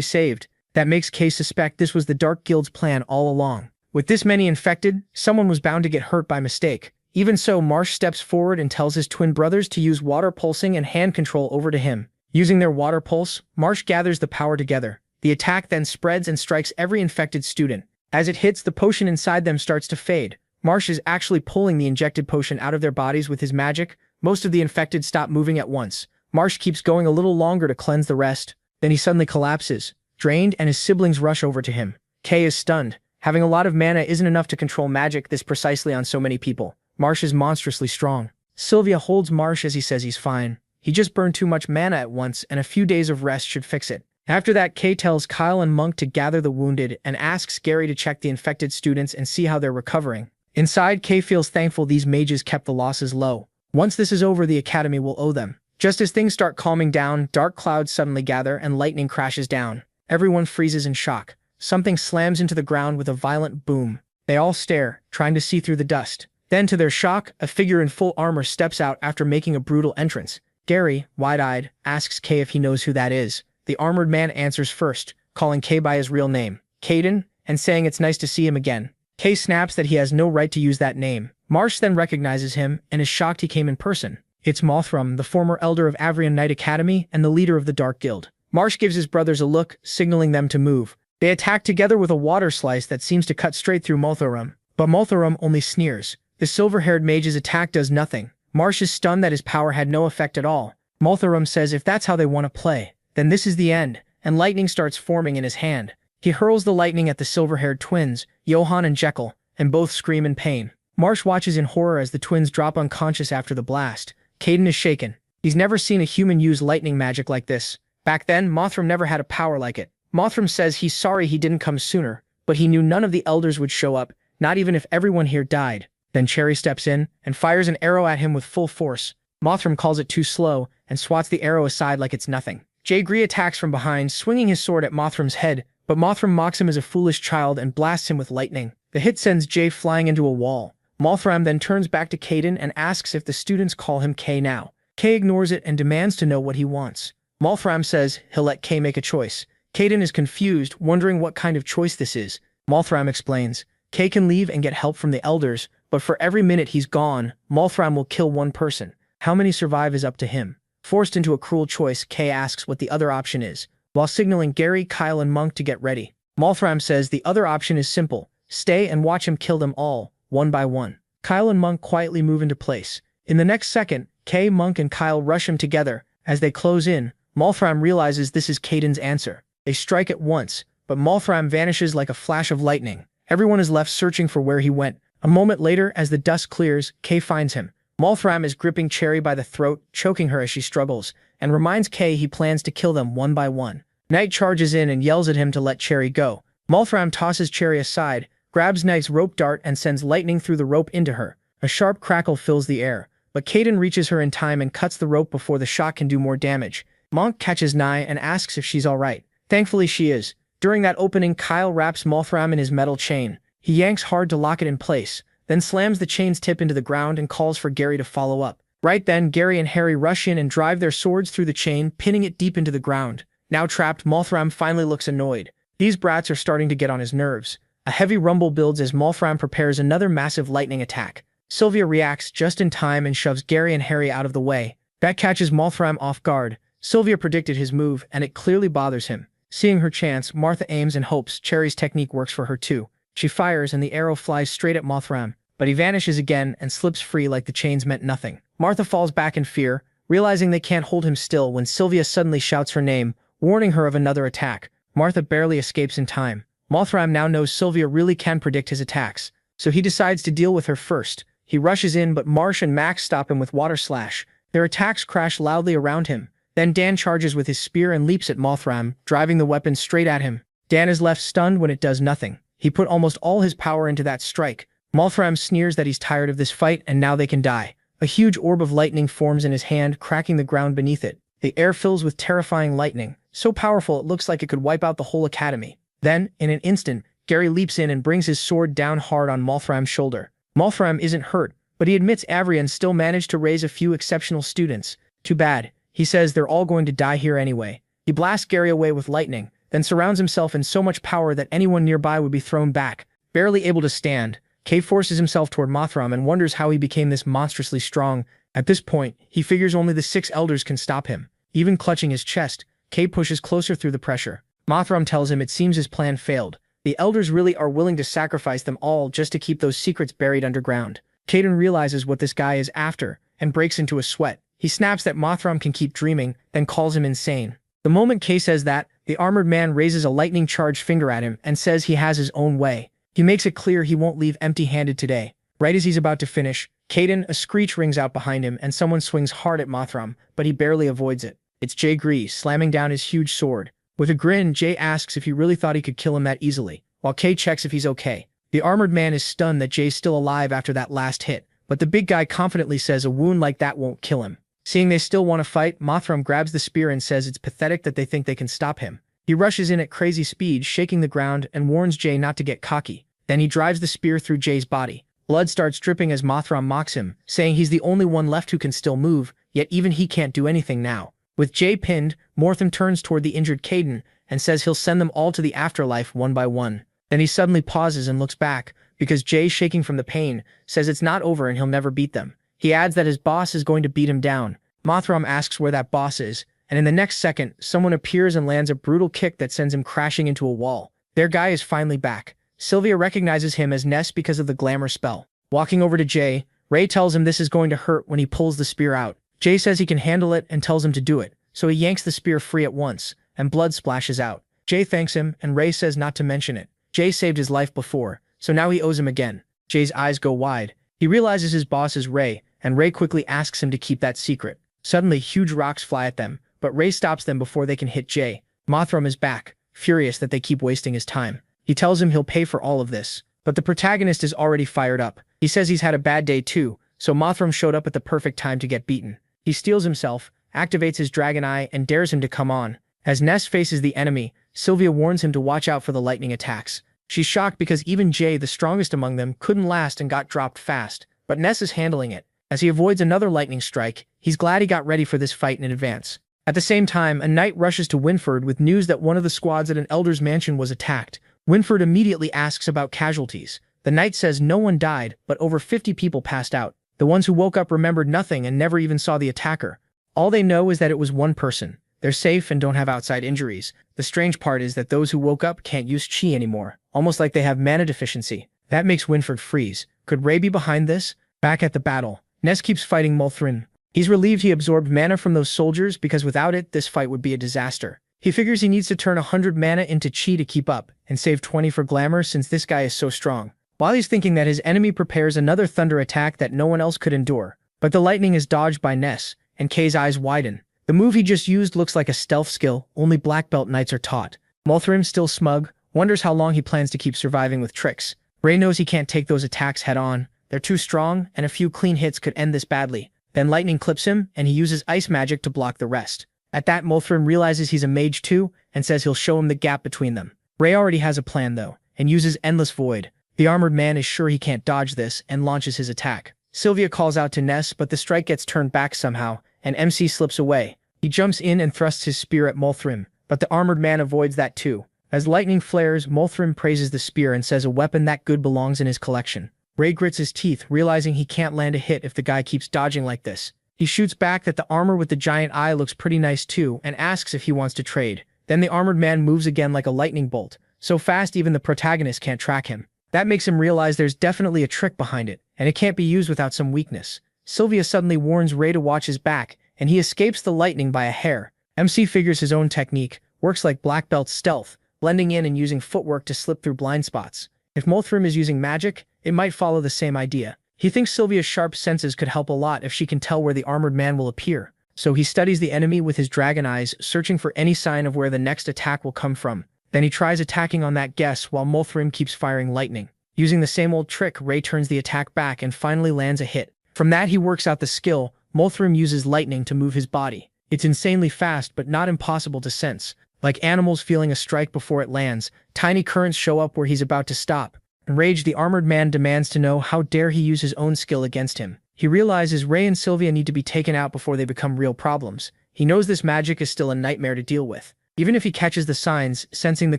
saved. That makes Kay suspect this was the Dark Guild's plan all along. With this many infected, someone was bound to get hurt by mistake. Even so, Marsh steps forward and tells his twin brothers to use water pulsing and hand control over to him. Using their water pulse, Marsh gathers the power together. The attack then spreads and strikes every infected student. As it hits, the potion inside them starts to fade. Marsh is actually pulling the injected potion out of their bodies with his magic. Most of the infected stop moving at once. Marsh keeps going a little longer to cleanse the rest. Then he suddenly collapses. drained, and his siblings rush over to him. Kay is stunned. Having a lot of mana isn't enough to control magic this precisely on so many people. Marsh is monstrously strong. Sylvia holds Marsh as he says he's fine. He just burned too much mana at once, and a few days of rest should fix it. After that, Kay tells Kyle and Monk to gather the wounded and asks Gary to check the infected students and see how they're recovering. Inside, Kay feels thankful these mages kept the losses low. Once this is over, the academy will owe them. Just as things start calming down, dark clouds suddenly gather and lightning crashes down. Everyone freezes in shock. Something slams into the ground with a violent boom. They all stare, trying to see through the dust. Then, to their shock, a figure in full armor steps out after making a brutal entrance. Gary, wide-eyed, asks Kay if he knows who that is. The armored man answers first, calling Kay by his real name, Caden, and saying it's nice to see him again. Kay snaps that he has no right to use that name. Marsh then recognizes him and is shocked he came in person. It's Mothram, the former elder of Avrian Knight Academy and the leader of the Dark Guild. Marsh gives his brothers a look, signaling them to move. They attack together with a water slice that seems to cut straight through Mothram. But Mothram only sneers. The silver-haired mage's attack does nothing. Marsh is stunned that his power had no effect at all. Mothram says if that's how they want to play, then this is the end, and lightning starts forming in his hand. He hurls the lightning at the silver-haired twins, Johann and Jekyll, and both scream in pain. Marsh watches in horror as the twins drop unconscious after the blast. Caden is shaken. He's never seen a human use lightning magic like this. Back then, Mothram never had a power like it. Mothram says he's sorry he didn't come sooner, but he knew none of the elders would show up, not even if everyone here died. Then Cherry steps in and fires an arrow at him with full force. Mothram calls it too slow and swats the arrow aside like it's nothing. Jay Gree attacks from behind, swinging his sword at Mothram's head, but Mothram mocks him as a foolish child and blasts him with lightning. The hit sends Jay flying into a wall. Mothram then turns back to Caden and asks if the students call him Kay now. Kay ignores it and demands to know what he wants. Mothram says he'll let Kay make a choice. Caden is confused, wondering what kind of choice this is. Mothram explains, Kay can leave and get help from the elders, but for every minute he's gone, Mothram will kill one person. How many survive is up to him. Forced into a cruel choice, Kay asks what the other option is, while signaling Gary, Kyle, and Monk to get ready. Mothram says the other option is simple, stay and watch him kill them all, one by one. Kyle and Monk quietly move into place. In the next second, Kay, Monk, and Kyle rush him together. As they close in, Mothram realizes this is Caden's answer. They strike at once, but Mothram vanishes like a flash of lightning. Everyone is left searching for where he went. A moment later, as the dust clears, Kay finds him. Mothram is gripping Cherry by the throat, choking her as she struggles, and reminds Kay he plans to kill them one by one. Knight charges in and yells at him to let Cherry go. Mothram tosses Cherry aside, grabs Knight's rope dart and sends lightning through the rope into her. A sharp crackle fills the air, but Caden reaches her in time and cuts the rope before the shot can do more damage. Monk catches Nye and asks if she's alright. Thankfully she is. During that opening, Kyle wraps Mothram in his metal chain. He yanks hard to lock it in place, then slams the chain's tip into the ground and calls for Gary to follow up. Right then, Gary and Harry rush in and drive their swords through the chain, pinning it deep into the ground. Now trapped, Mothram finally looks annoyed. These brats are starting to get on his nerves. A heavy rumble builds as Mothram prepares another massive lightning attack. Sylvia reacts just in time and shoves Gary and Harry out of the way. That catches Mothram off guard. Sylvia predicted his move, and it clearly bothers him. Seeing her chance, Martha aims and hopes Cherry's technique works for her too. She fires and the arrow flies straight at Mothram, but he vanishes again and slips free like the chains meant nothing. Martha falls back in fear, realizing they can't hold him still when Sylvia suddenly shouts her name, warning her of another attack. Martha barely escapes in time. Mothram now knows Sylvia really can predict his attacks, so he decides to deal with her first. He rushes in, but Marsh and Max stop him with water slash. Their attacks crash loudly around him. Then Dan charges with his spear and leaps at Mothram, driving the weapon straight at him. Dan is left stunned when it does nothing. He put almost all his power into that strike. Mothram sneers that he's tired of this fight and now they can die. A huge orb of lightning forms in his hand, cracking the ground beneath it. The air fills with terrifying lightning, so powerful it looks like it could wipe out the whole academy. Then, in an instant, Gary leaps in and brings his sword down hard on Mothram's shoulder. Mothram isn't hurt, but he admits Avrian still managed to raise a few exceptional students. Too bad. He says they're all going to die here anyway. He blasts Gary away with lightning, then surrounds himself in so much power that anyone nearby would be thrown back. Barely able to stand, Kay forces himself toward Mothram and wonders how he became this monstrously strong. At this point, he figures only the 6 elders can stop him. Even clutching his chest, Kay pushes closer through the pressure. Mothram tells him it seems his plan failed. The elders really are willing to sacrifice them all just to keep those secrets buried underground. Caden realizes what this guy is after and breaks into a sweat. He snaps that Mothram can keep dreaming, then calls him insane. The moment Kay says that, The armored man raises a lightning-charged finger at him and says he has his own way. He makes it clear he won't leave empty-handed today. Right as he's about to finish, Caden, a screech rings out behind him and someone swings hard at Mothram, but he barely avoids it. It's Jay Grease slamming down his huge sword. With a grin, Jay asks if he really thought he could kill him that easily, while Kay checks if he's okay. The armored man is stunned that Jay's still alive after that last hit, but the big guy confidently says a wound like that won't kill him. Seeing they still want to fight, Mothram grabs the spear and says it's pathetic that they think they can stop him. He rushes in at crazy speed, shaking the ground, and warns Jay not to get cocky. Then he drives the spear through Jay's body. Blood starts dripping as Mothram mocks him, saying he's the only one left who can still move, yet even he can't do anything now. With Jay pinned, Mothram turns toward the injured Caden and says he'll send them all to the afterlife one by one. Then he suddenly pauses and looks back, because Jay, shaking from the pain, says it's not over and he'll never beat them. He adds that his boss is going to beat him down. Mothram asks where that boss is, and in the next second, someone appears and lands a brutal kick that sends him crashing into a wall. Their guy is finally back. Sylvia recognizes him as Ness because of the glamour spell. Walking over to Jay, Ray tells him this is going to hurt when he pulls the spear out. Jay says he can handle it and tells him to do it, so he yanks the spear free at once, and blood splashes out. Jay thanks him, and Ray says not to mention it. Jay saved his life before, so now he owes him again. Jay's eyes go wide. He realizes his boss is Ray, and Ray quickly asks him to keep that secret. Suddenly, huge rocks fly at them, but Ray stops them before they can hit Jay. Mothram is back, furious that they keep wasting his time. He tells him he'll pay for all of this, but the protagonist is already fired up. He says he's had a bad day too, so Mothram showed up at the perfect time to get beaten. He steals himself, activates his dragon eye, and dares him to come on. As Ness faces the enemy, Sylvia warns him to watch out for the lightning attacks. She's shocked because even Jay, the strongest among them, couldn't last and got dropped fast, but Ness is handling it. As he avoids another lightning strike, he's glad he got ready for this fight in advance. At the same time, a knight rushes to Winford with news that one of the squads at an elder's mansion was attacked. Winford immediately asks about casualties. The knight says no one died, but over 50 people passed out. The ones who woke up remembered nothing and never even saw the attacker. All they know is that it was one person. They're safe and don't have outside injuries. The strange part is that those who woke up can't use chi anymore, almost like they have mana deficiency. That makes Winford freeze. Could Ray be behind this? Back at the battle, Ness keeps fighting Mothram. He's relieved he absorbed mana from those soldiers because without it, this fight would be a disaster. He figures he needs to turn 100 mana into chi to keep up, and save 20 for glamour since this guy is so strong. While he's thinking that, his enemy prepares another thunder attack that no one else could endure. But the lightning is dodged by Ness, and Kay's eyes widen. The move he just used looks like a stealth skill only black belt knights are taught. Mothram, still smug, wonders how long he plans to keep surviving with tricks. Ray knows he can't take those attacks head on. They're too strong, and a few clean hits could end this badly. Then lightning clips him, and he uses ice magic to block the rest. At that, Mothram realizes he's a mage too, and says he'll show him the gap between them. Ray already has a plan though, and uses Endless Void. The armored man is sure he can't dodge this, and launches his attack. Sylvia calls out to Ness, but the strike gets turned back somehow, and MC slips away. He jumps in and thrusts his spear at Mothram, but the armored man avoids that too. As lightning flares, Mothram praises the spear and says a weapon that good belongs in his collection. Ray grits his teeth, realizing he can't land a hit if the guy keeps dodging like this. He shoots back that the armor with the giant eye looks pretty nice too, and asks if he wants to trade. Then the armored man moves again like a lightning bolt, so fast even the protagonist can't track him. That makes him realize there's definitely a trick behind it, and it can't be used without some weakness. Sylvia suddenly warns Ray to watch his back, and he escapes the lightning by a hair. MC figures his own technique, works like black belt stealth, blending in and using footwork to slip through blind spots. If Mothram is using magic, it might follow the same idea. He thinks Sylvia's sharp senses could help a lot if she can tell where the armored man will appear. So he studies the enemy with his dragon eyes, searching for any sign of where the next attack will come from. Then he tries attacking on that guess while Mothram keeps firing lightning. Using the same old trick, Ray turns the attack back and finally lands a hit. From that he works out the skill. Mothram uses lightning to move his body. It's insanely fast but not impossible to sense. Like animals feeling a strike before it lands, tiny currents show up where he's about to stop. Enraged, the armored man demands to know how dare he use his own skill against him. He realizes Ray and Sylvia need to be taken out before they become real problems. He knows this magic is still a nightmare to deal with. Even if he catches the signs, sensing the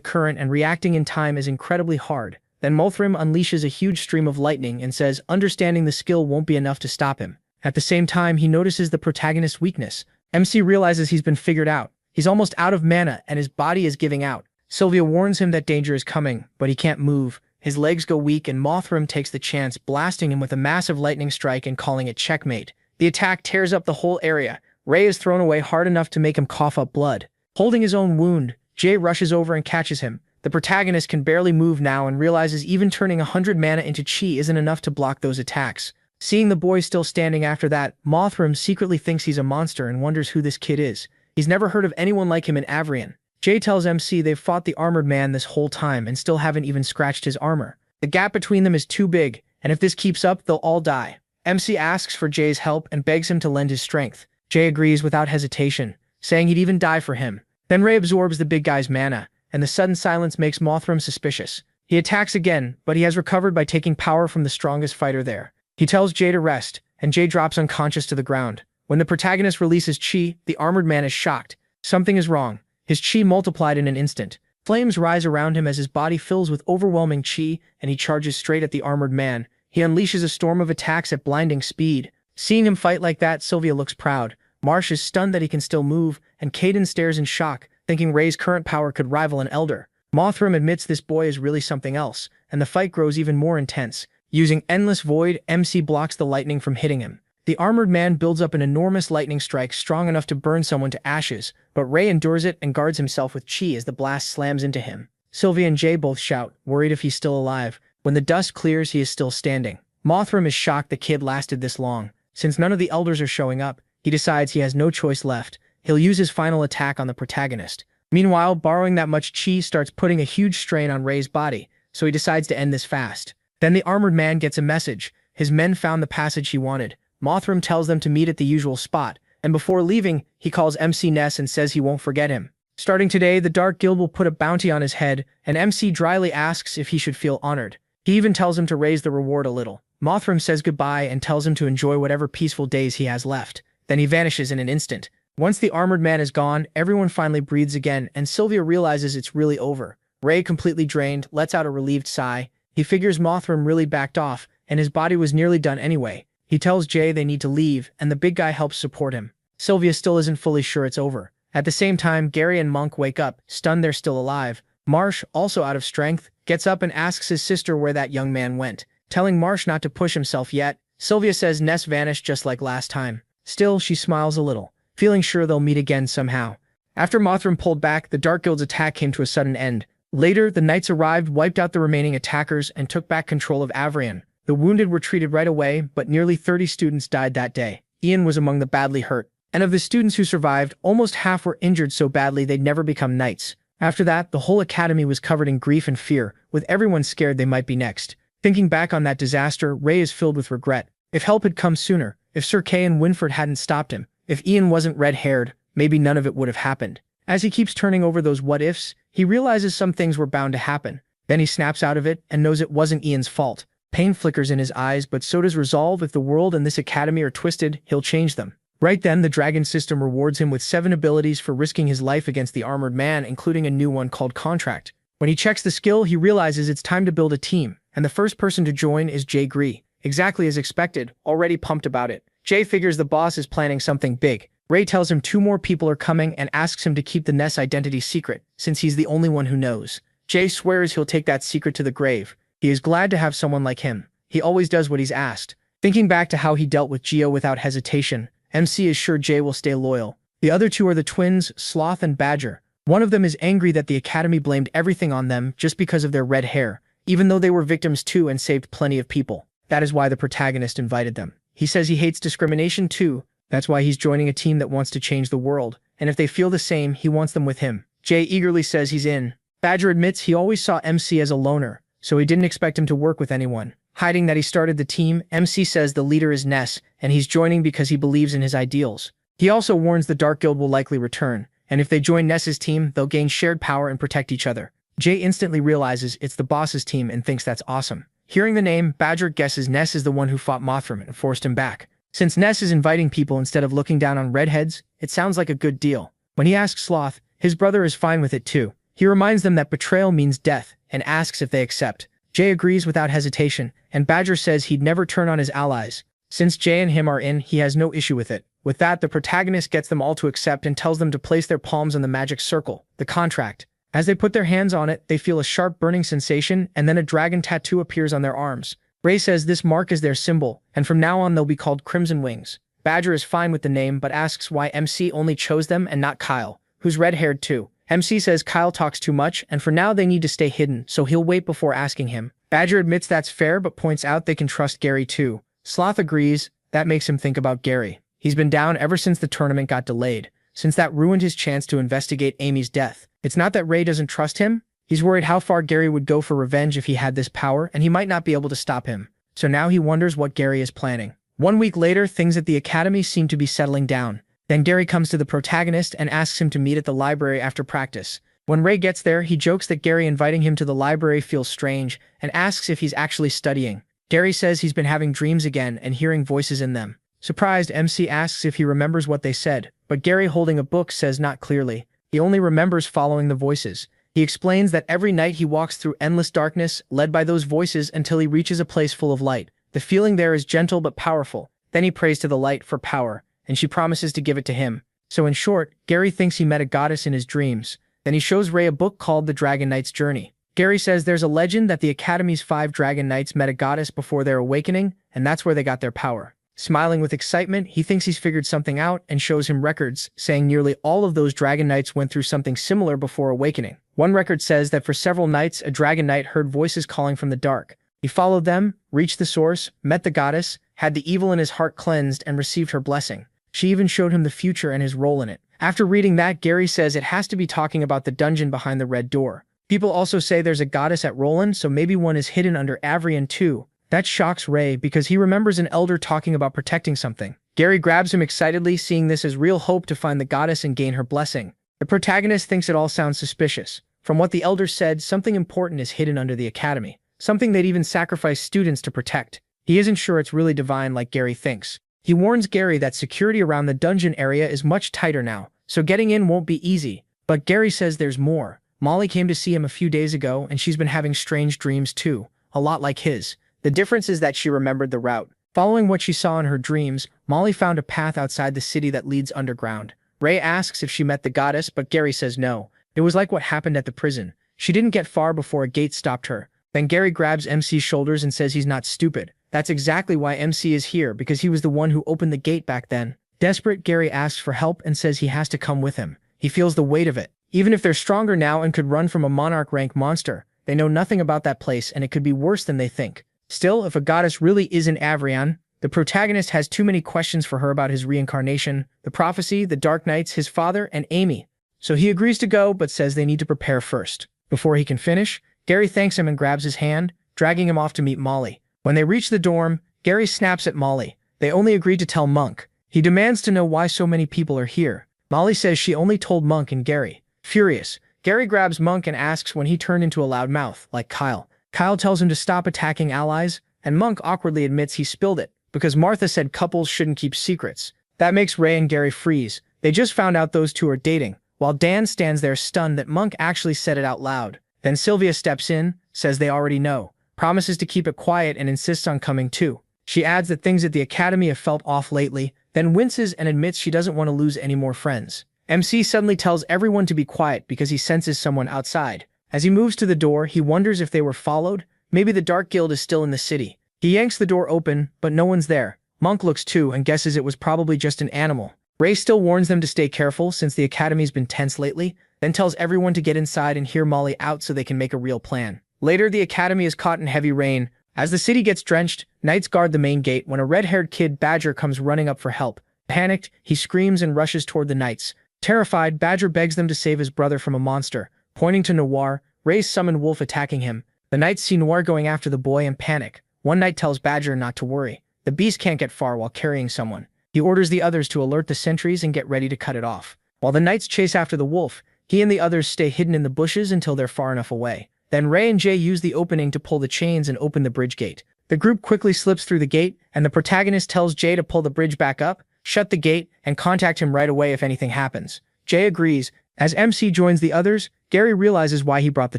current and reacting in time is incredibly hard. Then Mothram unleashes a huge stream of lightning and says understanding the skill won't be enough to stop him. At the same time, he notices the protagonist's weakness. MC realizes he's been figured out. He's almost out of mana and his body is giving out. Sylvia warns him that danger is coming, but he can't move. His legs go weak and Mothram takes the chance, blasting him with a massive lightning strike and calling it checkmate. The attack tears up the whole area. Ray is thrown away hard enough to make him cough up blood. Holding his own wound, Jay rushes over and catches him. The protagonist can barely move now and realizes even turning 100 mana into chi isn't enough to block those attacks. Seeing the boy still standing after that, Mothram secretly thinks he's a monster and wonders who this kid is. He's never heard of anyone like him in Avrian. Jay tells MC they've fought the armored man this whole time and still haven't even scratched his armor. The gap between them is too big, and if this keeps up, they'll all die. MC asks for Jay's help and begs him to lend his strength. Jay agrees without hesitation, saying he'd even die for him. Then Ray absorbs the big guy's mana, and the sudden silence makes Mothram suspicious. He attacks again, but he has recovered by taking power from the strongest fighter there. He tells Jay to rest, and Jay drops unconscious to the ground. When the protagonist releases chi, the armored man is shocked. Something is wrong. His chi multiplied in an instant. Flames rise around him as his body fills with overwhelming chi, and he charges straight at the armored man. He unleashes a storm of attacks at blinding speed. Seeing him fight like that, Sylvia looks proud. Marsh is stunned that he can still move, and Caden stares in shock, thinking Ray's current power could rival an elder. Mothram admits this boy is really something else, and the fight grows even more intense. Using Endless Void, MC blocks the lightning from hitting him. The armored man builds up an enormous lightning strike strong enough to burn someone to ashes, but Ray endures it and guards himself with chi as the blast slams into him. Sylvia and Jay both shout, worried if he's still alive. When the dust clears, he is still standing. Mothram is shocked the kid lasted this long. Since none of the elders are showing up, he decides he has no choice left. He'll use his final attack on the protagonist. Meanwhile, borrowing that much chi starts putting a huge strain on Ray's body, so he decides to end this fast. Then the armored man gets a message. His men found the passage he wanted. Mothram tells them to meet at the usual spot, and before leaving, he calls MC Ness and says he won't forget him. Starting today, the Dark Guild will put a bounty on his head, and MC dryly asks if he should feel honored. He even tells him to raise the reward a little. Mothram says goodbye and tells him to enjoy whatever peaceful days he has left. Then he vanishes in an instant. Once the armored man is gone, everyone finally breathes again, and Sylvia realizes it's really over. Ray, completely drained, lets out a relieved sigh. He figures Mothram really backed off, and his body was nearly done anyway. He tells Jay they need to leave, and the big guy helps support him. Sylvia still isn't fully sure it's over. At the same time, Gary and Monk wake up, stunned they're still alive. Marsh, also out of strength, gets up and asks his sister where that young man went. Telling Marsh not to push himself yet, Sylvia says Ness vanished just like last time. Still, she smiles a little, feeling sure they'll meet again somehow. After Mothram pulled back, the Dark Guild's attack came to a sudden end. Later, the knights arrived, wiped out the remaining attackers, and took back control of Avrian. The wounded were treated right away, but nearly 30 students died that day. Ian was among the badly hurt. And of the students who survived, almost half were injured so badly they'd never become knights. After that, the whole academy was covered in grief and fear, with everyone scared they might be next. Thinking back on that disaster, Ray is filled with regret. If help had come sooner, if Sir Kay and Winford hadn't stopped him, if Ian wasn't red-haired, maybe none of it would have happened. As he keeps turning over those what-ifs, he realizes some things were bound to happen. Then he snaps out of it and knows it wasn't Ian's fault. Pain flickers in his eyes, but so does resolve. If the world and this academy are twisted, he'll change them. Right then, the dragon system rewards him with 7 abilities for risking his life against the armored man, including a new one called Contract. When he checks the skill, he realizes it's time to build a team, and the first person to join is Jay Gree. Exactly as expected, already pumped about it. Jay figures the boss is planning something big. Ray tells him 2 more people are coming and asks him to keep the Ness identity secret, since he's the only one who knows. Jay swears he'll take that secret to the grave. He is glad to have someone like him. He always does what he's asked. Thinking back to how he dealt with Geo without hesitation, MC is sure Jay will stay loyal. The other 2 are the twins, Sloth and Badger. One of them is angry that the academy blamed everything on them just because of their red hair, even though they were victims too and saved plenty of people. That is why the protagonist invited them. He says he hates discrimination too. That's why he's joining a team that wants to change the world, and if they feel the same, he wants them with him. Jay eagerly says he's in. Badger admits he always saw MC as a loner, so he didn't expect him to work with anyone. Hiding that he started the team, MC says the leader is Ness, and he's joining because he believes in his ideals. He also warns the Dark Guild will likely return, and if they join Ness's team, they'll gain shared power and protect each other. Jay instantly realizes it's the boss's team and thinks that's awesome. Hearing the name, Badger guesses Ness is the one who fought Mothram and forced him back. Since Ness is inviting people instead of looking down on redheads, it sounds like a good deal. When he asks Sloth, his brother is fine with it too. He reminds them that betrayal means death and asks if they accept. Jay agrees without hesitation, and Badger says he'd never turn on his allies. Since Jay and him are in, he has no issue with it. With that, the protagonist gets them all to accept and tells them to place their palms on the magic circle, the contract. As they put their hands on it, they feel a sharp burning sensation, and then a dragon tattoo appears on their arms. Ray says this mark is their symbol, and from now on they'll be called Crimson Wings. Badger is fine with the name, but asks why MC only chose them and not Kyle, who's red-haired too. MC says Kyle talks too much, and for now they need to stay hidden, so he'll wait before asking him. Badger admits that's fair but points out they can trust Gary too. Sloth agrees. That makes him think about Gary. He's been down ever since the tournament got delayed, since that ruined his chance to investigate Amy's death. It's not that Ray doesn't trust him. He's worried how far Gary would go for revenge if he had this power, and he might not be able to stop him. So now he wonders what Gary is planning. 1 week later, things at the academy seem to be settling down. Then Gary comes to the protagonist and asks him to meet at the library after practice. When Ray gets there, he jokes that Gary inviting him to the library feels strange and asks if he's actually studying. Gary says he's been having dreams again and hearing voices in them. Surprised, MC asks if he remembers what they said, but Gary, holding a book, says not clearly. He only remembers following the voices. He explains that every night he walks through endless darkness, led by those voices until he reaches a place full of light. The feeling there is gentle but powerful. Then he prays to the light for power, and she promises to give it to him. So in short, Gary thinks he met a goddess in his dreams. Then he shows Ray a book called The Dragon Knight's Journey. Gary says there's a legend that the Academy's 5 dragon knights met a goddess before their awakening, and that's where they got their power. Smiling with excitement, he thinks he's figured something out and shows him records, saying nearly all of those dragon knights went through something similar before awakening. One record says that for several nights, a dragon knight heard voices calling from the dark. He followed them, reached the source, met the goddess, had the evil in his heart cleansed, and received her blessing. She even showed him the future and his role in it. After reading that, Gary says it has to be talking about the dungeon behind the red door. People also say there's a goddess at Roland, so maybe one is hidden under Avrian too. That shocks Ray because he remembers an elder talking about protecting something. Gary grabs him excitedly, seeing this as real hope to find the goddess and gain her blessing. The protagonist thinks it all sounds suspicious. From what the elder said, something important is hidden under the academy. Something they'd even sacrifice students to protect. He isn't sure it's really divine like Gary thinks. He warns Gary that security around the dungeon area is much tighter now, so getting in won't be easy. But Gary says there's more. Molly came to see him a few days ago, and she's been having strange dreams too, a lot like his. The difference is that she remembered the route. Following what she saw in her dreams, Molly found a path outside the city that leads underground. Ray asks if she met the goddess, but Gary says no. It was like what happened at the prison. She didn't get far before a gate stopped her. Then Gary grabs MC's shoulders and says he's not stupid. That's exactly why MC is here, because he was the one who opened the gate back then. Desperate, Gary asks for help and says he has to come with him. He feels the weight of it. Even if they're stronger now and could run from a monarch-rank monster, they know nothing about that place and it could be worse than they think. Still, if a goddess really is in Avrian, the protagonist has too many questions for her about his reincarnation, the prophecy, the Dark Knights, his father, and Amy. So he agrees to go, but says they need to prepare first. Before he can finish, Gary thanks him and grabs his hand, dragging him off to meet Molly. When they reach the dorm, Gary snaps at Molly. They only agreed to tell Monk. He demands to know why so many people are here. Molly says she only told Monk and Gary. Furious, Gary grabs Monk and asks when he turned into a loudmouth, like Kyle. Kyle tells him to stop attacking allies, and Monk awkwardly admits he spilled it, because Martha said couples shouldn't keep secrets. That makes Ray and Gary freeze. They just found out those two are dating, while Dan stands there stunned that Monk actually said it out loud. Then Sylvia steps in, says they already know, promises to keep it quiet and insists on coming too. She adds that things at the academy have felt off lately, then winces and admits she doesn't want to lose any more friends. MC suddenly tells everyone to be quiet because he senses someone outside. As he moves to the door, he wonders if they were followed. Maybe the Dark Guild is still in the city. He yanks the door open, but no one's there. Monk looks too and guesses it was probably just an animal. Ray still warns them to stay careful since the academy's been tense lately, then tells everyone to get inside and hear Molly out so they can make a real plan. Later, the academy is caught in heavy rain. As the city gets drenched, knights guard the main gate when a red-haired kid, Badger, comes running up for help. Panicked, he screams and rushes toward the knights. Terrified, Badger begs them to save his brother from a monster. Pointing to Noir, Ray's summoned wolf attacking him. The knights see Noir going after the boy and panic. One knight tells Badger not to worry. The beast can't get far while carrying someone. He orders the others to alert the sentries and get ready to cut it off. While the knights chase after the wolf, he and the others stay hidden in the bushes until they're far enough away. Then Ray and Jay use the opening to pull the chains and open the bridge gate. The group quickly slips through the gate, and the protagonist tells Jay to pull the bridge back up, shut the gate, and contact him right away if anything happens. Jay agrees. As MC joins the others, Gary realizes why he brought the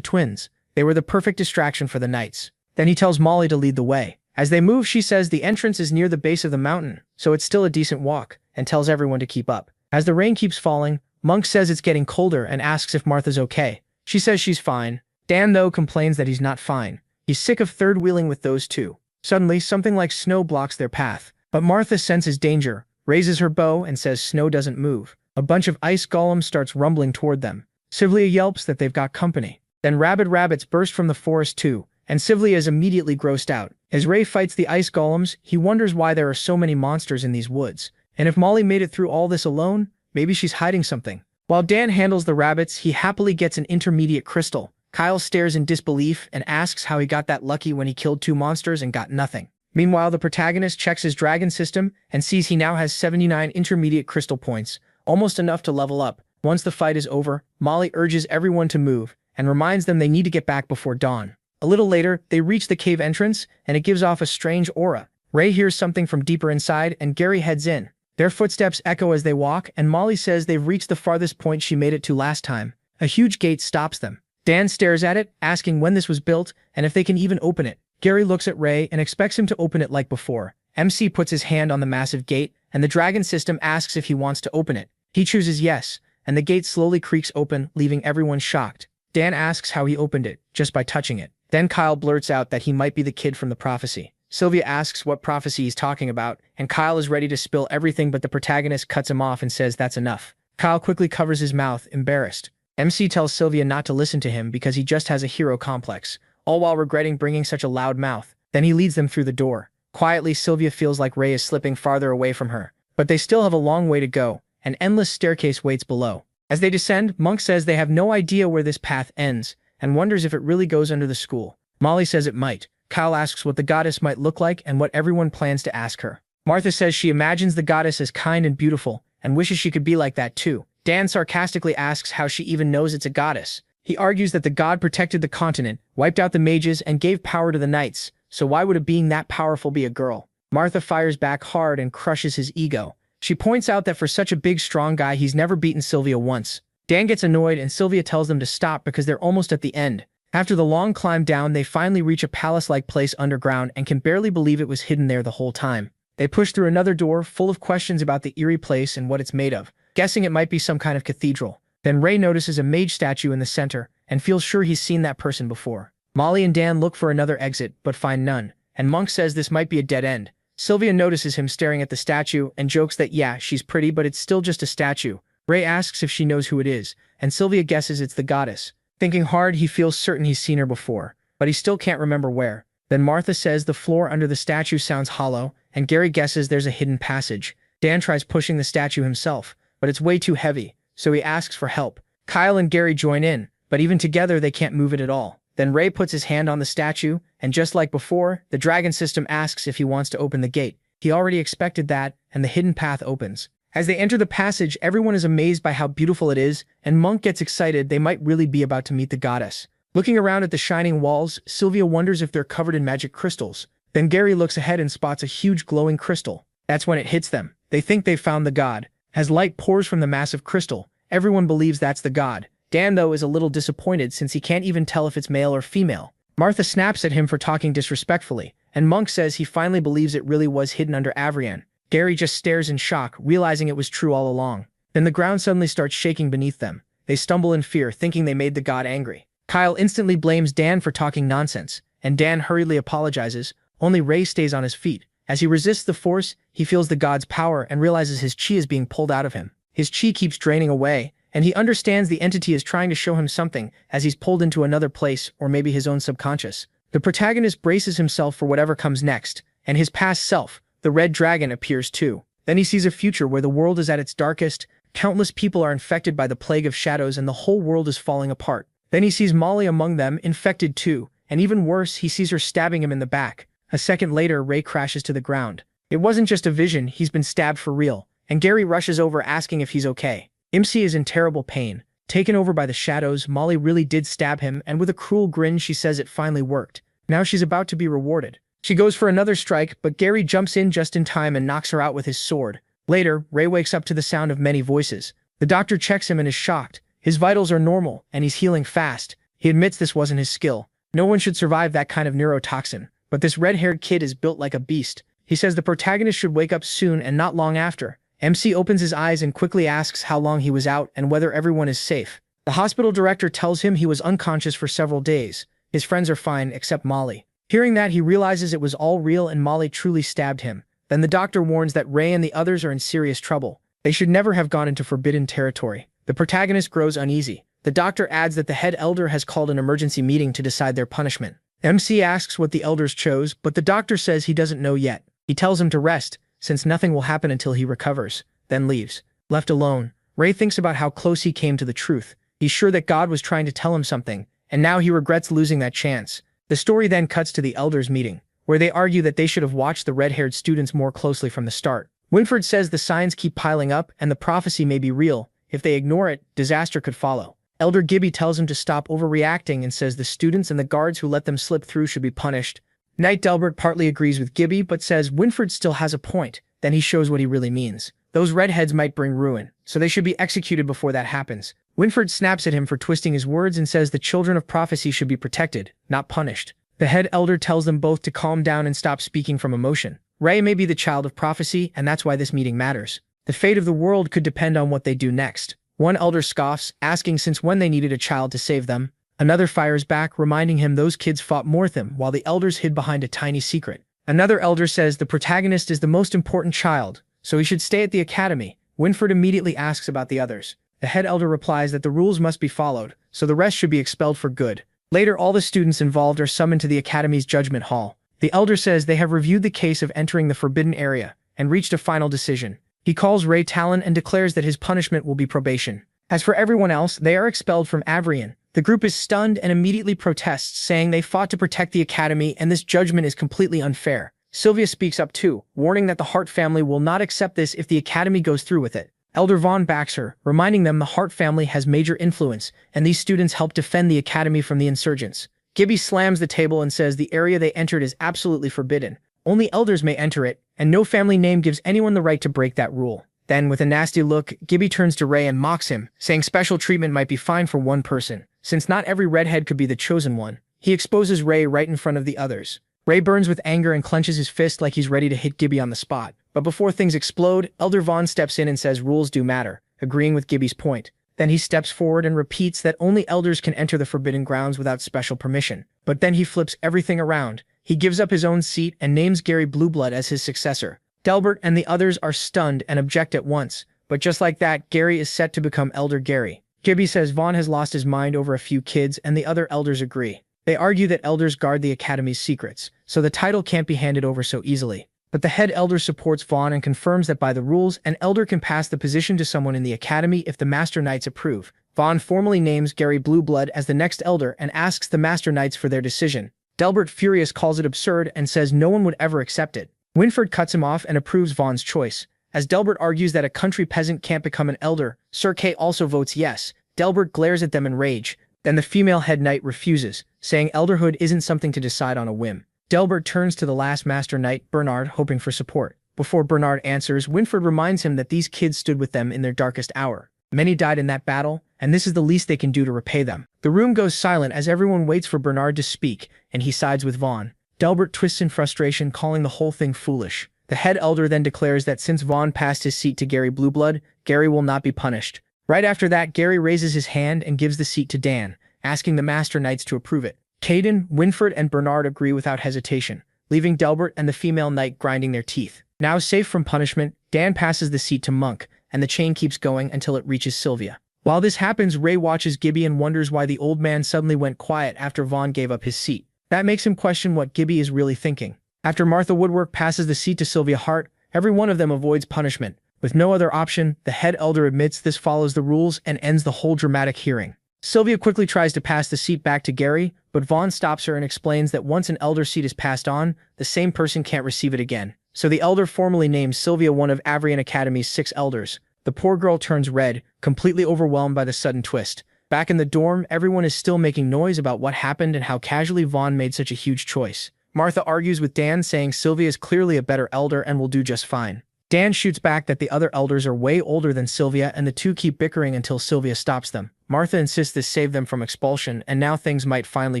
twins. They were the perfect distraction for the knights. Then he tells Molly to lead the way. As they move, she says the entrance is near the base of the mountain, so it's still a decent walk, and tells everyone to keep up. As the rain keeps falling, Monk says it's getting colder and asks if Martha's okay. She says she's fine. Dan, though, complains that he's not fine. He's sick of third-wheeling with those two. Suddenly, something like snow blocks their path. But Martha senses danger, raises her bow, and says snow doesn't move. A bunch of ice golems starts rumbling toward them. Sylvia yelps that they've got company. Then rabid rabbits burst from the forest too, and Sylvia is immediately grossed out. As Ray fights the ice golems, he wonders why there are so many monsters in these woods. And if Molly made it through all this alone, maybe she's hiding something. While Dan handles the rabbits, he happily gets an intermediate crystal. Kyle stares in disbelief and asks how he got that lucky when he killed 2 monsters and got nothing. Meanwhile, the protagonist checks his dragon system and sees he now has 79 intermediate crystal points, almost enough to level up. Once the fight is over, Molly urges everyone to move and reminds them they need to get back before dawn. A little later, they reach the cave entrance, and it gives off a strange aura. Ray hears something from deeper inside, and Gary heads in. Their footsteps echo as they walk, and Molly says they've reached the farthest point she made it to last time. A huge gate stops them. Dan stares at it, asking when this was built, and if they can even open it. Gary looks at Ray and expects him to open it like before. MC puts his hand on the massive gate, and the dragon system asks if he wants to open it. He chooses yes, and the gate slowly creaks open, leaving everyone shocked. Dan asks how he opened it, just by touching it. Then Kyle blurts out that he might be the kid from the prophecy. Sylvia asks what prophecy he's talking about, and Kyle is ready to spill everything, but the protagonist cuts him off and says that's enough. Kyle quickly covers his mouth, embarrassed. MC tells Sylvia not to listen to him because he just has a hero complex, all while regretting bringing such a loud mouth. Then he leads them through the door. Quietly, Sylvia feels like Ray is slipping farther away from her, but they still have a long way to go. An endless staircase waits below. As they descend, Monk says they have no idea where this path ends, and wonders if it really goes under the school. Molly says it might. Kyle asks what the goddess might look like and what everyone plans to ask her. Martha says she imagines the goddess as kind and beautiful, and wishes she could be like that too. Dan sarcastically asks how she even knows it's a goddess. He argues that the god protected the continent, wiped out the mages, and gave power to the knights, so why would a being that powerful be a girl? Martha fires back hard and crushes his ego. She points out that for such a big, strong guy, he's never beaten Sylvia once. Dan gets annoyed and Sylvia tells them to stop because they're almost at the end. After the long climb down, they finally reach a palace-like place underground and can barely believe it was hidden there the whole time. They push through another door full of questions about the eerie place and what it's made of, guessing it might be some kind of cathedral. Then Ray notices a mage statue in the center and feels sure he's seen that person before. Molly and Dan look for another exit but find none, and Monk says this might be a dead end. Sylvia notices him staring at the statue and jokes that yeah, she's pretty, but it's still just a statue. Ray asks if she knows who it is, and Sylvia guesses it's the goddess. Thinking hard, he feels certain he's seen her before, but he still can't remember where. Then Martha says the floor under the statue sounds hollow, and Gary guesses there's a hidden passage. Dan tries pushing the statue himself, but it's way too heavy, so he asks for help. Kyle and Gary join in, but even together they can't move it at all. Then Ray puts his hand on the statue, and just like before, the dragon system asks if he wants to open the gate. He already expected that, and the hidden path opens. As they enter the passage, everyone is amazed by how beautiful it is, and Monk gets excited they might really be about to meet the goddess. Looking around at the shining walls, Sylvia wonders if they're covered in magic crystals. Then Gary looks ahead and spots a huge glowing crystal. That's when it hits them. They think they've found the god. As light pours from the massive crystal, everyone believes that's the god. Dan, though, is a little disappointed since he can't even tell if it's male or female. Martha snaps at him for talking disrespectfully, and Monk says he finally believes it really was hidden under Avrian. Gary just stares in shock, realizing it was true all along. Then the ground suddenly starts shaking beneath them. They stumble in fear, thinking they made the god angry. Kyle instantly blames Dan for talking nonsense, and Dan hurriedly apologizes. Only Ray stays on his feet. As he resists the force, he feels the god's power and realizes his chi is being pulled out of him. His chi keeps draining away, and he understands the entity is trying to show him something as he's pulled into another place or maybe his own subconscious. The protagonist braces himself for whatever comes next, and his past self, the red dragon, appears too. Then he sees a future where the world is at its darkest, countless people are infected by the plague of shadows and the whole world is falling apart. Then he sees Molly among them, infected too, and even worse, he sees her stabbing him in the back. A second later, Ray crashes to the ground. It wasn't just a vision, he's been stabbed for real, and Gary rushes over asking if he's okay. MC is in terrible pain. Taken over by the shadows, Molly really did stab him, and with a cruel grin she says it finally worked. Now she's about to be rewarded. She goes for another strike, but Gary jumps in just in time and knocks her out with his sword. Later, Ray wakes up to the sound of many voices. The doctor checks him and is shocked. His vitals are normal, and he's healing fast. He admits this wasn't his skill. No one should survive that kind of neurotoxin, but this red-haired kid is built like a beast. He says the protagonist should wake up soon and not long after. MC opens his eyes and quickly asks how long he was out and whether everyone is safe. The hospital director tells him he was unconscious for several days. His friends are fine, except Molly. Hearing that, he realizes it was all real and Molly truly stabbed him. Then the doctor warns that Ray and the others are in serious trouble. They should never have gone into forbidden territory. The protagonist grows uneasy. The doctor adds that the head elder has called an emergency meeting to decide their punishment. MC asks what the elders chose, but the doctor says he doesn't know yet. He tells him to rest, since nothing will happen until he recovers, then leaves. Left alone, Ray thinks about how close he came to the truth. He's sure that God was trying to tell him something, and now he regrets losing that chance. The story then cuts to the elders' meeting, where they argue that they should have watched the red-haired students more closely from the start. Winfred says the signs keep piling up and the prophecy may be real. If they ignore it, disaster could follow. Elder Gibby tells him to stop overreacting and says the students and the guards who let them slip through should be punished. Knight Delbert partly agrees with Gibby but says Winfred still has a point. Then he shows what he really means. Those redheads might bring ruin, so they should be executed before that happens. Winfred snaps at him for twisting his words and says the children of prophecy should be protected, not punished. The head elder tells them both to calm down and stop speaking from emotion. Ray may be the child of prophecy, and that's why this meeting matters. The fate of the world could depend on what they do next. One elder scoffs, asking since when they needed a child to save them. Another fires back, reminding him those kids fought more than while the elders hid behind a tiny secret. Another elder says the protagonist is the most important child, so he should stay at the academy. Winfred immediately asks about the others. The head elder replies that the rules must be followed, so the rest should be expelled for good. Later, all the students involved are summoned to the academy's judgment hall. The elder says they have reviewed the case of entering the forbidden area and reached a final decision. He calls Ray Talon and declares that his punishment will be probation. As for everyone else, they are expelled from Avrian. The group is stunned and immediately protests, saying they fought to protect the academy and this judgment is completely unfair. Sylvia speaks up too, warning that the Hart family will not accept this if the academy goes through with it. Elder Vaughn backs her, reminding them the Hart family has major influence, and these students help defend the academy from the insurgents. Gibby slams the table and says the area they entered is absolutely forbidden. Only elders may enter it, and no family name gives anyone the right to break that rule. Then, with a nasty look, Gibby turns to Ray and mocks him, saying special treatment might be fine for one person, since not every redhead could be the chosen one. He exposes Ray right in front of the others. Ray burns with anger and clenches his fist like he's ready to hit Gibby on the spot. But before things explode, Elder Vaughn steps in and says rules do matter, agreeing with Gibby's point. Then he steps forward and repeats that only elders can enter the forbidden grounds without special permission. But then he flips everything around. He gives up his own seat and names Gary Blueblood as his successor. Delbert and the others are stunned and object at once, but just like that, Gary is set to become Elder Gary. Gibby says Vaughn has lost his mind over a few kids and the other elders agree. They argue that elders guard the academy's secrets, so the title can't be handed over so easily. But the head elder supports Vaughn and confirms that by the rules, an elder can pass the position to someone in the academy if the Master Knights approve. Vaughn formally names Gary Blueblood as the next elder and asks the Master Knights for their decision. Delbert, furious, calls it absurd and says no one would ever accept it. Winfred cuts him off and approves Vaughn's choice. As Delbert argues that a country peasant can't become an elder, Sir Kay also votes yes. Delbert glares at them in rage. Then the female head knight refuses, saying elderhood isn't something to decide on a whim. Delbert turns to the last Master Knight, Bernard, hoping for support. Before Bernard answers, Winfred reminds him that these kids stood with them in their darkest hour. Many died in that battle, and this is the least they can do to repay them. The room goes silent as everyone waits for Bernard to speak, and he sides with Vaughn. Delbert twists in frustration, calling the whole thing foolish. The head elder then declares that since Vaughn passed his seat to Gary Blueblood, Gary will not be punished. Right after that, Gary raises his hand and gives the seat to Dan, asking the Master Knights to approve it. Caden, Winfred, and Bernard agree without hesitation, leaving Delbert and the female knight grinding their teeth. Now safe from punishment, Dan passes the seat to Monk, and the chain keeps going until it reaches Sylvia. While this happens, Ray watches Gibby and wonders why the old man suddenly went quiet after Vaughn gave up his seat. That makes him question what Gibby is really thinking. After Martha Woodwork passes the seat to Sylvia Hart, every one of them avoids punishment. With no other option, the head elder admits this follows the rules and ends the whole dramatic hearing. Sylvia quickly tries to pass the seat back to Gary, but Vaughn stops her and explains that once an elder seat is passed on, the same person can't receive it again. So the elder formally names Sylvia one of Avrian Academy's 6 elders. The poor girl turns red, completely overwhelmed by the sudden twist. Back in the dorm, everyone is still making noise about what happened and how casually Vaughn made such a huge choice. Martha argues with Dan, saying Sylvia is clearly a better elder and will do just fine. Dan shoots back that the other elders are way older than Sylvia, and the two keep bickering until Sylvia stops them. Martha insists this saved them from expulsion, and now things might finally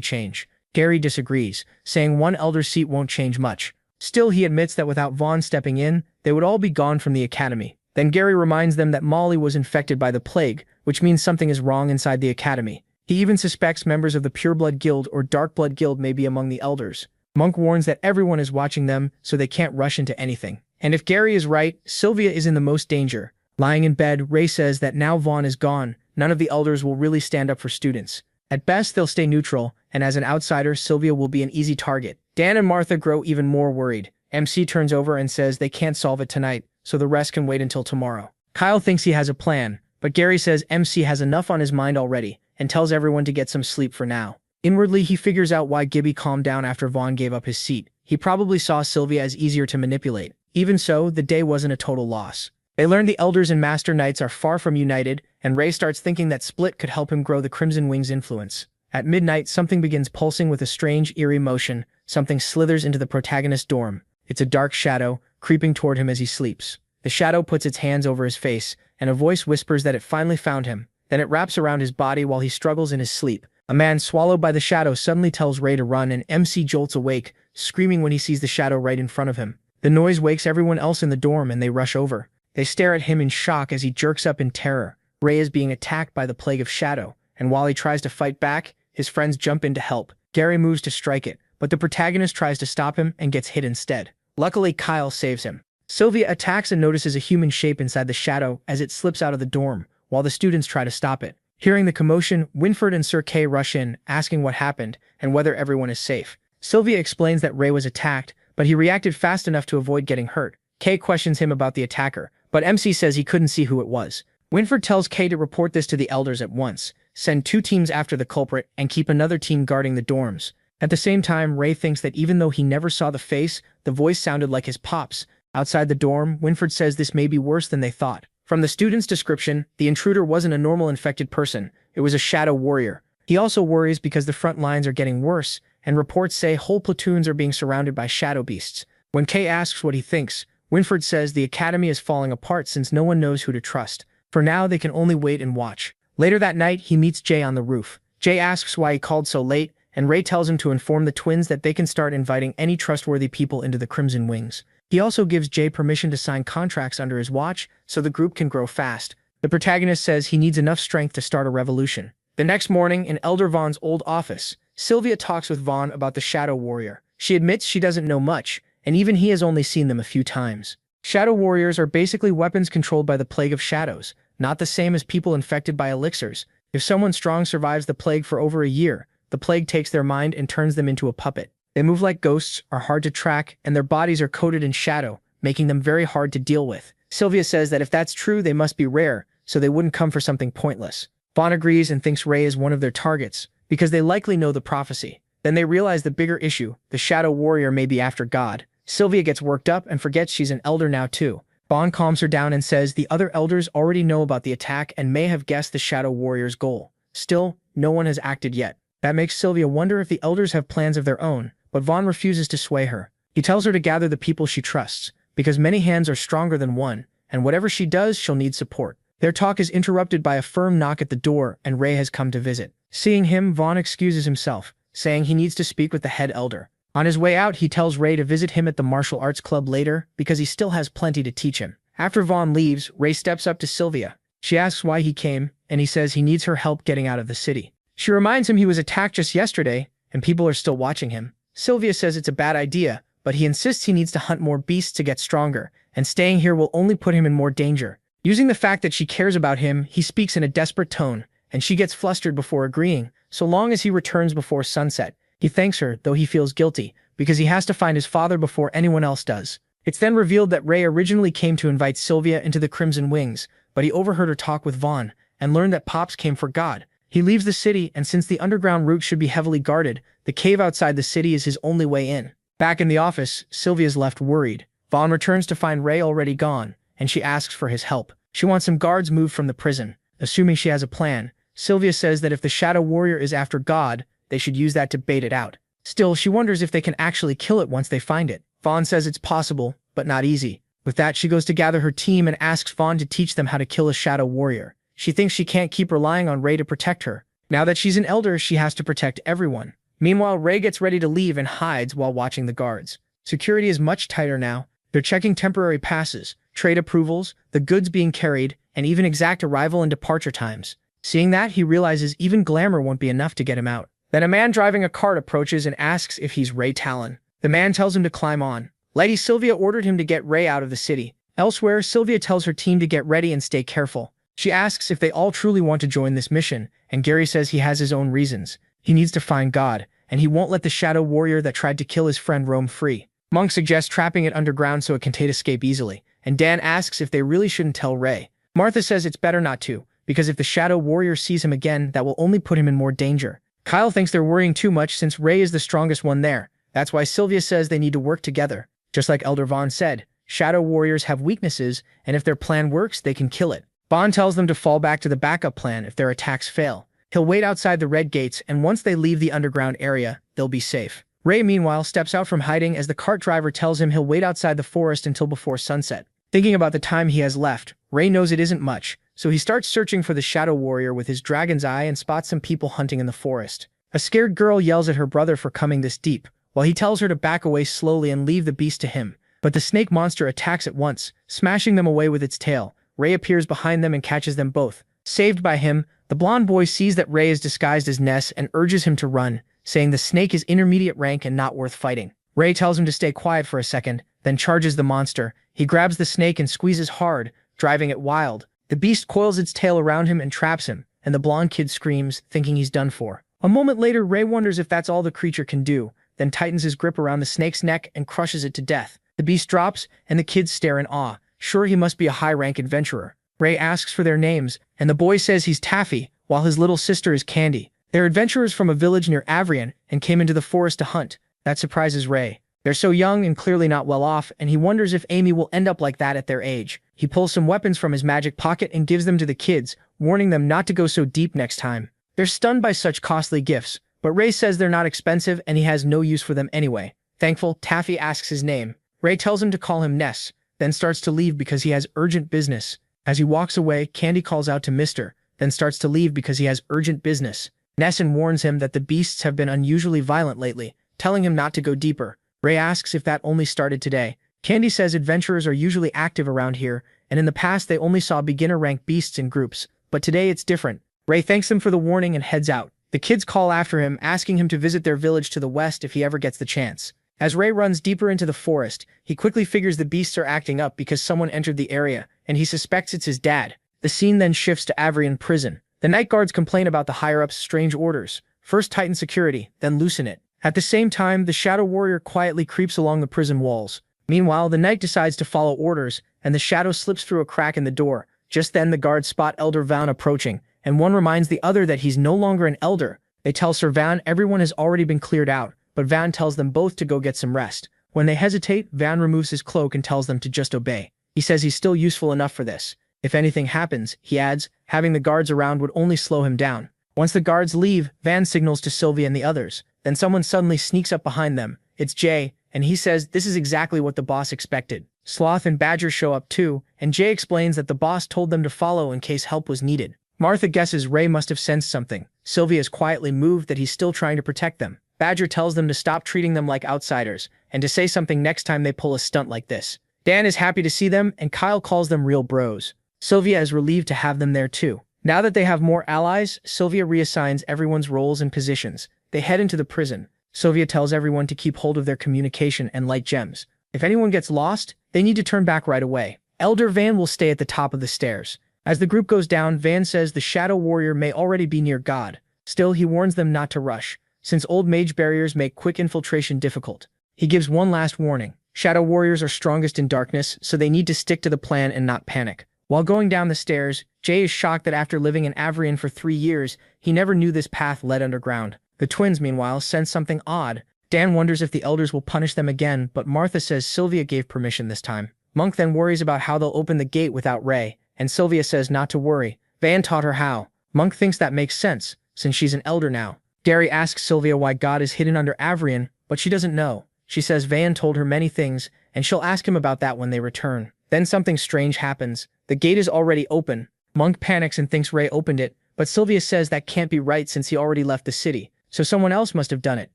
change. Gary disagrees, saying one elder seat won't change much. Still, he admits that without Vaughn stepping in, they would all be gone from the academy. Then Gary reminds them that Molly was infected by the plague, which means something is wrong inside the academy. He even suspects members of the Pureblood Guild or Darkblood Guild may be among the elders. Monk warns that everyone is watching them, so they can't rush into anything. And if Gary is right, Sylvia is in the most danger. Lying in bed, Ray says that now Vaughn is gone, none of the elders will really stand up for students. At best, they'll stay neutral, and as an outsider, Sylvia will be an easy target. Dan and Martha grow even more worried. MC turns over and says they can't solve it tonight, so the rest can wait until tomorrow. Kyle thinks he has a plan, but Gary says MC has enough on his mind already and tells everyone to get some sleep for now. Inwardly, he figures out why Gibby calmed down after Vaughn gave up his seat. He probably saw Sylvia as easier to manipulate. Even so, the day wasn't a total loss. They learn the Elders and Master Knights are far from united, and Ray starts thinking that Split could help him grow the Crimson Wing's influence. At midnight, something begins pulsing with a strange, eerie motion. Something slithers into the protagonist's dorm. It's a dark shadow, creeping toward him as he sleeps. The shadow puts its hands over his face, and a voice whispers that it finally found him. Then it wraps around his body while he struggles in his sleep. A man swallowed by the shadow suddenly tells Ray to run, and MC jolts awake, screaming when he sees the shadow right in front of him. The noise wakes everyone else in the dorm, and they rush over. They stare at him in shock as he jerks up in terror. Ray is being attacked by the plague of shadow, and while he tries to fight back, his friends jump in to help. Gary moves to strike it, but the protagonist tries to stop him and gets hit instead. Luckily, Kyle saves him. Sylvia attacks and notices a human shape inside the shadow as it slips out of the dorm, while the students try to stop it. Hearing the commotion, Winford and Sir Kay rush in, asking what happened and whether everyone is safe. Sylvia explains that Ray was attacked, but he reacted fast enough to avoid getting hurt. Kay questions him about the attacker, but MC says he couldn't see who it was. Winford tells Kay to report this to the elders at once, send 2 teams after the culprit, and keep another team guarding the dorms. At the same time, Ray thinks that even though he never saw the face, the voice sounded like his pop's. Outside the dorm, Winford says this may be worse than they thought. From the student's description, the intruder wasn't a normal infected person, it was a shadow warrior. He also worries because the front lines are getting worse, and reports say whole platoons are being surrounded by shadow beasts. When Kay asks what he thinks, Winford says the academy is falling apart since no one knows who to trust. For now, they can only wait and watch. Later that night, he meets Jay on the roof. Jay asks why he called so late, and Ray tells him to inform the twins that they can start inviting any trustworthy people into the Crimson Wings. He also gives Jay permission to sign contracts under his watch so the group can grow fast. The protagonist says he needs enough strength to start a revolution. The next morning, in Elder Vaughn's old office, Sylvia talks with Vaughn about the Shadow Warrior. She admits she doesn't know much, and even he has only seen them a few times. Shadow Warriors are basically weapons controlled by the plague of shadows, not the same as people infected by elixirs. If someone strong survives the plague for over a year, the plague takes their mind and turns them into a puppet. They move like ghosts, are hard to track, and their bodies are coated in shadow, making them very hard to deal with. Sylvia says that if that's true, they must be rare, so they wouldn't come for something pointless. Vaughn agrees and thinks Ray is one of their targets, because they likely know the prophecy. Then they realize the bigger issue, the Shadow Warrior may be after God. Sylvia gets worked up and forgets she's an elder now too. Vaughn calms her down and says the other elders already know about the attack and may have guessed the Shadow Warrior's goal. Still, no one has acted yet. That makes Sylvia wonder if the elders have plans of their own, but Vaughn refuses to sway her. He tells her to gather the people she trusts, because many hands are stronger than one, and whatever she does, she'll need support. Their talk is interrupted by a firm knock at the door, and Ray has come to visit. Seeing him, Vaughn excuses himself, saying he needs to speak with the head elder. On his way out, he tells Ray to visit him at the martial arts club later, because he still has plenty to teach him. After Vaughn leaves, Ray steps up to Sylvia. She asks why he came, and he says he needs her help getting out of the city. She reminds him he was attacked just yesterday, and people are still watching him. Sylvia says it's a bad idea, but he insists he needs to hunt more beasts to get stronger, and staying here will only put him in more danger. Using the fact that she cares about him, he speaks in a desperate tone, and she gets flustered before agreeing, so long as he returns before sunset. He thanks her, though he feels guilty, because he has to find his father before anyone else does. It's then revealed that Ray originally came to invite Sylvia into the Crimson Wings, but he overheard her talk with Vaughn, and learned that Pops came for God. He leaves the city, and since the underground route should be heavily guarded, the cave outside the city is his only way in. Back in the office, Sylvia's left worried. Vaughn returns to find Ray already gone, and she asks for his help. She wants some guards moved from the prison. Assuming she has a plan, Sylvia says that if the Shadow Warrior is after God, they should use that to bait it out. Still, she wonders if they can actually kill it once they find it. Vaughn says it's possible, but not easy. With that, she goes to gather her team and asks Vaughn to teach them how to kill a Shadow Warrior. She thinks she can't keep relying on Ray to protect her. Now that she's an elder, she has to protect everyone. Meanwhile, Ray gets ready to leave and hides while watching the guards. Security is much tighter now. They're checking temporary passes, trade approvals, the goods being carried, and even exact arrival and departure times. Seeing that, he realizes even glamour won't be enough to get him out. Then a man driving a cart approaches and asks if he's Ray Talon. The man tells him to climb on. Lady Sylvia ordered him to get Ray out of the city. Elsewhere, Sylvia tells her team to get ready and stay careful. She asks if they all truly want to join this mission, and Gary says he has his own reasons. He needs to find God, and he won't let the shadow warrior that tried to kill his friend roam free. Monk suggests trapping it underground so it can escape easily, and Dan asks if they really shouldn't tell Ray. Martha says it's better not to, because if the shadow warrior sees him again, that will only put him in more danger. Kyle thinks they're worrying too much since Ray is the strongest one there. That's why Sylvia says they need to work together. Just like Elder Vaughn said, shadow warriors have weaknesses, and if their plan works, they can kill it. Vaughn tells them to fall back to the backup plan if their attacks fail. He'll wait outside the red gates, and once they leave the underground area, they'll be safe. Ray, meanwhile, steps out from hiding as the cart driver tells him he'll wait outside the forest until before sunset. Thinking about the time he has left, Ray knows it isn't much, so he starts searching for the shadow warrior with his dragon's eye and spots some people hunting in the forest. A scared girl yells at her brother for coming this deep, while he tells her to back away slowly and leave the beast to him. But the snake monster attacks at once, smashing them away with its tail. Ray appears behind them and catches them both. Saved by him, the blonde boy sees that Ray is disguised as Ness and urges him to run, saying the snake is intermediate rank and not worth fighting. Ray tells him to stay quiet for a second, then charges the monster. He grabs the snake and squeezes hard, driving it wild. The beast coils its tail around him and traps him, and the blonde kid screams, thinking he's done for. A moment later, Ray wonders if that's all the creature can do, then tightens his grip around the snake's neck and crushes it to death. The beast drops, and the kids stare in awe. Sure, he must be a high-rank adventurer. Ray asks for their names, and the boy says he's Taffy, while his little sister is Candy. They're adventurers from a village near Avrian and came into the forest to hunt. That surprises Ray. They're so young and clearly not well off, and he wonders if Amy will end up like that at their age. He pulls some weapons from his magic pocket and gives them to the kids, warning them not to go so deep next time. They're stunned by such costly gifts, but Ray says they're not expensive and he has no use for them anyway. Thankful, Taffy asks his name. Ray tells him to call him Ness, then starts to leave because he has urgent business. As he walks away, Candy calls out to Mr., then starts to leave because he has urgent business. Nesson warns him that the beasts have been unusually violent lately, telling him not to go deeper. Ray asks if that only started today. Candy says adventurers are usually active around here, and in the past they only saw beginner-rank beasts in groups, but today it's different. Ray thanks them for the warning and heads out. The kids call after him, asking him to visit their village to the west if he ever gets the chance. As Ray runs deeper into the forest, he quickly figures the beasts are acting up because someone entered the area, and he suspects it's his dad. The scene then shifts to Avrian prison. The night guards complain about the higher-ups' strange orders. First tighten security, then loosen it. At the same time, the shadow warrior quietly creeps along the prison walls. Meanwhile, the knight decides to follow orders, and the shadow slips through a crack in the door. Just then, the guards spot Elder Vaughn approaching, and one reminds the other that he's no longer an elder. They tell Sir Vaughn everyone has already been cleared out, but Vaughn tells them both to go get some rest. When they hesitate, Vaughn removes his cloak and tells them to just obey. He says he's still useful enough for this. If anything happens, he adds, having the guards around would only slow him down. Once the guards leave, Vaughn signals to Sylvia and the others. Then someone suddenly sneaks up behind them. It's Jay, and he says this is exactly what the boss expected. Sloth and Badger show up too, and Jay explains that the boss told them to follow in case help was needed. Martha guesses Ray must have sensed something. Sylvia is quietly moved that he's still trying to protect them. Badger tells them to stop treating them like outsiders, and to say something next time they pull a stunt like this. Dan is happy to see them, and Kyle calls them real bros. Sylvia is relieved to have them there too. Now that they have more allies, Sylvia reassigns everyone's roles and positions. They head into the prison. Sylvia tells everyone to keep hold of their communication and light gems. If anyone gets lost, they need to turn back right away. Elder Van will stay at the top of the stairs. As the group goes down, Van says the Shadow Warrior may already be near God. Still, he warns them not to rush, since old mage barriers make quick infiltration difficult. He gives one last warning. Shadow Warriors are strongest in darkness, so they need to stick to the plan and not panic. While going down the stairs, Jay is shocked that after living in Avrian for 3 years, he never knew this path led underground. The twins, meanwhile, sense something odd. Dan wonders if the elders will punish them again, but Martha says Sylvia gave permission this time. Monk then worries about how they'll open the gate without Ray, and Sylvia says not to worry. Van taught her how. Monk thinks that makes sense, since she's an elder now. Gary asks Sylvia why God is hidden under Avrian, but she doesn't know. She says Van told her many things, and she'll ask him about that when they return. Then something strange happens. The gate is already open. Monk panics and thinks Ray opened it, but Sylvia says that can't be right since he already left the city, so someone else must have done it.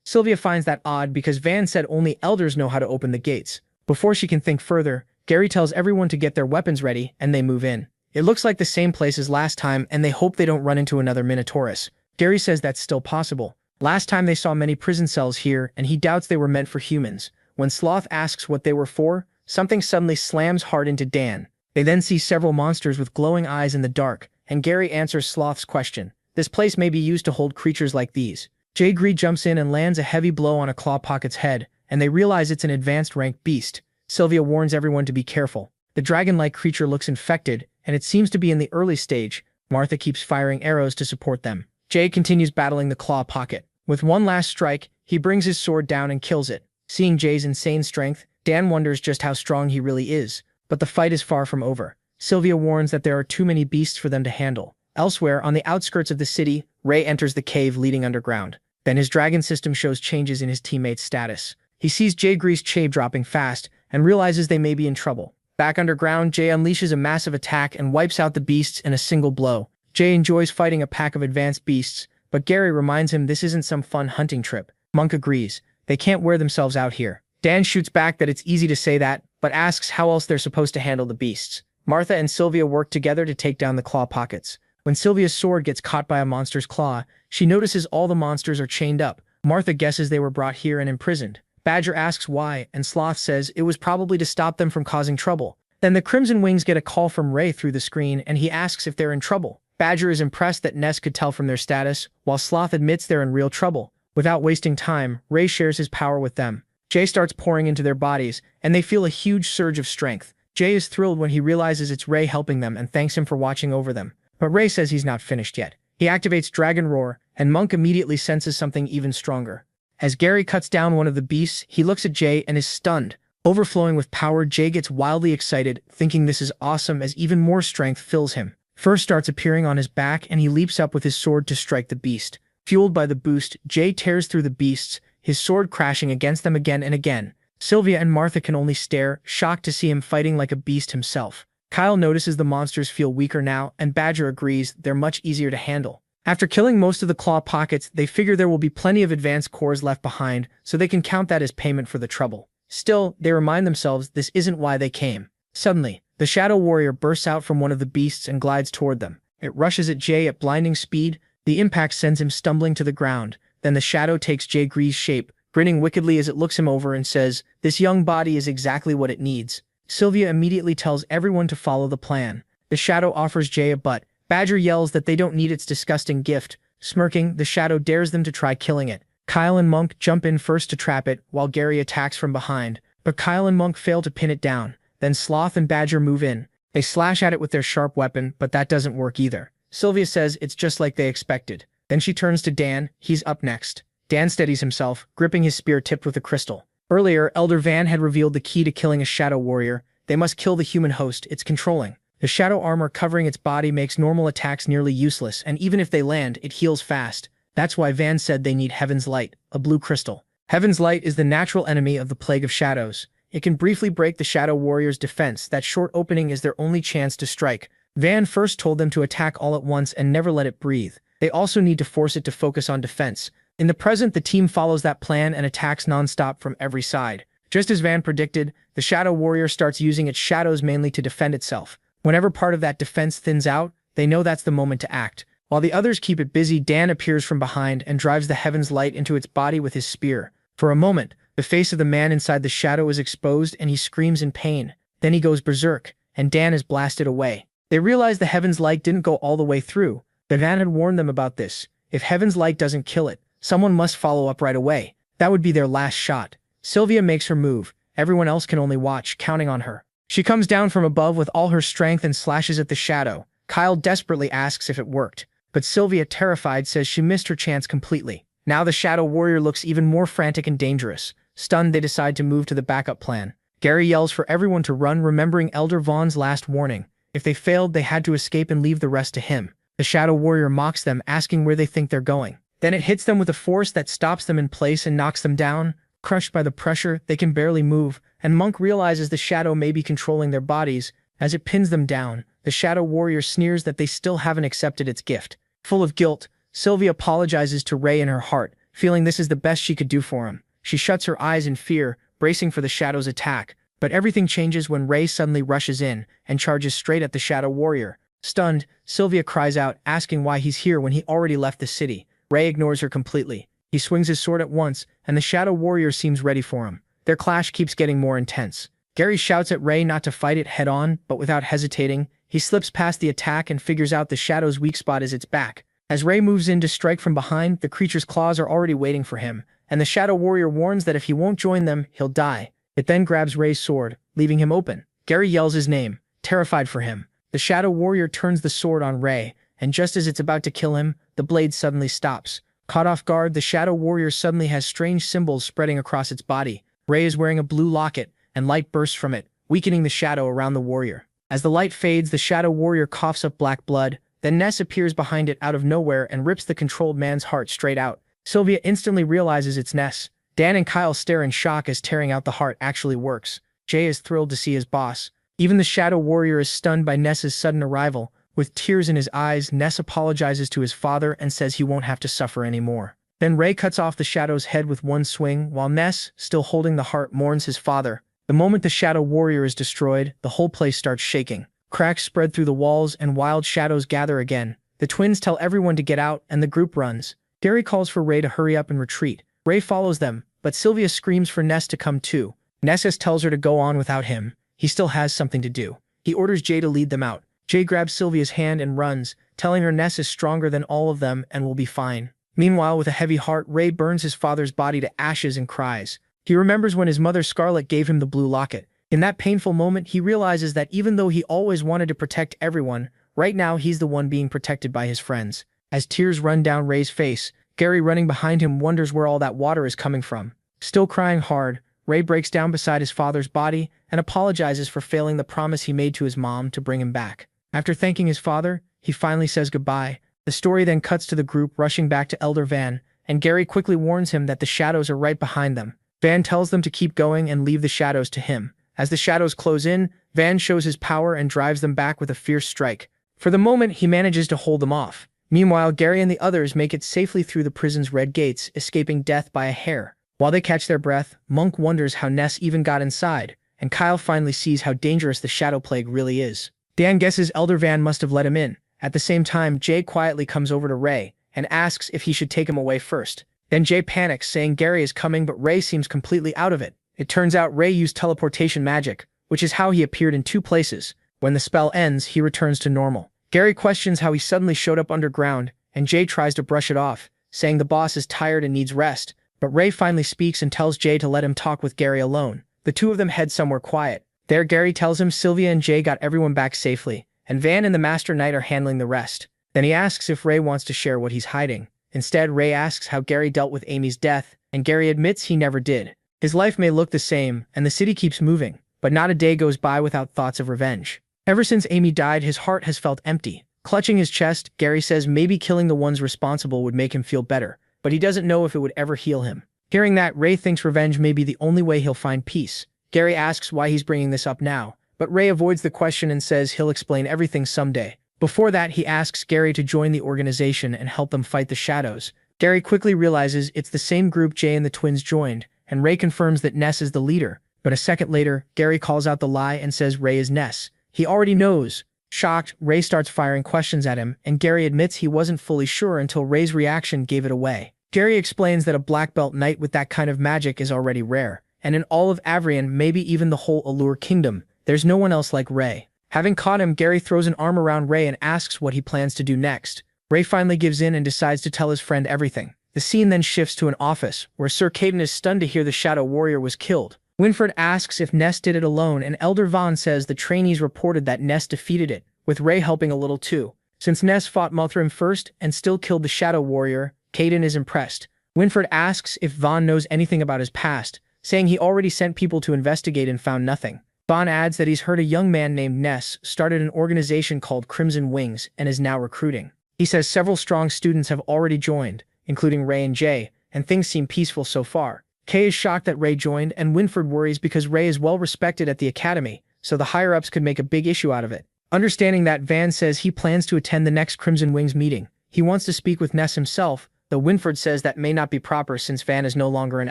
Sylvia finds that odd because Van said only elders know how to open the gates. Before she can think further, Gary tells everyone to get their weapons ready, and they move in. It looks like the same place as last time, and they hope they don't run into another Minotaurus. Gary says that's still possible. Last time they saw many prison cells here, and he doubts they were meant for humans. When Sloth asks what they were for, something suddenly slams hard into Dan. They then see several monsters with glowing eyes in the dark, and Gary answers Sloth's question. This place may be used to hold creatures like these. Jae jumps in and lands a heavy blow on a claw pocket's head, and they realize it's an advanced rank beast. Sylvia warns everyone to be careful. The dragon-like creature looks infected, and it seems to be in the early stage. Martha keeps firing arrows to support them. Jae continues battling the claw pocket. With one last strike, he brings his sword down and kills it. Seeing Jae's insane strength, Dan wonders just how strong he really is, but the fight is far from over. Sylvia warns that there are too many beasts for them to handle. Elsewhere, on the outskirts of the city, Ray enters the cave leading underground. Then his dragon system shows changes in his teammate's status. He sees Jae's chav dropping fast and realizes they may be in trouble. Back underground, Jae unleashes a massive attack and wipes out the beasts in a single blow. Jae enjoys fighting a pack of advanced beasts, but Gary reminds him this isn't some fun hunting trip. Monk agrees. They can't wear themselves out here. Dan shoots back that it's easy to say that, but asks how else they're supposed to handle the beasts. Martha and Sylvia work together to take down the claw pockets. When Sylvia's sword gets caught by a monster's claw, she notices all the monsters are chained up. Martha guesses they were brought here and imprisoned. Badger asks why, and Sloth says it was probably to stop them from causing trouble. Then the Crimson Wings get a call from Ray through the screen, and he asks if they're in trouble. Badger is impressed that Ness could tell from their status, while Sloth admits they're in real trouble. Without wasting time, Ray shares his power with them. Jae starts pouring into their bodies, and they feel a huge surge of strength. Jae is thrilled when he realizes it's Ray helping them and thanks him for watching over them. But Ray says he's not finished yet. He activates Dragon Roar, and Monk immediately senses something even stronger. As Gary cuts down one of the beasts, he looks at Jae and is stunned. Overflowing with power, Jae gets wildly excited, thinking this is awesome as even more strength fills him. Fur starts appearing on his back, and he leaps up with his sword to strike the beast. Fueled by the boost, Jae tears through the beasts, his sword crashing against them again and again. Sylvia and Martha can only stare, shocked to see him fighting like a beast himself. Kyle notices the monsters feel weaker now, and Badger agrees they're much easier to handle. After killing most of the claw pockets, they figure there will be plenty of advanced cores left behind, so they can count that as payment for the trouble. Still, they remind themselves this isn't why they came. Suddenly, the Shadow Warrior bursts out from one of the beasts and glides toward them. It rushes at Jae at blinding speed. The impact sends him stumbling to the ground. Then the shadow takes Jae's shape, grinning wickedly as it looks him over and says, "This young body is exactly what it needs." Sylvia immediately tells everyone to follow the plan. The shadow offers Jae a butt. Badger yells that they don't need its disgusting gift. Smirking, the shadow dares them to try killing it. Kyle and Monk jump in first to trap it, while Gary attacks from behind. But Kyle and Monk fail to pin it down. Then Sloth and Badger move in. They slash at it with their sharp weapon, but that doesn't work either. Sylvia says it's just like they expected. Then she turns to Dan. He's up next. Dan steadies himself, gripping his spear tipped with a crystal. Earlier, Elder Van had revealed the key to killing a Shadow Warrior. They must kill the human host it's controlling. The shadow armor covering its body makes normal attacks nearly useless, and even if they land, it heals fast. That's why Van said they need Heaven's Light, a blue crystal. Heaven's Light is the natural enemy of the Plague of Shadows. It can briefly break the Shadow Warrior's defense. That short opening is their only chance to strike. Van first told them to attack all at once and never let it breathe. They also need to force it to focus on defense. In the present, the team follows that plan and attacks non-stop from every side. Just as Van predicted, the Shadow Warrior starts using its shadows mainly to defend itself. Whenever part of that defense thins out, they know that's the moment to act. While the others keep it busy, Dan appears from behind and drives the Heaven's Light into its body with his spear. For a moment, the face of the man inside the shadow is exposed and he screams in pain. Then he goes berserk, and Dan is blasted away. They realize the Heaven's Light didn't go all the way through. But Van had warned them about this. If Heaven's Light doesn't kill it, someone must follow up right away. That would be their last shot. Sylvia makes her move. Everyone else can only watch, counting on her. She comes down from above with all her strength and slashes at the shadow. Kyle desperately asks if it worked, but Sylvia, terrified, says she missed her chance completely. Now the Shadow Warrior looks even more frantic and dangerous. Stunned, they decide to move to the backup plan. Gary yells for everyone to run, remembering Elder Vaughn's last warning. If they failed, they had to escape and leave the rest to him. The Shadow Warrior mocks them, asking where they think they're going. Then it hits them with a force that stops them in place and knocks them down. Crushed by the pressure, they can barely move, and Monk realizes the shadow may be controlling their bodies. As it pins them down, the Shadow Warrior sneers that they still haven't accepted its gift. Full of guilt, Sylvia apologizes to Ray in her heart, feeling this is the best she could do for him. She shuts her eyes in fear, bracing for the Shadow's attack. But everything changes when Ray suddenly rushes in and charges straight at the Shadow Warrior. Stunned, Sylvia cries out, asking why he's here when he already left the city. Ray ignores her completely. He swings his sword at once, and the Shadow Warrior seems ready for him. Their clash keeps getting more intense. Gary shouts at Ray not to fight it head-on, but without hesitating, he slips past the attack and figures out the shadow's weak spot is its back. As Ray moves in to strike from behind, the creature's claws are already waiting for him, and the Shadow Warrior warns that if he won't join them, he'll die. It then grabs Ray's sword, leaving him open. Gary yells his name, terrified for him. The Shadow Warrior turns the sword on Ray, and just as it's about to kill him, the blade suddenly stops. Caught off guard, the Shadow Warrior suddenly has strange symbols spreading across its body. Ray is wearing a blue locket, and light bursts from it, weakening the shadow around the warrior. As the light fades, the Shadow Warrior coughs up black blood, then Ness appears behind it out of nowhere and rips the controlled man's heart straight out. Sylvia instantly realizes it's Ness. Dan and Kyle stare in shock as tearing out the heart actually works. Jay is thrilled to see his boss. Even the Shadow Warrior is stunned by Ness's sudden arrival. With tears in his eyes, Ness apologizes to his father and says he won't have to suffer anymore. Then Ray cuts off the Shadow's head with one swing, while Ness, still holding the heart, mourns his father. The moment the Shadow Warrior is destroyed, the whole place starts shaking. Cracks spread through the walls and wild shadows gather again. The twins tell everyone to get out and the group runs. Gary calls for Ray to hurry up and retreat. Ray follows them, but Sylvia screams for Ness to come too. Nessus tells her to go on without him. He still has something to do. He orders Jay to lead them out. Jay grabs Sylvia's hand and runs, telling her Ness is stronger than all of them and will be fine. Meanwhile, with a heavy heart, Ray burns his father's body to ashes and cries. He remembers when his mother Scarlet gave him the blue locket. In that painful moment, he realizes that even though he always wanted to protect everyone, right now he's the one being protected by his friends. As tears run down Ray's face, Gary running behind him wonders where all that water is coming from. Still crying hard, Ray breaks down beside his father's body and apologizes for failing the promise he made to his mom to bring him back. After thanking his father, he finally says goodbye. The story then cuts to the group rushing back to Elder Van, and Gary quickly warns him that the shadows are right behind them. Van tells them to keep going and leave the shadows to him. As the shadows close in, Van shows his power and drives them back with a fierce strike. For the moment, he manages to hold them off. Meanwhile, Gary and the others make it safely through the prison's red gates, escaping death by a hair. While they catch their breath, Monk wonders how Ness even got inside, and Kyle finally sees how dangerous the Shadow Plague really is. Dan guesses Elder Van must have let him in. At the same time, Jay quietly comes over to Ray and asks if he should take him away first. Then Jay panics, saying Gary is coming, but Ray seems completely out of it. It turns out Ray used teleportation magic, which is how he appeared in two places. When the spell ends, he returns to normal. Gary questions how he suddenly showed up underground, and Jay tries to brush it off, saying the boss is tired and needs rest. But Ray finally speaks and tells Jay to let him talk with Gary alone. The two of them head somewhere quiet. There, Gary tells him Sylvia and Jay got everyone back safely, and Van and the Master Knight are handling the rest. Then he asks if Ray wants to share what he's hiding. Instead, Ray asks how Gary dealt with Amy's death, and Gary admits he never did. His life may look the same, and the city keeps moving, but not a day goes by without thoughts of revenge. Ever since Amy died, his heart has felt empty. Clutching his chest, Gary says maybe killing the ones responsible would make him feel better, but he doesn't know if it would ever heal him. Hearing that, Ray thinks revenge may be the only way he'll find peace. Gary asks why he's bringing this up now, but Ray avoids the question and says he'll explain everything someday. Before that, he asks Gary to join the organization and help them fight the shadows. Gary quickly realizes it's the same group Jay and the twins joined, and Ray confirms that Ness is the leader. But a second later, Gary calls out the lie and says Ray is Ness. He already knows. Shocked, Ray starts firing questions at him, and Gary admits he wasn't fully sure until Ray's reaction gave it away. Gary explains that a black belt knight with that kind of magic is already rare, and in all of Avrian, maybe even the whole Allure Kingdom, there's no one else like Ray. Having caught him, Gary throws an arm around Ray and asks what he plans to do next. Ray finally gives in and decides to tell his friend everything. The scene then shifts to an office, where Sir Caden is stunned to hear the Shadow Warrior was killed. Winfred asks if Ness did it alone, and Elder Vaughn says the trainees reported that Ness defeated it, with Ray helping a little too. Since Ness fought Mothram first and still killed the Shadow Warrior, Caden is impressed. Winfred asks if Vaughn knows anything about his past, saying he already sent people to investigate and found nothing. Vaughn adds that he's heard a young man named Ness started an organization called Crimson Wings and is now recruiting. He says several strong students have already joined, including Ray and Jay, and things seem peaceful so far. Kay is shocked that Ray joined, and Winfred worries because Ray is well respected at the academy, so the higher-ups could make a big issue out of it. Understanding that, Van says he plans to attend the next Crimson Wings meeting. He wants to speak with Ness himself, though Winfred says that may not be proper since Van is no longer an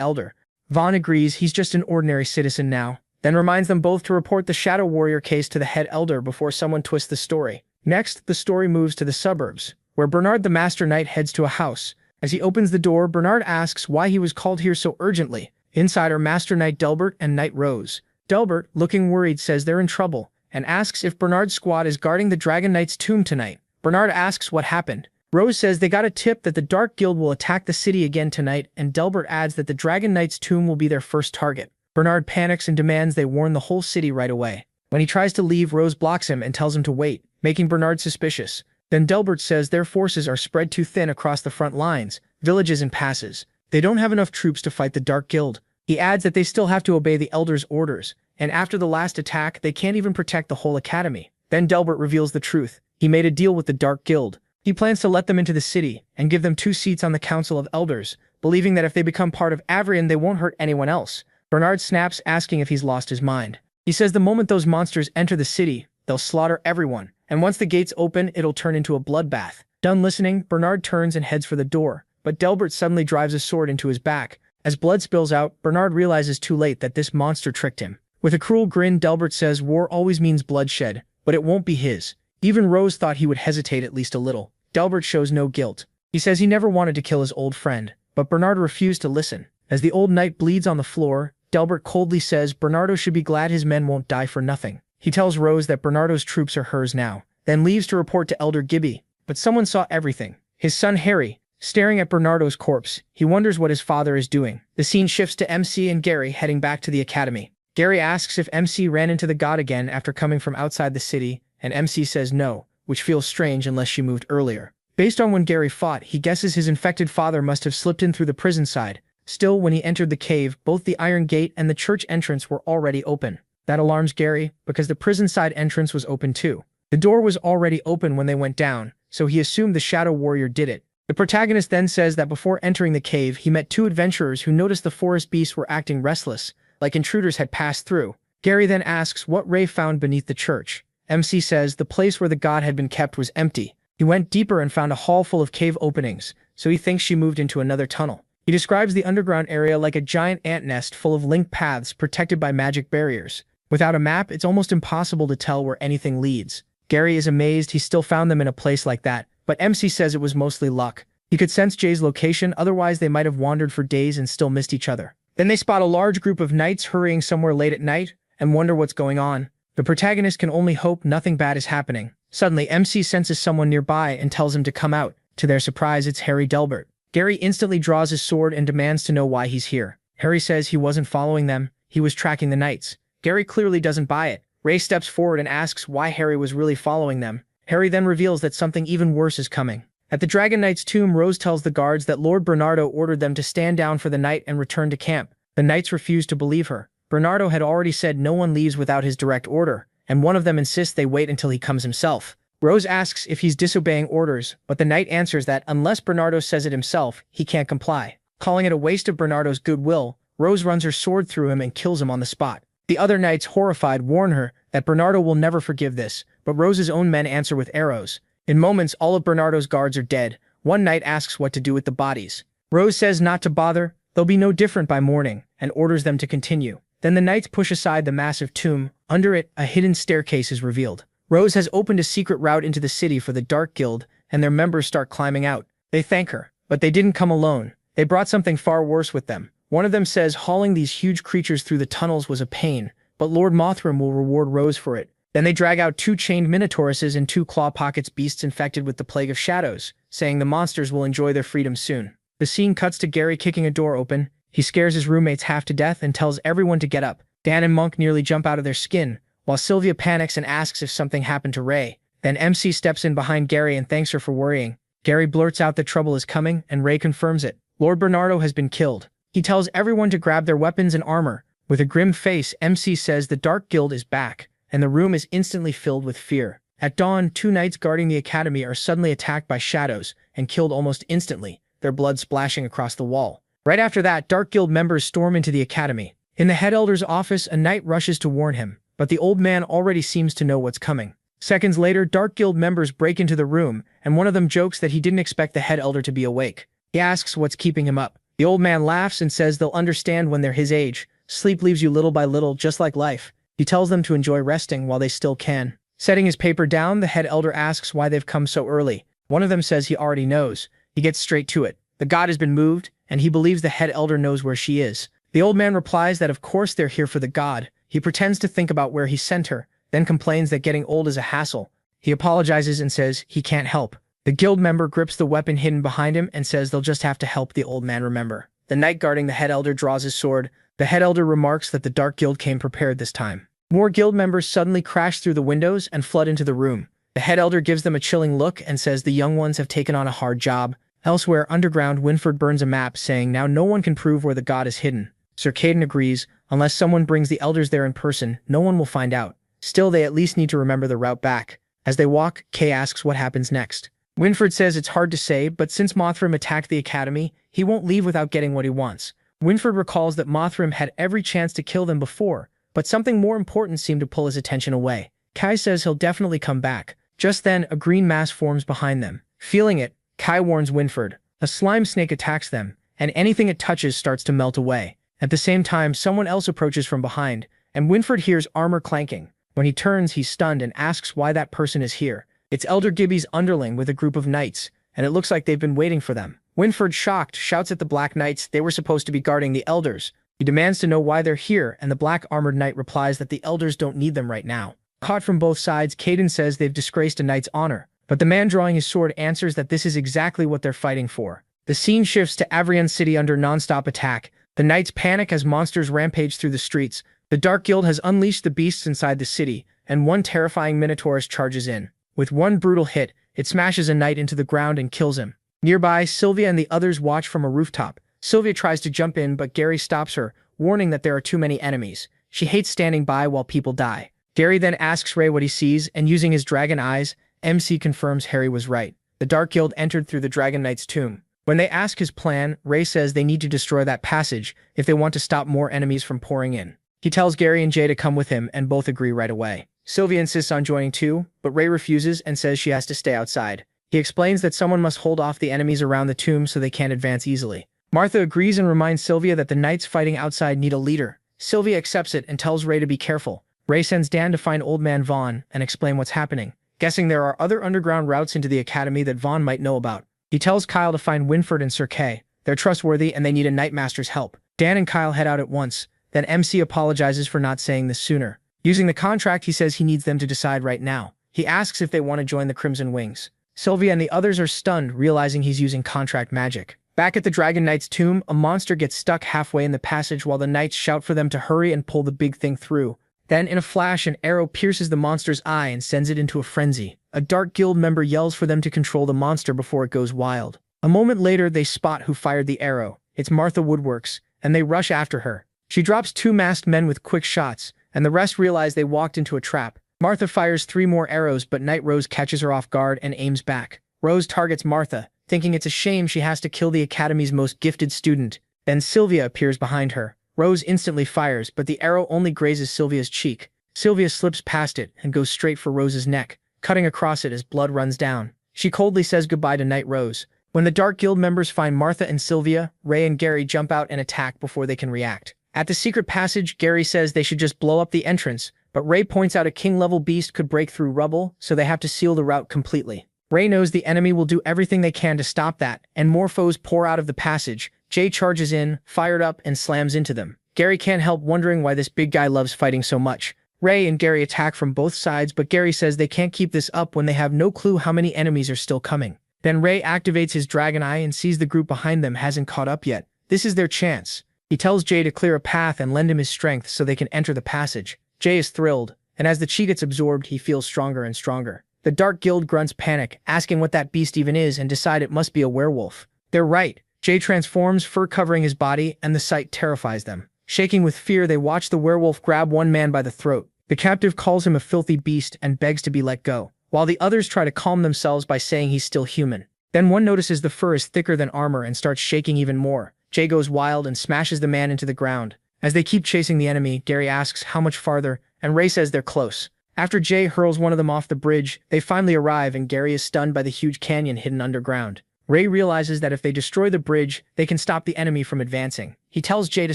elder. Vaughn agrees he's just an ordinary citizen now, then reminds them both to report the Shadow Warrior case to the head elder before someone twists the story. Next, the story moves to the suburbs, where Bernard the Master Knight heads to a house. As he opens the door, Bernard asks why he was called here so urgently. Inside are Master Knight Delbert and Knight Rose. Delbert, looking worried, says they're in trouble and asks if Bernard's squad is guarding the Dragon Knight's tomb tonight. Bernard asks what happened. Rose says they got a tip that the Dark Guild will attack the city again tonight, and Delbert adds that the Dragon Knight's tomb will be their first target. Bernard panics and demands they warn the whole city right away. When he tries to leave, Rose blocks him and tells him to wait, making Bernard suspicious. Then Delbert says their forces are spread too thin across the front lines, villages and passes. They don't have enough troops to fight the Dark Guild. He adds that they still have to obey the Elder's orders, and after the last attack, they can't even protect the whole academy. Then Delbert reveals the truth. He made a deal with the Dark Guild. He plans to let them into the city and give them 2 seats on the Council of Elders, believing that if they become part of Avrion, they won't hurt anyone else. Bernard snaps, asking if he's lost his mind. He says the moment those monsters enter the city, they'll slaughter everyone, and once the gates open, it'll turn into a bloodbath. Done listening, Bernard turns and heads for the door, but Delbert suddenly drives a sword into his back. As blood spills out, Bernard realizes too late that this monster tricked him. With a cruel grin, Delbert says war always means bloodshed, but it won't be his. Even Rose thought he would hesitate at least a little. Delbert shows no guilt. He says he never wanted to kill his old friend, but Bernardo refused to listen. As the old knight bleeds on the floor, Delbert coldly says Bernardo should be glad his men won't die for nothing. He tells Rose that Bernardo's troops are hers now, then leaves to report to Elder Gibby. But someone saw everything. His son Harry, staring at Bernardo's corpse. He wonders what his father is doing. The scene shifts to MC and Gary heading back to the academy. Gary asks if MC ran into the god again after coming from outside the city, and MC says no, which feels strange unless she moved earlier. Based on when Gary fought, he guesses his infected father must have slipped in through the prison side. Still, when he entered the cave, both the iron gate and the church entrance were already open. That alarms Gary, because the prison side entrance was open too. The door was already open when they went down, so he assumed the Shadow Warrior did it. The protagonist then says that before entering the cave, he met 2 adventurers who noticed the forest beasts were acting restless, like intruders had passed through. Gary then asks what Ray found beneath the church. MC says the place where the god had been kept was empty. He went deeper and found a hall full of cave openings, so he thinks she moved into another tunnel. He describes the underground area like a giant ant nest full of linked paths protected by magic barriers. Without a map, it's almost impossible to tell where anything leads. Gary is amazed he still found them in a place like that, but MC says it was mostly luck. He could sense Jay's location, otherwise they might have wandered for days and still missed each other. Then they spot a large group of knights hurrying somewhere late at night and wonder what's going on. The protagonist can only hope nothing bad is happening. Suddenly, MC senses someone nearby and tells him to come out. To their surprise, it's Harry Delbert. Gary instantly draws his sword and demands to know why he's here. Harry says he wasn't following them, he was tracking the knights. Gary clearly doesn't buy it. Ray steps forward and asks why Harry was really following them. Harry then reveals that something even worse is coming. At the Dragon Knight's tomb, Rose tells the guards that Lord Bernardo ordered them to stand down for the night and return to camp. The knights refuse to believe her. Bernardo had already said no one leaves without his direct order, and one of them insists they wait until he comes himself. Rose asks if he's disobeying orders, but the knight answers that unless Bernardo says it himself, he can't comply. Calling it a waste of Bernardo's goodwill, Rose runs her sword through him and kills him on the spot. The other knights, horrified, warn her that Bernardo will never forgive this, but Rose's own men answer with arrows. In moments, all of Bernardo's guards are dead. One knight asks what to do with the bodies. Rose says not to bother, they'll be no different by morning, and orders them to continue. Then the knights push aside the massive tomb. Under it, a hidden staircase is revealed. Rose has opened a secret route into the city for the Dark Guild, and their members start climbing out. They thank her, but they didn't come alone. They brought something far worse with them. One of them says hauling these huge creatures through the tunnels was a pain, but Lord Mothram will reward Rose for it. Then they drag out 2 chained Minotauruses and 2 claw pockets beasts infected with the Plague of Shadows, saying the monsters will enjoy their freedom soon. The scene cuts to Gary kicking a door open. He scares his roommates half to death and tells everyone to get up. Dan and Monk nearly jump out of their skin, while Sylvia panics and asks if something happened to Ray. Then MC steps in behind Gary and thanks her for worrying. Gary blurts out that trouble is coming, and Ray confirms it. Lord Bernardo has been killed. He tells everyone to grab their weapons and armor. With a grim face, MC says the Dark Guild is back, and the room is instantly filled with fear. At dawn, 2 knights guarding the academy are suddenly attacked by shadows and killed almost instantly, their blood splashing across the wall. Right after that, Dark Guild members storm into the academy. In the head elder's office, a knight rushes to warn him, but the old man already seems to know what's coming. Seconds later, Dark Guild members break into the room, and one of them jokes that he didn't expect the head elder to be awake. He asks what's keeping him up. The old man laughs and says they'll understand when they're his age. Sleep leaves you little by little, just like life. He tells them to enjoy resting while they still can. Setting his paper down, the head elder asks why they've come so early. One of them says he already knows. He gets straight to it. The god has been moved, and he believes the head elder knows where she is. The old man replies that of course they're here for the god. He pretends to think about where he sent her, then complains that getting old is a hassle. He apologizes and says he can't help. The guild member grips the weapon hidden behind him and says they'll just have to help the old man remember. The knight guarding the head elder draws his sword. The head elder remarks that the Dark Guild came prepared this time. More guild members suddenly crash through the windows and flood into the room. The head elder gives them a chilling look and says the young ones have taken on a hard job. Elsewhere, underground, Winford burns a map saying now no one can prove where the god is hidden. Sir Caden agrees, unless someone brings the elders there in person, no one will find out. Still, they at least need to remember the route back. As they walk, Kay asks what happens next. Winford says it's hard to say, but since Mothram attacked the academy, he won't leave without getting what he wants. Winford recalls that Mothram had every chance to kill them before, but something more important seemed to pull his attention away. Kai says he'll definitely come back. Just then, a green mass forms behind them. Feeling it, Kai warns Winford. A slime snake attacks them, and anything it touches starts to melt away. At the same time, someone else approaches from behind, and Winford hears armor clanking. When he turns, he's stunned and asks why that person is here. It's Elder Gibby's underling with a group of knights, and it looks like they've been waiting for them. Winford, shocked, shouts at the Black Knights they were supposed to be guarding the elders. He demands to know why they're here, and the black armored knight replies that the elders don't need them right now. Caught from both sides, Caden says they've disgraced a knight's honor, but the man drawing his sword answers that this is exactly what they're fighting for. The scene shifts to Avrion City under non-stop attack. The knights panic as monsters rampage through the streets. The Dark Guild has unleashed the beasts inside the city, and one terrifying Minotaurus charges in. With one brutal hit, it smashes a knight into the ground and kills him. Nearby, Sylvia and the others watch from a rooftop. Sylvia tries to jump in, but Gary stops her, warning that there are too many enemies. She hates standing by while people die. Gary then asks Ray what he sees, and using his dragon eyes, MC confirms Harry was right. The Dark Guild entered through the Dragon Knight's tomb. When they ask his plan, Ray says they need to destroy that passage if they want to stop more enemies from pouring in. He tells Gary and Jay to come with him, and both agree right away. Sylvia insists on joining too, but Ray refuses and says she has to stay outside. He explains that someone must hold off the enemies around the tomb so they can't advance easily. Martha agrees and reminds Sylvia that the knights fighting outside need a leader. Sylvia accepts it and tells Ray to be careful. Ray sends Dan to find Old Man Vaughn and explain what's happening, guessing there are other underground routes into the academy that Vaughn might know about. He tells Kyle to find Winford and Sir Kay. They're trustworthy and they need a Knightmaster's help. Dan and Kyle head out at once. Then MC apologizes for not saying this sooner. Using the contract, he says he needs them to decide right now. He asks if they want to join the Crimson Wings. Sylvia and the others are stunned, realizing he's using contract magic. Back at the Dragon Knight's tomb, a monster gets stuck halfway in the passage while the knights shout for them to hurry and pull the big thing through. Then, in a flash, an arrow pierces the monster's eye and sends it into a frenzy. A Dark Guild member yells for them to control the monster before it goes wild. A moment later, they spot who fired the arrow. It's Martha Woodworks, and they rush after her. She drops 2 masked men with quick shots, and the rest realize they walked into a trap. Martha fires 3 more arrows, but Knight Rose catches her off guard and aims back. Rose targets Martha, thinking it's a shame she has to kill the academy's most gifted student. Then Sylvia appears behind her. Rose instantly fires, but the arrow only grazes Sylvia's cheek. Sylvia slips past it and goes straight for Rose's neck, cutting across it as blood runs down. She coldly says goodbye to Knight Rose. When the Dark Guild members find Martha and Sylvia, Ray and Gary jump out and attack before they can react. At the secret passage, Gary says they should just blow up the entrance, but Ray points out a king-level beast could break through rubble, so they have to seal the route completely. Ray knows the enemy will do everything they can to stop that, and more foes pour out of the passage. Jay charges in, fired up, and slams into them. Gary can't help wondering why this big guy loves fighting so much. Ray and Gary attack from both sides, but Gary says they can't keep this up when they have no clue how many enemies are still coming. Then Ray activates his dragon eye and sees the group behind them hasn't caught up yet. This is their chance. He tells Jay to clear a path and lend him his strength so they can enter the passage. Jay is thrilled, and as the chi gets absorbed, he feels stronger and stronger. The Dark Guild grunts panic, asking what that beast even is, and decide it must be a werewolf. They're right. Jay transforms, fur covering his body, and the sight terrifies them. Shaking with fear, they watch the werewolf grab one man by the throat. The captive calls him a filthy beast and begs to be let go, while the others try to calm themselves by saying he's still human. Then one notices the fur is thicker than armor and starts shaking even more. Jay goes wild and smashes the man into the ground. As they keep chasing the enemy, Gary asks how much farther, and Ray says they're close. After Jay hurls one of them off the bridge, they finally arrive and Gary is stunned by the huge canyon hidden underground. Ray realizes that if they destroy the bridge, they can stop the enemy from advancing. He tells Jay to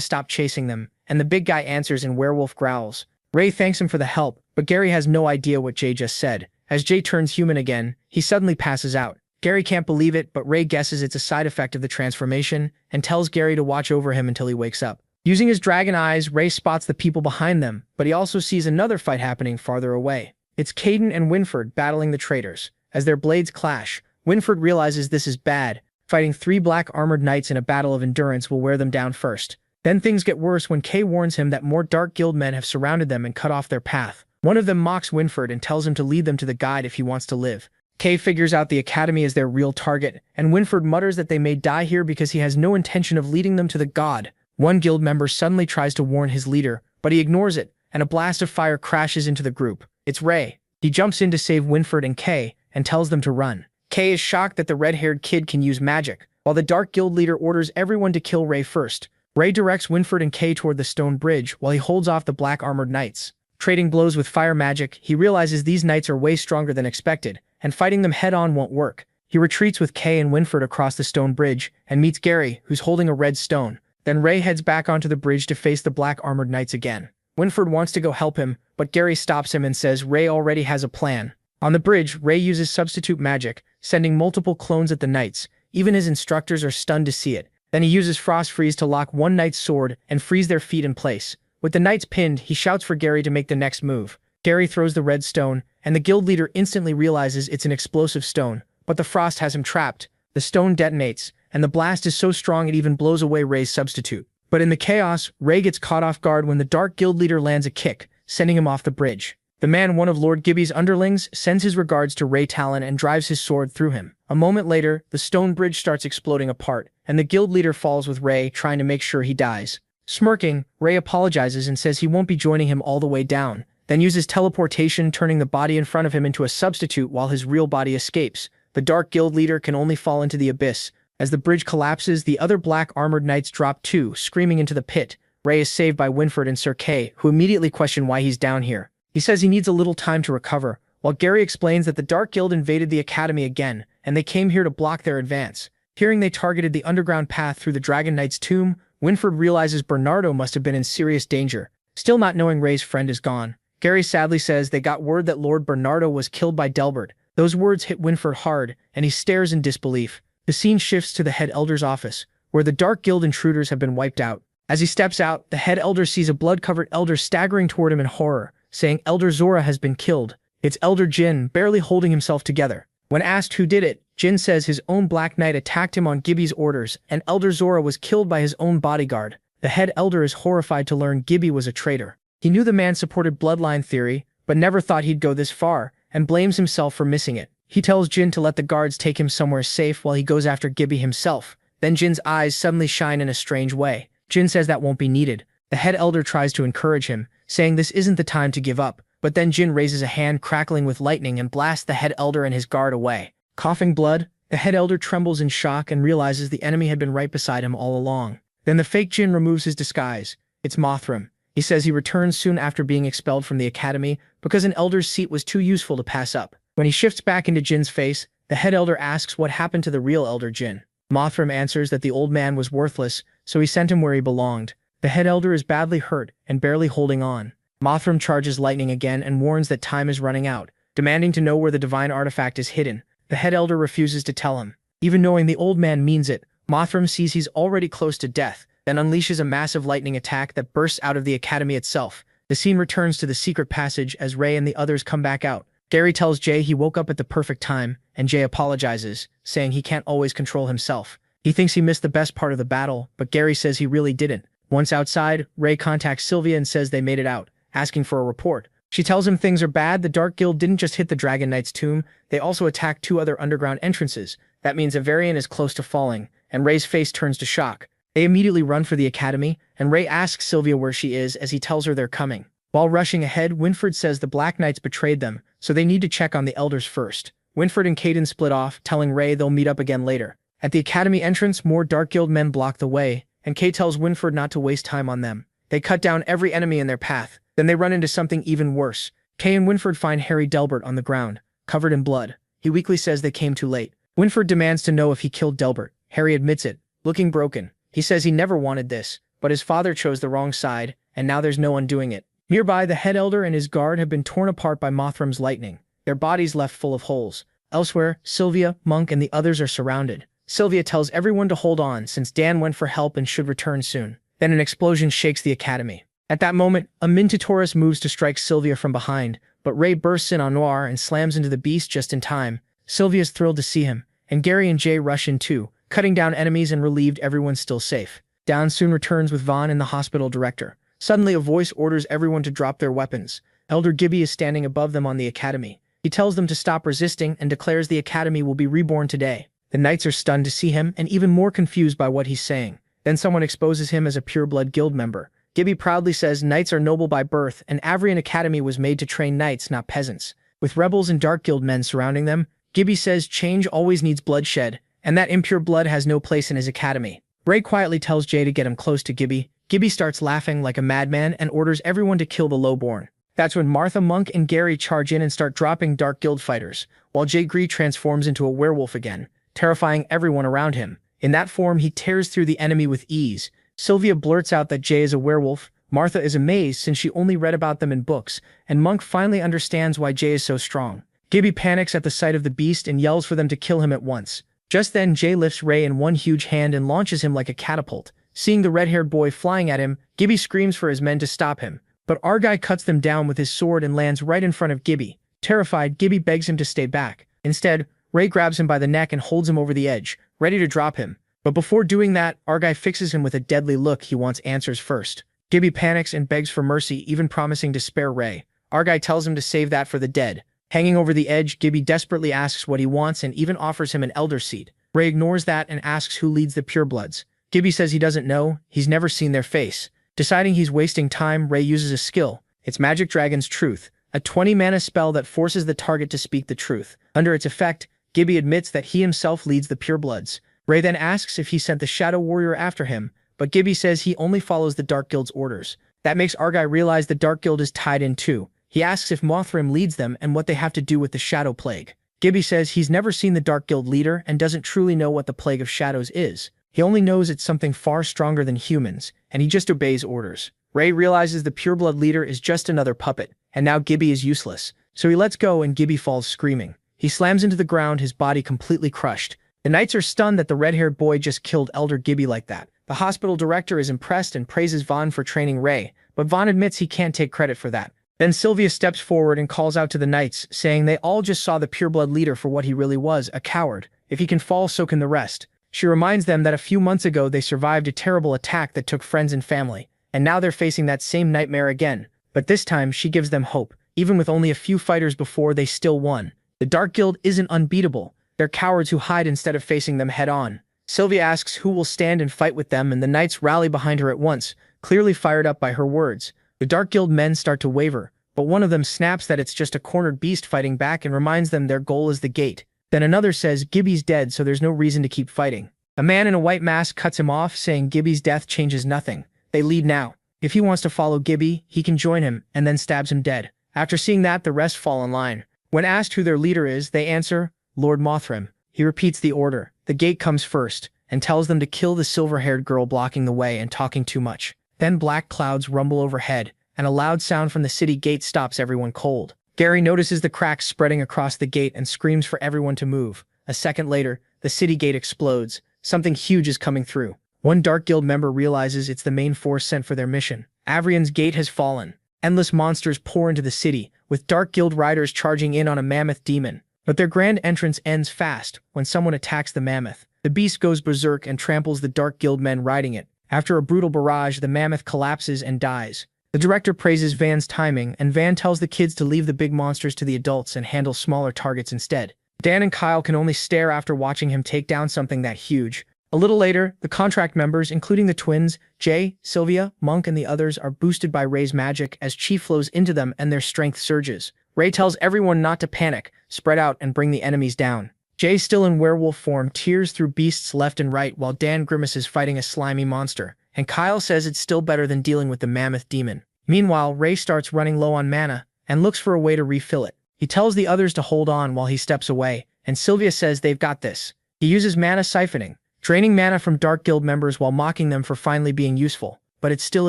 stop chasing them, and the big guy answers in werewolf growls. Ray thanks him for the help, but Gary has no idea what Jay just said. As Jay turns human again, he suddenly passes out. Gary can't believe it, but Ray guesses it's a side effect of the transformation and tells Gary to watch over him until he wakes up. Using his dragon eyes, Ray spots the people behind them, but he also sees another fight happening farther away. It's Caden and Winford battling the traitors. As their blades clash, Winford realizes this is bad. Fighting 3 black armored knights in a battle of endurance will wear them down first. Then things get worse when Kay warns him that more Dark Guild men have surrounded them and cut off their path. One of them mocks Winford and tells him to lead them to the guide if he wants to live. Kay figures out the academy is their real target, and Winford mutters that they may die here because he has no intention of leading them to the god. One guild member suddenly tries to warn his leader, but he ignores it, and a blast of fire crashes into the group. It's Ray. He jumps in to save Winford and Kay, and tells them to run. Kay is shocked that the red-haired kid can use magic, while the Dark Guild leader orders everyone to kill Ray first. Ray directs Winford and Kay toward the stone bridge while he holds off the black armored knights. Trading blows with fire magic, he realizes these knights are way stronger than expected, and fighting them head-on won't work. He retreats with Kay and Winford across the stone bridge, and meets Gary, who's holding a red stone. Then Ray heads back onto the bridge to face the black armored knights again. Winford wants to go help him, but Gary stops him and says Ray already has a plan. On the bridge, Ray uses substitute magic, sending multiple clones at the knights. Even his instructors are stunned to see it. Then he uses Frost Freeze to lock one knight's sword and freeze their feet in place. With the knights pinned, he shouts for Gary to make the next move. Gary throws the red stone, and the guild leader instantly realizes it's an explosive stone, but the frost has him trapped. The stone detonates, and the blast is so strong it even blows away Ray's substitute. But in the chaos, Ray gets caught off guard when the Dark Guild leader lands a kick, sending him off the bridge. The man, one of Lord Gibby's underlings, sends his regards to Ray Talon and drives his sword through him. A moment later, the stone bridge starts exploding apart, and the guild leader falls with Ray, trying to make sure he dies. Smirking, Ray apologizes and says he won't be joining him all the way down, then uses teleportation, turning the body in front of him into a substitute while his real body escapes. The Dark Guild leader can only fall into the abyss. As the bridge collapses, the other black armored knights drop too, screaming into the pit. Ray is saved by Winford and Sir Kay, who immediately question why he's down here. He says he needs a little time to recover, while Gary explains that the Dark Guild invaded the academy again, and they came here to block their advance. Hearing they targeted the underground path through the Dragon Knight's tomb, Winford realizes Bernardo must have been in serious danger. Still not knowing Ray's friend is gone, Gary sadly says they got word that Lord Bernardo was killed by Delbert. Those words hit Winford hard, and he stares in disbelief. The scene shifts to the head elder's office, where the Dark Guild intruders have been wiped out. As he steps out, the head elder sees a blood-covered elder staggering toward him in horror, saying Elder Zora has been killed. It's Elder Jin, barely holding himself together. When asked who did it, Jin says his own Black Knight attacked him on Gibby's orders, and Elder Zora was killed by his own bodyguard. The head elder is horrified to learn Gibby was a traitor. He knew the man supported bloodline theory, but never thought he'd go this far, and blames himself for missing it. He tells Jin to let the guards take him somewhere safe while he goes after Gibby himself. Then Jin's eyes suddenly shine in a strange way. Jin says that won't be needed. The head elder tries to encourage him, saying this isn't the time to give up, but then Jin raises a hand crackling with lightning and blasts the head elder and his guard away. Coughing blood, the head elder trembles in shock and realizes the enemy had been right beside him all along. Then the fake Jin removes his disguise. It's Mothram. He says he returns soon after being expelled from the academy because an elder's seat was too useful to pass up. When he shifts back into Jin's face, the head elder asks what happened to the real Elder Jin. Mothram answers that the old man was worthless, so he sent him where he belonged. The head elder is badly hurt and barely holding on. Mothram charges lightning again and warns that time is running out, demanding to know where the divine artifact is hidden. The head elder refuses to tell him. Even knowing the old man means it, Mothram sees he's already close to death, then unleashes a massive lightning attack that bursts out of the academy itself. The scene returns to the secret passage as Ray and the others come back out. Gary tells Jay he woke up at the perfect time, and Jay apologizes, saying he can't always control himself. He thinks he missed the best part of the battle, but Gary says he really didn't. Once outside, Ray contacts Sylvia and says they made it out, asking for a report. She tells him things are bad. The Dark Guild didn't just hit the Dragon Knight's tomb, they also attacked 2 other underground entrances. That means Avarian is close to falling, and Ray's face turns to shock. They immediately run for the academy, and Ray asks Sylvia where she is as he tells her they're coming. While rushing ahead, Winford says the Black Knights betrayed them, so they need to check on the elders first. Winford and Caden split off, telling Ray they'll meet up again later. At the academy entrance, more Dark Guild men block the way, and Kay tells Winford not to waste time on them. They cut down every enemy in their path. Then they run into something even worse. Kay and Winford find Harry Delbert on the ground, covered in blood. He weakly says they came too late. Winford demands to know if he killed Delbert. Harry admits it, looking broken. He says he never wanted this, but his father chose the wrong side, and now there's no undoing it. Nearby, the head elder and his guard have been torn apart by Mothram's lightning, their bodies left full of holes. Elsewhere, Sylvia, Monk, and the others are surrounded. Sylvia tells everyone to hold on since Dan went for help and should return soon. Then an explosion shakes the academy. At that moment, a Minotaurus moves to strike Sylvia from behind, but Ray bursts in on Noir and slams into the beast just in time. Sylvia's thrilled to see him, and Gary and Jay rush in too, cutting down enemies and relieved everyone's still safe. Dawn soon returns with Vaughn and the hospital director. Suddenly, a voice orders everyone to drop their weapons. Elder Gibby is standing above them on the academy. He tells them to stop resisting and declares the academy will be reborn today. The knights are stunned to see him and even more confused by what he's saying. Then someone exposes him as a pureblood guild member. Gibby proudly says knights are noble by birth and Avrian Academy was made to train knights, not peasants. With rebels and dark guild men surrounding them, Gibby says change always needs bloodshed, and that impure blood has no place in his academy. Ray quietly tells Jay to get him close to Gibby. Gibby starts laughing like a madman and orders everyone to kill the lowborn. That's when Martha, Monk, and Gary charge in and start dropping dark guild fighters, while Jay Gree transforms into a werewolf again, terrifying everyone around him. In that form, he tears through the enemy with ease. Sylvia blurts out that Jay is a werewolf. Martha is amazed since she only read about them in books, and Monk finally understands why Jay is so strong. Gibby panics at the sight of the beast and yells for them to kill him at once. Just then, Jay lifts Ray in one huge hand and launches him like a catapult. Seeing the red-haired boy flying at him, Gibby screams for his men to stop him. But Argai cuts them down with his sword and lands right in front of Gibby. Terrified, Gibby begs him to stay back. Instead, Ray grabs him by the neck and holds him over the edge, ready to drop him. But before doing that, Argai fixes him with a deadly look. He wants answers first. Gibby panics and begs for mercy, even promising to spare Ray. Argai tells him to save that for the dead. Hanging over the edge, Gibby desperately asks what he wants and even offers him an elder seat. Ray ignores that and asks who leads the purebloods. Gibby says he doesn't know, he's never seen their face. Deciding he's wasting time, Ray uses a skill. It's Magic Dragon's Truth, a 20-mana spell that forces the target to speak the truth. Under its effect, Gibby admits that he himself leads the purebloods. Ray then asks if he sent the Shadow Warrior after him, but Gibby says he only follows the Dark Guild's orders. That makes Argai realize the Dark Guild is tied in too. He asks if Mothrim leads them and what they have to do with the Shadow Plague. Gibby says he's never seen the Dark Guild leader and doesn't truly know what the Plague of Shadows is. He only knows it's something far stronger than humans, and he just obeys orders. Ray realizes the pureblood leader is just another puppet, and now Gibby is useless. So he lets go and Gibby falls screaming. He slams into the ground, his body completely crushed. The knights are stunned that the red-haired boy just killed Elder Gibby like that. The hospital director is impressed and praises Vaughn for training Ray, but Vaughn admits he can't take credit for that. Then Sylvia steps forward and calls out to the knights, saying they all just saw the pureblood leader for what he really was, a coward. If he can fall, so can the rest. She reminds them that a few months ago they survived a terrible attack that took friends and family, and now they're facing that same nightmare again. But this time, she gives them hope. Even with only a few fighters before, they still won. The Dark Guild isn't unbeatable. They're cowards who hide instead of facing them head-on. Sylvia asks who will stand and fight with them, and the knights rally behind her at once, clearly fired up by her words. The Dark Guild men start to waver, but one of them snaps that it's just a cornered beast fighting back and reminds them their goal is the gate. Then another says Gibby's dead, so there's no reason to keep fighting. A man in a white mask cuts him off, saying Gibby's death changes nothing. They lead now. If he wants to follow Gibby, he can join him, and then stabs him dead. After seeing that, the rest fall in line. When asked who their leader is, they answer, Lord Mothrim. He repeats the order. The gate comes first, and tells them to kill the silver-haired girl blocking the way and talking too much. Then black clouds rumble overhead, and a loud sound from the city gate stops everyone cold. Gary notices the cracks spreading across the gate and screams for everyone to move. A second later, the city gate explodes. Something huge is coming through. One Dark Guild member realizes it's the main force sent for their mission. Avrian's gate has fallen. Endless monsters pour into the city, with Dark Guild riders charging in on a mammoth demon. But their grand entrance ends fast when someone attacks the mammoth. The beast goes berserk and tramples the Dark Guild men riding it. After a brutal barrage, the mammoth collapses and dies. The director praises Van's timing, and Van tells the kids to leave the big monsters to the adults and handle smaller targets instead. Dan and Kyle can only stare after watching him take down something that huge. A little later, the contract members, including the twins, Jay, Sylvia, Monk, and the others, are boosted by Ray's magic as Chi flows into them and their strength surges. Ray tells everyone not to panic, spread out, and bring the enemies down. Jay, still in werewolf form, tears through beasts left and right while Dan grimaces fighting a slimy monster, and Kyle says it's still better than dealing with the mammoth demon. Meanwhile, Ray starts running low on mana and looks for a way to refill it. He tells the others to hold on while he steps away, and Sylvia says they've got this. He uses mana siphoning, draining mana from Dark Guild members while mocking them for finally being useful, but it still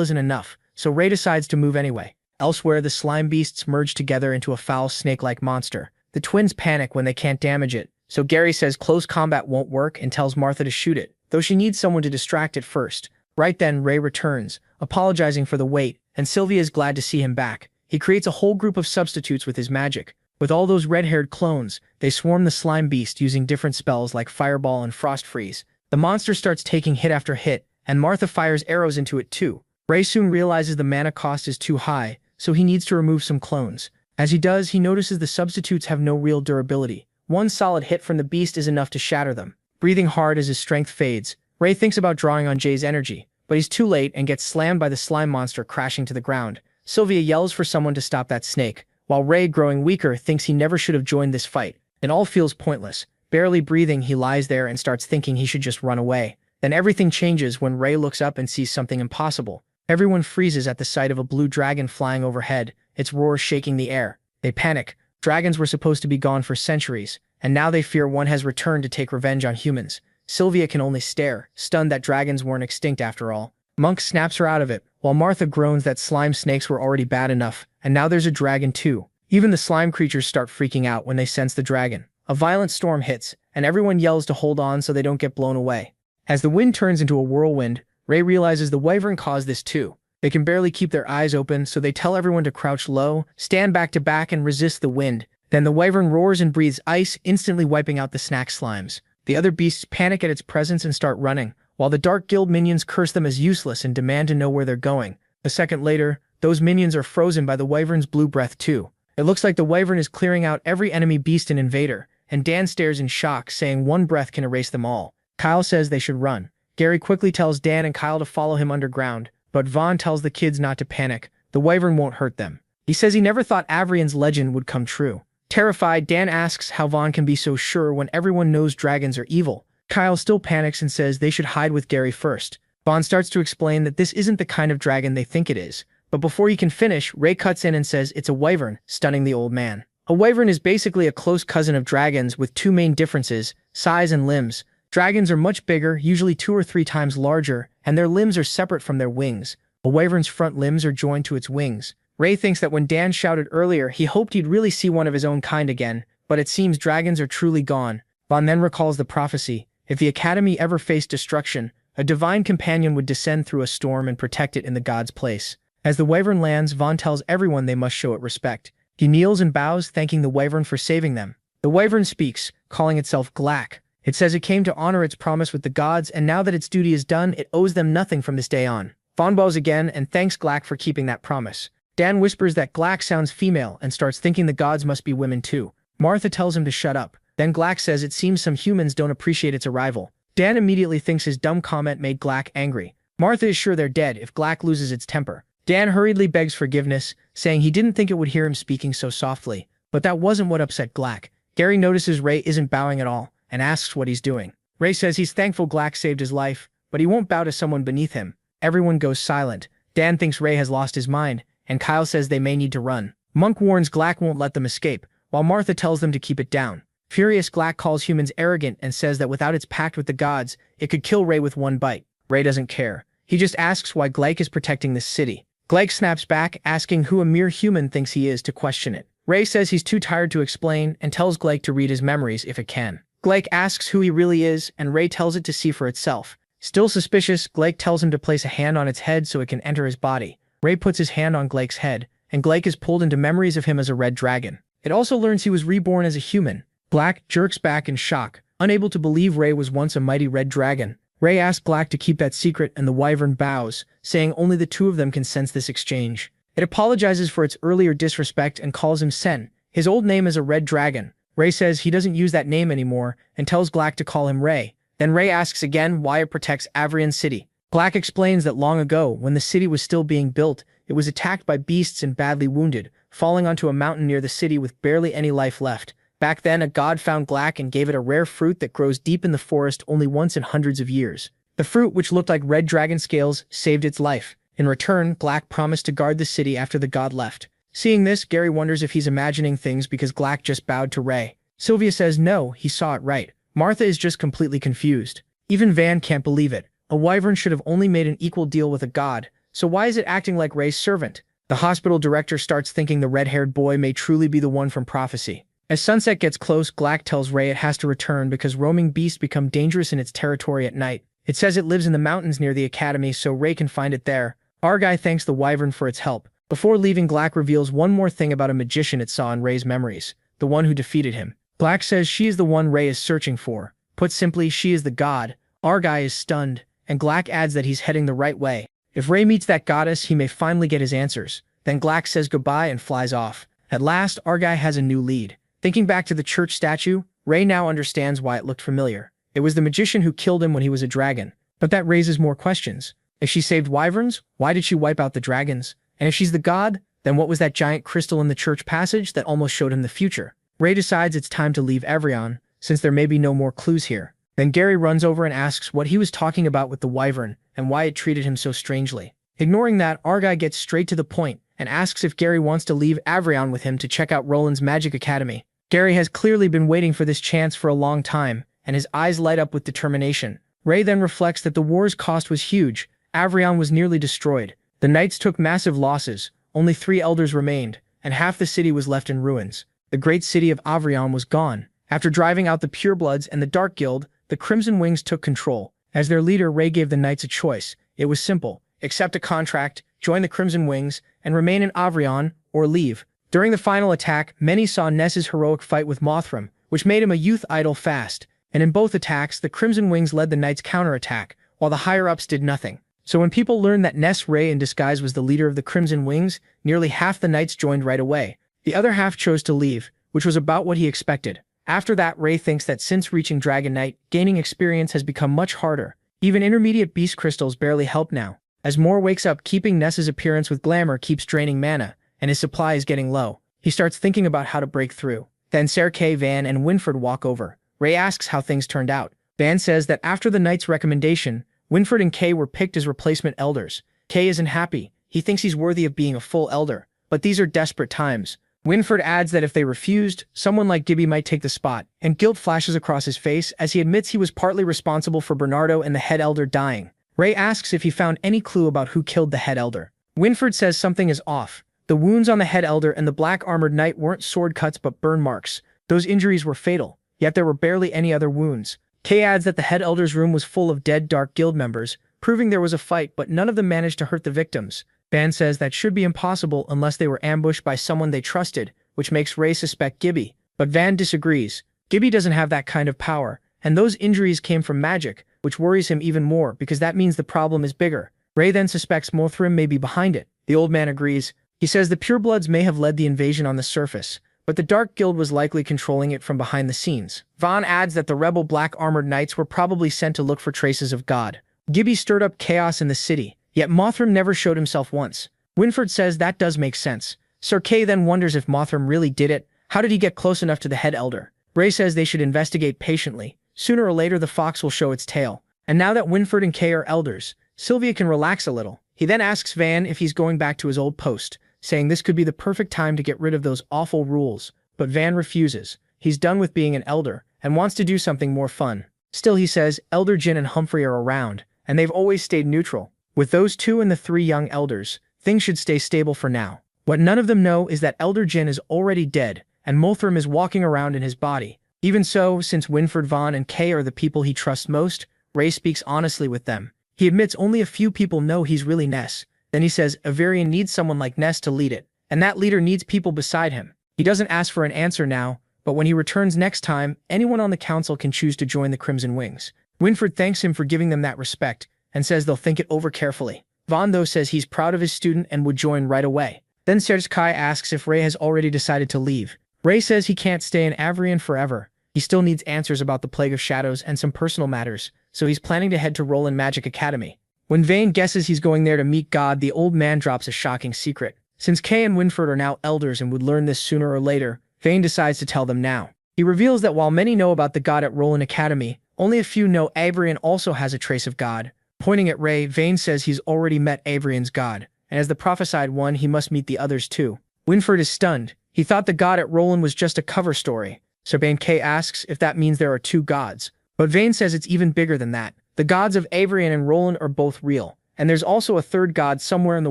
isn't enough, so Ray decides to move anyway. Elsewhere, the slime beasts merge together into a foul snake-like monster. The twins panic when they can't damage it, so Gary says close combat won't work and tells Martha to shoot it, though she needs someone to distract it first. Right then, Ray returns, apologizing for the wait, and Sylvia is glad to see him back. He creates a whole group of substitutes with his magic. With all those red-haired clones, they swarm the slime beast using different spells like Fireball and Frost Freeze. The monster starts taking hit after hit, and Martha fires arrows into it too. Ray soon realizes the mana cost is too high, so he needs to remove some clones. As he does, he notices the substitutes have no real durability. One solid hit from the beast is enough to shatter them. Breathing hard as his strength fades, Ray thinks about drawing on Jay's energy, but he's too late and gets slammed by the slime monster crashing to the ground. Sylvia yells for someone to stop that snake, while Ray, growing weaker, thinks he never should have joined this fight. It all feels pointless. Barely breathing, he lies there and starts thinking he should just run away. Then everything changes when Ray looks up and sees something impossible. Everyone freezes at the sight of a blue dragon flying overhead, its roar shaking the air. They panic. Dragons were supposed to be gone for centuries, and now they fear one has returned to take revenge on humans. Sylvia can only stare, stunned that dragons weren't extinct after all. Monk snaps her out of it, while Martha groans that slime snakes were already bad enough, and now there's a dragon too. Even the slime creatures start freaking out when they sense the dragon. A violent storm hits, and everyone yells to hold on so they don't get blown away. As the wind turns into a whirlwind, Ray realizes the wyvern caused this too. They can barely keep their eyes open, so they tell everyone to crouch low, stand back to back, and resist the wind. Then the wyvern roars and breathes ice, instantly wiping out the snack slimes. The other beasts panic at its presence and start running, while the Dark Guild minions curse them as useless and demand to know where they're going. A second later, those minions are frozen by the wyvern's blue breath too. It looks like the wyvern is clearing out every enemy beast and invader, and Dan stares in shock, saying one breath can erase them all. Kyle says they should run. Gary quickly tells Dan and Kyle to follow him underground, but Vaughn tells the kids not to panic. The wyvern won't hurt them. He says he never thought Avrian's legend would come true. Terrified, Dan asks how Vaughn can be so sure when everyone knows dragons are evil. Kyle still panics and says they should hide with Gary first. Vaughn starts to explain that this isn't the kind of dragon they think it is, but before he can finish, Ray cuts in and says it's a wyvern, stunning the old man. A wyvern is basically a close cousin of dragons with two main differences: size and limbs. Dragons are much bigger, usually 2 or 3 times larger, and their limbs are separate from their wings. A wyvern's front limbs are joined to its wings. Ray thinks that when Dan shouted earlier, he hoped he'd really see one of his own kind again, but it seems dragons are truly gone. Vaughn then recalls the prophecy: if the Academy ever faced destruction, a divine companion would descend through a storm and protect it in the god's place. As the wyvern lands, Vaughn tells everyone they must show it respect. He kneels and bows, thanking the wyvern for saving them. The wyvern speaks, calling itself Glack. It says it came to honor its promise with the gods, and now that its duty is done, it owes them nothing from this day on. Vaughn bows again and thanks Glack for keeping that promise. Dan whispers that Glack sounds female and starts thinking the gods must be women too. Martha tells him to shut up. Then Glack says it seems some humans don't appreciate its arrival. Dan immediately thinks his dumb comment made Glack angry. Martha is sure they're dead if Glack loses its temper. Dan hurriedly begs forgiveness, saying he didn't think it would hear him speaking so softly. But that wasn't what upset Glack. Gary notices Ray isn't bowing at all, and asks what he's doing. Ray says he's thankful Glack saved his life, but he won't bow to someone beneath him. Everyone goes silent. Dan thinks Ray has lost his mind, and Kyle says they may need to run. Monk warns Glack won't let them escape, while Martha tells them to keep it down. Furious, Glack calls humans arrogant and says that without its pact with the gods, it could kill Ray with one bite. Ray doesn't care. He just asks why Glack is protecting this city. Glack snaps back, asking who a mere human thinks he is to question it. Ray says he's too tired to explain and tells Glack to read his memories if it can. Glack asks who he really is, and Ray tells it to see for itself. Still suspicious, Glack tells him to place a hand on its head so it can enter his body. Ray puts his hand on Glack's head, and Glack is pulled into memories of him as a red dragon. It also learns he was reborn as a human. Glack jerks back in shock, unable to believe Ray was once a mighty red dragon. Ray asks Glack to keep that secret, and the wyvern bows, saying only the two of them can sense this exchange. It apologizes for its earlier disrespect and calls him Sen, his old name as a red dragon. Ray says he doesn't use that name anymore and tells Glack to call him Ray. Then Ray asks again why it protects Avrian City. Glack explains that long ago, when the city was still being built, it was attacked by beasts and badly wounded, falling onto a mountain near the city with barely any life left. Back then, a god found Glack and gave it a rare fruit that grows deep in the forest only once in hundreds of years. The fruit, which looked like red dragon scales, saved its life. In return, Glack promised to guard the city after the god left. Seeing this, Gary wonders if he's imagining things because Glack just bowed to Ray. Sylvia says no, he saw it right. Martha is just completely confused. Even Van can't believe it. A wyvern should have only made an equal deal with a god, so why is it acting like Ray's servant? The hospital director starts thinking the red-haired boy may truly be the one from prophecy. As sunset gets close, Glack tells Ray it has to return because roaming beasts become dangerous in its territory at night. It says it lives in the mountains near the academy so Ray can find it there. Argai thanks the wyvern for its help. Before leaving, Glack reveals one more thing about a magician it saw in Ray's memories, the one who defeated him. Glack says she is the one Ray is searching for. Put simply, she is the god. Argai is stunned, and Glack adds that he's heading the right way. If Ray meets that goddess, he may finally get his answers. Then Glack says goodbye and flies off. At last, Argai has a new lead. Thinking back to the church statue, Ray now understands why it looked familiar. It was the magician who killed him when he was a dragon. But that raises more questions. If she saved wyverns, why did she wipe out the dragons? And if she's the god, then what was that giant crystal in the church passage that almost showed him the future? Ray decides it's time to leave Avrion, since there may be no more clues here. Then Gary runs over and asks what he was talking about with the wyvern, and why it treated him so strangely. Ignoring that, Argai gets straight to the point, and asks if Gary wants to leave Avrion with him to check out Roland's Magic Academy. Gary has clearly been waiting for this chance for a long time, and his eyes light up with determination. Ray then reflects that the war's cost was huge. Avrion was nearly destroyed. The knights took massive losses, only 3 elders remained, and half the city was left in ruins. The great city of Avrion was gone. After driving out the Purebloods and the Dark Guild, the Crimson Wings took control. As their leader, Ray gave the knights a choice. It was simple: accept a contract, join the Crimson Wings, and remain in Avrion, or leave. During the final attack, many saw Ness's heroic fight with Mothram, which made him a youth idol fast. And in both attacks, the Crimson Wings led the knights' counterattack, while the higher-ups did nothing. So when people learned that Ness Ray in disguise was the leader of the Crimson Wings, nearly half the knights joined right away. The other half chose to leave, which was about what he expected. After that, Ray thinks that since reaching Dragon Knight, gaining experience has become much harder. Even intermediate beast crystals barely help now. As Moore wakes up, keeping Ness's appearance with glamour keeps draining mana, and his supply is getting low. He starts thinking about how to break through. Then Serkay, Van, and Winford walk over. Ray asks how things turned out. Van says that after the knight's recommendation, Winford and Kay were picked as replacement elders. Kay isn't happy. He thinks he's worthy of being a full elder. But these are desperate times. Winford adds that if they refused, someone like Gibby might take the spot, and guilt flashes across his face as he admits he was partly responsible for Bernardo and the head elder dying. Ray asks if he found any clue about who killed the head elder. Winford says something is off. The wounds on the head elder and the black-armored knight weren't sword cuts but burn marks. Those injuries were fatal, yet there were barely any other wounds. Kay adds that the head elder's room was full of dead Dark Guild members, proving there was a fight but none of them managed to hurt the victims. Van says that should be impossible unless they were ambushed by someone they trusted, which makes Ray suspect Gibby. But Van disagrees. Gibby doesn't have that kind of power, and those injuries came from magic, which worries him even more because that means the problem is bigger. Ray then suspects Mothram may be behind it. The old man agrees. He says the Purebloods may have led the invasion on the surface, but the Dark Guild was likely controlling it from behind the scenes. Vaughn adds that the rebel black-armored knights were probably sent to look for traces of God. Gibby stirred up chaos in the city, yet Mothram never showed himself once. Winford says that does make sense. Sir Kay then wonders if Mothram really did it. How did he get close enough to the head elder? Ray says they should investigate patiently. Sooner or later the fox will show its tail. And now that Winford and Kay are elders, Sylvia can relax a little. He then asks Van if he's going back to his old post, saying this could be the perfect time to get rid of those awful rules. But Van refuses. He's done with being an elder, and wants to do something more fun. Still, he says, Elder Jin and Humphrey are around, and they've always stayed neutral. With those 2 and the 3 young elders, things should stay stable for now. What none of them know is that Elder Jin is already dead, and Mothram is walking around in his body. Even so, since Winford, Vaughn, and Kay are the people he trusts most, Ray speaks honestly with them. He admits only a few people know he's really Ness. Then he says Avarian needs someone like Ness to lead it, and that leader needs people beside him. He doesn't ask for an answer now, but when he returns next time, anyone on the council can choose to join the Crimson Wings. Winford thanks him for giving them that respect, and says they'll think it over carefully. Vaughn, though, says he's proud of his student and would join right away. Then Serkay asks if Ray has already decided to leave. Ray says he can't stay in Avrion forever. He still needs answers about the Plague of Shadows and some personal matters, so he's planning to head to Roland Magic Academy. When Vane guesses he's going there to meet God, the old man drops a shocking secret. Since Kay and Winford are now elders and would learn this sooner or later, Vane decides to tell them now. He reveals that while many know about the God at Roland Academy, only a few know Avrion also has a trace of God. Pointing at Ray, Vane says he's already met Avrion's God, and as the prophesied one, he must meet the others too. Winford is stunned. He thought the God at Roland was just a cover story. So Kay asks if that means there are 2 gods. But Vane says it's even bigger than that. The gods of Avrion and Roland are both real, and there's also a 3rd god somewhere in the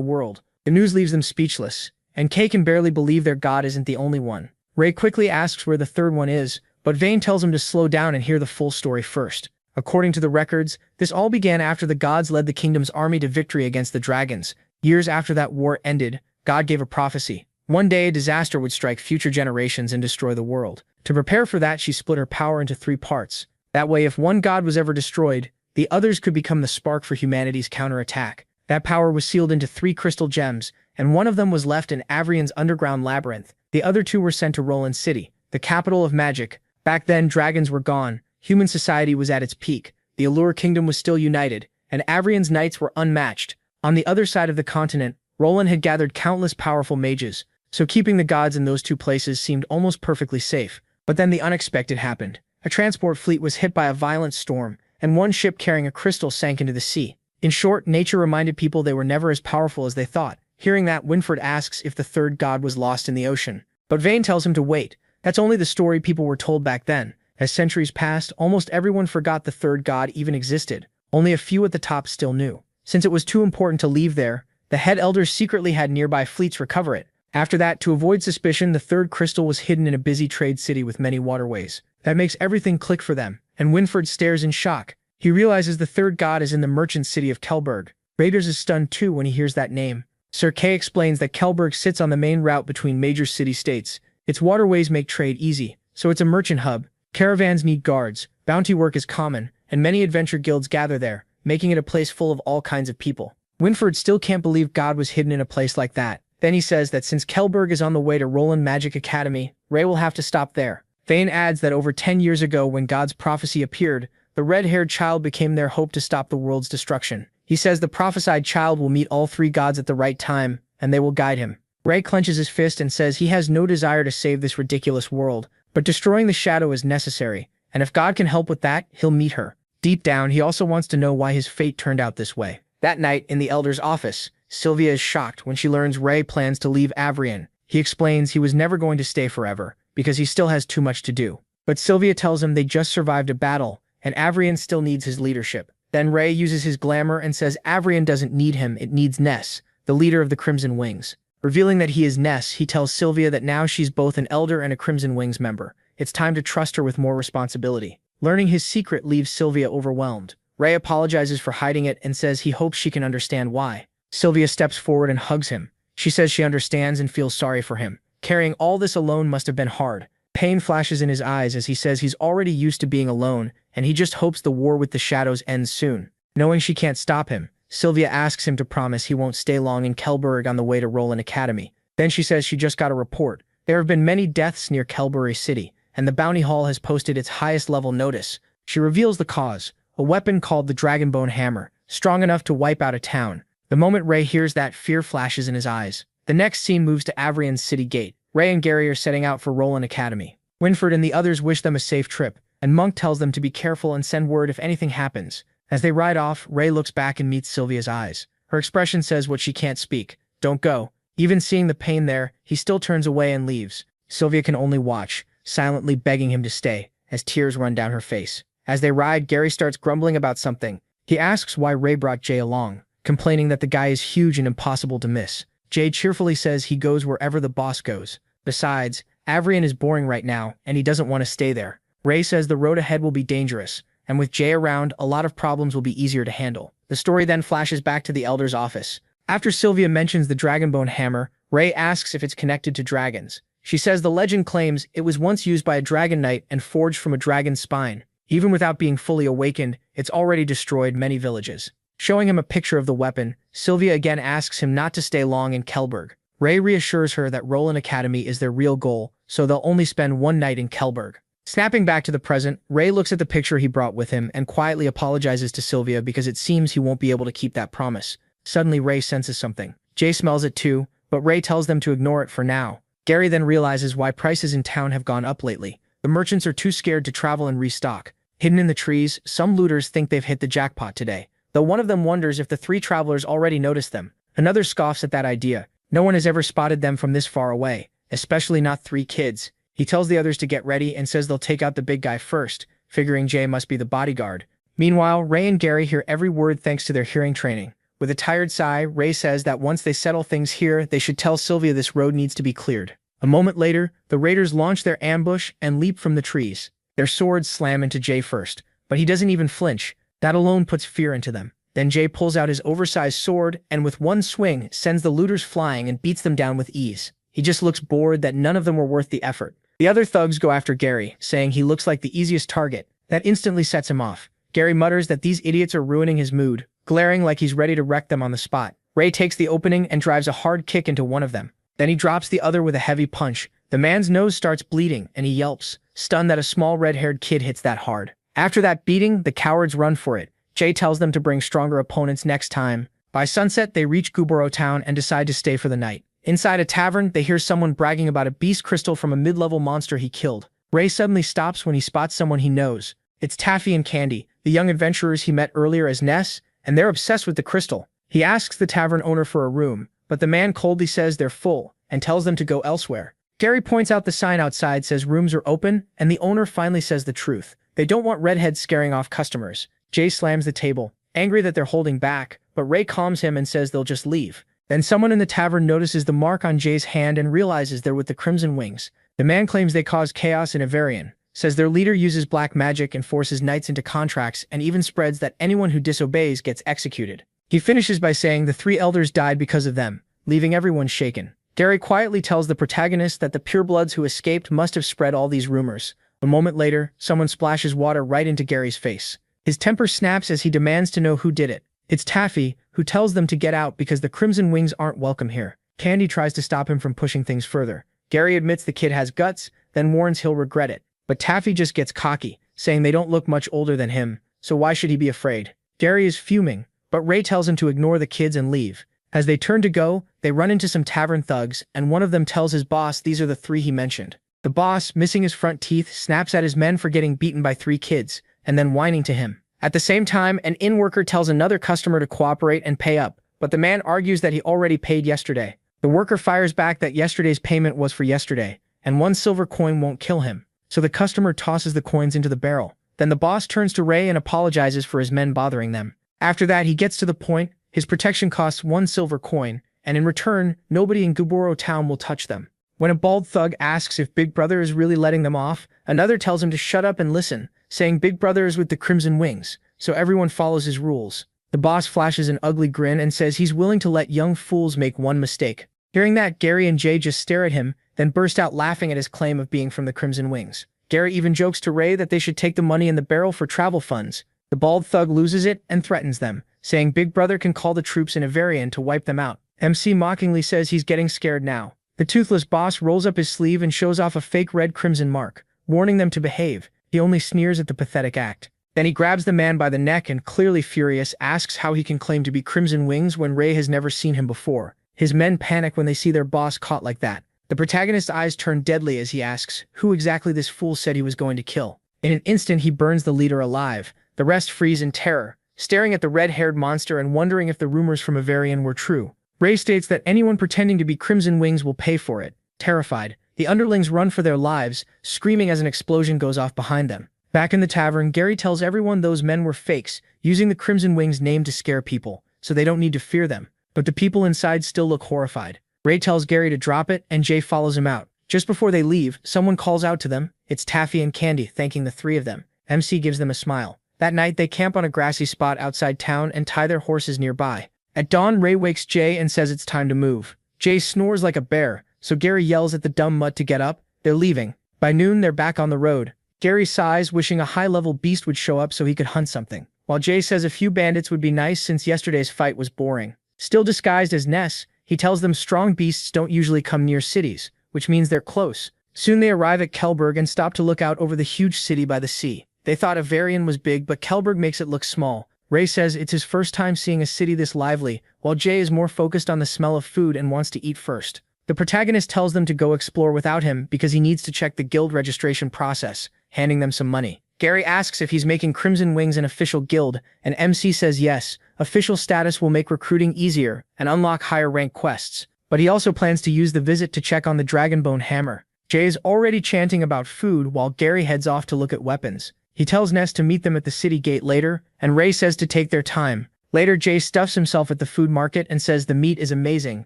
world. The news leaves them speechless, and Kay can barely believe their god isn't the only one. Ray quickly asks where the 3rd one is, but Vane tells him to slow down and hear the full story first. According to the records, this all began after the gods led the kingdom's army to victory against the dragons. Years after that war ended, God gave a prophecy. One day a disaster would strike future generations and destroy the world. To prepare for that, she split her power into 3 parts. That way, if one god was ever destroyed, the others could become the spark for humanity's counterattack. That power was sealed into 3 crystal gems, and one of them was left in Avrian's underground labyrinth. The other 2 were sent to Roland City, the capital of magic. Back then, dragons were gone, human society was at its peak, the Allure Kingdom was still united, and Avrian's knights were unmatched. On the other side of the continent, Roland had gathered countless powerful mages, so keeping the gods in those 2 places seemed almost perfectly safe. But then the unexpected happened. A transport fleet was hit by a violent storm, and one ship carrying a crystal sank into the sea. In short, nature reminded people they were never as powerful as they thought. Hearing that, Winfred asks if the 3rd god was lost in the ocean. But Vane tells him to wait. That's only the story people were told back then. As centuries passed, almost everyone forgot the 3rd god even existed. Only a few at the top still knew. Since it was too important to leave there, the head elders secretly had nearby fleets recover it. After that, to avoid suspicion, the 3rd crystal was hidden in a busy trade city with many waterways. That makes everything click for them, and Winfred stares in shock. He realizes the 3rd god is in the merchant city of Kelberg. Raiders is stunned too when he hears that name. Sir Kay explains that Kelberg sits on the main route between major city-states. Its waterways make trade easy, so it's a merchant hub. Caravans need guards, bounty work is common, and many adventure guilds gather there, making it a place full of all kinds of people. Winfred still can't believe God was hidden in a place like that. Then he says that since Kelberg is on the way to Roland Magic Academy, Ray will have to stop there. Thane adds that over 10 years ago when God's prophecy appeared, the red-haired child became their hope to stop the world's destruction. He says the prophesied child will meet all 3 gods at the right time, and they will guide him. Ray clenches his fist and says he has no desire to save this ridiculous world, but destroying the shadow is necessary, and if God can help with that, he'll meet her. Deep down, he also wants to know why his fate turned out this way. That night, in the Elder's office, Sylvia is shocked when she learns Ray plans to leave Avrian. He explains he was never going to stay forever, because he still has too much to do. But Sylvia tells him they just survived a battle, and Avrian still needs his leadership. Then Ray uses his glamour and says Avrian doesn't need him, it needs Ness, the leader of the Crimson Wings. Revealing that he is Ness, he tells Sylvia that now she's both an Elder and a Crimson Wings member. It's time to trust her with more responsibility. Learning his secret leaves Sylvia overwhelmed. Ray apologizes for hiding it and says he hopes she can understand why. Sylvia steps forward and hugs him. She says she understands and feels sorry for him. Carrying all this alone must have been hard. Pain flashes in his eyes as he says he's already used to being alone, and he just hopes the war with the shadows ends soon. Knowing she can't stop him, Sylvia asks him to promise he won't stay long in Kelberg on the way to Roland Academy. Then she says she just got a report. There have been many deaths near Kelbury City, and the Bounty Hall has posted its highest level notice. She reveals the cause, a weapon called the Dragonbone Hammer, strong enough to wipe out a town. The moment Ray hears that, fear flashes in his eyes. The next scene moves to Avrian's city gate. Ray and Gary are setting out for Roland Academy. Winfred and the others wish them a safe trip, and Monk tells them to be careful and send word if anything happens. As they ride off, Ray looks back and meets Sylvia's eyes. Her expression says what she can't speak. Don't go. Even seeing the pain there, he still turns away and leaves. Sylvia can only watch, silently begging him to stay, as tears run down her face. As they ride, Gary starts grumbling about something. He asks why Ray brought Jay along, complaining that the guy is huge and impossible to miss. Jay cheerfully says he goes wherever the boss goes. Besides, Avrian is boring right now, and he doesn't want to stay there. Ray says the road ahead will be dangerous, and with Jay around, a lot of problems will be easier to handle. The story then flashes back to the Elder's office. After Sylvia mentions the Dragonbone Hammer, Ray asks if it's connected to dragons. She says the legend claims it was once used by a dragon knight and forged from a dragon's spine. Even without being fully awakened, it's already destroyed many villages. Showing him a picture of the weapon, Sylvia again asks him not to stay long in Kelberg. Ray reassures her that Roland Academy is their real goal, so they'll only spend one night in Kelberg. Snapping back to the present, Ray looks at the picture he brought with him and quietly apologizes to Sylvia because it seems he won't be able to keep that promise. Suddenly, Ray senses something. Jay smells it too, but Ray tells them to ignore it for now. Gary then realizes why prices in town have gone up lately. The merchants are too scared to travel and restock. Hidden in the trees, some looters think they've hit the jackpot today, though one of them wonders if the 3 travelers already noticed them. Another scoffs at that idea. No one has ever spotted them from this far away, especially not 3 kids. He tells the others to get ready and says they'll take out the big guy first, figuring Jay must be the bodyguard. Meanwhile, Ray and Gary hear every word thanks to their hearing training. With a tired sigh, Ray says that once they settle things here, they should tell Sylvia this road needs to be cleared. A moment later, the raiders launch their ambush and leap from the trees. Their swords slam into Jay first, but he doesn't even flinch. That alone puts fear into them. Then Jay pulls out his oversized sword and with one swing sends the looters flying and beats them down with ease. He just looks bored that none of them were worth the effort. The other thugs go after Gary, saying he looks like the easiest target. That instantly sets him off. Gary mutters that these idiots are ruining his mood, glaring like he's ready to wreck them on the spot. Ray takes the opening and drives a hard kick into one of them. Then he drops the other with a heavy punch. The man's nose starts bleeding and he yelps, stunned that a small red-haired kid hits that hard. After that beating, the cowards run for it. Jay tells them to bring stronger opponents next time. By sunset, they reach Guboro Town and decide to stay for the night. Inside a tavern, they hear someone bragging about a beast crystal from a mid-level monster he killed. Ray suddenly stops when he spots someone he knows. It's Taffy and Candy, the young adventurers he met earlier as Ness, and they're obsessed with the crystal. He asks the tavern owner for a room, but the man coldly says they're full and tells them to go elsewhere. Gary points out the sign outside says rooms are open, and the owner finally says the truth. They don't want redheads scaring off customers. Jay slams the table, angry that they're holding back, but Ray calms him and says they'll just leave. Then someone in the tavern notices the mark on Jay's hand and realizes they're with the Crimson Wings. The man claims they caused chaos in Avarian, says their leader uses black magic and forces knights into contracts, and even spreads that anyone who disobeys gets executed. He finishes by saying the 3 elders died because of them, leaving everyone shaken. Gary quietly tells the protagonist that the purebloods who escaped must have spread all these rumors. A moment later, someone splashes water right into Gary's face. His temper snaps as he demands to know who did it. It's Taffy, who tells them to get out because the Crimson Wings aren't welcome here. Candy tries to stop him from pushing things further. Gary admits the kid has guts, then warns he'll regret it. But Taffy just gets cocky, saying they don't look much older than him, so why should he be afraid? Gary is fuming, but Ray tells him to ignore the kids and leave. As they turn to go, they run into some tavern thugs, and one of them tells his boss these are the 3 he mentioned. The boss, missing his front teeth, snaps at his men for getting beaten by 3 kids, and then whining to him. At the same time, an inn worker tells another customer to cooperate and pay up, but the man argues that he already paid yesterday. The worker fires back that yesterday's payment was for yesterday, and 1 silver coin won't kill him. So the customer tosses the coins into the barrel. Then the boss turns to Ray and apologizes for his men bothering them. After that, he gets to the point. His protection costs 1 silver coin, and in return, nobody in Guboro Town will touch them. When a bald thug asks if Big Brother is really letting them off, another tells him to shut up and listen, saying Big Brother is with the Crimson Wings, so everyone follows his rules. The boss flashes an ugly grin and says he's willing to let young fools make 1 mistake. Hearing that, Gary and Jay just stare at him, then burst out laughing at his claim of being from the Crimson Wings. Gary even jokes to Ray that they should take the money in the barrel for travel funds. The bald thug loses it and threatens them, saying Big Brother can call the troops in Avarian to wipe them out. MC mockingly says he's getting scared now. The toothless boss rolls up his sleeve and shows off a fake red crimson mark, warning them to behave. He only sneers at the pathetic act. Then he grabs the man by the neck and, clearly furious, asks how he can claim to be Crimson Wings when Ray has never seen him before. His men panic when they see their boss caught like that. The protagonist's eyes turn deadly as he asks who exactly this fool said he was going to kill. In an instant, he burns the leader alive. The rest freeze in terror, staring at the red-haired monster and wondering if the rumors from Avarian were true. Ray states that anyone pretending to be Crimson Wings will pay for it. Terrified, the underlings run for their lives, screaming as an explosion goes off behind them. Back in the tavern, Gary tells everyone those men were fakes, using the Crimson Wings name to scare people, so they don't need to fear them. But the people inside still look horrified. Ray tells Gary to drop it, and Jay follows him out. Just before they leave, someone calls out to them. It's Taffy and Candy, thanking the 3 of them. MC gives them a smile. That night, they camp on a grassy spot outside town and tie their horses nearby. At dawn, Ray wakes Jay and says it's time to move. Jay snores like a bear, so Gary yells at the dumb mutt to get up. They're leaving. By noon, they're back on the road. Gary sighs, wishing a high-level beast would show up so he could hunt something, while Jay says a few bandits would be nice since yesterday's fight was boring. Still disguised as Ness, he tells them strong beasts don't usually come near cities, which means they're close. Soon they arrive at Kelberg and stop to look out over the huge city by the sea. They thought Avarian was big, but Kelberg makes it look small. Ray says it's his first time seeing a city this lively, while Jay is more focused on the smell of food and wants to eat first. The protagonist tells them to go explore without him because he needs to check the guild registration process, handing them some money. Gary asks if he's making Crimson Wings an official guild, and MC says yes, official status will make recruiting easier and unlock higher rank quests. But he also plans to use the visit to check on the Dragonbone Hammer. Jay is already chanting about food while Gary heads off to look at weapons. He tells Ness to meet them at the city gate later, and Ray says to take their time. Later, Jay stuffs himself at the food market and says the meat is amazing,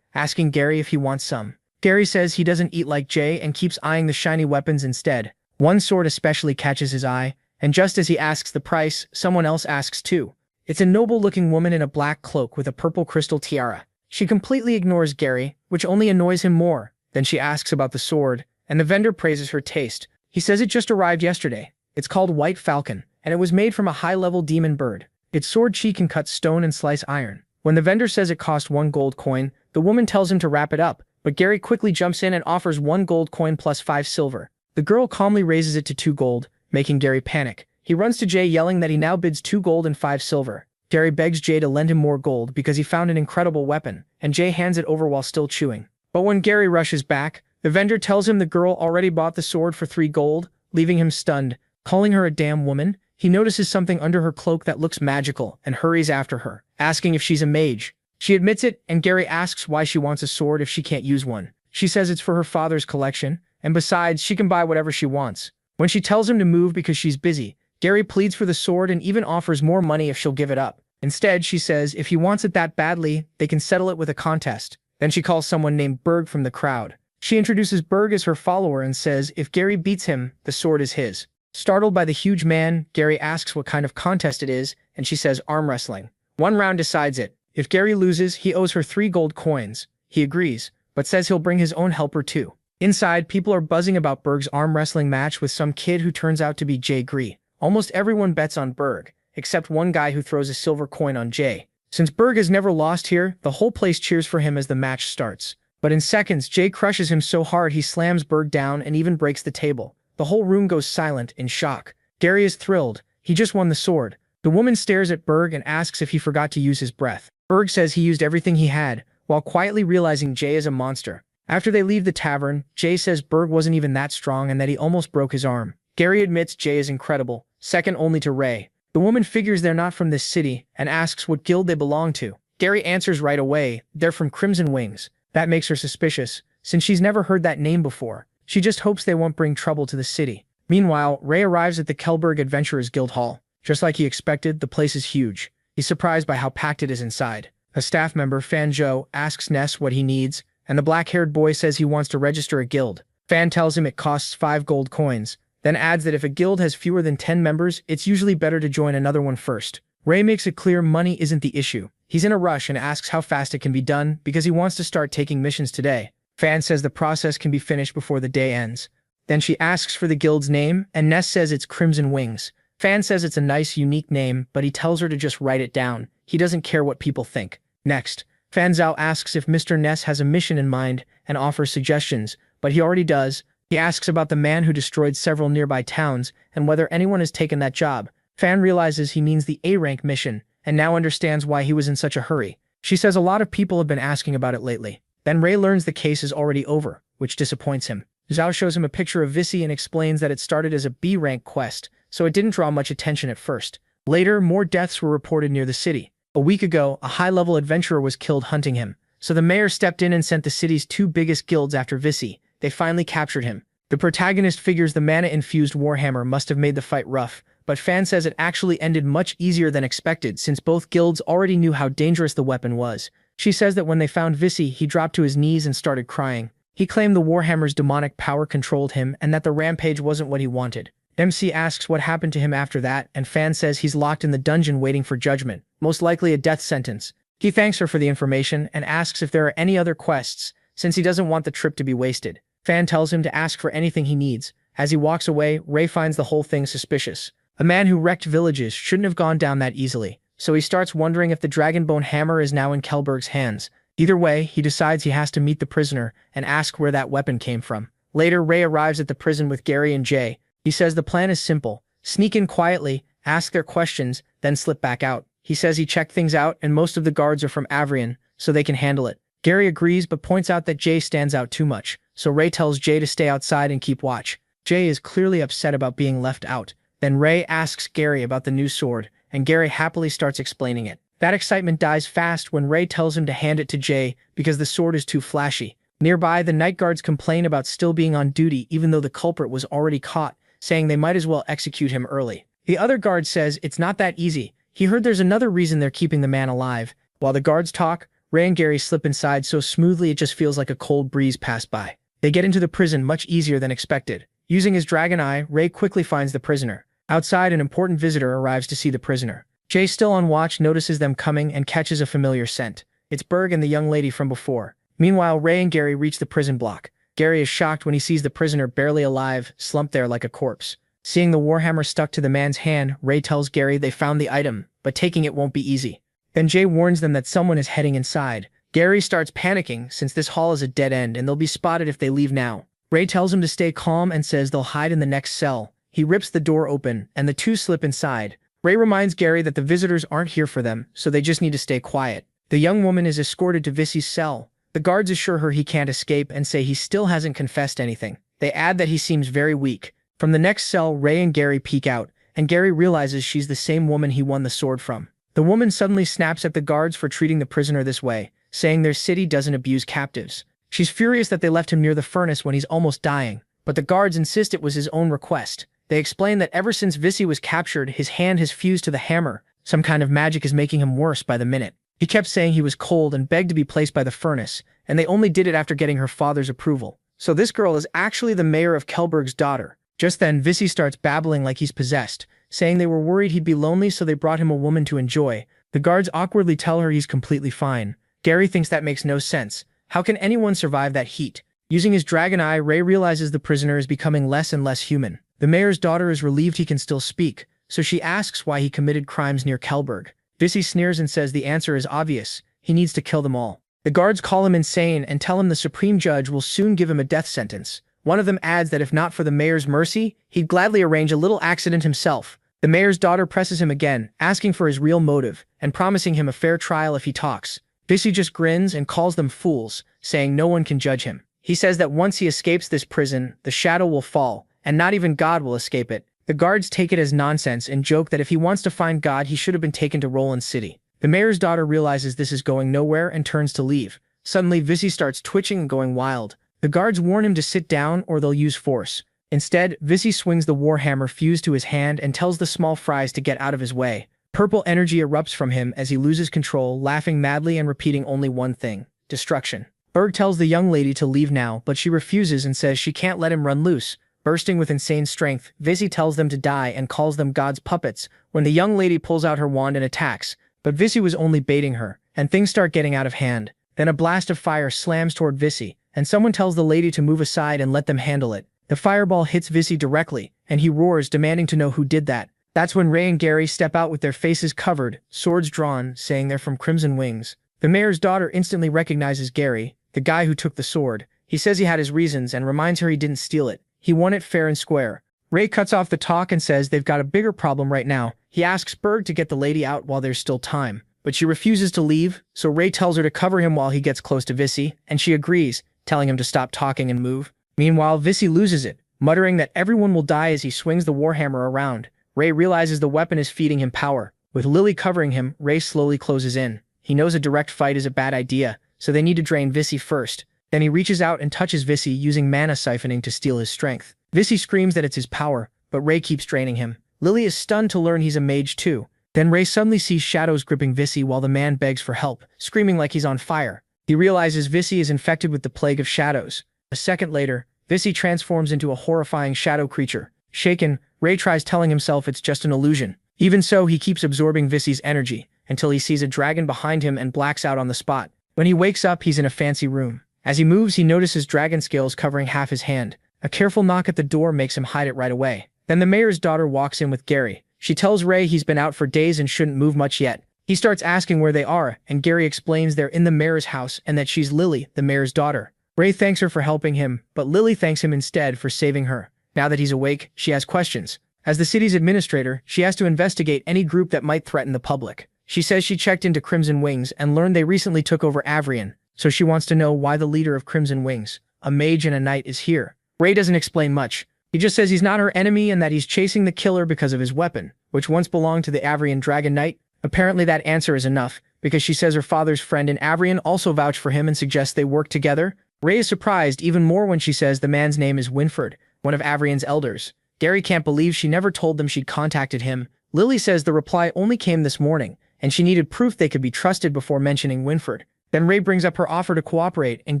asking Gary if he wants some. Gary says he doesn't eat like Jay and keeps eyeing the shiny weapons instead. One sword especially catches his eye, and just as he asks the price, someone else asks too. It's a noble-looking woman in a black cloak with a purple crystal tiara. She completely ignores Gary, which only annoys him more. Then she asks about the sword, and the vendor praises her taste. He says it just arrived yesterday. It's called White Falcon, and it was made from a high-level demon bird. Its sword chi can cut stone and slice iron. When the vendor says it cost 1 gold coin, the woman tells him to wrap it up, but Gary quickly jumps in and offers 1 gold coin plus 5 silver. The girl calmly raises it to 2 gold, making Gary panic. He runs to Jay yelling that he now bids 2 gold and 5 silver. Gary begs Jay to lend him more gold because he found an incredible weapon, and Jay hands it over while still chewing. But when Gary rushes back, the vendor tells him the girl already bought the sword for 3 gold, leaving him stunned. Calling her a damn woman, he notices something under her cloak that looks magical and hurries after her, asking if she's a mage. She admits it, and Gary asks why she wants a sword if she can't use one. She says it's for her father's collection, and besides, she can buy whatever she wants. When she tells him to move because she's busy, Gary pleads for the sword and even offers more money if she'll give it up. Instead, she says if he wants it that badly, they can settle it with a contest. Then she calls someone named Berg from the crowd. She introduces Berg as her follower and says if Gary beats him, the sword is his. Startled by the huge man, Gary asks what kind of contest it is, and she says arm wrestling. One round decides it. If Gary loses, he owes her 3 gold coins. He agrees, but says he'll bring his own helper too. Inside, people are buzzing about Berg's arm wrestling match with some kid who turns out to be Jay Gree. Almost everyone bets on Berg, except one guy who throws a silver coin on Jay. Since Berg has never lost here, the whole place cheers for him as the match starts. But in seconds, Jay crushes him so hard he slams Berg down and even breaks the table. The whole room goes silent in shock. Gary is thrilled. He just won the sword. The woman stares at Berg and asks if he forgot to use his breath. Berg says he used everything he had, while quietly realizing Jay is a monster. After they leave the tavern, Jay says Berg wasn't even that strong and that he almost broke his arm. Gary admits Jay is incredible, second only to Ray. The woman figures they're not from this city and asks what guild they belong to. Gary answers right away, they're from Crimson Wings. That makes her suspicious, since she's never heard that name before. She just hopes they won't bring trouble to the city. Meanwhile, Ray arrives at the Kelberg Adventurers Guild Hall. Just like he expected, the place is huge. He's surprised by how packed it is inside. A staff member, Fan Zhou, asks Ness what he needs, and the black-haired boy says he wants to register a guild. Fan tells him it costs 5 gold coins, then adds that if a guild has fewer than 10 members, it's usually better to join another one first. Ray makes it clear money isn't the issue. He's in a rush and asks how fast it can be done because he wants to start taking missions today. Fan says the process can be finished before the day ends. Then she asks for the guild's name, and Ness says it's Crimson Wings. Fan says it's a nice, unique name, but he tells her to just write it down. He doesn't care what people think. Next, Fan Zhao asks if Mr. Ness has a mission in mind and offers suggestions, but he already does. He asks about the man who destroyed several nearby towns and whether anyone has taken that job. Fan realizes he means the A-rank mission, and now understands why he was in such a hurry. She says a lot of people have been asking about it lately. Then Ray learns the case is already over, which disappoints him. Zhao shows him a picture of Visi and explains that it started as a B-rank quest, so it didn't draw much attention at first. Later, more deaths were reported near the city. A week ago, a high-level adventurer was killed hunting him, so the mayor stepped in and sent the city's 2 biggest guilds after Visi. They finally captured him. The protagonist figures the mana-infused warhammer must have made the fight rough, but Fan says it actually ended much easier than expected since both guilds already knew how dangerous the weapon was. She says that when they found Visi, he dropped to his knees and started crying. He claimed the warhammer's demonic power controlled him and that the rampage wasn't what he wanted. MC asks what happened to him after that, and Fan says he's locked in the dungeon waiting for judgment, most likely a death sentence. He thanks her for the information and asks if there are any other quests, since he doesn't want the trip to be wasted. Fan tells him to ask for anything he needs. As he walks away, Ray finds the whole thing suspicious. A man who wrecked villages shouldn't have gone down that easily, so he starts wondering if the Dragonbone hammer is now in Kelberg's hands. Either way, he decides he has to meet the prisoner and ask where that weapon came from. Later, Ray arrives at the prison with Gary and Jay. He says the plan is simple. Sneak in quietly, ask their questions, then slip back out. He says he checked things out and most of the guards are from Avrian, so they can handle it. Gary agrees but points out that Jay stands out too much, so Ray tells Jay to stay outside and keep watch. Jay is clearly upset about being left out. Then Ray asks Gary about the new sword, and Gary happily starts explaining it. That excitement dies fast when Ray tells him to hand it to Jay because the sword is too flashy. Nearby, the night guards complain about still being on duty even though the culprit was already caught, saying they might as well execute him early. The other guard says it's not that easy. He heard there's another reason they're keeping the man alive. While the guards talk, Ray and Gary slip inside so smoothly it just feels like a cold breeze passed by. They get into the prison much easier than expected. Using his dragon eye, Ray quickly finds the prisoner. Outside, an important visitor arrives to see the prisoner. Jay, still on watch, notices them coming and catches a familiar scent. It's Berg and the young lady from before. Meanwhile, Ray and Gary reach the prison block. Gary is shocked when he sees the prisoner barely alive, slumped there like a corpse. Seeing the warhammer stuck to the man's hand, Ray tells Gary they found the item, but taking it won't be easy. Then Jay warns them that someone is heading inside. Gary starts panicking since this hall is a dead end and they'll be spotted if they leave now. Ray tells him to stay calm and says they'll hide in the next cell. He rips the door open, and the two slip inside. Ray reminds Gary that the visitors aren't here for them, so they just need to stay quiet. The young woman is escorted to Vissy's cell. The guards assure her he can't escape and say he still hasn't confessed anything. They add that he seems very weak. From the next cell, Ray and Gary peek out, and Gary realizes she's the same woman he won the sword from. The woman suddenly snaps at the guards for treating the prisoner this way, saying their city doesn't abuse captives. She's furious that they left him near the furnace when he's almost dying, but the guards insist it was his own request. They explain that ever since Vissy was captured, his hand has fused to the hammer. Some kind of magic is making him worse by the minute. He kept saying he was cold and begged to be placed by the furnace, and they only did it after getting her father's approval. So this girl is actually the mayor of Kelberg's daughter. Just then, Vissy starts babbling like he's possessed, saying they were worried he'd be lonely so they brought him a woman to enjoy. The guards awkwardly tell her he's completely fine. Gary thinks that makes no sense. How can anyone survive that heat? Using his dragon eye, Ray realizes the prisoner is becoming less and less human. The mayor's daughter is relieved he can still speak, so she asks why he committed crimes near Kelberg. Vissy sneers and says the answer is obvious. He needs to kill them all. The guards call him insane and tell him the supreme judge will soon give him a death sentence. One of them adds that if not for the mayor's mercy, he'd gladly arrange a little accident himself. The mayor's daughter presses him again, asking for his real motive, and promising him a fair trial if he talks. Vissy just grins and calls them fools, saying no one can judge him. He says that once he escapes this prison, the shadow will fall, and not even God will escape it. The guards take it as nonsense and joke that if he wants to find God, he should have been taken to Roland City. The mayor's daughter realizes this is going nowhere and turns to leave. Suddenly, Vissy starts twitching and going wild. The guards warn him to sit down or they'll use force. Instead, Vissy swings the warhammer fused to his hand and tells the small fries to get out of his way. Purple energy erupts from him as he loses control, laughing madly and repeating only one thing: destruction. Berg tells the young lady to leave now, but she refuses and says she can't let him run loose. Bursting with insane strength, Vissy tells them to die and calls them God's puppets when the young lady pulls out her wand and attacks. But Vissy was only baiting her, and things start getting out of hand. Then a blast of fire slams toward Vissy, and someone tells the lady to move aside and let them handle it. The fireball hits Vissy directly, and he roars, demanding to know who did that. That's when Ray and Gary step out with their faces covered, swords drawn, saying they're from Crimson Wings. The mayor's daughter instantly recognizes Gary, the guy who took the sword. He says he had his reasons and reminds her he didn't steal it. He won it fair and square. Ray cuts off the talk and says they've got a bigger problem right now. He asks Berg to get the lady out while there's still time, but she refuses to leave, so Ray tells her to cover him while he gets close to Vissy, and she agrees, telling him to stop talking and move. Meanwhile, Vissy loses it, muttering that everyone will die as he swings the warhammer around. Ray realizes the weapon is feeding him power. With Lily covering him, Ray slowly closes in. He knows a direct fight is a bad idea, so they need to drain Vissy first. Then he reaches out and touches Vissy using mana siphoning to steal his strength. Vissy screams that it's his power, but Ray keeps draining him. Lily is stunned to learn he's a mage too. Then Ray suddenly sees shadows gripping Vissy while the man begs for help, screaming like he's on fire. He realizes Vissy is infected with the plague of shadows. A second later, Vissy transforms into a horrifying shadow creature. Shaken, Ray tries telling himself it's just an illusion. Even so, he keeps absorbing Vissy's energy, until he sees a dragon behind him and blacks out on the spot. When he wakes up, he's in a fancy room. As he moves, he notices dragon scales covering half his hand. A careful knock at the door makes him hide it right away. Then the mayor's daughter walks in with Gary. She tells Ray he's been out for days and shouldn't move much yet. He starts asking where they are, and Gary explains they're in the mayor's house and that she's Lily, the mayor's daughter. Ray thanks her for helping him, but Lily thanks him instead for saving her. Now that he's awake, she has questions. As the city's administrator, she has to investigate any group that might threaten the public. She says she checked into Crimson Wings and learned they recently took over Avrian, so she wants to know why the leader of Crimson Wings, a mage and a knight, is here. Ray doesn't explain much. He just says he's not her enemy and that he's chasing the killer because of his weapon, which once belonged to the Avrian Dragon Knight. Apparently that answer is enough, because she says her father's friend in Avrian also vouched for him and suggests they work together. Ray is surprised even more when she says the man's name is Winford, one of Avrian's elders. Gary can't believe she never told them she'd contacted him. Lily says the reply only came this morning, and she needed proof they could be trusted before mentioning Winford. Then Ray brings up her offer to cooperate and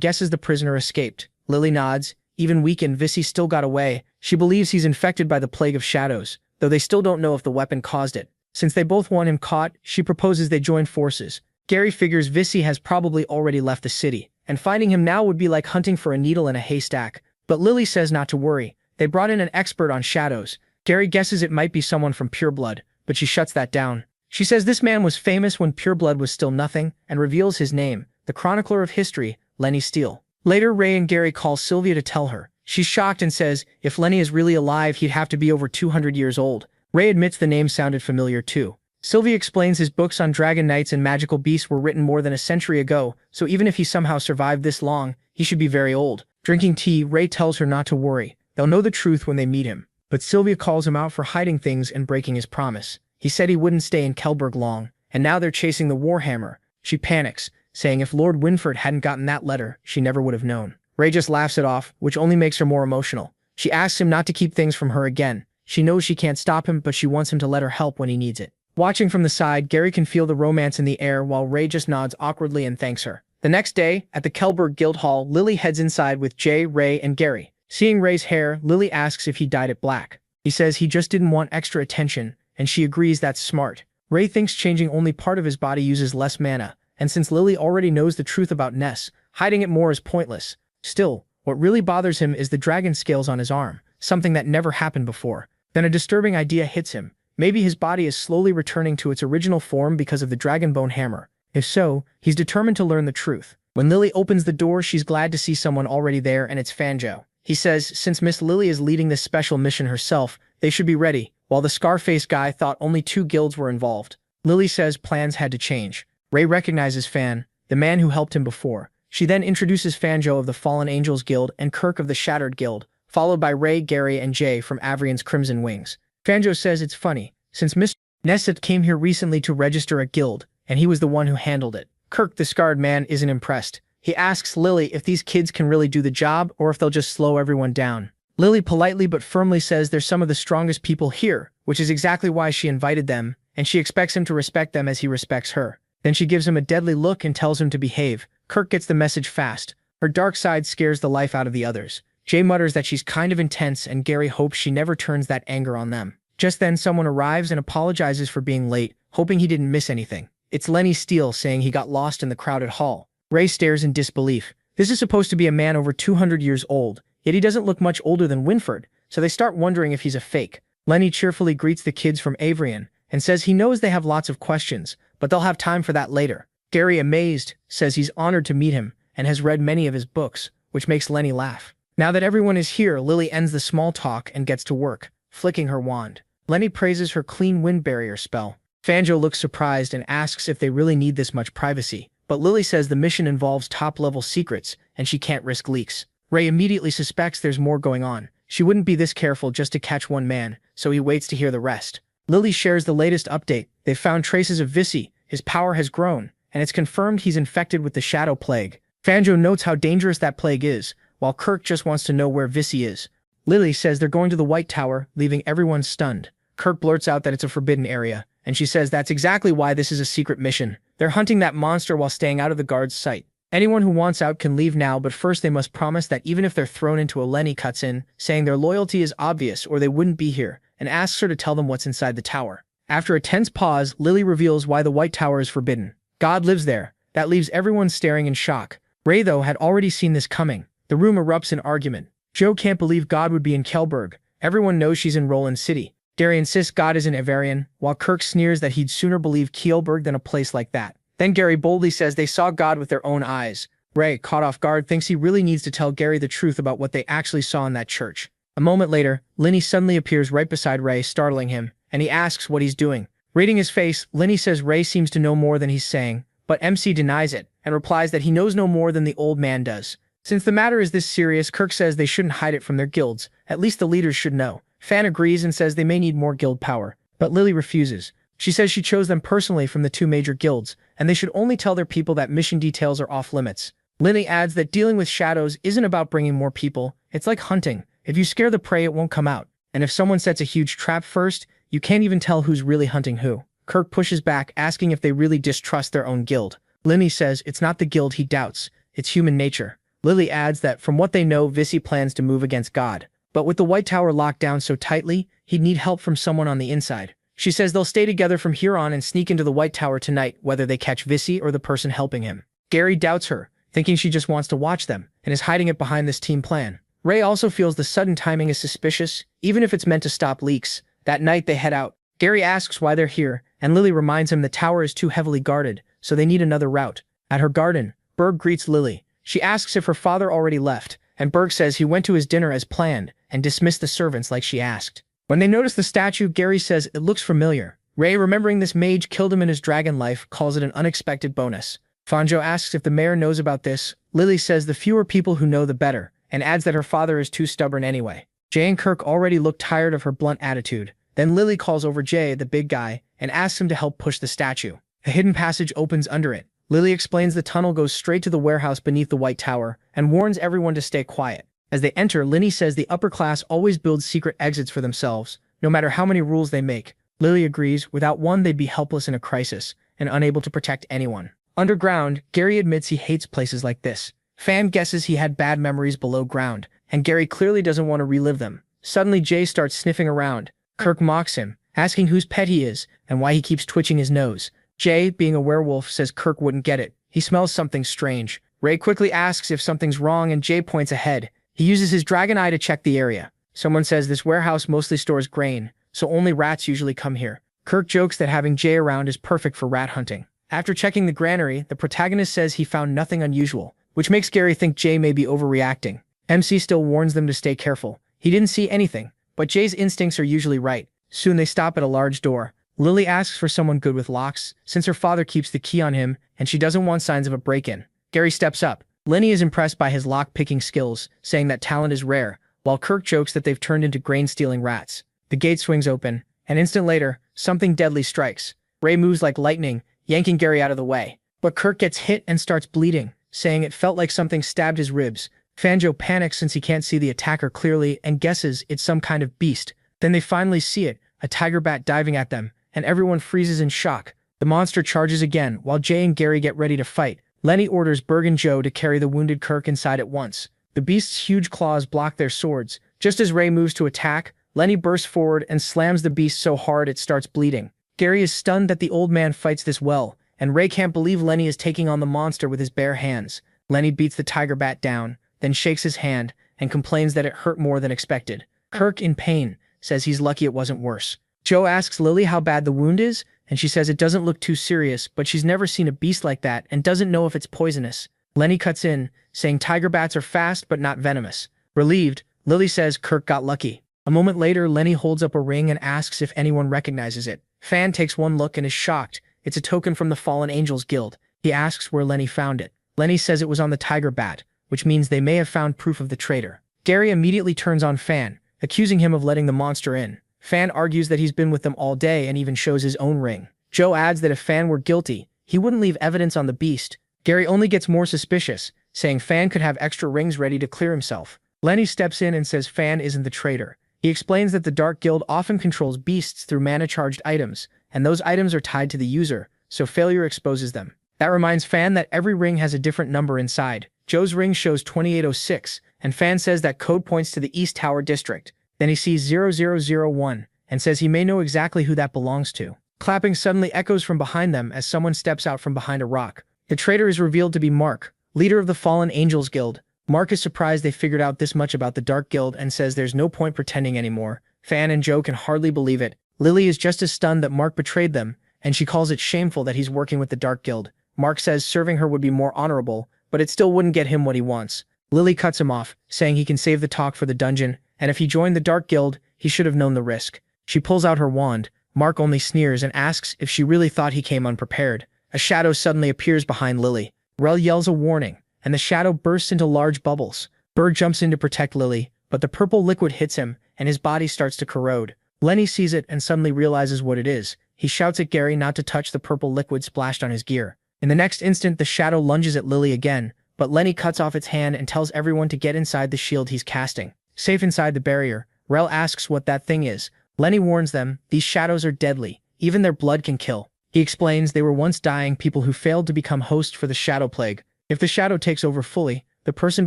guesses the prisoner escaped. Lily nods. Even weakened, Vissy still got away. She believes he's infected by the plague of shadows, though they still don't know if the weapon caused it. Since they both want him caught, she proposes they join forces. Gary figures Visi has probably already left the city, and finding him now would be like hunting for a needle in a haystack. But Lily says not to worry. They brought in an expert on shadows. Gary guesses it might be someone from Pureblood, but she shuts that down. She says this man was famous when Pureblood was still nothing, and reveals his name, the chronicler of history, Lenny Steele. Later, Ray and Gary call Sylvia to tell her. She's shocked and says, if Lenny is really alive, he'd have to be over 200 years old. Ray admits the name sounded familiar too. Sylvia explains his books on dragon knights and magical beasts were written more than a century ago, so even if he somehow survived this long, he should be very old. Drinking tea, Ray tells her not to worry. They'll know the truth when they meet him. But Sylvia calls him out for hiding things and breaking his promise. He said he wouldn't stay in Kelberg long, and now they're chasing the Warhammer. She panics, saying if Lord Winford hadn't gotten that letter, she never would have known. Ray just laughs it off, which only makes her more emotional. She asks him not to keep things from her again. She knows she can't stop him, but she wants him to let her help when he needs it. Watching from the side, Gary can feel the romance in the air while Ray just nods awkwardly and thanks her. The next day, at the Kelberg Guildhall, Lily heads inside with Jay, Ray, and Gary. Seeing Ray's hair, Lily asks if he dyed it black. He says he just didn't want extra attention, and she agrees that's smart. Ray thinks changing only part of his body uses less mana, and since Lily already knows the truth about Ness, hiding it more is pointless. Still, what really bothers him is the dragon scales on his arm, something that never happened before. Then a disturbing idea hits him. Maybe his body is slowly returning to its original form because of the dragonbone hammer. If so, he's determined to learn the truth. When Lily opens the door, she's glad to see someone already there, and it's Fanjo. He says since Miss Lily is leading this special mission herself, they should be ready, while the Scarface guy thought only 2 guilds were involved. Lily says plans had to change. Ray recognizes Fan, the man who helped him before. She then introduces Fanjo of the Fallen Angels Guild and Kirk of the Shattered Guild, followed by Ray, Gary, and Jay from Avrian's Crimson Wings. Fanjo says it's funny, since Mr. Nessett came here recently to register a guild, and he was the one who handled it. Kirk, the scarred man, isn't impressed. He asks Lily if these kids can really do the job or if they'll just slow everyone down. Lily politely but firmly says they're some of the strongest people here, which is exactly why she invited them, and she expects him to respect them as he respects her. Then she gives him a deadly look and tells him to behave. Kirk gets the message fast. Her dark side scares the life out of the others. Jay mutters that she's kind of intense, and Gary hopes she never turns that anger on them. Just then someone arrives and apologizes for being late, hoping he didn't miss anything. It's Lenny Steele saying he got lost in the crowded hall. Ray stares in disbelief. This is supposed to be a man over 200 years old, yet he doesn't look much older than Winford, so they start wondering if he's a fake. Lenny cheerfully greets the kids from Avrian, and says he knows they have lots of questions, but they'll have time for that later. Gary, amazed, says he's honored to meet him, and has read many of his books, which makes Lenny laugh. Now that everyone is here, Lily ends the small talk and gets to work, flicking her wand. Lenny praises her clean wind barrier spell. Fanjo looks surprised and asks if they really need this much privacy, but Lily says the mission involves top-level secrets, and she can't risk leaks. Ray immediately suspects there's more going on. She wouldn't be this careful just to catch one man, so he waits to hear the rest. Lily shares the latest update. They've found traces of Visi. His power has grown, and it's confirmed he's infected with the Shadow Plague. Fanjo notes how dangerous that plague is, while Kirk just wants to know where Visi is. Lily says they're going to the White Tower, leaving everyone stunned. Kirk blurts out that it's a forbidden area, and she says that's exactly why this is a secret mission. They're hunting that monster while staying out of the guard's sight. Anyone who wants out can leave now, but first they must promise that even if they're thrown into a Lenny cuts in, saying their loyalty is obvious or they wouldn't be here, and asks her to tell them what's inside the tower. After a tense pause, Lily reveals why the White Tower is forbidden. God lives there. That leaves everyone staring in shock. Ray, though, had already seen this coming. The room erupts in argument. Joe can't believe God would be in Kelberg. Everyone knows she's in Roland City. Gary insists God is in Avarian, while Kirk sneers that he'd sooner believe Kielberg than a place like that. Then Gary boldly says they saw God with their own eyes. Ray, caught off guard, thinks he really needs to tell Gary the truth about what they actually saw in that church. A moment later, Lenny suddenly appears right beside Ray, startling him, and he asks what he's doing. Reading his face, Lenny says Ray seems to know more than he's saying, but MC denies it, and replies that he knows no more than the old man does. Since the matter is this serious, Kirk says they shouldn't hide it from their guilds. At least the leaders should know. Fan agrees and says they may need more guild power, but Lily refuses. She says she chose them personally from the 2 major guilds, and they should only tell their people that mission details are off limits. Lily adds that dealing with shadows isn't about bringing more people, it's like hunting. If you scare the prey, it won't come out. And if someone sets a huge trap first, you can't even tell who's really hunting who. Kirk pushes back, asking if they really distrust their own guild. Lenny says it's not the guild he doubts, it's human nature. Lily adds that from what they know, Visi plans to move against God. But with the White Tower locked down so tightly, he'd need help from someone on the inside. She says they'll stay together from here on and sneak into the White Tower tonight, whether they catch Vissy or the person helping him. Gary doubts her, thinking she just wants to watch them, and is hiding it behind this team plan. Ray also feels the sudden timing is suspicious, even if it's meant to stop leaks. That night they head out. Gary asks why they're here, and Lily reminds him the tower is too heavily guarded, so they need another route. At her garden, Berg greets Lily. She asks if her father already left, and Berg says he went to his dinner as planned and dismissed the servants like she asked. When they notice the statue, Gary says it looks familiar. Ray, remembering this mage killed him in his dragon life, calls it an unexpected bonus. Fanjo asks if the mayor knows about this. Lily says the fewer people who know the better, and adds that her father is too stubborn anyway. Jay and Kirk already look tired of her blunt attitude. Then Lily calls over Jay, the big guy, and asks him to help push the statue. A hidden passage opens under it. Lily explains the tunnel goes straight to the warehouse beneath the White Tower, and warns everyone to stay quiet. As they enter, Linny says the upper class always builds secret exits for themselves, no matter how many rules they make. Lily agrees, without one they'd be helpless in a crisis, and unable to protect anyone. Underground, Gary admits he hates places like this. Fan guesses he had bad memories below ground, and Gary clearly doesn't want to relive them. Suddenly Jay starts sniffing around. Kirk mocks him, asking whose pet he is, and why he keeps twitching his nose. Jay, being a werewolf, says Kirk wouldn't get it. He smells something strange. Ray quickly asks if something's wrong, and Jay points ahead. He uses his dragon eye to check the area. Someone says this warehouse mostly stores grain, so only rats usually come here. Kirk jokes that having Jay around is perfect for rat hunting. After checking the granary, the protagonist says he found nothing unusual, which makes Gary think Jay may be overreacting. MC still warns them to stay careful. He didn't see anything, but Jay's instincts are usually right. Soon they stop at a large door. Lily asks for someone good with locks, since her father keeps the key on him, and she doesn't want signs of a break-in. Gary steps up. Lenny is impressed by his lock-picking skills, saying that talent is rare, while Kirk jokes that they've turned into grain-stealing rats. The gate swings open. An instant later, something deadly strikes. Ray moves like lightning, yanking Gary out of the way. But Kirk gets hit and starts bleeding, saying it felt like something stabbed his ribs. Fanjo panics since he can't see the attacker clearly and guesses it's some kind of beast. Then they finally see it, a tiger bat diving at them, and everyone freezes in shock. The monster charges again, while Jay and Gary get ready to fight. Lenny orders Berg and Joe to carry the wounded Kirk inside at once. The beast's huge claws block their swords. Just as Ray moves to attack, Lenny bursts forward and slams the beast so hard it starts bleeding. Gary is stunned that the old man fights this well, and Ray can't believe Lenny is taking on the monster with his bare hands. Lenny beats the tiger bat down, then shakes his hand, and complains that it hurt more than expected. Kirk, in pain, says he's lucky it wasn't worse. Joe asks Lily how bad the wound is, and she says it doesn't look too serious, but she's never seen a beast like that and doesn't know if it's poisonous. Lenny cuts in, saying tiger bats are fast but not venomous. Relieved, Lily says Kirk got lucky. A moment later, Lenny holds up a ring and asks if anyone recognizes it. Fan takes one look and is shocked. It's a token from the Fallen Angels Guild. He asks where Lenny found it. Lenny says it was on the tiger bat, which means they may have found proof of the traitor. Gary immediately turns on Fan, accusing him of letting the monster in. Fan argues that he's been with them all day and even shows his own ring. Joe adds that if Fan were guilty, he wouldn't leave evidence on the beast. Gary only gets more suspicious, saying Fan could have extra rings ready to clear himself. Lenny steps in and says Fan isn't the traitor. He explains that the Dark Guild often controls beasts through mana-charged items, and those items are tied to the user, so failure exposes them. That reminds Fan that every ring has a different number inside. Joe's ring shows 2806, and Fan says that code points to the East Tower District. Then he sees 0001, and says he may know exactly who that belongs to. Clapping suddenly echoes from behind them as someone steps out from behind a rock. The traitor is revealed to be Mark, leader of the Fallen Angels Guild. Mark is surprised they figured out this much about the Dark Guild and says there's no point pretending anymore. Fan and Joe can hardly believe it. Lily is just as stunned that Mark betrayed them, and she calls it shameful that he's working with the Dark Guild. Mark says serving her would be more honorable, but it still wouldn't get him what he wants. Lily cuts him off, saying he can save the talk for the dungeon, and if he joined the Dark Guild, he should have known the risk. She pulls out her wand. Mark only sneers and asks if she really thought he came unprepared. A shadow suddenly appears behind Lily. Rel yells a warning, and the shadow bursts into large bubbles. Berg jumps in to protect Lily, but the purple liquid hits him, and his body starts to corrode. Lenny sees it and suddenly realizes what it is. He shouts at Gary not to touch the purple liquid splashed on his gear. In the next instant, the shadow lunges at Lily again, but Lenny cuts off its hand and tells everyone to get inside the shield he's casting. Safe inside the barrier, Rel asks what that thing is. Lenny warns them, these shadows are deadly. Even their blood can kill. He explains they were once dying people who failed to become host for the shadow plague. If the shadow takes over fully, the person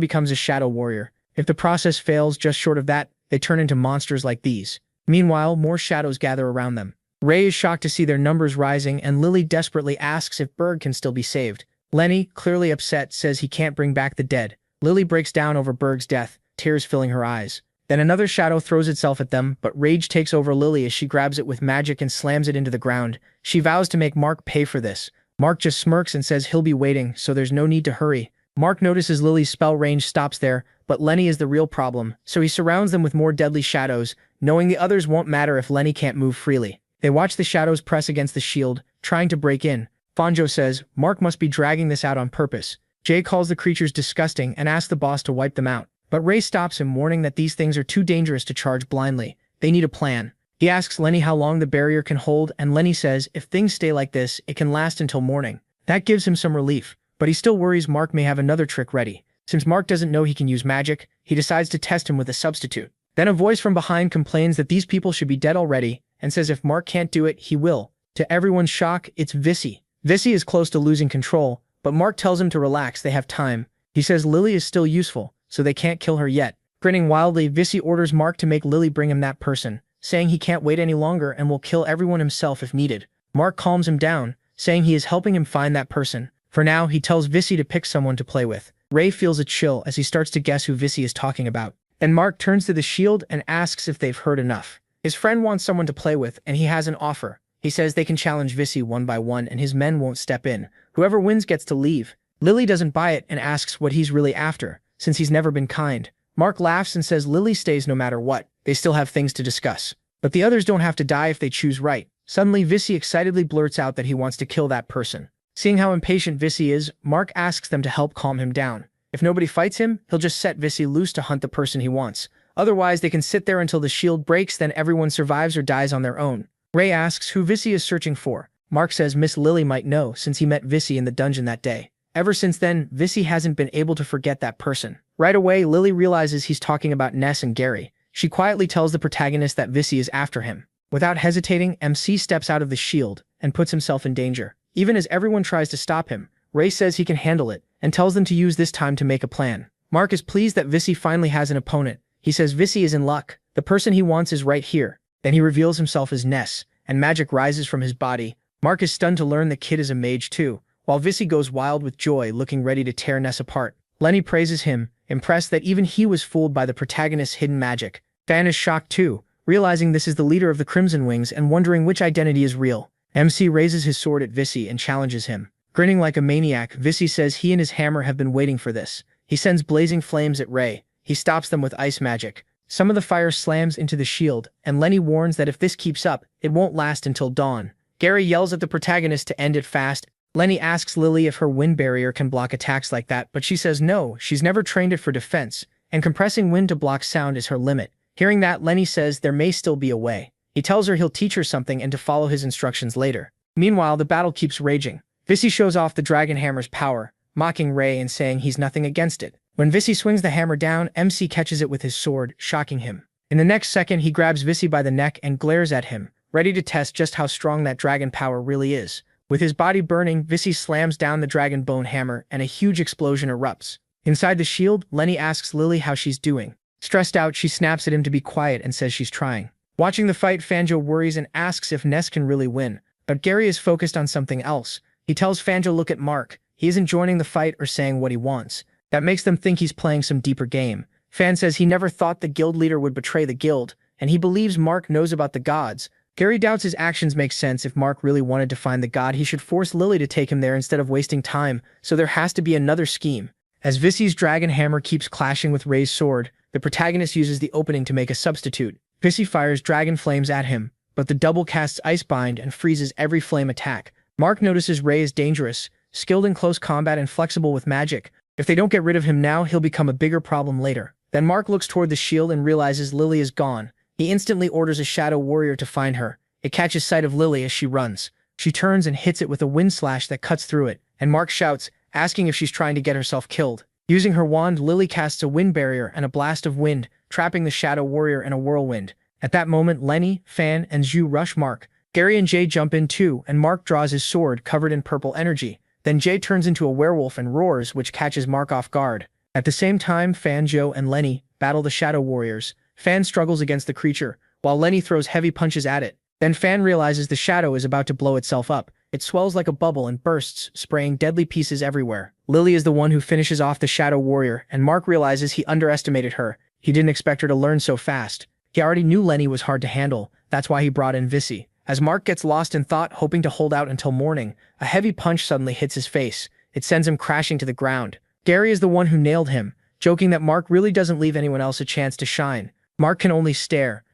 becomes a shadow warrior. If the process fails just short of that, they turn into monsters like these. Meanwhile, more shadows gather around them. Ray is shocked to see their numbers rising, and Lily desperately asks if Berg can still be saved. Lenny, clearly upset, says he can't bring back the dead. Lily breaks down over Berg's death, tears filling her eyes. Then another shadow throws itself at them, but rage takes over Lily as she grabs it with magic and slams it into the ground. She vows to make Mark pay for this. Mark just smirks and says he'll be waiting, so there's no need to hurry. Mark notices Lily's spell range stops there, but Lenny is the real problem, so he surrounds them with more deadly shadows, knowing the others won't matter if Lenny can't move freely. They watch the shadows press against the shield, trying to break in. Fanjo says Mark must be dragging this out on purpose. Jay calls the creatures disgusting and asks the boss to wipe them out. But Ray stops him, warning that these things are too dangerous to charge blindly. They need a plan. He asks Lenny how long the barrier can hold, and Lenny says if things stay like this, it can last until morning. That gives him some relief, but he still worries Mark may have another trick ready. Since Mark doesn't know he can use magic, he decides to test him with a substitute. Then a voice from behind complains that these people should be dead already, and says if Mark can't do it, he will. To everyone's shock, it's Vissy. Vissy is close to losing control, but Mark tells him to relax, they have time. He says Lily is still useful, so they can't kill her yet. Grinning wildly, Vissy orders Mark to make Lily bring him that person, saying he can't wait any longer and will kill everyone himself if needed. Mark calms him down, saying he is helping him find that person. For now, he tells Vissy to pick someone to play with. Ray feels a chill as he starts to guess who Vissy is talking about. Then Mark turns to the shield and asks if they've heard enough. His friend wants someone to play with, and he has an offer. He says they can challenge Vissy one by one and his men won't step in. Whoever wins gets to leave. Lily doesn't buy it and asks what he's really after, since he's never been kind. Mark laughs and says Lily stays no matter what. They still have things to discuss. But the others don't have to die if they choose right. Suddenly, Vissy excitedly blurts out that he wants to kill that person. Seeing how impatient Vissy is, Mark asks them to help calm him down. If nobody fights him, he'll just set Vissy loose to hunt the person he wants. Otherwise, they can sit there until the shield breaks, then everyone survives or dies on their own. Ray asks who Vissy is searching for. Mark says Miss Lily might know since he met Vissy in the dungeon that day. Ever since then, Vissy hasn't been able to forget that person. Right away, Lily realizes he's talking about Ness and Gary. She quietly tells the protagonist that Vissy is after him. Without hesitating, MC steps out of the shield and puts himself in danger. Even as everyone tries to stop him, Ray says he can handle it and tells them to use this time to make a plan. Mark is pleased that Vissy finally has an opponent. He says Vissy is in luck. The person he wants is right here. Then he reveals himself as Ness, and magic rises from his body. Mark is stunned to learn the kid is a mage too, while Vissy goes wild with joy, looking ready to tear Ness apart. Lenny praises him, impressed that even he was fooled by the protagonist's hidden magic. Fan is shocked too, realizing this is the leader of the Crimson Wings and wondering which identity is real. MC raises his sword at Vissy and challenges him. Grinning like a maniac, Vissy says he and his hammer have been waiting for this. He sends blazing flames at Ray. He stops them with ice magic. Some of the fire slams into the shield, and Lenny warns that if this keeps up, it won't last until dawn. Gary yells at the protagonist to end it fast. Lenny asks Lily if her wind barrier can block attacks like that, but she says no, she's never trained it for defense, and compressing wind to block sound is her limit. Hearing that, Lenny says there may still be a way. He tells her he'll teach her something and to follow his instructions later. Meanwhile, the battle keeps raging. Vissy shows off the dragon hammer's power, mocking Ray and saying he's nothing against it. When Vissy swings the hammer down, MC catches it with his sword, shocking him. In the next second, he grabs Vissy by the neck and glares at him, ready to test just how strong that dragon power really is. With his body burning, Vissy slams down the dragon bone hammer and a huge explosion erupts. Inside the shield, Lenny asks Lily how she's doing. Stressed out, she snaps at him to be quiet and says she's trying. Watching the fight, Fanjo worries and asks if Ness can really win, but Gary is focused on something else. He tells Fanjo look at Mark. He isn't joining the fight or saying what he wants. That makes them think he's playing some deeper game. Fan says he never thought the guild leader would betray the guild, and he believes Mark knows about the gods. Gary doubts his actions make sense. If Mark really wanted to find the god, he should force Lily to take him there instead of wasting time, so there has to be another scheme. As Vissy's dragon hammer keeps clashing with Ray's sword, the protagonist uses the opening to make a substitute. Vissy fires dragon flames at him, but the double casts Icebind and freezes every flame attack. Mark notices Ray is dangerous, skilled in close combat and flexible with magic. If they don't get rid of him now, he'll become a bigger problem later. Then Mark looks toward the shield and realizes Lily is gone. He instantly orders a shadow warrior to find her. It catches sight of Lily as she runs. She turns and hits it with a wind slash that cuts through it, and Mark shouts, asking if she's trying to get herself killed. Using her wand, Lily casts a wind barrier and a blast of wind, trapping the shadow warrior in a whirlwind. At that moment, Lenny, Fan, and Zhu rush Mark. Gary and Jay jump in too, and Mark draws his sword covered in purple energy. Then Jay turns into a werewolf and roars, which catches Mark off guard. At the same time, Fan, Joe, and Lenny battle the shadow warriors. Fan struggles against the creature, while Lenny throws heavy punches at it. Then Fan realizes the shadow is about to blow itself up. It swells like a bubble and bursts, spraying deadly pieces everywhere. Lily is the one who finishes off the Shadow Warrior, and Mark realizes he underestimated her. He didn't expect her to learn so fast. He already knew Lenny was hard to handle, that's why he brought in Vissy. As Mark gets lost in thought, hoping to hold out until morning, a heavy punch suddenly hits his face. It sends him crashing to the ground. Gary is the one who nailed him, joking that Mark really doesn't leave anyone else a chance to shine. Mark can only stare,